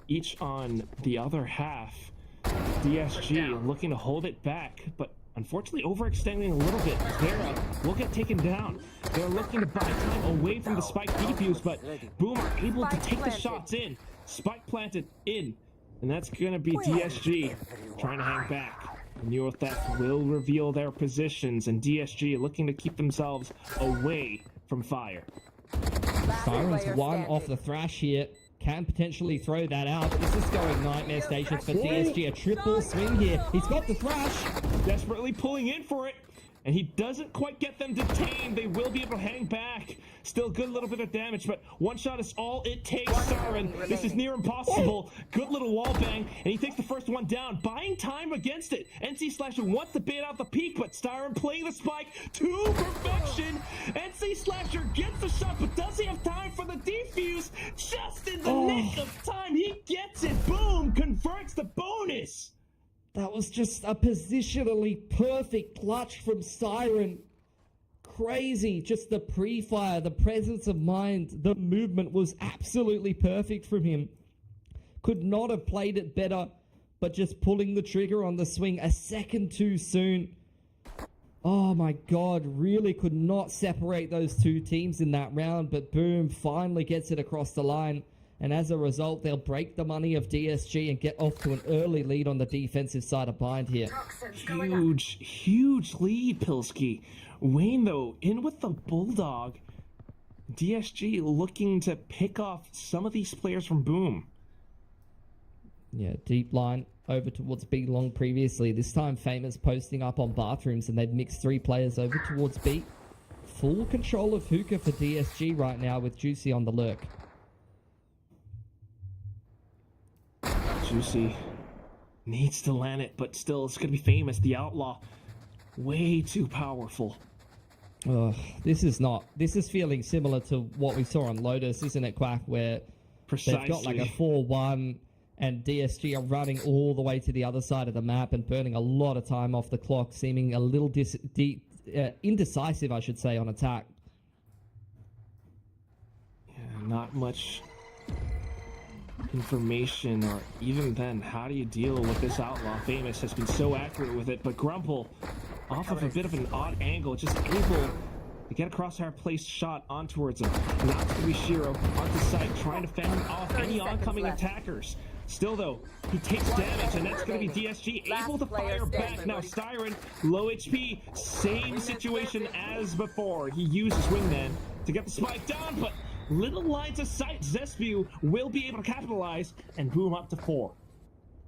Each on the other half. DSG looking to hold it back, but unfortunately overextending a little bit. Vera will get taken down. They're looking to buy time away from the spike defuse, but Boom are able to take the shots in. Spike planted in. And that's going to be DSG trying to hang back. Neural Theft will reveal their positions, and DSG looking to keep themselves away from fire. Siren's one off the Thrash here. Can potentially throw that out, but this is going nightmare stations for DSG. A triple swing here. He's got the Thrash. Desperately pulling in for it, and he doesn't quite get them detained. They will be able to hang back. Still good little bit of damage, but one shot is all it takes, Siren. This is near impossible. Good little wall bang, and he takes the first one down, buying time against it. NC Slasher wants to bait out the peak, but Siren playing the spike to perfection. NC Slasher gets the shot, but does he have time for the defuse? Just in the nick of time, he gets it. Boom, converts the bonus. That was just a positionally perfect clutch from Siren. Crazy. Just the pre-fire, the presence of mind, the movement was absolutely perfect from him. Could not have played it better, but just pulling the trigger on the swing a second too soon. Oh my God, really could not separate those two teams in that round, but Boom finally gets it across the line. And as a result, they'll break the money of DSG and get off to an early lead on the defensive side of Bind here. Huge lead, Pilsky. Wayne, though, in with the Bulldog. DSG looking to pick off some of these players from Boom. Yeah, deep line over towards B long previously. This time Famous posting up on bathrooms, and they've mixed 3 players over towards B. Full control of Hookah for DSG right now with Juicy on the lurk. Juicy needs to land it, but still it's going to be Famous, the outlaw. Way too powerful. This is feeling similar to what we saw on Lotus, isn't it, Quack, where they've got like a 4-1 and DSG are running all the way to the other side of the map and burning a lot of time off the clock, seeming a little indecisive, I should say, on attack. Yeah, not much information, or even then, how do you deal with this outlaw? Famous has been so accurate with it, but Grumple, off of a bit of an odd angle, just able to get a crosshair placed shot on towards him. Now it's going to be Shiro onto site, trying to fend off any oncoming attackers. Still, though, he takes damage, and that's going to be DSG able to fire back. Now, Styron, low HP, same situation as before. He uses Wingman to get the spike down, but little lines of sight. Zespew will be able to capitalize and boom up to 4.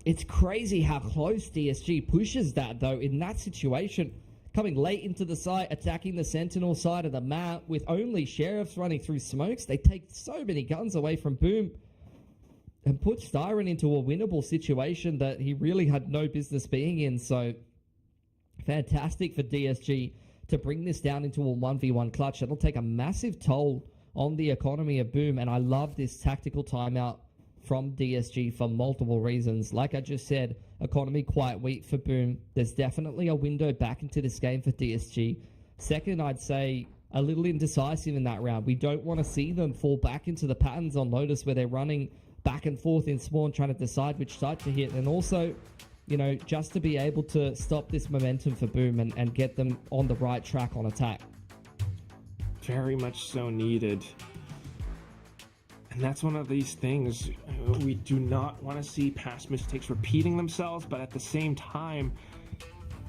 It's crazy how close DSG pushes that, though, in that situation. Coming late into the site, attacking the Sentinel side of the map with only Sheriffs running through smokes. They take so many guns away from Boom and put Styron into a winnable situation that he really had no business being in. So fantastic for DSG to bring this down into a 1v1 clutch. It'll take a massive toll on the economy of Boom, and I love this tactical timeout from DSG for multiple reasons. Like I just said, economy quite weak for Boom. There's definitely a window back into this game for DSG. Second, I'd say a little indecisive in that round. We don't want to see them fall back into the patterns on Lotus where they're running back and forth in spawn trying to decide which side to hit. And also, you know, just to be able to stop this momentum for Boom and get them on the right track on attack. Very much so needed. And that's one of these things, we do not want to see past mistakes repeating themselves, but at the same time,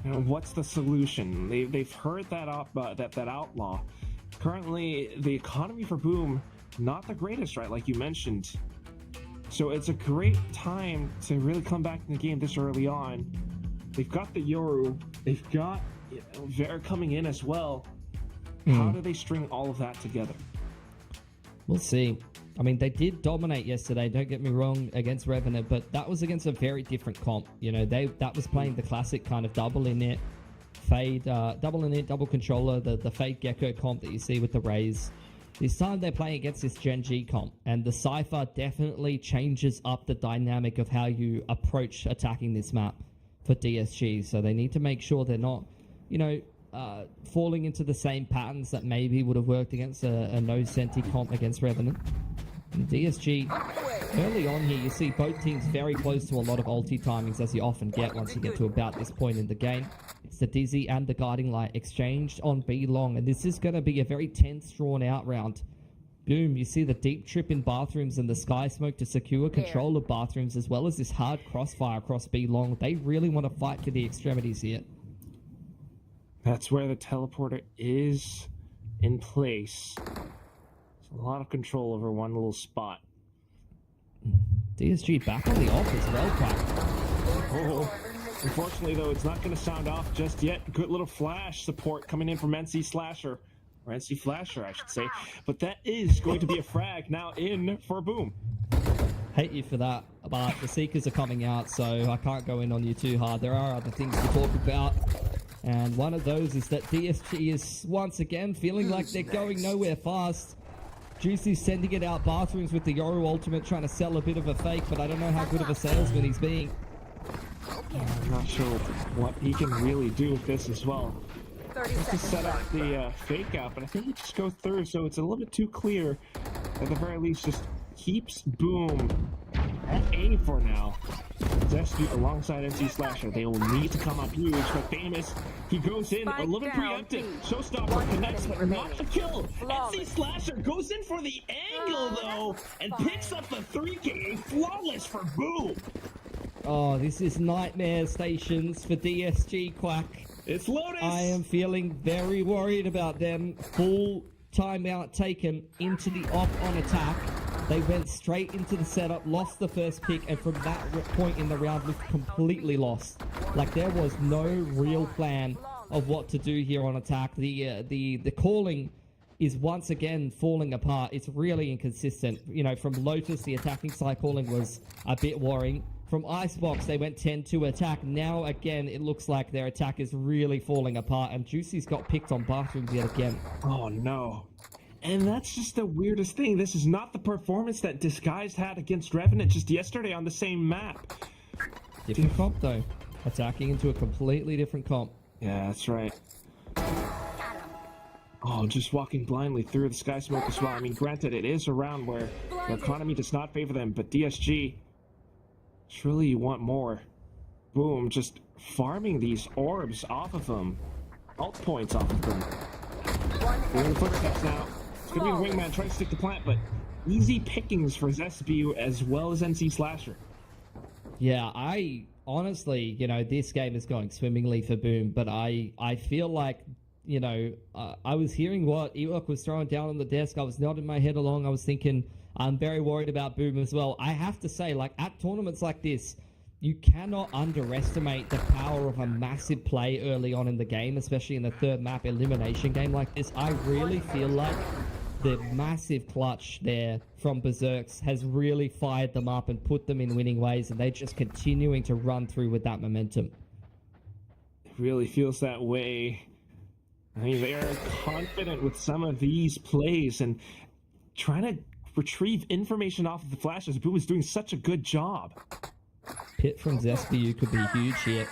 you know, what's the solution? They've heard that outlaw. Currently, the economy for Boom, not the greatest, right? Like you mentioned. So it's a great time to really come back in the game this early on. They've got the Yoru, they've got Ver coming in as well. How do they string all of that together? We'll see. I mean, they did dominate yesterday, don't get me wrong, against Revenant, but that was against a very different comp. You know, that was playing the classic kind of double init, fade, double init, double controller, the fade gecko comp that you see with the Rays. This time they're playing against this Gen G comp, and the Cypher definitely changes up the dynamic of how you approach attacking this map for DSG. So they need to make sure they're not, you know, falling into the same patterns that maybe would have worked against a no Senti comp against Revenant. And DSG, early on here, you see both teams very close to a lot of ulti timings, as you often get once you get to about this point in the game. It's the Dizzy and the Guiding Light exchanged on B long, and this is going to be a very tense, drawn-out round. Boom, you see the deep trip in bathrooms and the Sky Smoke to secure control of bathrooms, as well as this hard crossfire across B long. They really want to fight to the extremities here. That's where the teleporter is in place. A lot of control over one little spot. DSG back on the off as well, Quack. Oh, unfortunately, though, it's not going to sound off just yet. Good little flash support coming in from NC Slasher. Or NC Flasher, I should say. But that is going to be a frag now in for Boom. Hate you for that, but the Seekers are coming out, so I can't go in on you too hard. There are other things to talk about. And one of those is that DSG is once again feeling like they're going nowhere fast. Juicy's sending it out bathrooms with the Yoru ultimate, trying to sell a bit of a fake, but I don't know how good of a salesman he's being. I'm not sure what he can really do with this as well. To set up the fake out, but I think he just goes through, so it's a little bit too clear. At the very least, just keeps Boom at A for now. Zesty alongside NC Slasher. They will need to come up huge, but Famous, he goes in a little bit preempted. Showstopper connects, but not the kill. NC Slasher goes in for the angle, though, and picks up the 3K. Flawless for Boom. Oh, this is nightmare stations for DSG, Quack. It's Lotus. I am feeling very worried about them. Full timeout taken into the off on attack. They went straight into the setup, lost the first pick, and from that point in the round looked completely lost. Like there was no real plan of what to do here on attack. The calling is once again falling apart. It's really inconsistent. You know, from Lotus, the attacking side calling was a bit worrying. From Icebox, they went 10-2 attack. Now, again, it looks like their attack is really falling apart, and Juicy's got picked on bathrooms yet again. Oh, no. And that's just the weirdest thing. This is not the performance that Disguised had against Revenant just yesterday on the same map. Different comp, though. Attacking into a completely different comp. Yeah, that's right. Oh, just walking blindly through the Sky Smoke as well. I mean, granted, it is a round where the economy does not favor them, but DSG, surely you want more. Boom, just farming these orbs off of them. Alt points off of them. We're in the footsteps now. It's going to be the wingman trying to stick to plant, but easy pickings for ZSBU as well as NC Slasher. Yeah, I honestly, you know, this game is going swimmingly for Boom, but I feel like, you know, I was hearing what Ewok was throwing down on the desk. I was nodding my head along. I was thinking, I'm very worried about Boom as well. I have to say, like, at tournaments like this, you cannot underestimate the power of a massive play early on in the game, especially in the third map elimination game like this. I really feel like the massive clutch there from Berserks has really fired them up and put them in winning ways, and they're just continuing to run through with that momentum. It really feels that way. I mean, they are confident with some of these plays and trying to retrieve information off of the flashes. Boom is doing such a good job. Pit from ZSBU could be huge here.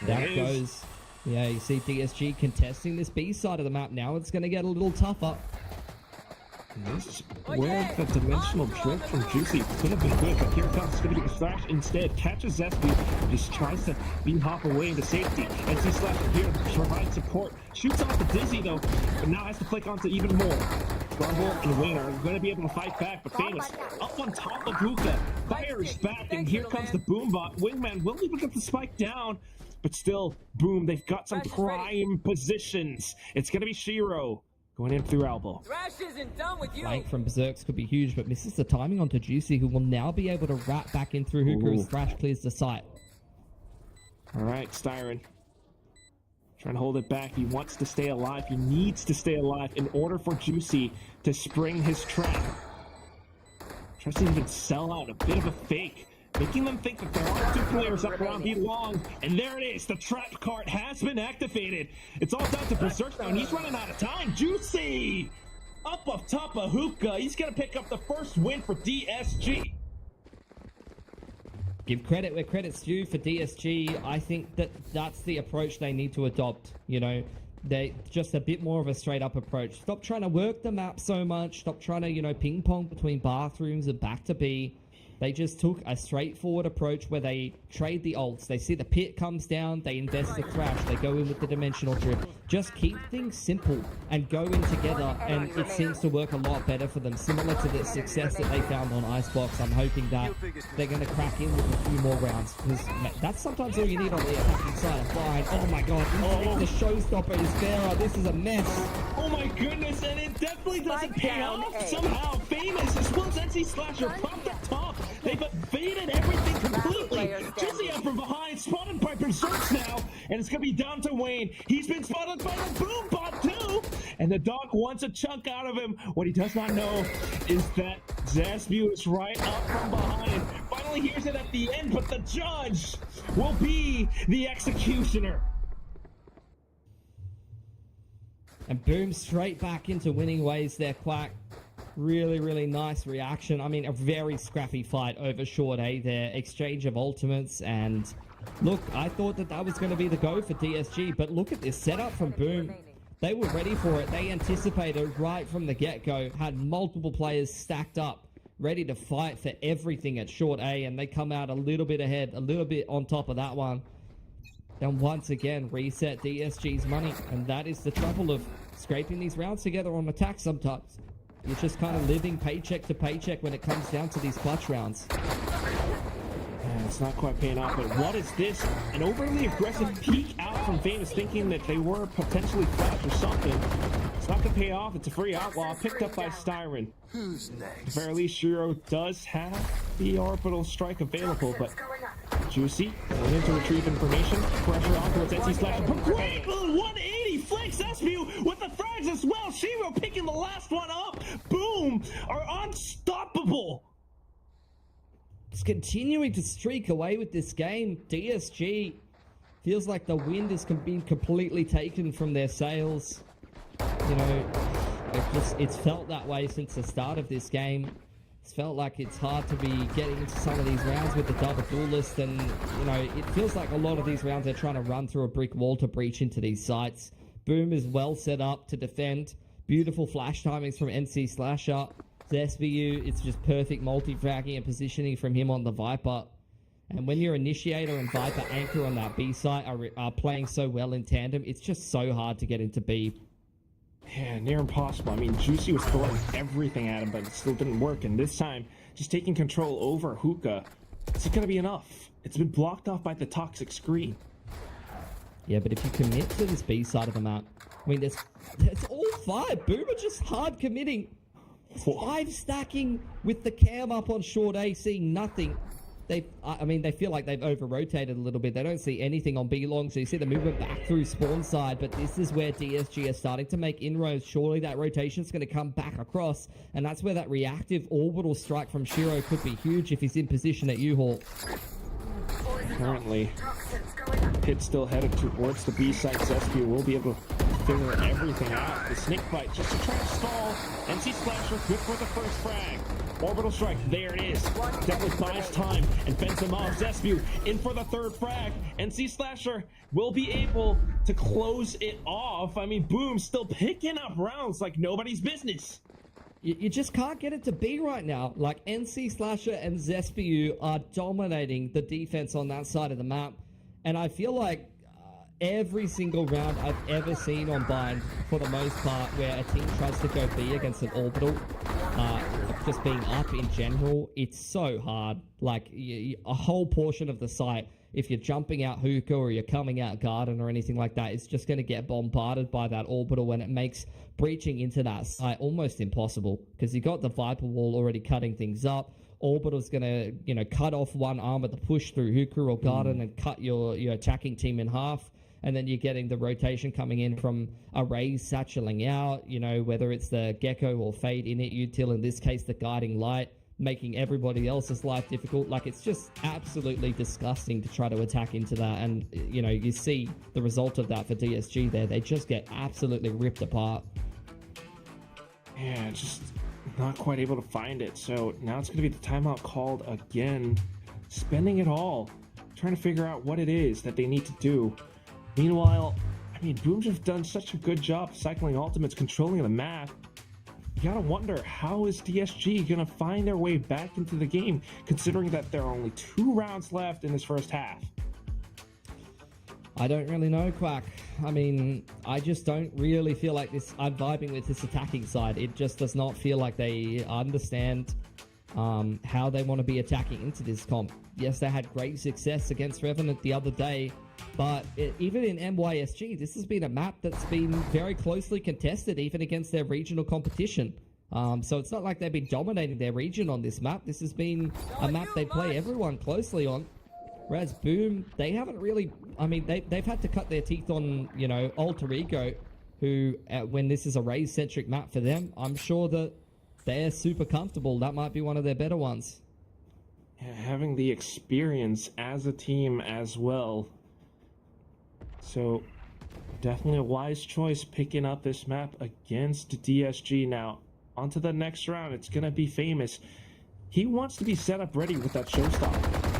That goes. Yeah, you see DSG contesting this B side of the map now. It's going to get a little tougher. This is where the dimensional drift from Juicy could have been good, but here comes going to be the Slash instead. Catches ZSBU, just tries to beam hop away into safety. NC Slasher here to provide support. Shoots off the Dizzy though, but now has to flick onto even more. Rumble and Wayne are going to be able to fight back, but Famous up on top of Hookah, fires back, and here comes the Boombot. Wingman will even get the spike down, but still, Boom, they've got some prime positions. It's going to be Shiro going in through elbow. Thrash isn't done with you. Flank from Berserks could be huge, but misses the timing onto Juicy, who will now be able to wrap back in through Hookah as Thrash clears the site. All right, Styron. Trying to hold it back. He wants to stay alive. He needs to stay alive in order for Juicy to spring his trap. Tries to even sell out a bit of a fake, making them think that there are two players up around B long. And there it is. The trap card has been activated. It's all down to Berserk now, and he's running out of time. Juicy! Up top of Hookah. He's going to pick up the first win for DSG. Give credit where credit's due for DSG. I think that that's the approach they need to adopt. You know, they just a bit more of a straight up approach. Stop trying to work the map so much. Stop trying to, you know, ping pong between bathrooms and back to B. They just took a straightforward approach where they trade the ults. They see the pit comes down, they invest the Thrash, they go in with the dimensional drift. Just keep things simple and go in together, and it seems to work a lot better for them. Similar to the success that they found on Icebox, I'm hoping that they're going to crack in with a few more rounds, because that's sometimes all you need on the attacking side of Bind. Oh my god, the showstopper is there. This is a mess. Oh my goodness, and it definitely doesn't pay off somehow. Famous as well as NC Slasher popped up top. They've evaded everything completely. Jizzy up from behind, spotted by Berserks now, and it's going to be down to Wayne. He's been spotted by the Boombot too, and the dog wants a chunk out of him. What he does not know is that ZSBU is right up from behind. Finally hears it at the end, but the judge will be the executioner. And Boom straight back into winning ways there, Quack. Really, really nice reaction. I mean, a very scrappy fight over short A there. Exchange of ultimates, and look, I thought that was going to be the go for DSG, but look at this setup from Boom. They were ready for it. They anticipated right from the get-go, had multiple players stacked up, ready to fight for everything at short A, and they come out a little bit ahead, a little bit on top of that one. And once again, reset DSG's money, and that is the trouble of scraping these rounds together on attack sometimes. You're just kind of living paycheck to paycheck when it comes down to these clutch rounds. Yeah, it's not quite paying off, but what is this? An overly aggressive peek out from Famous, thinking that they were potentially flash or something. It's not going to pay off. It's a free outlaw picked up by Styron. Who's At next? the very least, Shiro does have the orbital strike available, but Juicy going in to retrieve information. Pressure on towards NC Slash. Great little 180 flanks Espew with the frags as well. Shiro picking the last one up. Boom! Are unstoppable. It's continuing to streak away with this game. DSG feels like the wind has been completely taken from their sails. You know, it's felt that way since the start of this game. It's felt like it's hard to be getting into some of these rounds with the double duelist, and you know, it feels like a lot of these rounds they're trying to run through a brick wall to breach into these sites. Boom is well set up to defend. Beautiful flash timings from NC Slasher. SVU, it's just perfect multi-fragging and positioning from him on the Viper. And when your Initiator and Viper anchor on that B site are playing so well in tandem, it's just so hard to get into B. Yeah, near impossible. I mean, Juicy was throwing everything at him, but it still didn't work. And this time, just taking control over Hookah, is it going to be enough? It's been blocked off by the toxic screen. Yeah, but if you commit to this B side of the map, I mean, it's all 5. Boom are just hard committing. 5 stacking with the cam up on short A, seeing nothing. They feel like they've over-rotated a little bit. They don't see anything on B long, so you see the movement back through spawn side, but this is where DSG are starting to make inroads. Surely that rotation's going to come back across, and that's where that reactive orbital strike from Shiro could be huge if he's in position at U-Haul. Currently, Pit still headed towards the B site. Zespew will be able to figure everything out. The snake bite just to try to stall. NC Splasher good for the first frag. Orbital strike, there it is. Definitely buys time and fends him off. Zespew in for the third frag. NC Slasher will be able to close it off. I mean, Boom still picking up rounds like nobody's business. You just can't get it to B right now. Like, NC Slasher and Zespew are dominating the defense on that side of the map. And I feel like every single round I've ever seen on Bind, for the most part, where a team tries to go B against an orbital, just being up in general, it's so hard. Like, a whole portion of the site, if you're jumping out Hookah or you're coming out Garden or anything like that, it's just going to get bombarded by that orbital, and it makes breaching into that site almost impossible, because you got the Viper wall already cutting things up. Orbital's going to, you know, cut off one arm at the push through Hookah or Garden and cut your attacking team in half. And then you're getting the rotation coming in from arrays satcheling out, you know, whether it's the Gecko or Fade init util, in this case the Guiding Light, making everybody else's life difficult. Like, it's just absolutely disgusting to try to attack into that. And, you know, you see the result of that for DSG there. They just get absolutely ripped apart. Yeah, just not quite able to find it. So now it's going to be the timeout called again. Spending it all, trying to figure out what it is that they need to do. Meanwhile, I mean, Boom have done such a good job cycling ultimates, controlling the map. You gotta wonder, how is DSG gonna find their way back into the game, considering that there are only 2 rounds left in this first half? I don't really know, Quack. I mean, I just don't really feel like this. I'm vibing with this attacking side. It just does not feel like they understand how they want to be attacking into this comp. Yes, they had great success against Revenant the other day, but even in MYSG, this has been a map that's been very closely contested, even against their regional competition. So it's not like they've been dominating their region on this map. This has been a map they play everyone closely on. Whereas Boom, they haven't really... I mean, they've had to cut their teeth on, you know, Alter Ego, who, when this is a raise-centric map for them, I'm sure that they're super comfortable. That might be one of their better ones. Yeah, having the experience as a team as well. So, definitely a wise choice picking up this map against DSG. Now, on to the next round. It's going to be Famous. He wants to be set up ready with that showstopper.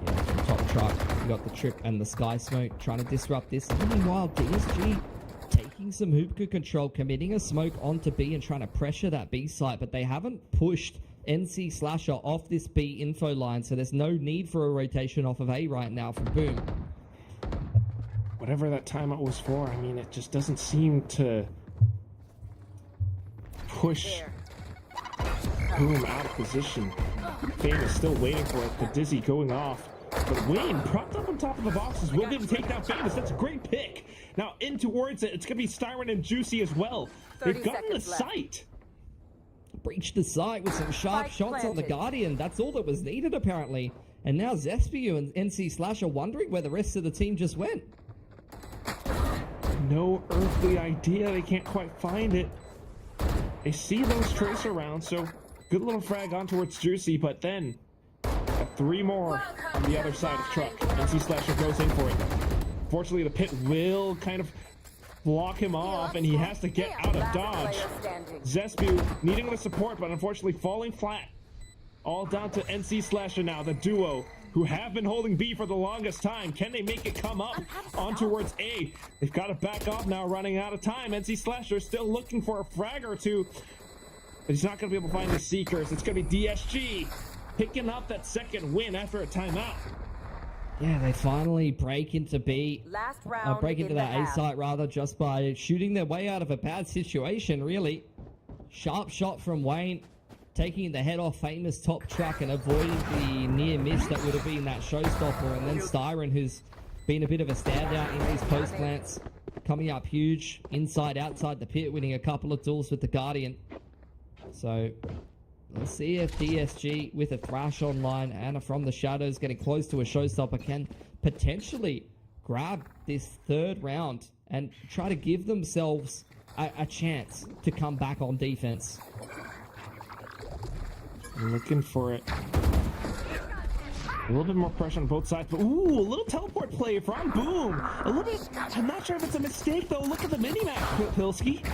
Yeah, from top truck, you got the trip and the sky smoke trying to disrupt this. Meanwhile, DSG taking some Hookah control, committing a smoke onto B and trying to pressure that B site, but they haven't pushed NC Slasher off this B info line, so there's no need for a rotation off of A right now from Boom. Whatever that timeout was for, I mean, it just doesn't seem to push Boom out of position. Famous still waiting for it, the Dizzy going off. But Wayne, propped up on top of the boxes, will be able to take down Famous. That's a great pick. Now, in towards it, it's going to be Styron and Juicy as well. They've gotten the sight. Breached the site with some sharp shots on the Guardian. That's all that was needed, apparently. And now Zespew and NC Slash are wondering where the rest of the team just went. No earthly idea. They can't quite find it. They see those tracer rounds, so good little frag on towards Juicy, but then got 3 more on the other side of Truck. NC Slasher goes in for it. Fortunately, the pit will kind of block him off, and he has to get out of dodge. Zespew needing the support, but unfortunately falling flat. All down to NC Slasher now, the duo who have been holding B for the longest time. Can they make it come up on towards A? They've got to back off now, running out of time. NC Slasher still looking for a frag or two, but he's not going to be able to find the Seekers. It's going to be DSG picking up that second win after a timeout. Yeah, they finally break into B. Last round break into in that the A half. site, rather, just by shooting their way out of a bad situation, really. Sharp shot from Wayne, taking the head off Famous top truck and avoiding the near miss that would have been that showstopper. And then Styron, who's been a bit of a standout in these post plants, coming up huge, inside, outside the pit, winning a couple of duels with the Guardian. So let's see if DSG with a Thrash online and from the shadows getting close to a showstopper can potentially grab this third round and try to give themselves a chance to come back on defense. Looking for it. A little bit more pressure on both sides, but ooh, a little teleport play from Boom. A little bit, I'm not sure if it's a mistake though. Look at the minimap, Pilski.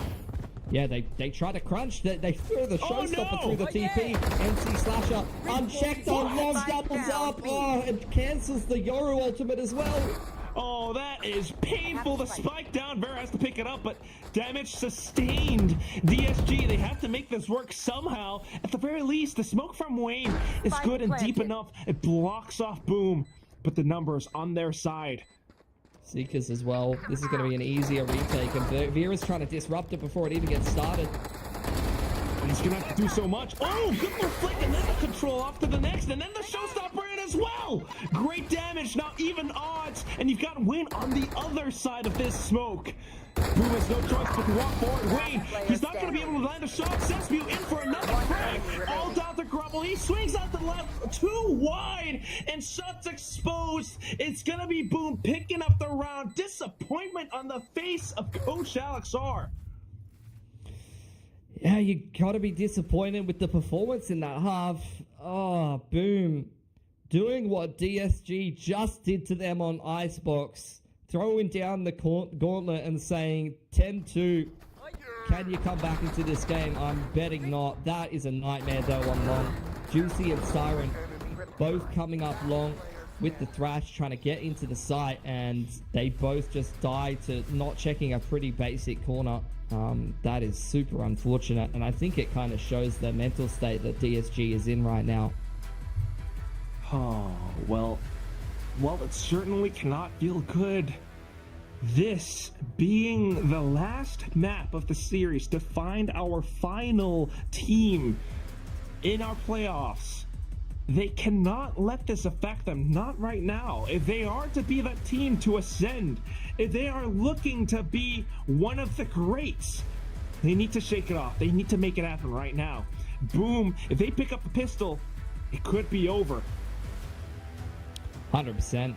Yeah, they try to crunch. They throw the showstopper through the TP. NC Slasher unchecked on long doubles up. Oh, and cancels the Yoru ultimate as well. Oh, that is painful. The spike down. Vera has to pick it up, but damage sustained. DSG, they have to make this work somehow. At the very least, the smoke from Wayne is good and deep enough. It blocks off Boom, but the numbers on their side. Seekers as well. This is going to be an easier retake, and Vera's trying to disrupt it before it even gets started. He's going to have to do so much. Oh, good little flick, and then the control off to the next, and then the showstopper in as well. Great damage, now even odds, and you've got Wayne on the other side of this smoke. Boom has no choice but to walk forward. Wayne, he's not going to be able to land a shot. Zespew in for another frag. All down to Grubble. He swings out the left, too wide, and shots exposed. It's going to be Boom picking up the round. Disappointment on the face of Coach Alex R. Yeah, you got to be disappointed with the performance in that half. Oh, Boom. Doing what DSG just did to them on Icebox. Throwing down the gauntlet and saying 10-2. Can you come back into this game? I'm betting not. That is a nightmare though on long. Juicy and Siren both coming up long with the Thrash trying to get into the site, and they both just die to not checking a pretty basic corner. That is super unfortunate, and I think it kind of shows the mental state that DSG is in right now. Oh, well, it certainly cannot feel good. This being the last map of the series to find our final team in our playoffs. They cannot let this affect them, not right now. If they are to be that team to ascend, if they are looking to be one of the greats, they need to shake it off. They need to make it happen right now. Boom, if they pick up the pistol, it could be over. 100%.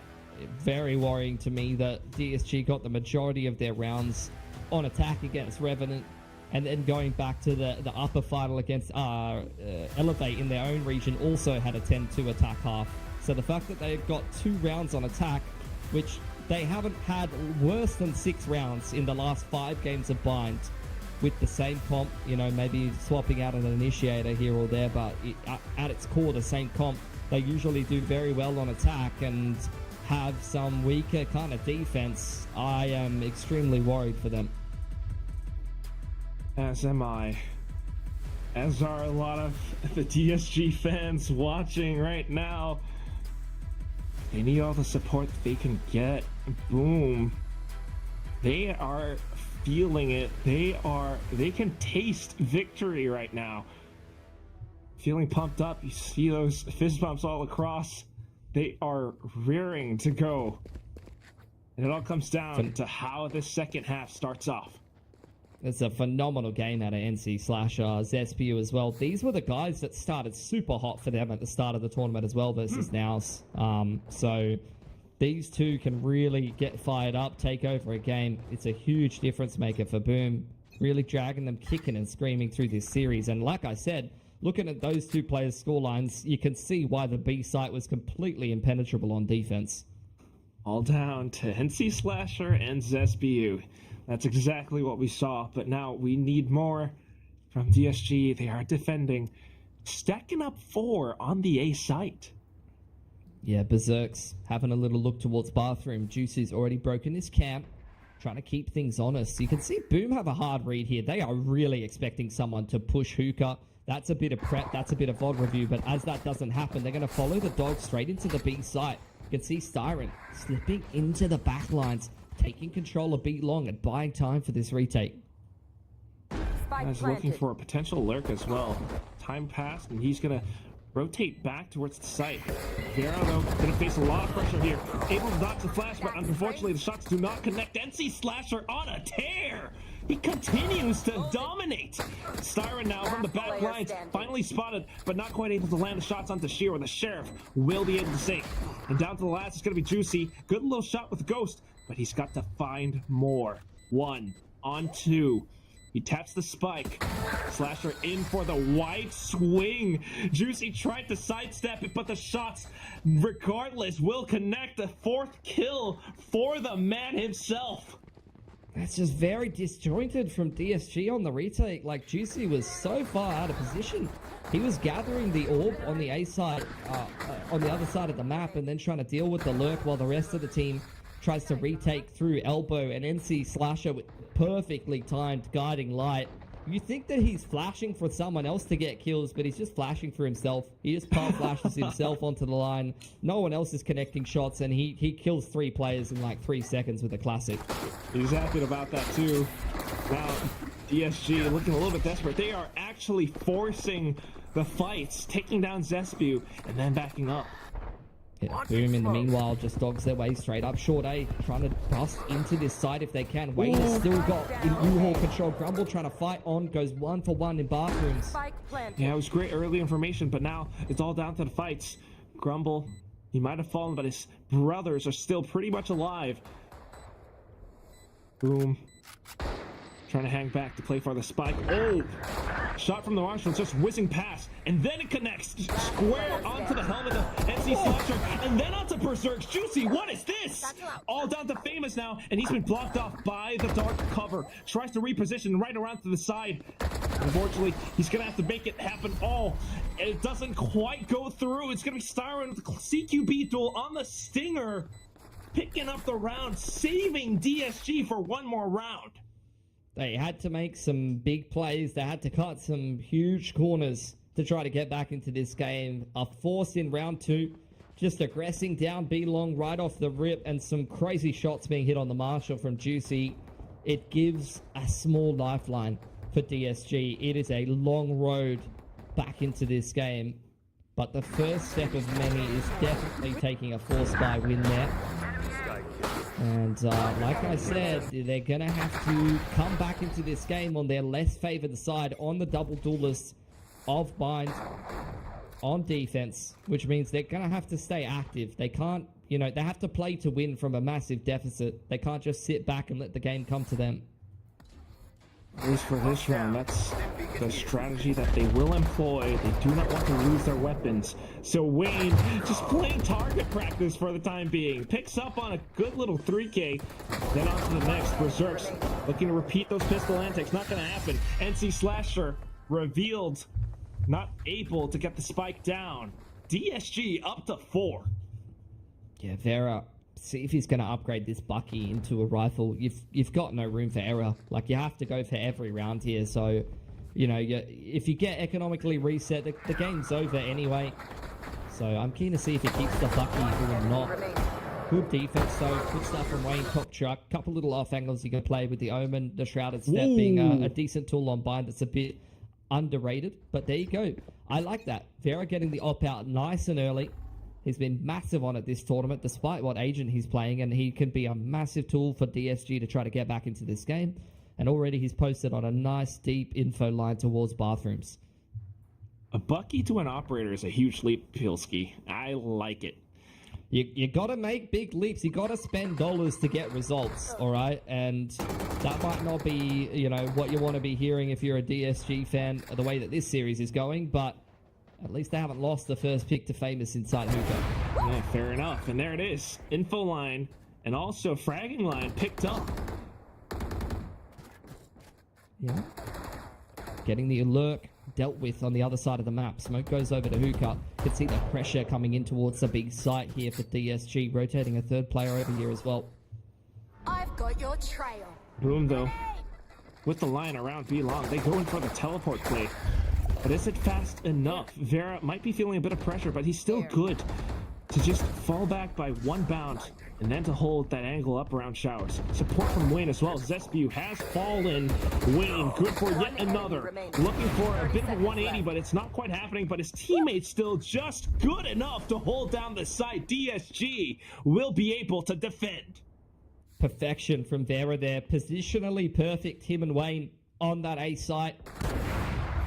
Very worrying to me that DSG got the majority of their rounds on attack against Revenant, and then going back to the upper final against Elevate in their own region also had a 10-2 attack half. So the fact that they've got 2 rounds on attack, which they haven't had worse than 6 rounds in the last 5 games of Bind, with the same comp, you know, maybe swapping out an initiator here or there, but at its core the same comp. They usually do very well on attack and have some weaker kind of defense. I am extremely worried for them. As am I. As are a lot of the DSG fans watching right now. They need all the support that they can get. Boom. They are feeling it. They can taste victory right now. Feeling pumped up. You see those fist bumps all across. They are rearing to go. And it all comes down to how this second half starts off. It's a phenomenal game out of NC Slasher, Zespiu as well. These were the guys that started super hot for them at the start of the tournament as well versus Nows. So these two can really get fired up, take over a game. It's a huge difference maker for Boom, really dragging them kicking and screaming through this series. And like I said, looking at those two players' scorelines, you can see why the B site was completely impenetrable on defense. All down to NC Slasher and Zespiu. That's exactly what we saw, but now we need more from DSG. They are defending, stacking up 4 on the A site. Yeah, Berserk's having a little look towards bathroom. Juicy's already broken his camp, trying to keep things honest. You can see Boom have a hard read here. They are really expecting someone to push Hookah. That's a bit of prep, that's a bit of VOD review, but as that doesn't happen, they're going to follow the dog straight into the B site. You can see Styron slipping into the back lines, taking control of B long and buying time for this retake. He's looking for a potential lurk as well. Time passed, and he's going to rotate back towards the site. Vera, though, going to face a lot of pressure here. Able to dodge the flash, but unfortunately the shots do not connect. NC Slasher on a tear! He continues to dominate. Styron now from the back lines, finally spotted, but not quite able to land the shots onto Sheer, where the Sheriff will be able to save. And down to the last, it's going to be Juicy. Good little shot with Ghost, but he's got to find more. 1 on 2. He taps the spike. Slasher in for the wide swing. Juicy tried to sidestep it, but the shots, regardless, will connect. The 4th kill for the man himself. That's just very disjointed from DSG on the retake. Like, Juicy was so far out of position. He was gathering the orb on the A side, on the other side of the map, and then trying to deal with the lurk while the rest of the team tries to retake through elbow. And NC Slasher with perfectly timed guiding light. You think that he's flashing for someone else to get kills, but he's just flashing for himself. He just power flashes himself onto the line. No one else is connecting shots, and he kills 3 players in like 3 seconds with a classic. He's happy about that too. Now, DSG looking a little bit desperate. They are actually forcing the fights, taking down Zespiu, and then backing up. Yeah, Boom in the meanwhile just dogs their way straight up short A, trying to bust into this side if they can. Wayne has still got U-Haul control. Grumble trying to fight on, goes 1 for 1 in bathrooms. Yeah, it was great early information, but now it's all down to the fights. Grumble, he might have fallen, but his brothers are still pretty much alive. Boom. Trying to hang back to play for the spike. Oh! Shot from the Marshall, just whizzing past, and then it connects square onto the helmet of NC Slasher, and then onto Berserk's. Juicy, what is this? All down to Famous now, and he's been blocked off by the dark cover. Tries to reposition right around to the side. Unfortunately, he's gonna have to make it happen all, and it doesn't quite go through. It's gonna be Styron with the CQB duel on the Stinger, picking up the round, saving DSG for one more round. They had to make some big plays. They had to cut some huge corners to try to get back into this game. A force in round 2, just aggressing down B long right off the rip, and some crazy shots being hit on the Marshall from Juicy. It gives a small lifeline for DSG. It is a long road back into this game, but the first step of many is definitely taking a force buy win there. And like I said, they're going to have to come back into this game on their less favored side on the double duelist of Bind on defense, which means they're going to have to stay active. They can't, they have to play to win from a massive deficit. They can't just sit back and let the game come to them. At least for this round, that's the strategy that they will employ. They do not want to lose their weapons. So Wayne just playing target practice for the time being. Picks up on a good little 3K. Then on to the next. Berserk's looking to repeat those pistol antics. Not going to happen. NC Slasher revealed not able to get the spike down. DSG up to 4. Yeah, Vera, see if he's going to upgrade this Bucky into a rifle. You've got no room for error. Like, you have to go for every round here. So, if you get economically reset, the game's over anyway. So I'm keen to see if he keeps the Bucky or not. Good defense, though. Good stuff from Wayne. Top truck. Couple little off angles you can play with the Omen, the Shrouded Step being a decent tool on Bind that's a bit underrated. But there you go. I like that. Vera getting the op out nice and early. He's been massive on it this tournament, despite what agent he's playing, and he can be a massive tool for DSG to try to get back into this game. And already he's posted on a nice deep info line towards bathrooms. A Bucky to an operator is a huge leap, Pilski. I like it. You got to make big leaps. You got to spend dollars to get results, all right? And that might not be, what you want to be hearing if you're a DSG fan, the way that this series is going, but at least they haven't lost the first pick to Famous inside Hookah. Yeah, fair enough. And there it is. Info line and also fragging line picked up. Yeah. Getting the alert dealt with on the other side of the map. Smoke goes over to Hookah. You can see the pressure coming in towards the big site here for DSG, rotating a third player over here as well. I've got your trail. Boom, though. With the line around B long, they go in for the teleport play. But is it fast enough? Vera might be feeling a bit of pressure, but he's still good to just fall back by one bound and then to hold that angle up around Showers. Support from Wayne as well. Zespew has fallen. Wayne, good for yet another. Looking for a bit of a 180, but it's not quite happening. But his teammate's still just good enough to hold down the site. DSG will be able to defend. Perfection from Vera there. Positionally perfect, him and Wayne on that A site.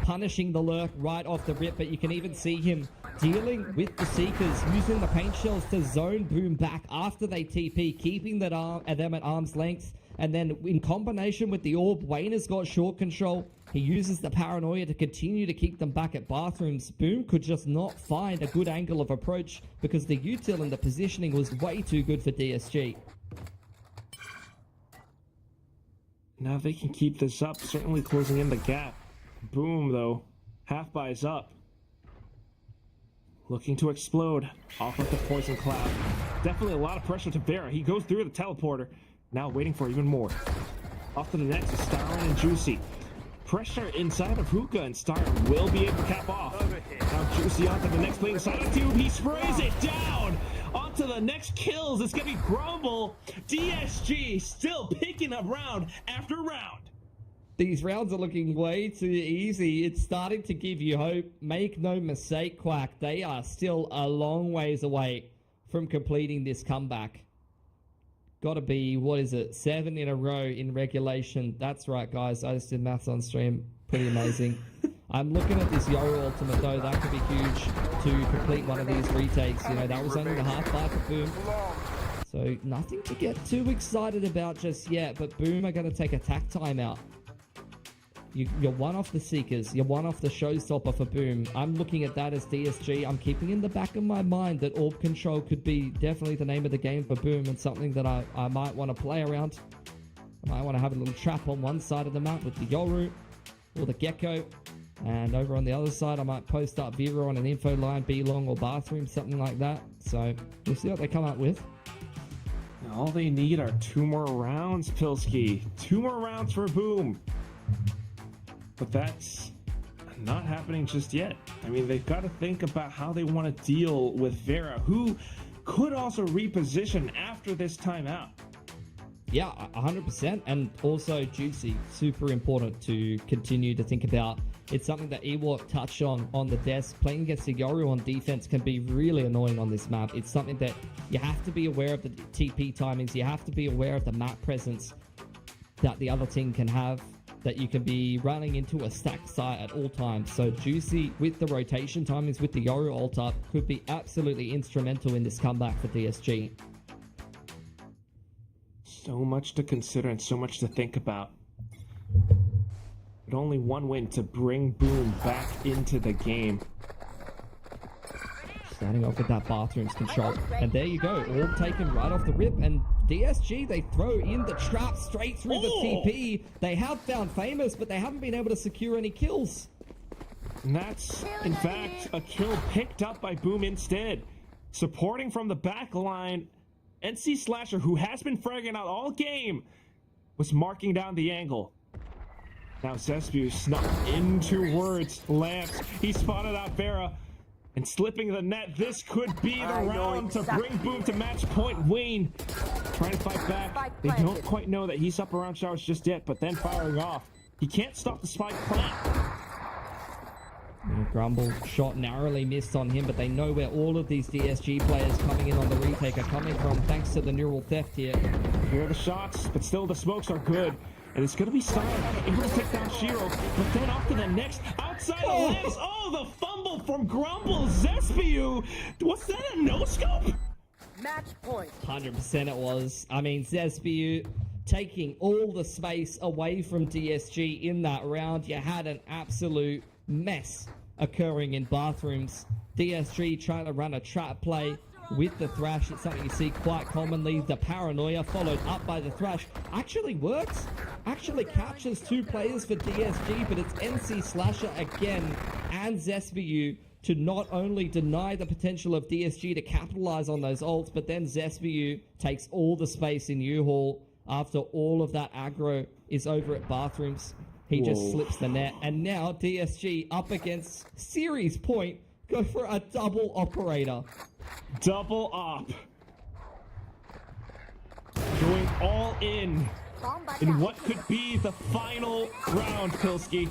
Punishing the lurk right off the rip, but you can even see him dealing with the Seekers, using the paint shells to zone Boom back after they TP, keeping them at arm's length, and then in combination with the orb, Wayne has got short control. He uses the paranoia to continue to keep them back at bathrooms. Boom could just not find a good angle of approach because the util and the positioning was way too good for DSG. Now they can keep this up, certainly closing in the gap. Boom, though. Half buys up. Looking to explode off of the poison cloud. Definitely a lot of pressure to Vera. He goes through the teleporter. Now waiting for even more. Off to the next is Starren and Juicy. Pressure inside of Hookah, and Starren will be able to cap off. Now Juicy onto the next plane inside of Tube. He sprays it down. Onto the next kills. It's going to be Grumble. DSG still picking up round after round. These rounds are looking way too easy. It's starting to give you hope. Make no mistake, Quack. They are still a long ways away from completing this comeback. Got to be, 7 in a row in regulation. That's right, guys. I just did maths on stream. Pretty amazing. I'm looking at this Yoru ultimate, though. That could be huge to complete one of these retakes. That was only the half bar for Boom. So nothing to get too excited about just yet. But Boom are going to take a tack timeout. You're one off the Seekers. You're one off the showstopper for Boom. I'm looking at that as DSG. I'm keeping in the back of my mind that orb control could be definitely the name of the game for Boom, and something that I might want to play around. I might want to have a little trap on one side of the map with the Yoru or the Gecko. And over on the other side, I might post up Vera on an info line, B long or bathroom, something like that. So we'll see what they come up with. All they need are 2 more rounds, Pilski. 2 more rounds for Boom. But that's not happening just yet. I mean, they've got to think about how they want to deal with Vera, who could also reposition after this timeout. Yeah, 100%. And also Juicy, super important to continue to think about. It's something that Ewok touched on the desk. Playing against the Yoru on defense can be really annoying on this map. It's something that you have to be aware of the TP timings. You have to be aware of the map presence that the other team can have, that you can be running into a stacked site at all times. So Juicy, with the rotation timings with the Yoru ult up, could be absolutely instrumental in this comeback for DSG. So much to consider and so much to think about. But only one win to bring Boom back into the game. Starting off with that bathrooms control. And there you go, orb taken right off the rip. And DSG, they throw in the trap straight through the TP. They have found Famous, but they haven't been able to secure any kills. And that's, in fact, a kill picked up by Boom instead. Supporting from the back line, NC Slasher, who has been fragging out all game, was marking down the angle. Now Zespew snuck into words. Lance, he spotted out Vera. And slipping the net, this could be the round to bring Boom to match point. Wayne trying to fight back. They don't quite know that he's up around Showers just yet, but then firing off. He can't stop the spike plant. Grumble shot narrowly missed on him, but they know where all of these DSG players coming in on the retake are coming from, thanks to the neural theft here. Here are the shots, but still the smokes are good. And it's going to be Stein able to take down Shiro, but then off to the next, outside the legs. Oh, the fumble from Grumble. Zespiu, was that a no-scope? Match point. 100% it was. I mean, Zespiu taking all the space away from DSG in that round. You had an absolute mess occurring in bathrooms. DSG trying to run a trap play with the Thrash. It's something you see quite commonly. The Paranoia followed up by the Thrash actually works. Actually captures two players for DSG, but it's NC Slasher again and Zespiu to not only deny the potential of DSG to capitalize on those ults, but then Zespiu takes all the space in U-Haul after all of that aggro is over at bathrooms. He just slips the net, and now DSG up against series point, go for a double operator. Double op. Going all in what could be the final round, Pilski.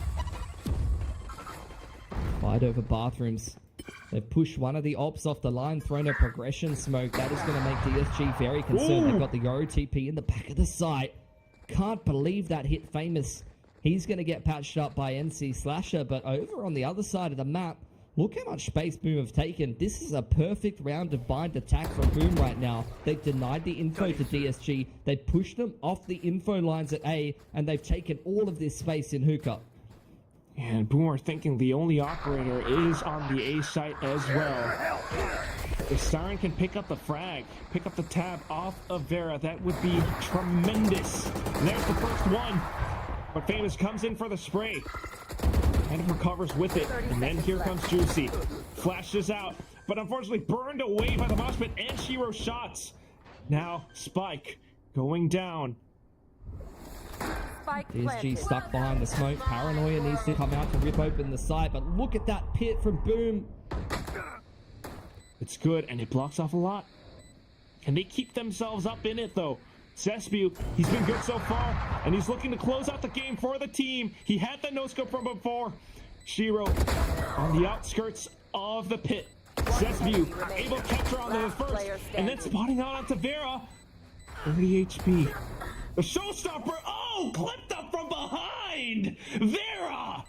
Fight over bathrooms. They've pushed one of the ops off the line, thrown a progression smoke. That is going to make DSG very concerned. They've got the Yoru TP in the back of the site. Can't believe that hit Famous. He's going to get patched up by NC Slasher, but over on the other side of the map, look how much space Boom have taken. This is a perfect round of bind attack from Boom right now. They've denied the info to DSG. They've pushed them off the info lines at A, and they've taken all of this space in hookah. And Boom are thinking the only operator is on the A site as well. If Siren can pick up the frag, pick up the tab off of Vera, that would be tremendous. And there's the first one. But Famous comes in for the spray. And recovers with it. And then here comes Juicy. Flashes out. But unfortunately burned away by the mosh pit and Shiro shots. Now Spike going down. DSG stuck behind the smoke. Paranoia needs to come out to rip open the site, but look at that pit from Boom. It's good, and it blocks off a lot. Can they keep themselves up in it, though? Zespiu, he's been good so far, and he's looking to close out the game for the team. He had the no-scope from before. Shiro on the outskirts of the pit. Zespiu able to capture onto the first, and then spotting out onto Vera. 30 HP. The showstopper, clipped up from behind! Vera!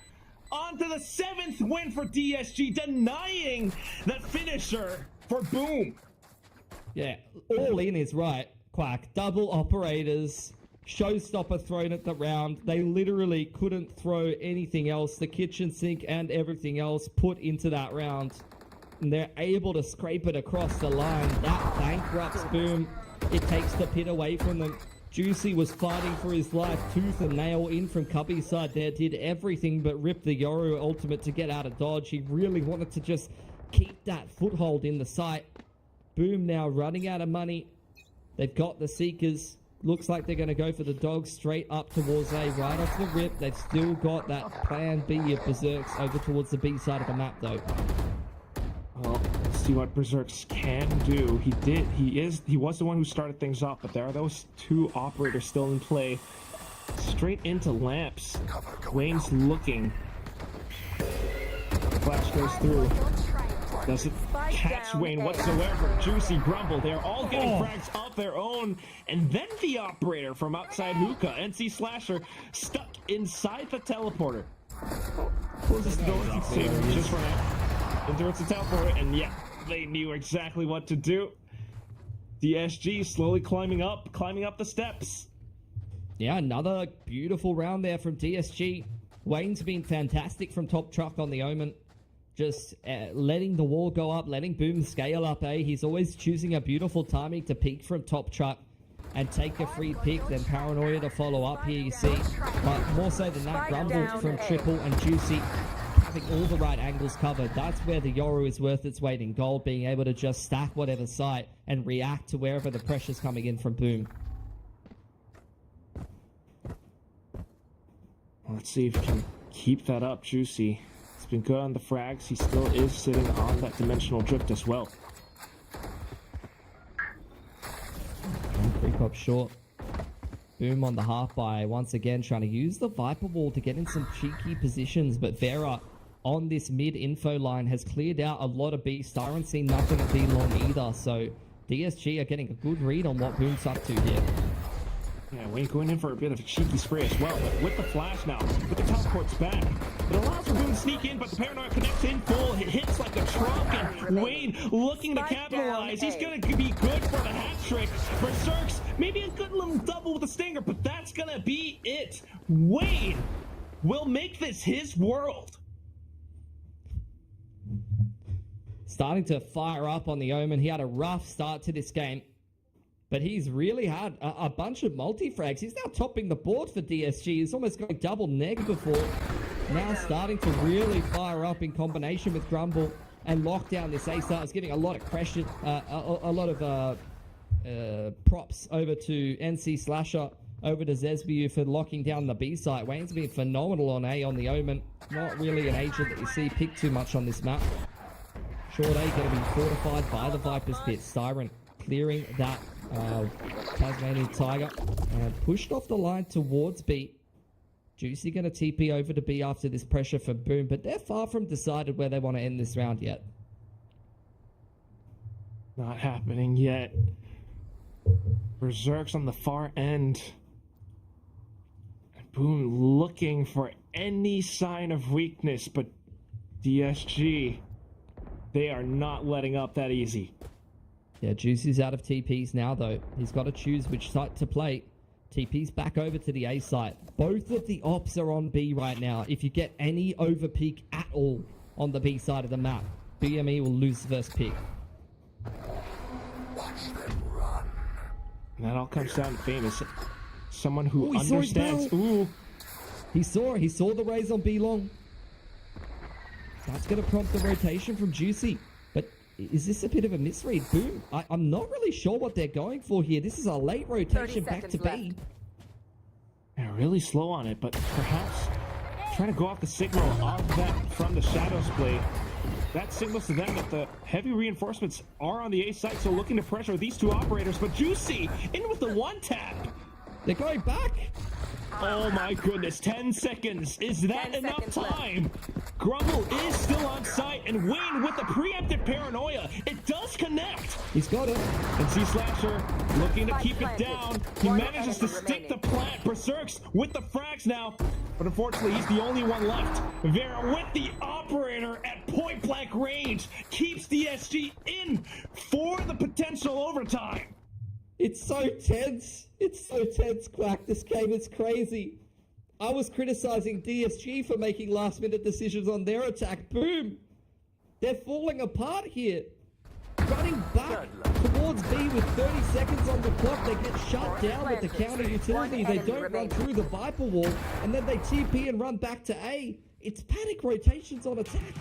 Onto the 7th win for DSG, denying that finisher for Boom. Yeah, all in is right, Quack. Double operators, showstopper thrown at the round. They literally couldn't throw anything else. The kitchen sink and everything else put into that round. And they're able to scrape it across the line. That bankrupts Boom. It takes the pit away from them. Juicy was fighting for his life, tooth and nail in from Cubby's side there, did everything but rip the Yoru ultimate to get out of dodge. He really wanted to just keep that foothold in the site. Boom now running out of money. They've got the Seekers. Looks like they're going to go for the dogs straight up towards A right off the rip. They've still got that plan B of Berserks over towards the B side of the map though. Well, let's see what Berserks can do. He was the one who started things off, but there are those two operators still in play. Straight into lamps. Wayne's looking. Flash goes through. Doesn't catch Wayne whatsoever. Juicy, Grumble, they're all getting frags of their own. And then the operator from outside hookah, NC Slasher, stuck inside the teleporter. Closes the door, save him just for now. Endurance to teleport, and yeah, they knew exactly what to do. DSG slowly climbing up the steps. Yeah, another beautiful round there from DSG. Wayne's been fantastic from top truck on the Omen. Just letting the wall go up, letting Boom scale up, He's always choosing a beautiful timing to peek from top truck and take a free pick, then Paranoia to follow up here, you see. But more so than that, Grumble from Triple and Juicy having all the right angles covered. That's where the Yoru is worth its weight in gold, being able to just stack whatever site and react to wherever the pressure's coming in from Boom. Let's see if he can keep that up, Juicy. He's been good on the frags. He still is sitting on that dimensional drift as well. Creep up short. Boom on the half by once again trying to use the Viper Wall to get in some cheeky positions, but Vera on this mid info line has cleared out a lot of B. Siren's seen nothing at B long either, so DSG are getting a good read on what Boom's up to here. Yeah, Wayne going in for a bit of a cheeky spray as well, but with the flash now, with the teleports back, it allows for Boom to sneak in, but the paranoia connects in full, it hits like a truck, and Wayne looking to capitalize. He's going to be good for the hat trick. Berserks, maybe a good little double with the stinger, but that's going to be it. Wayne will make this his world. Starting to fire up on the Omen. He had a rough start to this game, but he's really had a bunch of multi-frags. He's now topping the board for DSG. He's almost going double neg before. Now starting to really fire up in combination with Grumble and lock down this A-Star. Is giving a lot of pressure, a lot of props over to NC Slasher, over to Zesbiu for locking down the B site. Wayne's been phenomenal on A on the Omen. Not really an agent that you see pick too much on this map. Short A going to be fortified by the Viper's Pit. Siren clearing that Tasmanian Tiger and pushed off the line towards B. Juicy going to TP over to B after this pressure for Boom, but they're far from decided where they want to end this round yet. Not happening yet. Berserk's on the far end. Boom looking for any sign of weakness, but DSG, they are not letting up that easy. Yeah, Juicy's out of TPs now, though. He's got to choose which site to play. TP's back over to the A site. Both of the ops are on B right now. If you get any overpeak at all on the B side of the map, BME will lose the first pick. Watch them run. And that all comes down to Famous. Someone who understands. Ooh. He saw the raise on B long. That's going to prompt the rotation from Juicy. But is this a bit of a misread? Boom. I'm not really sure what they're going for here. This is a late rotation back to B. They're really slow on it, but perhaps trying to go off the signal off that from the Shadows play. That signals to them that the heavy reinforcements are on the A site, so looking to pressure these two operators. But Juicy in with the one tap. They're going back. Oh my goodness, 10 seconds. Is that enough time? Grumble is still on site, and Wayne with the preemptive paranoia. It does connect. He's got it. And C Slasher looking to keep it down. He manages to stick the plant. Berserks with the frags now. But unfortunately, he's the only one left. Vera with the operator at point blank range keeps DSG in for the potential overtime. It's so tense. It's so tense, Quack. This game is crazy. I was criticizing DSG for making last-minute decisions on their attack. Boom! They're falling apart here. Running back towards B with 30 seconds on the clock. They get shut down with the counter utility. They don't run through the Viper wall. And then they TP and run back to A. It's panic rotations on attack.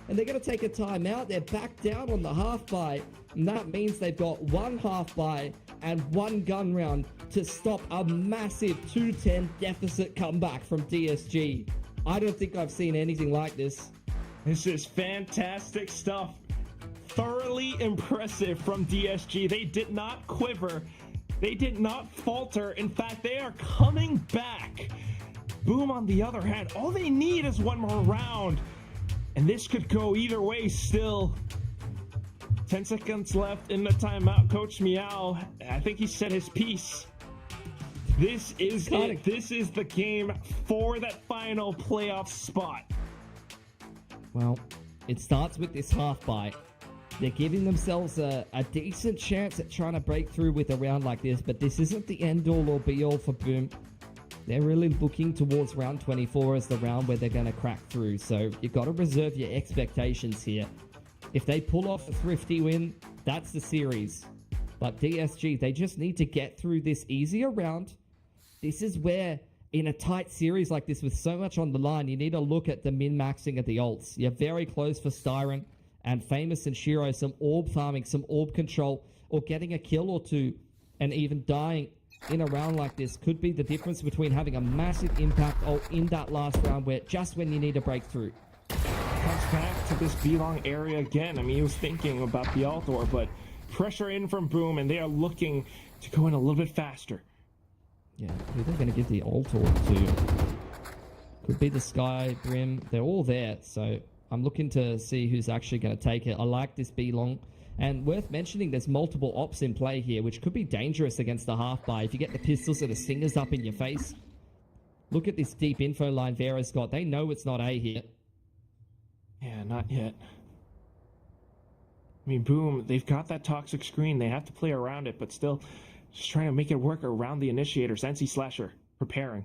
And they're going to take a timeout. They're back down on the half buy. And that means they've got one half buy and one gun round to stop a massive 2-10 deficit comeback from DSG. I don't think I've seen anything like this. This is fantastic stuff. Thoroughly impressive from DSG. They did not quiver. They did not falter. In fact, they are coming back. Boom, on the other hand, all they need is one more round. And this could go either way still. 10 seconds left in the timeout. Coach Meow, I think he said his piece. This is it. This is the game for that final playoff spot. Well, it starts with this half bite. They're giving themselves a decent chance at trying to break through with a round like this, but this isn't the end-all or be-all for Boom. They're really looking towards round 24 as the round where they're going to crack through, so you've got to reserve your expectations here. If they pull off a thrifty win, that's the series. But DSG, they just need to get through this easier round. This is where, in a tight series like this with so much on the line, you need to look at the min-maxing of the ults. You're very close for Styron and Famous and Shiro, some orb farming, some orb control, or getting a kill or two, and even dying in a round like this could be the difference between having a massive impact ult in that last round where just when you need a breakthrough. Comes back to this B-long area again. I mean, he was thinking about the alt orb, but pressure in from Boom, and they are looking to go in a little bit faster. Yeah, who they're going to give the alt orb to? Could be the Sky, Brim. They're all there, so I'm looking to see who's actually going to take it. I like this B-long And worth mentioning, there's multiple ops in play here, which could be dangerous against the half buy. If you get the pistols or the stingers up in your face, look at this deep info line Vera's got. They know it's not A here. Yeah, not yet. I mean, Boom, they've got that toxic screen. They have to play around it, but still just trying to make it work around the initiators. NC Slasher preparing.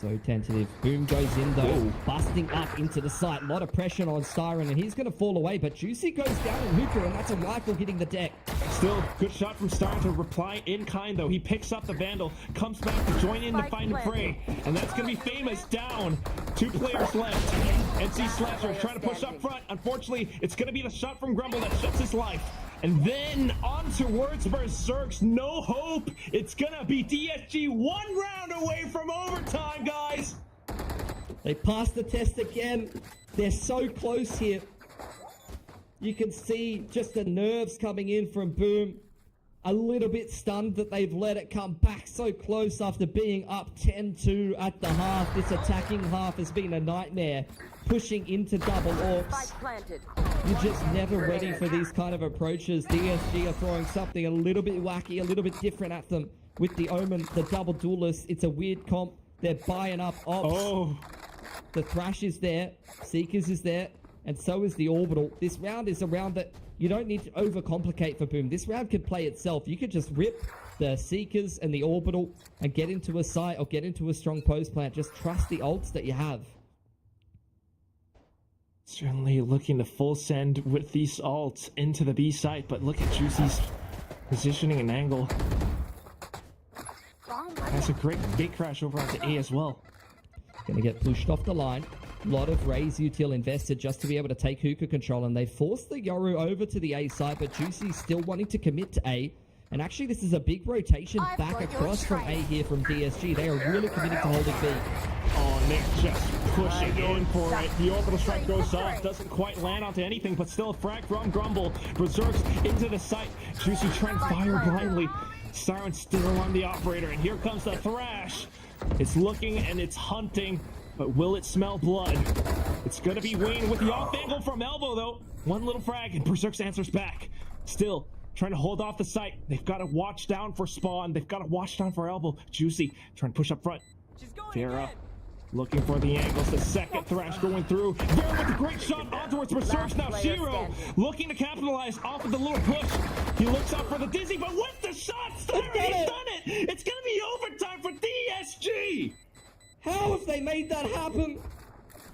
So tentative. Boom goes in though, busting up into the site. A lot of pressure on Styron, and he's going to fall away, but Juicy goes down in Hookah, and that's a rifle hitting the deck. Still, good shot from Styron to reply in kind, though. He picks up the Vandal, comes back to join in to find and pray, and that's going to be Famous down. 2 players left. NC Slasher is trying to push up front. Unfortunately, it's going to be the shot from Grumble that shuts his life. And then on towards Berserks, no hope. It's gonna be DSG 1 round away from overtime, guys. They passed the test again. They're so close here. You can see just the nerves coming in from Boom. A little bit stunned that they've let it come back so close after being up 10-2 at the half. This attacking half has been a nightmare. Pushing into double orcs. You're just never ready for these kind of approaches. DSG are throwing something a little bit wacky, a little bit different at them with the Omen, the double duelist. It's a weird comp. They're buying up ops. Oh. The Thrash is there. Seekers is there. And so is the Orbital. This round is a round that you don't need to overcomplicate for Boom. This round can play itself. You could just rip the Seekers and the Orbital and get into a site or get into a strong post plant. Just trust the ults that you have. Certainly looking to full send with these ults into the B site, but look at Juicy's positioning and angle. That's a great gate crash over onto A as well. Gonna get pushed off the line. A lot of Raze util invested just to be able to take Hookah control, and they forced the Yoru over to the A side, but Juicy's still wanting to commit to A. And actually, this is a big rotation back across from A here from DSG. They are really committed to holding B. Oh, Nick just pushing in for it. The orbital strike goes off, doesn't quite land onto anything, but still a frag from Grumble. Berserks into the site. Juicy trying to fire blindly. Siren still on the operator, and here comes the Thrash. It's looking and it's hunting, but will it smell blood? It's gonna be Wayne with the off angle from elbow, though. One little frag, and Berserks answers back. Still trying to hold off the site. They've got to watch down for spawn. They've got to watch down for elbow. Juicy trying to push up front. Vera looking for the angles. The second Thrash going through. Vera with a great shot on towards Berserks. Now Shiro looking to capitalize off of the little push. He looks up for the dizzy, but with the shot, he's done it. It's going to be overtime for DSG. How have they made that happen?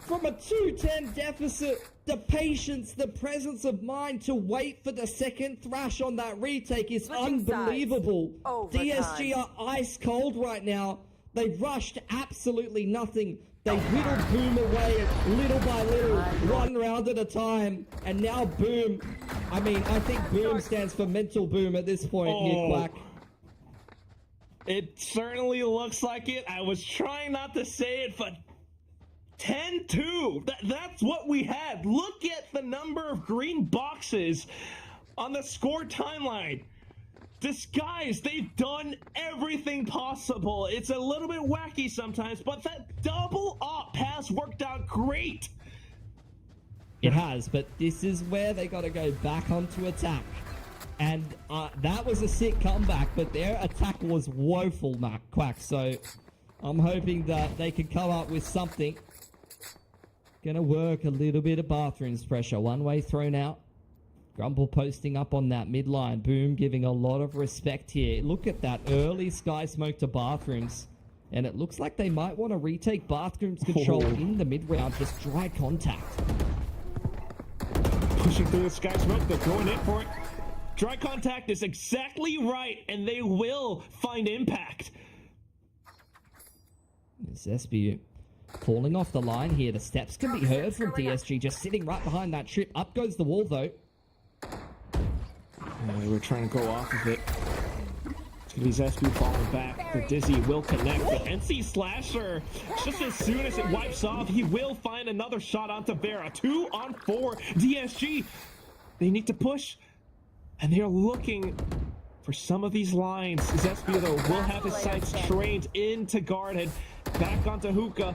From a 2-10 deficit, the patience, the presence of mind to wait for the second Thrash on that retake is unbelievable. DSG are ice cold right now. They've rushed absolutely nothing. They whittled Boom away little by little, 1 round at a time. And now Boom, I mean, I think Boom stands for mental boom at this point, here, Quack. It certainly looks like it. I was trying not to say it, but 10-2. That's what we had. Look at the number of green boxes on the score timeline. Disguise, they've done everything possible. It's a little bit wacky sometimes, but that double op has worked out great. It has, but this is where they got to go back onto attack. And that was a sick comeback, but their attack was woeful, Quack. So I'm hoping that they can come up with something. Gonna work a little bit of bathrooms pressure. One way thrown out. Grumble posting up on that midline. Boom giving a lot of respect here. Look at that early sky smoke to bathrooms. And it looks like they might want to retake bathrooms control in the mid-round. Just dry contact. Pushing through the sky smoke. They're going in for it. Dry contact is exactly right, and they will find impact. It's SBU falling off the line here. The steps can be heard from DSG, just sitting right behind that trip. Up goes the wall, though. We were trying to go off of it. It's going to be SBU falling back. The Dizzy will connect. The NC Slasher, just as soon as it wipes off, he will find another shot onto Vera. 2 on 4. DSG, they need to push. And they're looking for some of these lines. SBU, though, will have his sights trained into Guardhead. Back onto Hookah.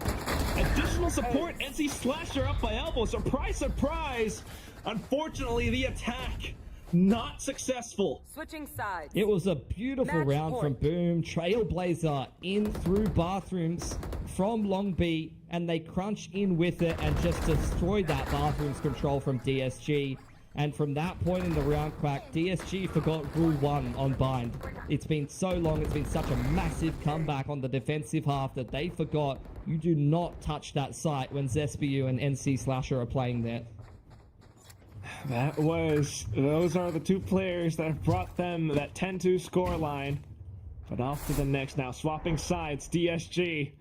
Additional support. NC Slasher up by elbow. Surprise, surprise. Unfortunately, the attack not successful. Switching sides. It was a beautiful Match round from point. Boom. Trailblazer in through bathrooms from Long B, and they crunch in with it and just destroyed that bathrooms control from DSG. And from that point in the round, Quack, DSG forgot Rule 1 on Bind. It's been so long, it's been such a massive comeback on the defensive half that they forgot you do not touch that site when Zespiu and NC Slasher are playing there. Those are the two players that have brought them that 10-2 scoreline. But off to the next now, swapping sides, DSG.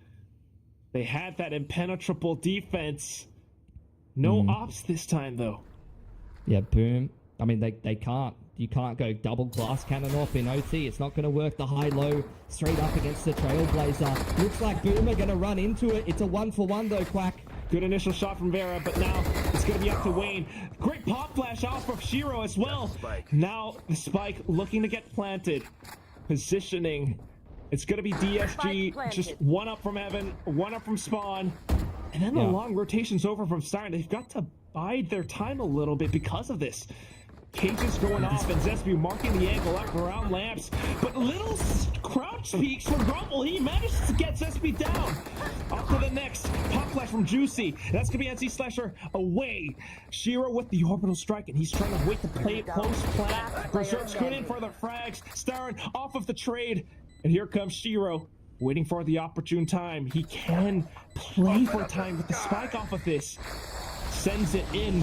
They had that impenetrable defense. No ops this time, though. Yeah, Boom. I mean, they can't. You can't go double glass cannon off in OT. It's not going to work. The high-low straight up against the Trailblazer. Looks like Boom are going to run into it. It's a 1-for-1 though, Quack. Good initial shot from Vera, but now it's going to be up to Wayne. Great pop flash off of Shiro as well. Now the spike looking to get planted. Positioning. It's going to be DSG. Just one up from Heaven, one up from Spawn. And then the long rotation's over from Siren. They've got to bide their time a little bit because of this. Cages going off and Zespiu marking the angle up around lamps. But little crouch peeks from Grumble. He manages to get Zespiu down. Off to the next. Pop flash from Juicy. That's going to be NC Slasher away. Shiro with the orbital strike, and he's trying to wait to play it close plant. Berserk's good in for the frags. Staren off of the trade. And here comes Shiro. Waiting for the opportune time. He can play for time with the spike off of this. Sends it in.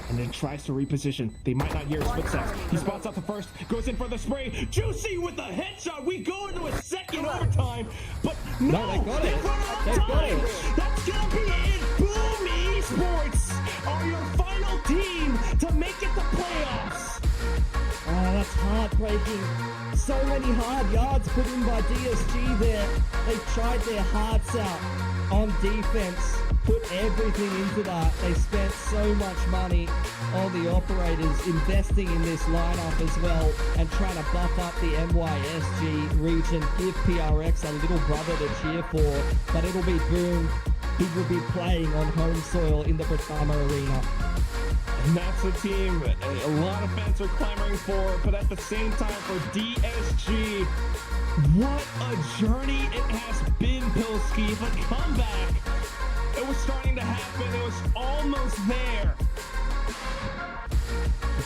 And then tries to reposition. They might not hear his footsteps. He spots out the first, goes in for the spray. Juicy with the headshot. We go into a second overtime. But no, they got it. run out of They got time. it. That's gonna be it. Boom Esports are your final team to make it to playoffs. Oh, that's heartbreaking. So many hard yards put in by DSG there. They tried their hearts out on defense, put everything into that. They spent so much money on the operators investing in this lineup as well and trying to buff up the MYSG region, give PRX a little brother to cheer for, but it'll be Boom. He will be playing on home soil in the Britama Arena. And that's the team a lot of fans are clamoring for, but at the same time for DSG, what a journey it has been, Pilski. The comeback, it was starting to happen, it was almost there.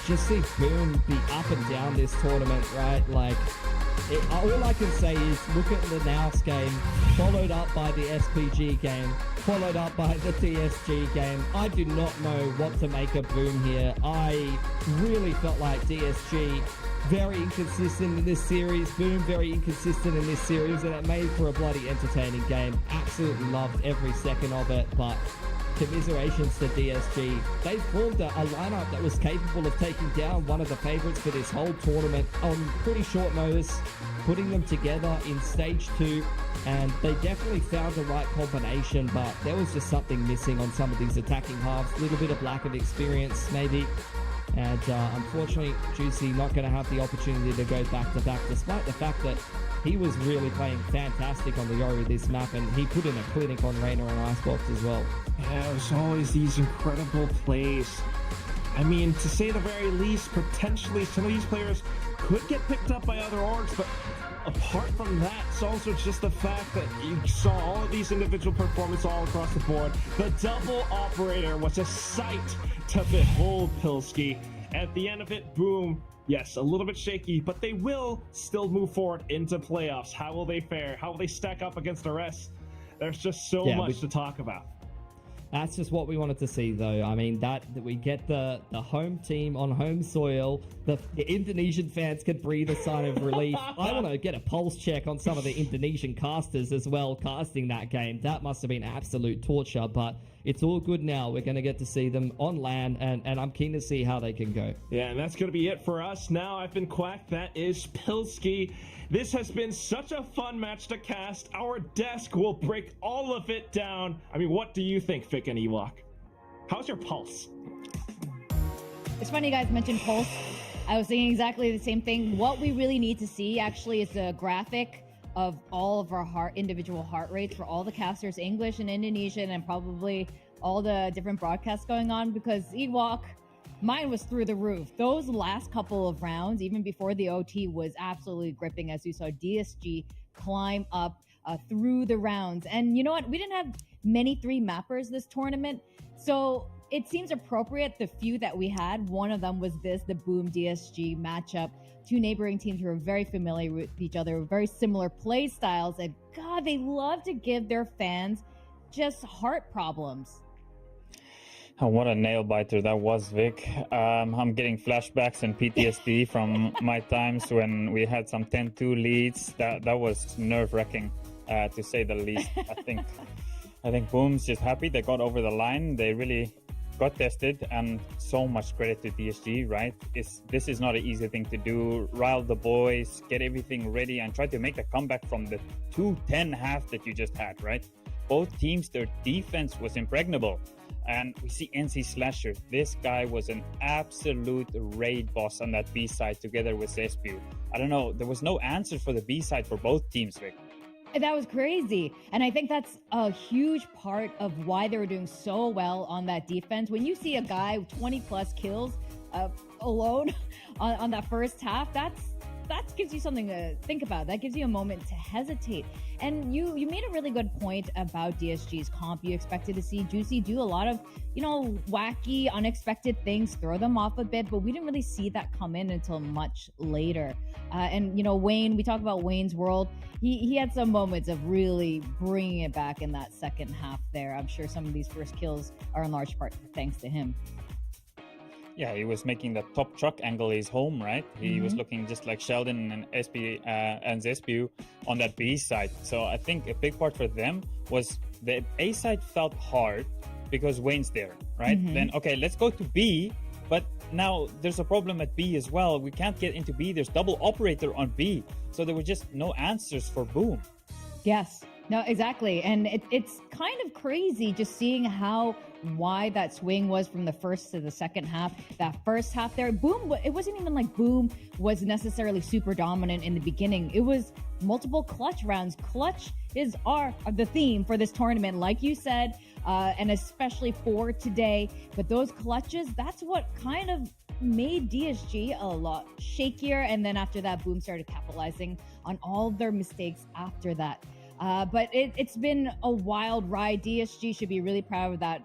Just see Boom be up and down this tournament, right? Like, all I can say is look at the Nous game, followed up by the SPG game, followed up by the DSG game. I do not know what to make of Boom here. I really felt like DSG very inconsistent in this series, Boom very inconsistent in this series, and it made for a bloody entertaining game. Absolutely loved every second of it, but commiserations to DSG. They formed a lineup that was capable of taking down one of the favorites for this whole tournament on pretty short notice, putting them together in stage 2, and they definitely found the right combination, but there was just something missing on some of these attacking halves, a little bit of lack of experience maybe, and unfortunately Juicy not going to have the opportunity to go back-to-back, despite the fact that he was really playing fantastic on the Yoru this map, and he put in a clinic on Reina and Icebox as well. Yeah, it was always these incredible plays. I mean, to say the very least, potentially some of these players could get picked up by other orgs, but apart from that, it's also just the fact that you saw all of these individual performances all across the board. The double operator was a sight to behold, Pilski. At the end of it, Boom. Yes, a little bit shaky, but they will still move forward into playoffs. How will they fare? How will they stack up against the rest? There's just so much to talk about. That's just what we wanted to see, though. I mean, that we get the home team on home soil. The Indonesian fans could breathe a sign of relief. I want to get a pulse check on some of the Indonesian casters as well, casting that game. That must have been absolute torture, but it's all good now. We're going to get to see them on LAN, and I'm keen to see how they can go. Yeah, and that's going to be it for us now. I've been Quack. That is Pilski. This has been such a fun match to cast. Our desk will break all of it down. I mean, what do you think, Fick and Ewok? How's your pulse? It's funny you guys mentioned pulse. I was thinking exactly the same thing. What we really need to see actually is a graphic of all of our individual heart rates for all the casters, English and Indonesian, and probably all the different broadcasts going on, because Ewok, Mine was through the roof. Those last couple of rounds, even before the OT, was absolutely gripping as you saw DSG climb up through the rounds. And you know what? We didn't have many 3 mappers this tournament, so it seems appropriate. The few that we had, one of them was the Boom DSG matchup. 2 neighboring teams who are very familiar with each other, very similar play styles, and God, they love to give their fans just heart problems. Oh, what a nail biter that was, Vic. I'm getting flashbacks and PTSD from my times when we had some 10-2 leads. That was nerve-wracking, to say the least. I think Boom's just happy they got over the line. They really got tested, and so much credit to DSG, right? This is not an easy thing to do. Rile the boys, get everything ready, and try to make a comeback from the 2-10 half that you just had, right? Both teams, their defense was impregnable. And we see NC Slasher. This guy was an absolute raid boss on that B side together with Zespew. I don't know, there was no answer for the B side for both teams, Vic. That was crazy. And I think that's a huge part of why they were doing so well on that defense. When you see a guy with 20 plus kills alone on that first half, that gives you something to think about. That gives you a moment to hesitate. And you made a really good point about DSG's comp. You expected to see Juicy do a lot of, wacky, unexpected things, throw them off a bit, but we didn't really see that come in until much later. And Wayne, we talk about Wayne's world. He had some moments of really bringing it back in that second half there. I'm sure some of these first kills are in large part thanks to him. Yeah, he was making the top truck angle his home, right? He was looking just like Sheldon and and Zespew on that B side. So I think a big part for them was the A side felt hard because Wayne's there, right? Then, okay, let's go to B, but now there's a problem at B as well. We can't get into B. There's double operator on B. So there were just no answers for Boom. Yes. No, exactly. And it's kind of crazy just seeing how wide that swing was from the first to the second half. That first half there, Boom, it wasn't even like Boom was necessarily super dominant in the beginning. It was multiple clutch rounds. Clutch is the theme for this tournament, like you said, and especially for today. But those clutches, that's what kind of made DSG a lot shakier. And then after that, Boom started capitalizing on all their mistakes after that. But it's been a wild ride. DSG should be really proud of that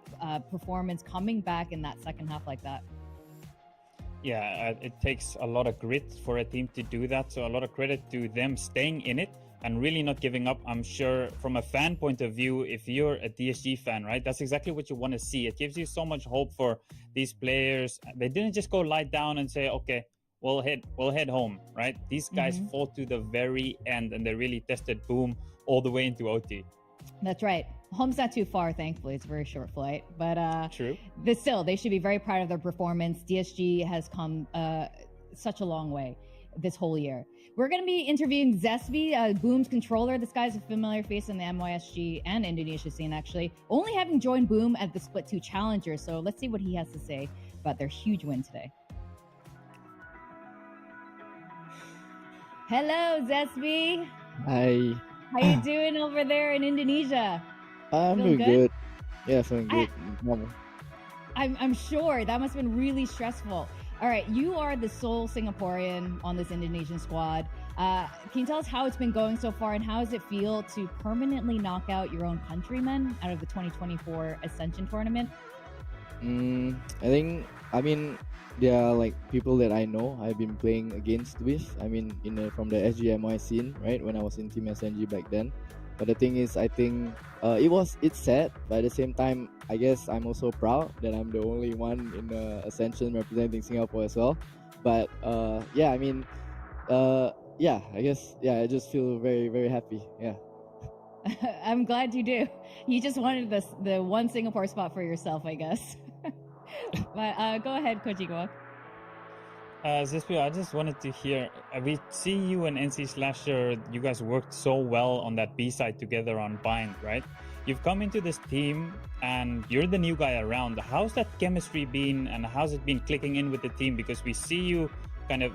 performance, coming back in that second half like that. Yeah, it takes a lot of grit for a team to do that. So a lot of credit to them staying in it and really not giving up. I'm sure from a fan point of view, if you're a DSG fan, right, that's exactly what you want to see. It gives you so much hope for these players. They didn't just go lie down and say, okay, we'll head home, right? These guys fought to the very end, and they really tested Boom all the way into OT. That's right. Home's not too far, thankfully. It's a very short flight. But true. Still, they should be very proud of their performance. DSG has come such a long way this whole year. We're going to be interviewing Zesby, Boom's controller. This guy's a familiar face in the MYSG and Indonesia scene, actually, only having joined Boom at the Split 2 Challenger. So let's see what he has to say about their huge win today. Hello, Zesby. Hi. How you doing over there in Indonesia? I'm doing good. Yeah, feeling good. I'm sure that must have been really stressful. All right, you are the sole Singaporean on this Indonesian squad. Can you tell us how it's been going so far, and how does it feel to permanently knock out your own countrymen out of the 2024 Ascension tournament? There are like people that I know I've been playing against with. From the SGMY scene, right? When I was in Team SNG back then. But the thing is, I think it's sad, but at the same time, I guess I'm also proud that I'm the only one in Ascension representing Singapore as well. But I just feel very, very happy. Yeah. I'm glad you do. You just wanted the one Singapore spot for yourself, I guess. But go ahead, Kojima. Zespew, I just wanted to hear, we see you and NC Slasher, you guys worked so well on that B side together on Bind, right? You've come into this team and you're the new guy around. How's that chemistry been, and how's it been clicking in with the team? Because we see you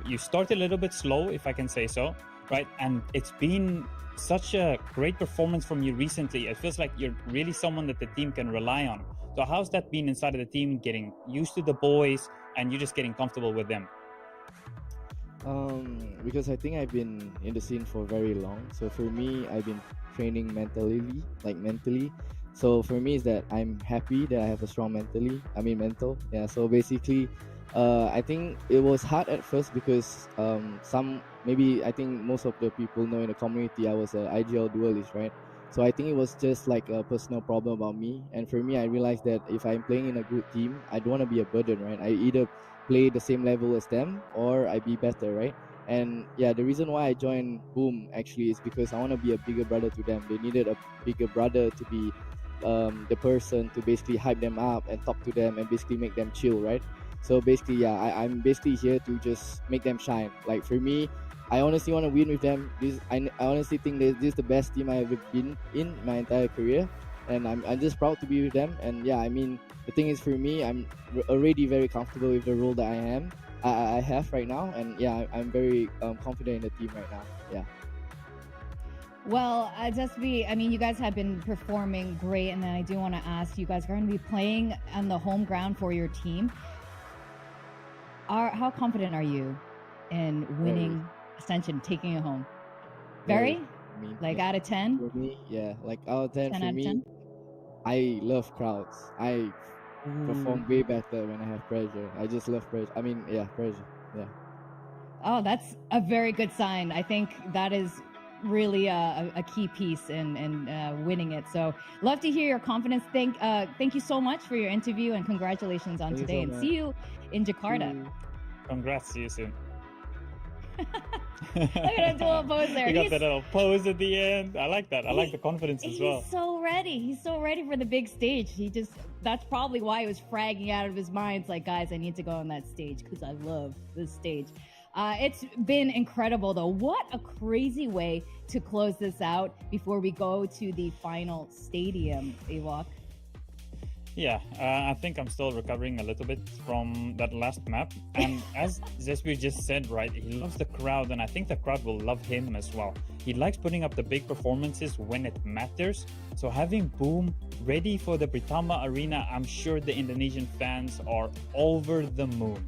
you start a little bit slow, if I can say so, right? And it's been such a great performance from you recently. It feels like you're really someone that the team can rely on. So how's that been inside of the team, getting used to the boys and you just getting comfortable with them? Because I think I've been in the scene for very long. So for me, I've been training mentally. So for me, is that I'm happy that I have a strong mental. Yeah. So basically, I think it was hard at first because I think most of the people know in the community I was a IGL duelist, right? So I think it was just like a personal problem about me. And for me, I realized that if I'm playing in a good team, I don't want to be a burden, right? I either play the same level as them or I be better, right? And yeah, the reason why I joined Boom actually is because I want to be a bigger brother to them. They needed a bigger brother to be the person to basically hype them up and talk to them and basically make them chill, right? So basically, yeah, I'm basically here to just make them shine. Like for me, I honestly want to win with them. I honestly think that this is the best team I've ever been in my entire career, and I'm just proud to be with them. And yeah, I mean, the thing is for me, I'm already very comfortable with the role that I have right now, and yeah, I'm very confident in the team right now. Yeah. Well, you guys have been performing great, and then I do want to ask, you guys are going to be playing on the home ground for your team. How confident are you in winning Ascension, taking it home? Very? Like out of 10? For me, yeah, like out of 10 for me. 10? I love crowds. I perform way better when I have pressure. I just love pressure. I mean, yeah, pressure. Yeah. Oh, that's a very good sign. I think that is really a key piece in winning it. So love to hear your confidence. Thank you so much for your interview and congratulations on today. And see you in Jakarta. Congrats, see you soon. Look at him do a pose there. You got that little pose at the end. I like that. I like the confidence as well. He's so ready. He's so ready for the big stage. That's probably why he was fragging out of his mind. It's like, guys, I need to go on that stage because I love this stage. It's been incredible, though. What a crazy way to close this out before we go to the final stadium, Ewok. Yeah, I think I'm still recovering a little bit from that last map. And as Zespi just said, right, he loves the crowd, and I think the crowd will love him as well. He likes putting up the big performances when it matters. So having Boom ready for the Britama Arena, I'm sure the Indonesian fans are over the moon.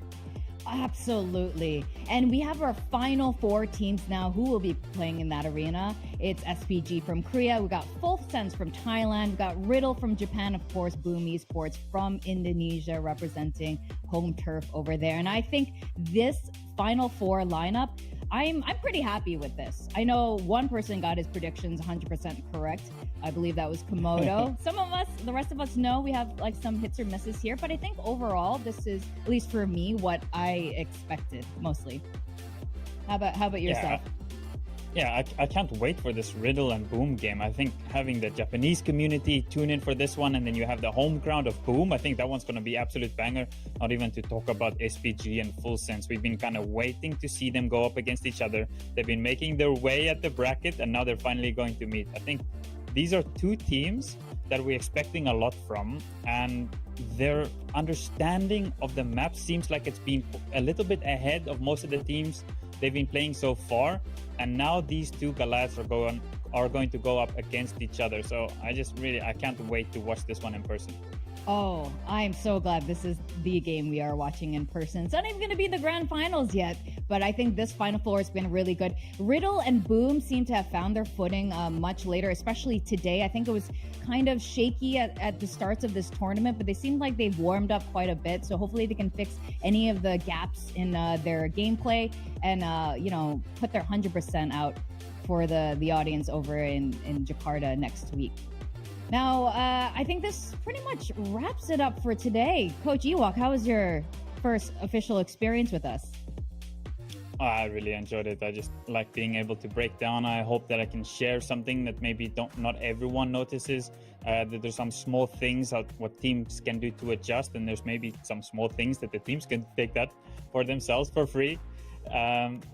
Absolutely. And we have our final 4 teams now who will be playing in that arena. It's SPG from Korea. We got Full Sense from Thailand. We got Riddle from Japan, of course, Boom Esports from Indonesia representing home turf over there. And I think this final 4 lineup, I'm pretty happy with this. I know one person got his predictions 100% correct. I believe that was Komodo. The rest of us know we have like some hits or misses here, but I think overall this is, at least for me, what I expected mostly. How about yourself? Yeah, I can't wait for this Riddle and Boom game. I think having the Japanese community tune in for this one, and then you have the home ground of Boom, I think that one's going to be absolute banger. Not even to talk about SPG and Full Sense. We've been kind of waiting to see them go up against each other. They've been making their way at the bracket, and now they're finally going to meet. I think these are 2 teams that we're expecting a lot from, and their understanding of the map seems like it's been a little bit ahead of most of the teams they've been playing so far. And now these 2 Galads are going to go up against each other. So I can't wait to watch this one in person. Oh, I'm so glad this is the game we are watching in person. It's not even going to be the grand finals yet, but I think this Final Four has been really good. Riddle and Boom seem to have found their footing much later, especially today. I think it was kind of shaky at the starts of this tournament, but they seem like they've warmed up quite a bit. So hopefully they can fix any of the gaps in their gameplay and, put their 100% out for the audience over in Jakarta next week. Now, I think this pretty much wraps it up for today. Coach Ewok, how was your first official experience with us? I really enjoyed it. I just like being able to break down. I hope that I can share something that maybe not everyone notices. That there's some small things what teams can do to adjust, and there's maybe some small things that the teams can take that for themselves for free.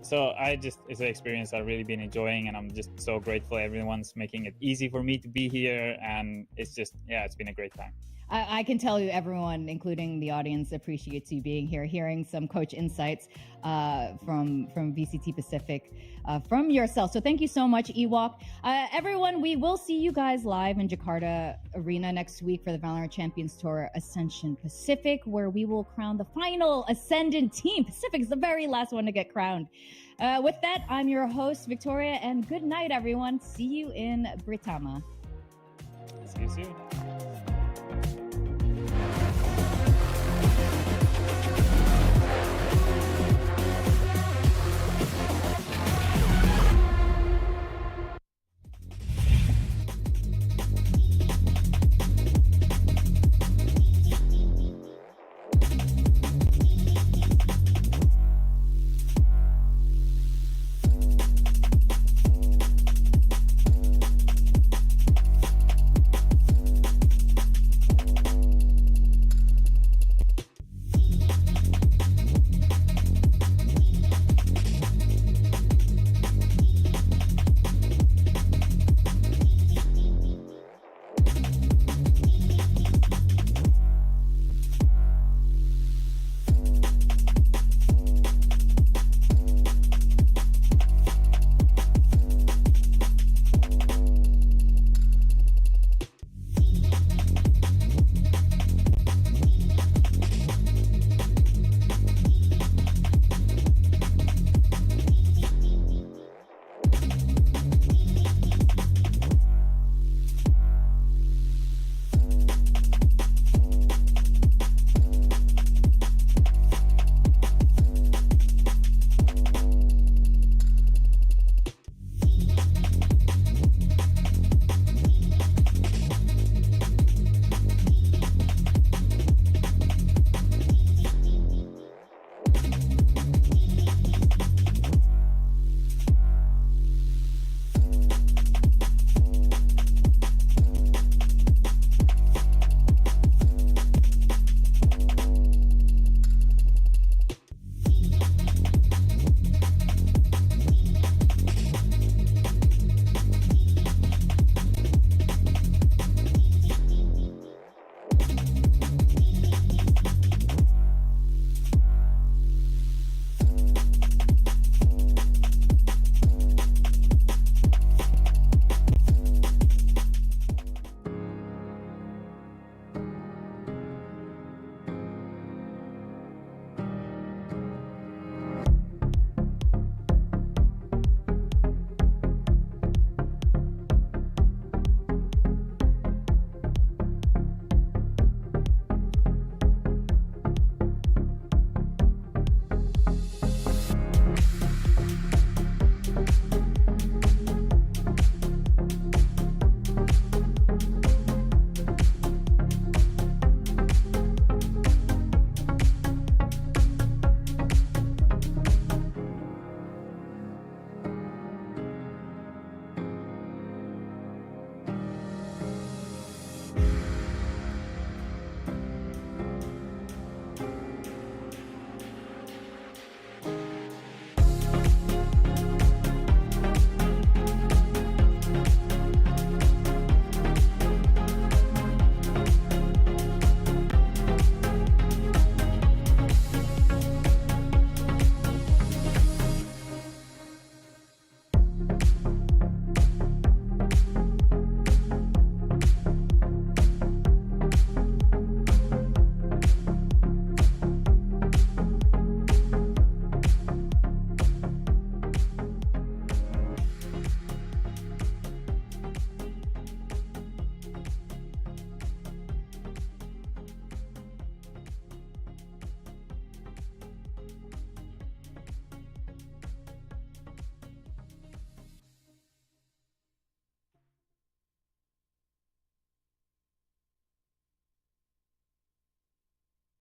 So it's an experience I've really been enjoying, and I'm just so grateful everyone's making it easy for me to be here, and it's been a great time. I can tell you, everyone, including the audience, appreciates you being here, hearing some coach insights from VCT Pacific from yourself. So thank you so much, Ewok. Everyone, we will see you guys live in Jakarta Arena next week for the VALORANT Champions Tour Ascension Pacific, where we will crown the final Ascendant team. Pacific is the very last one to get crowned. With that, I'm your host, Victoria, and good night, everyone. See you in Britama. See you soon.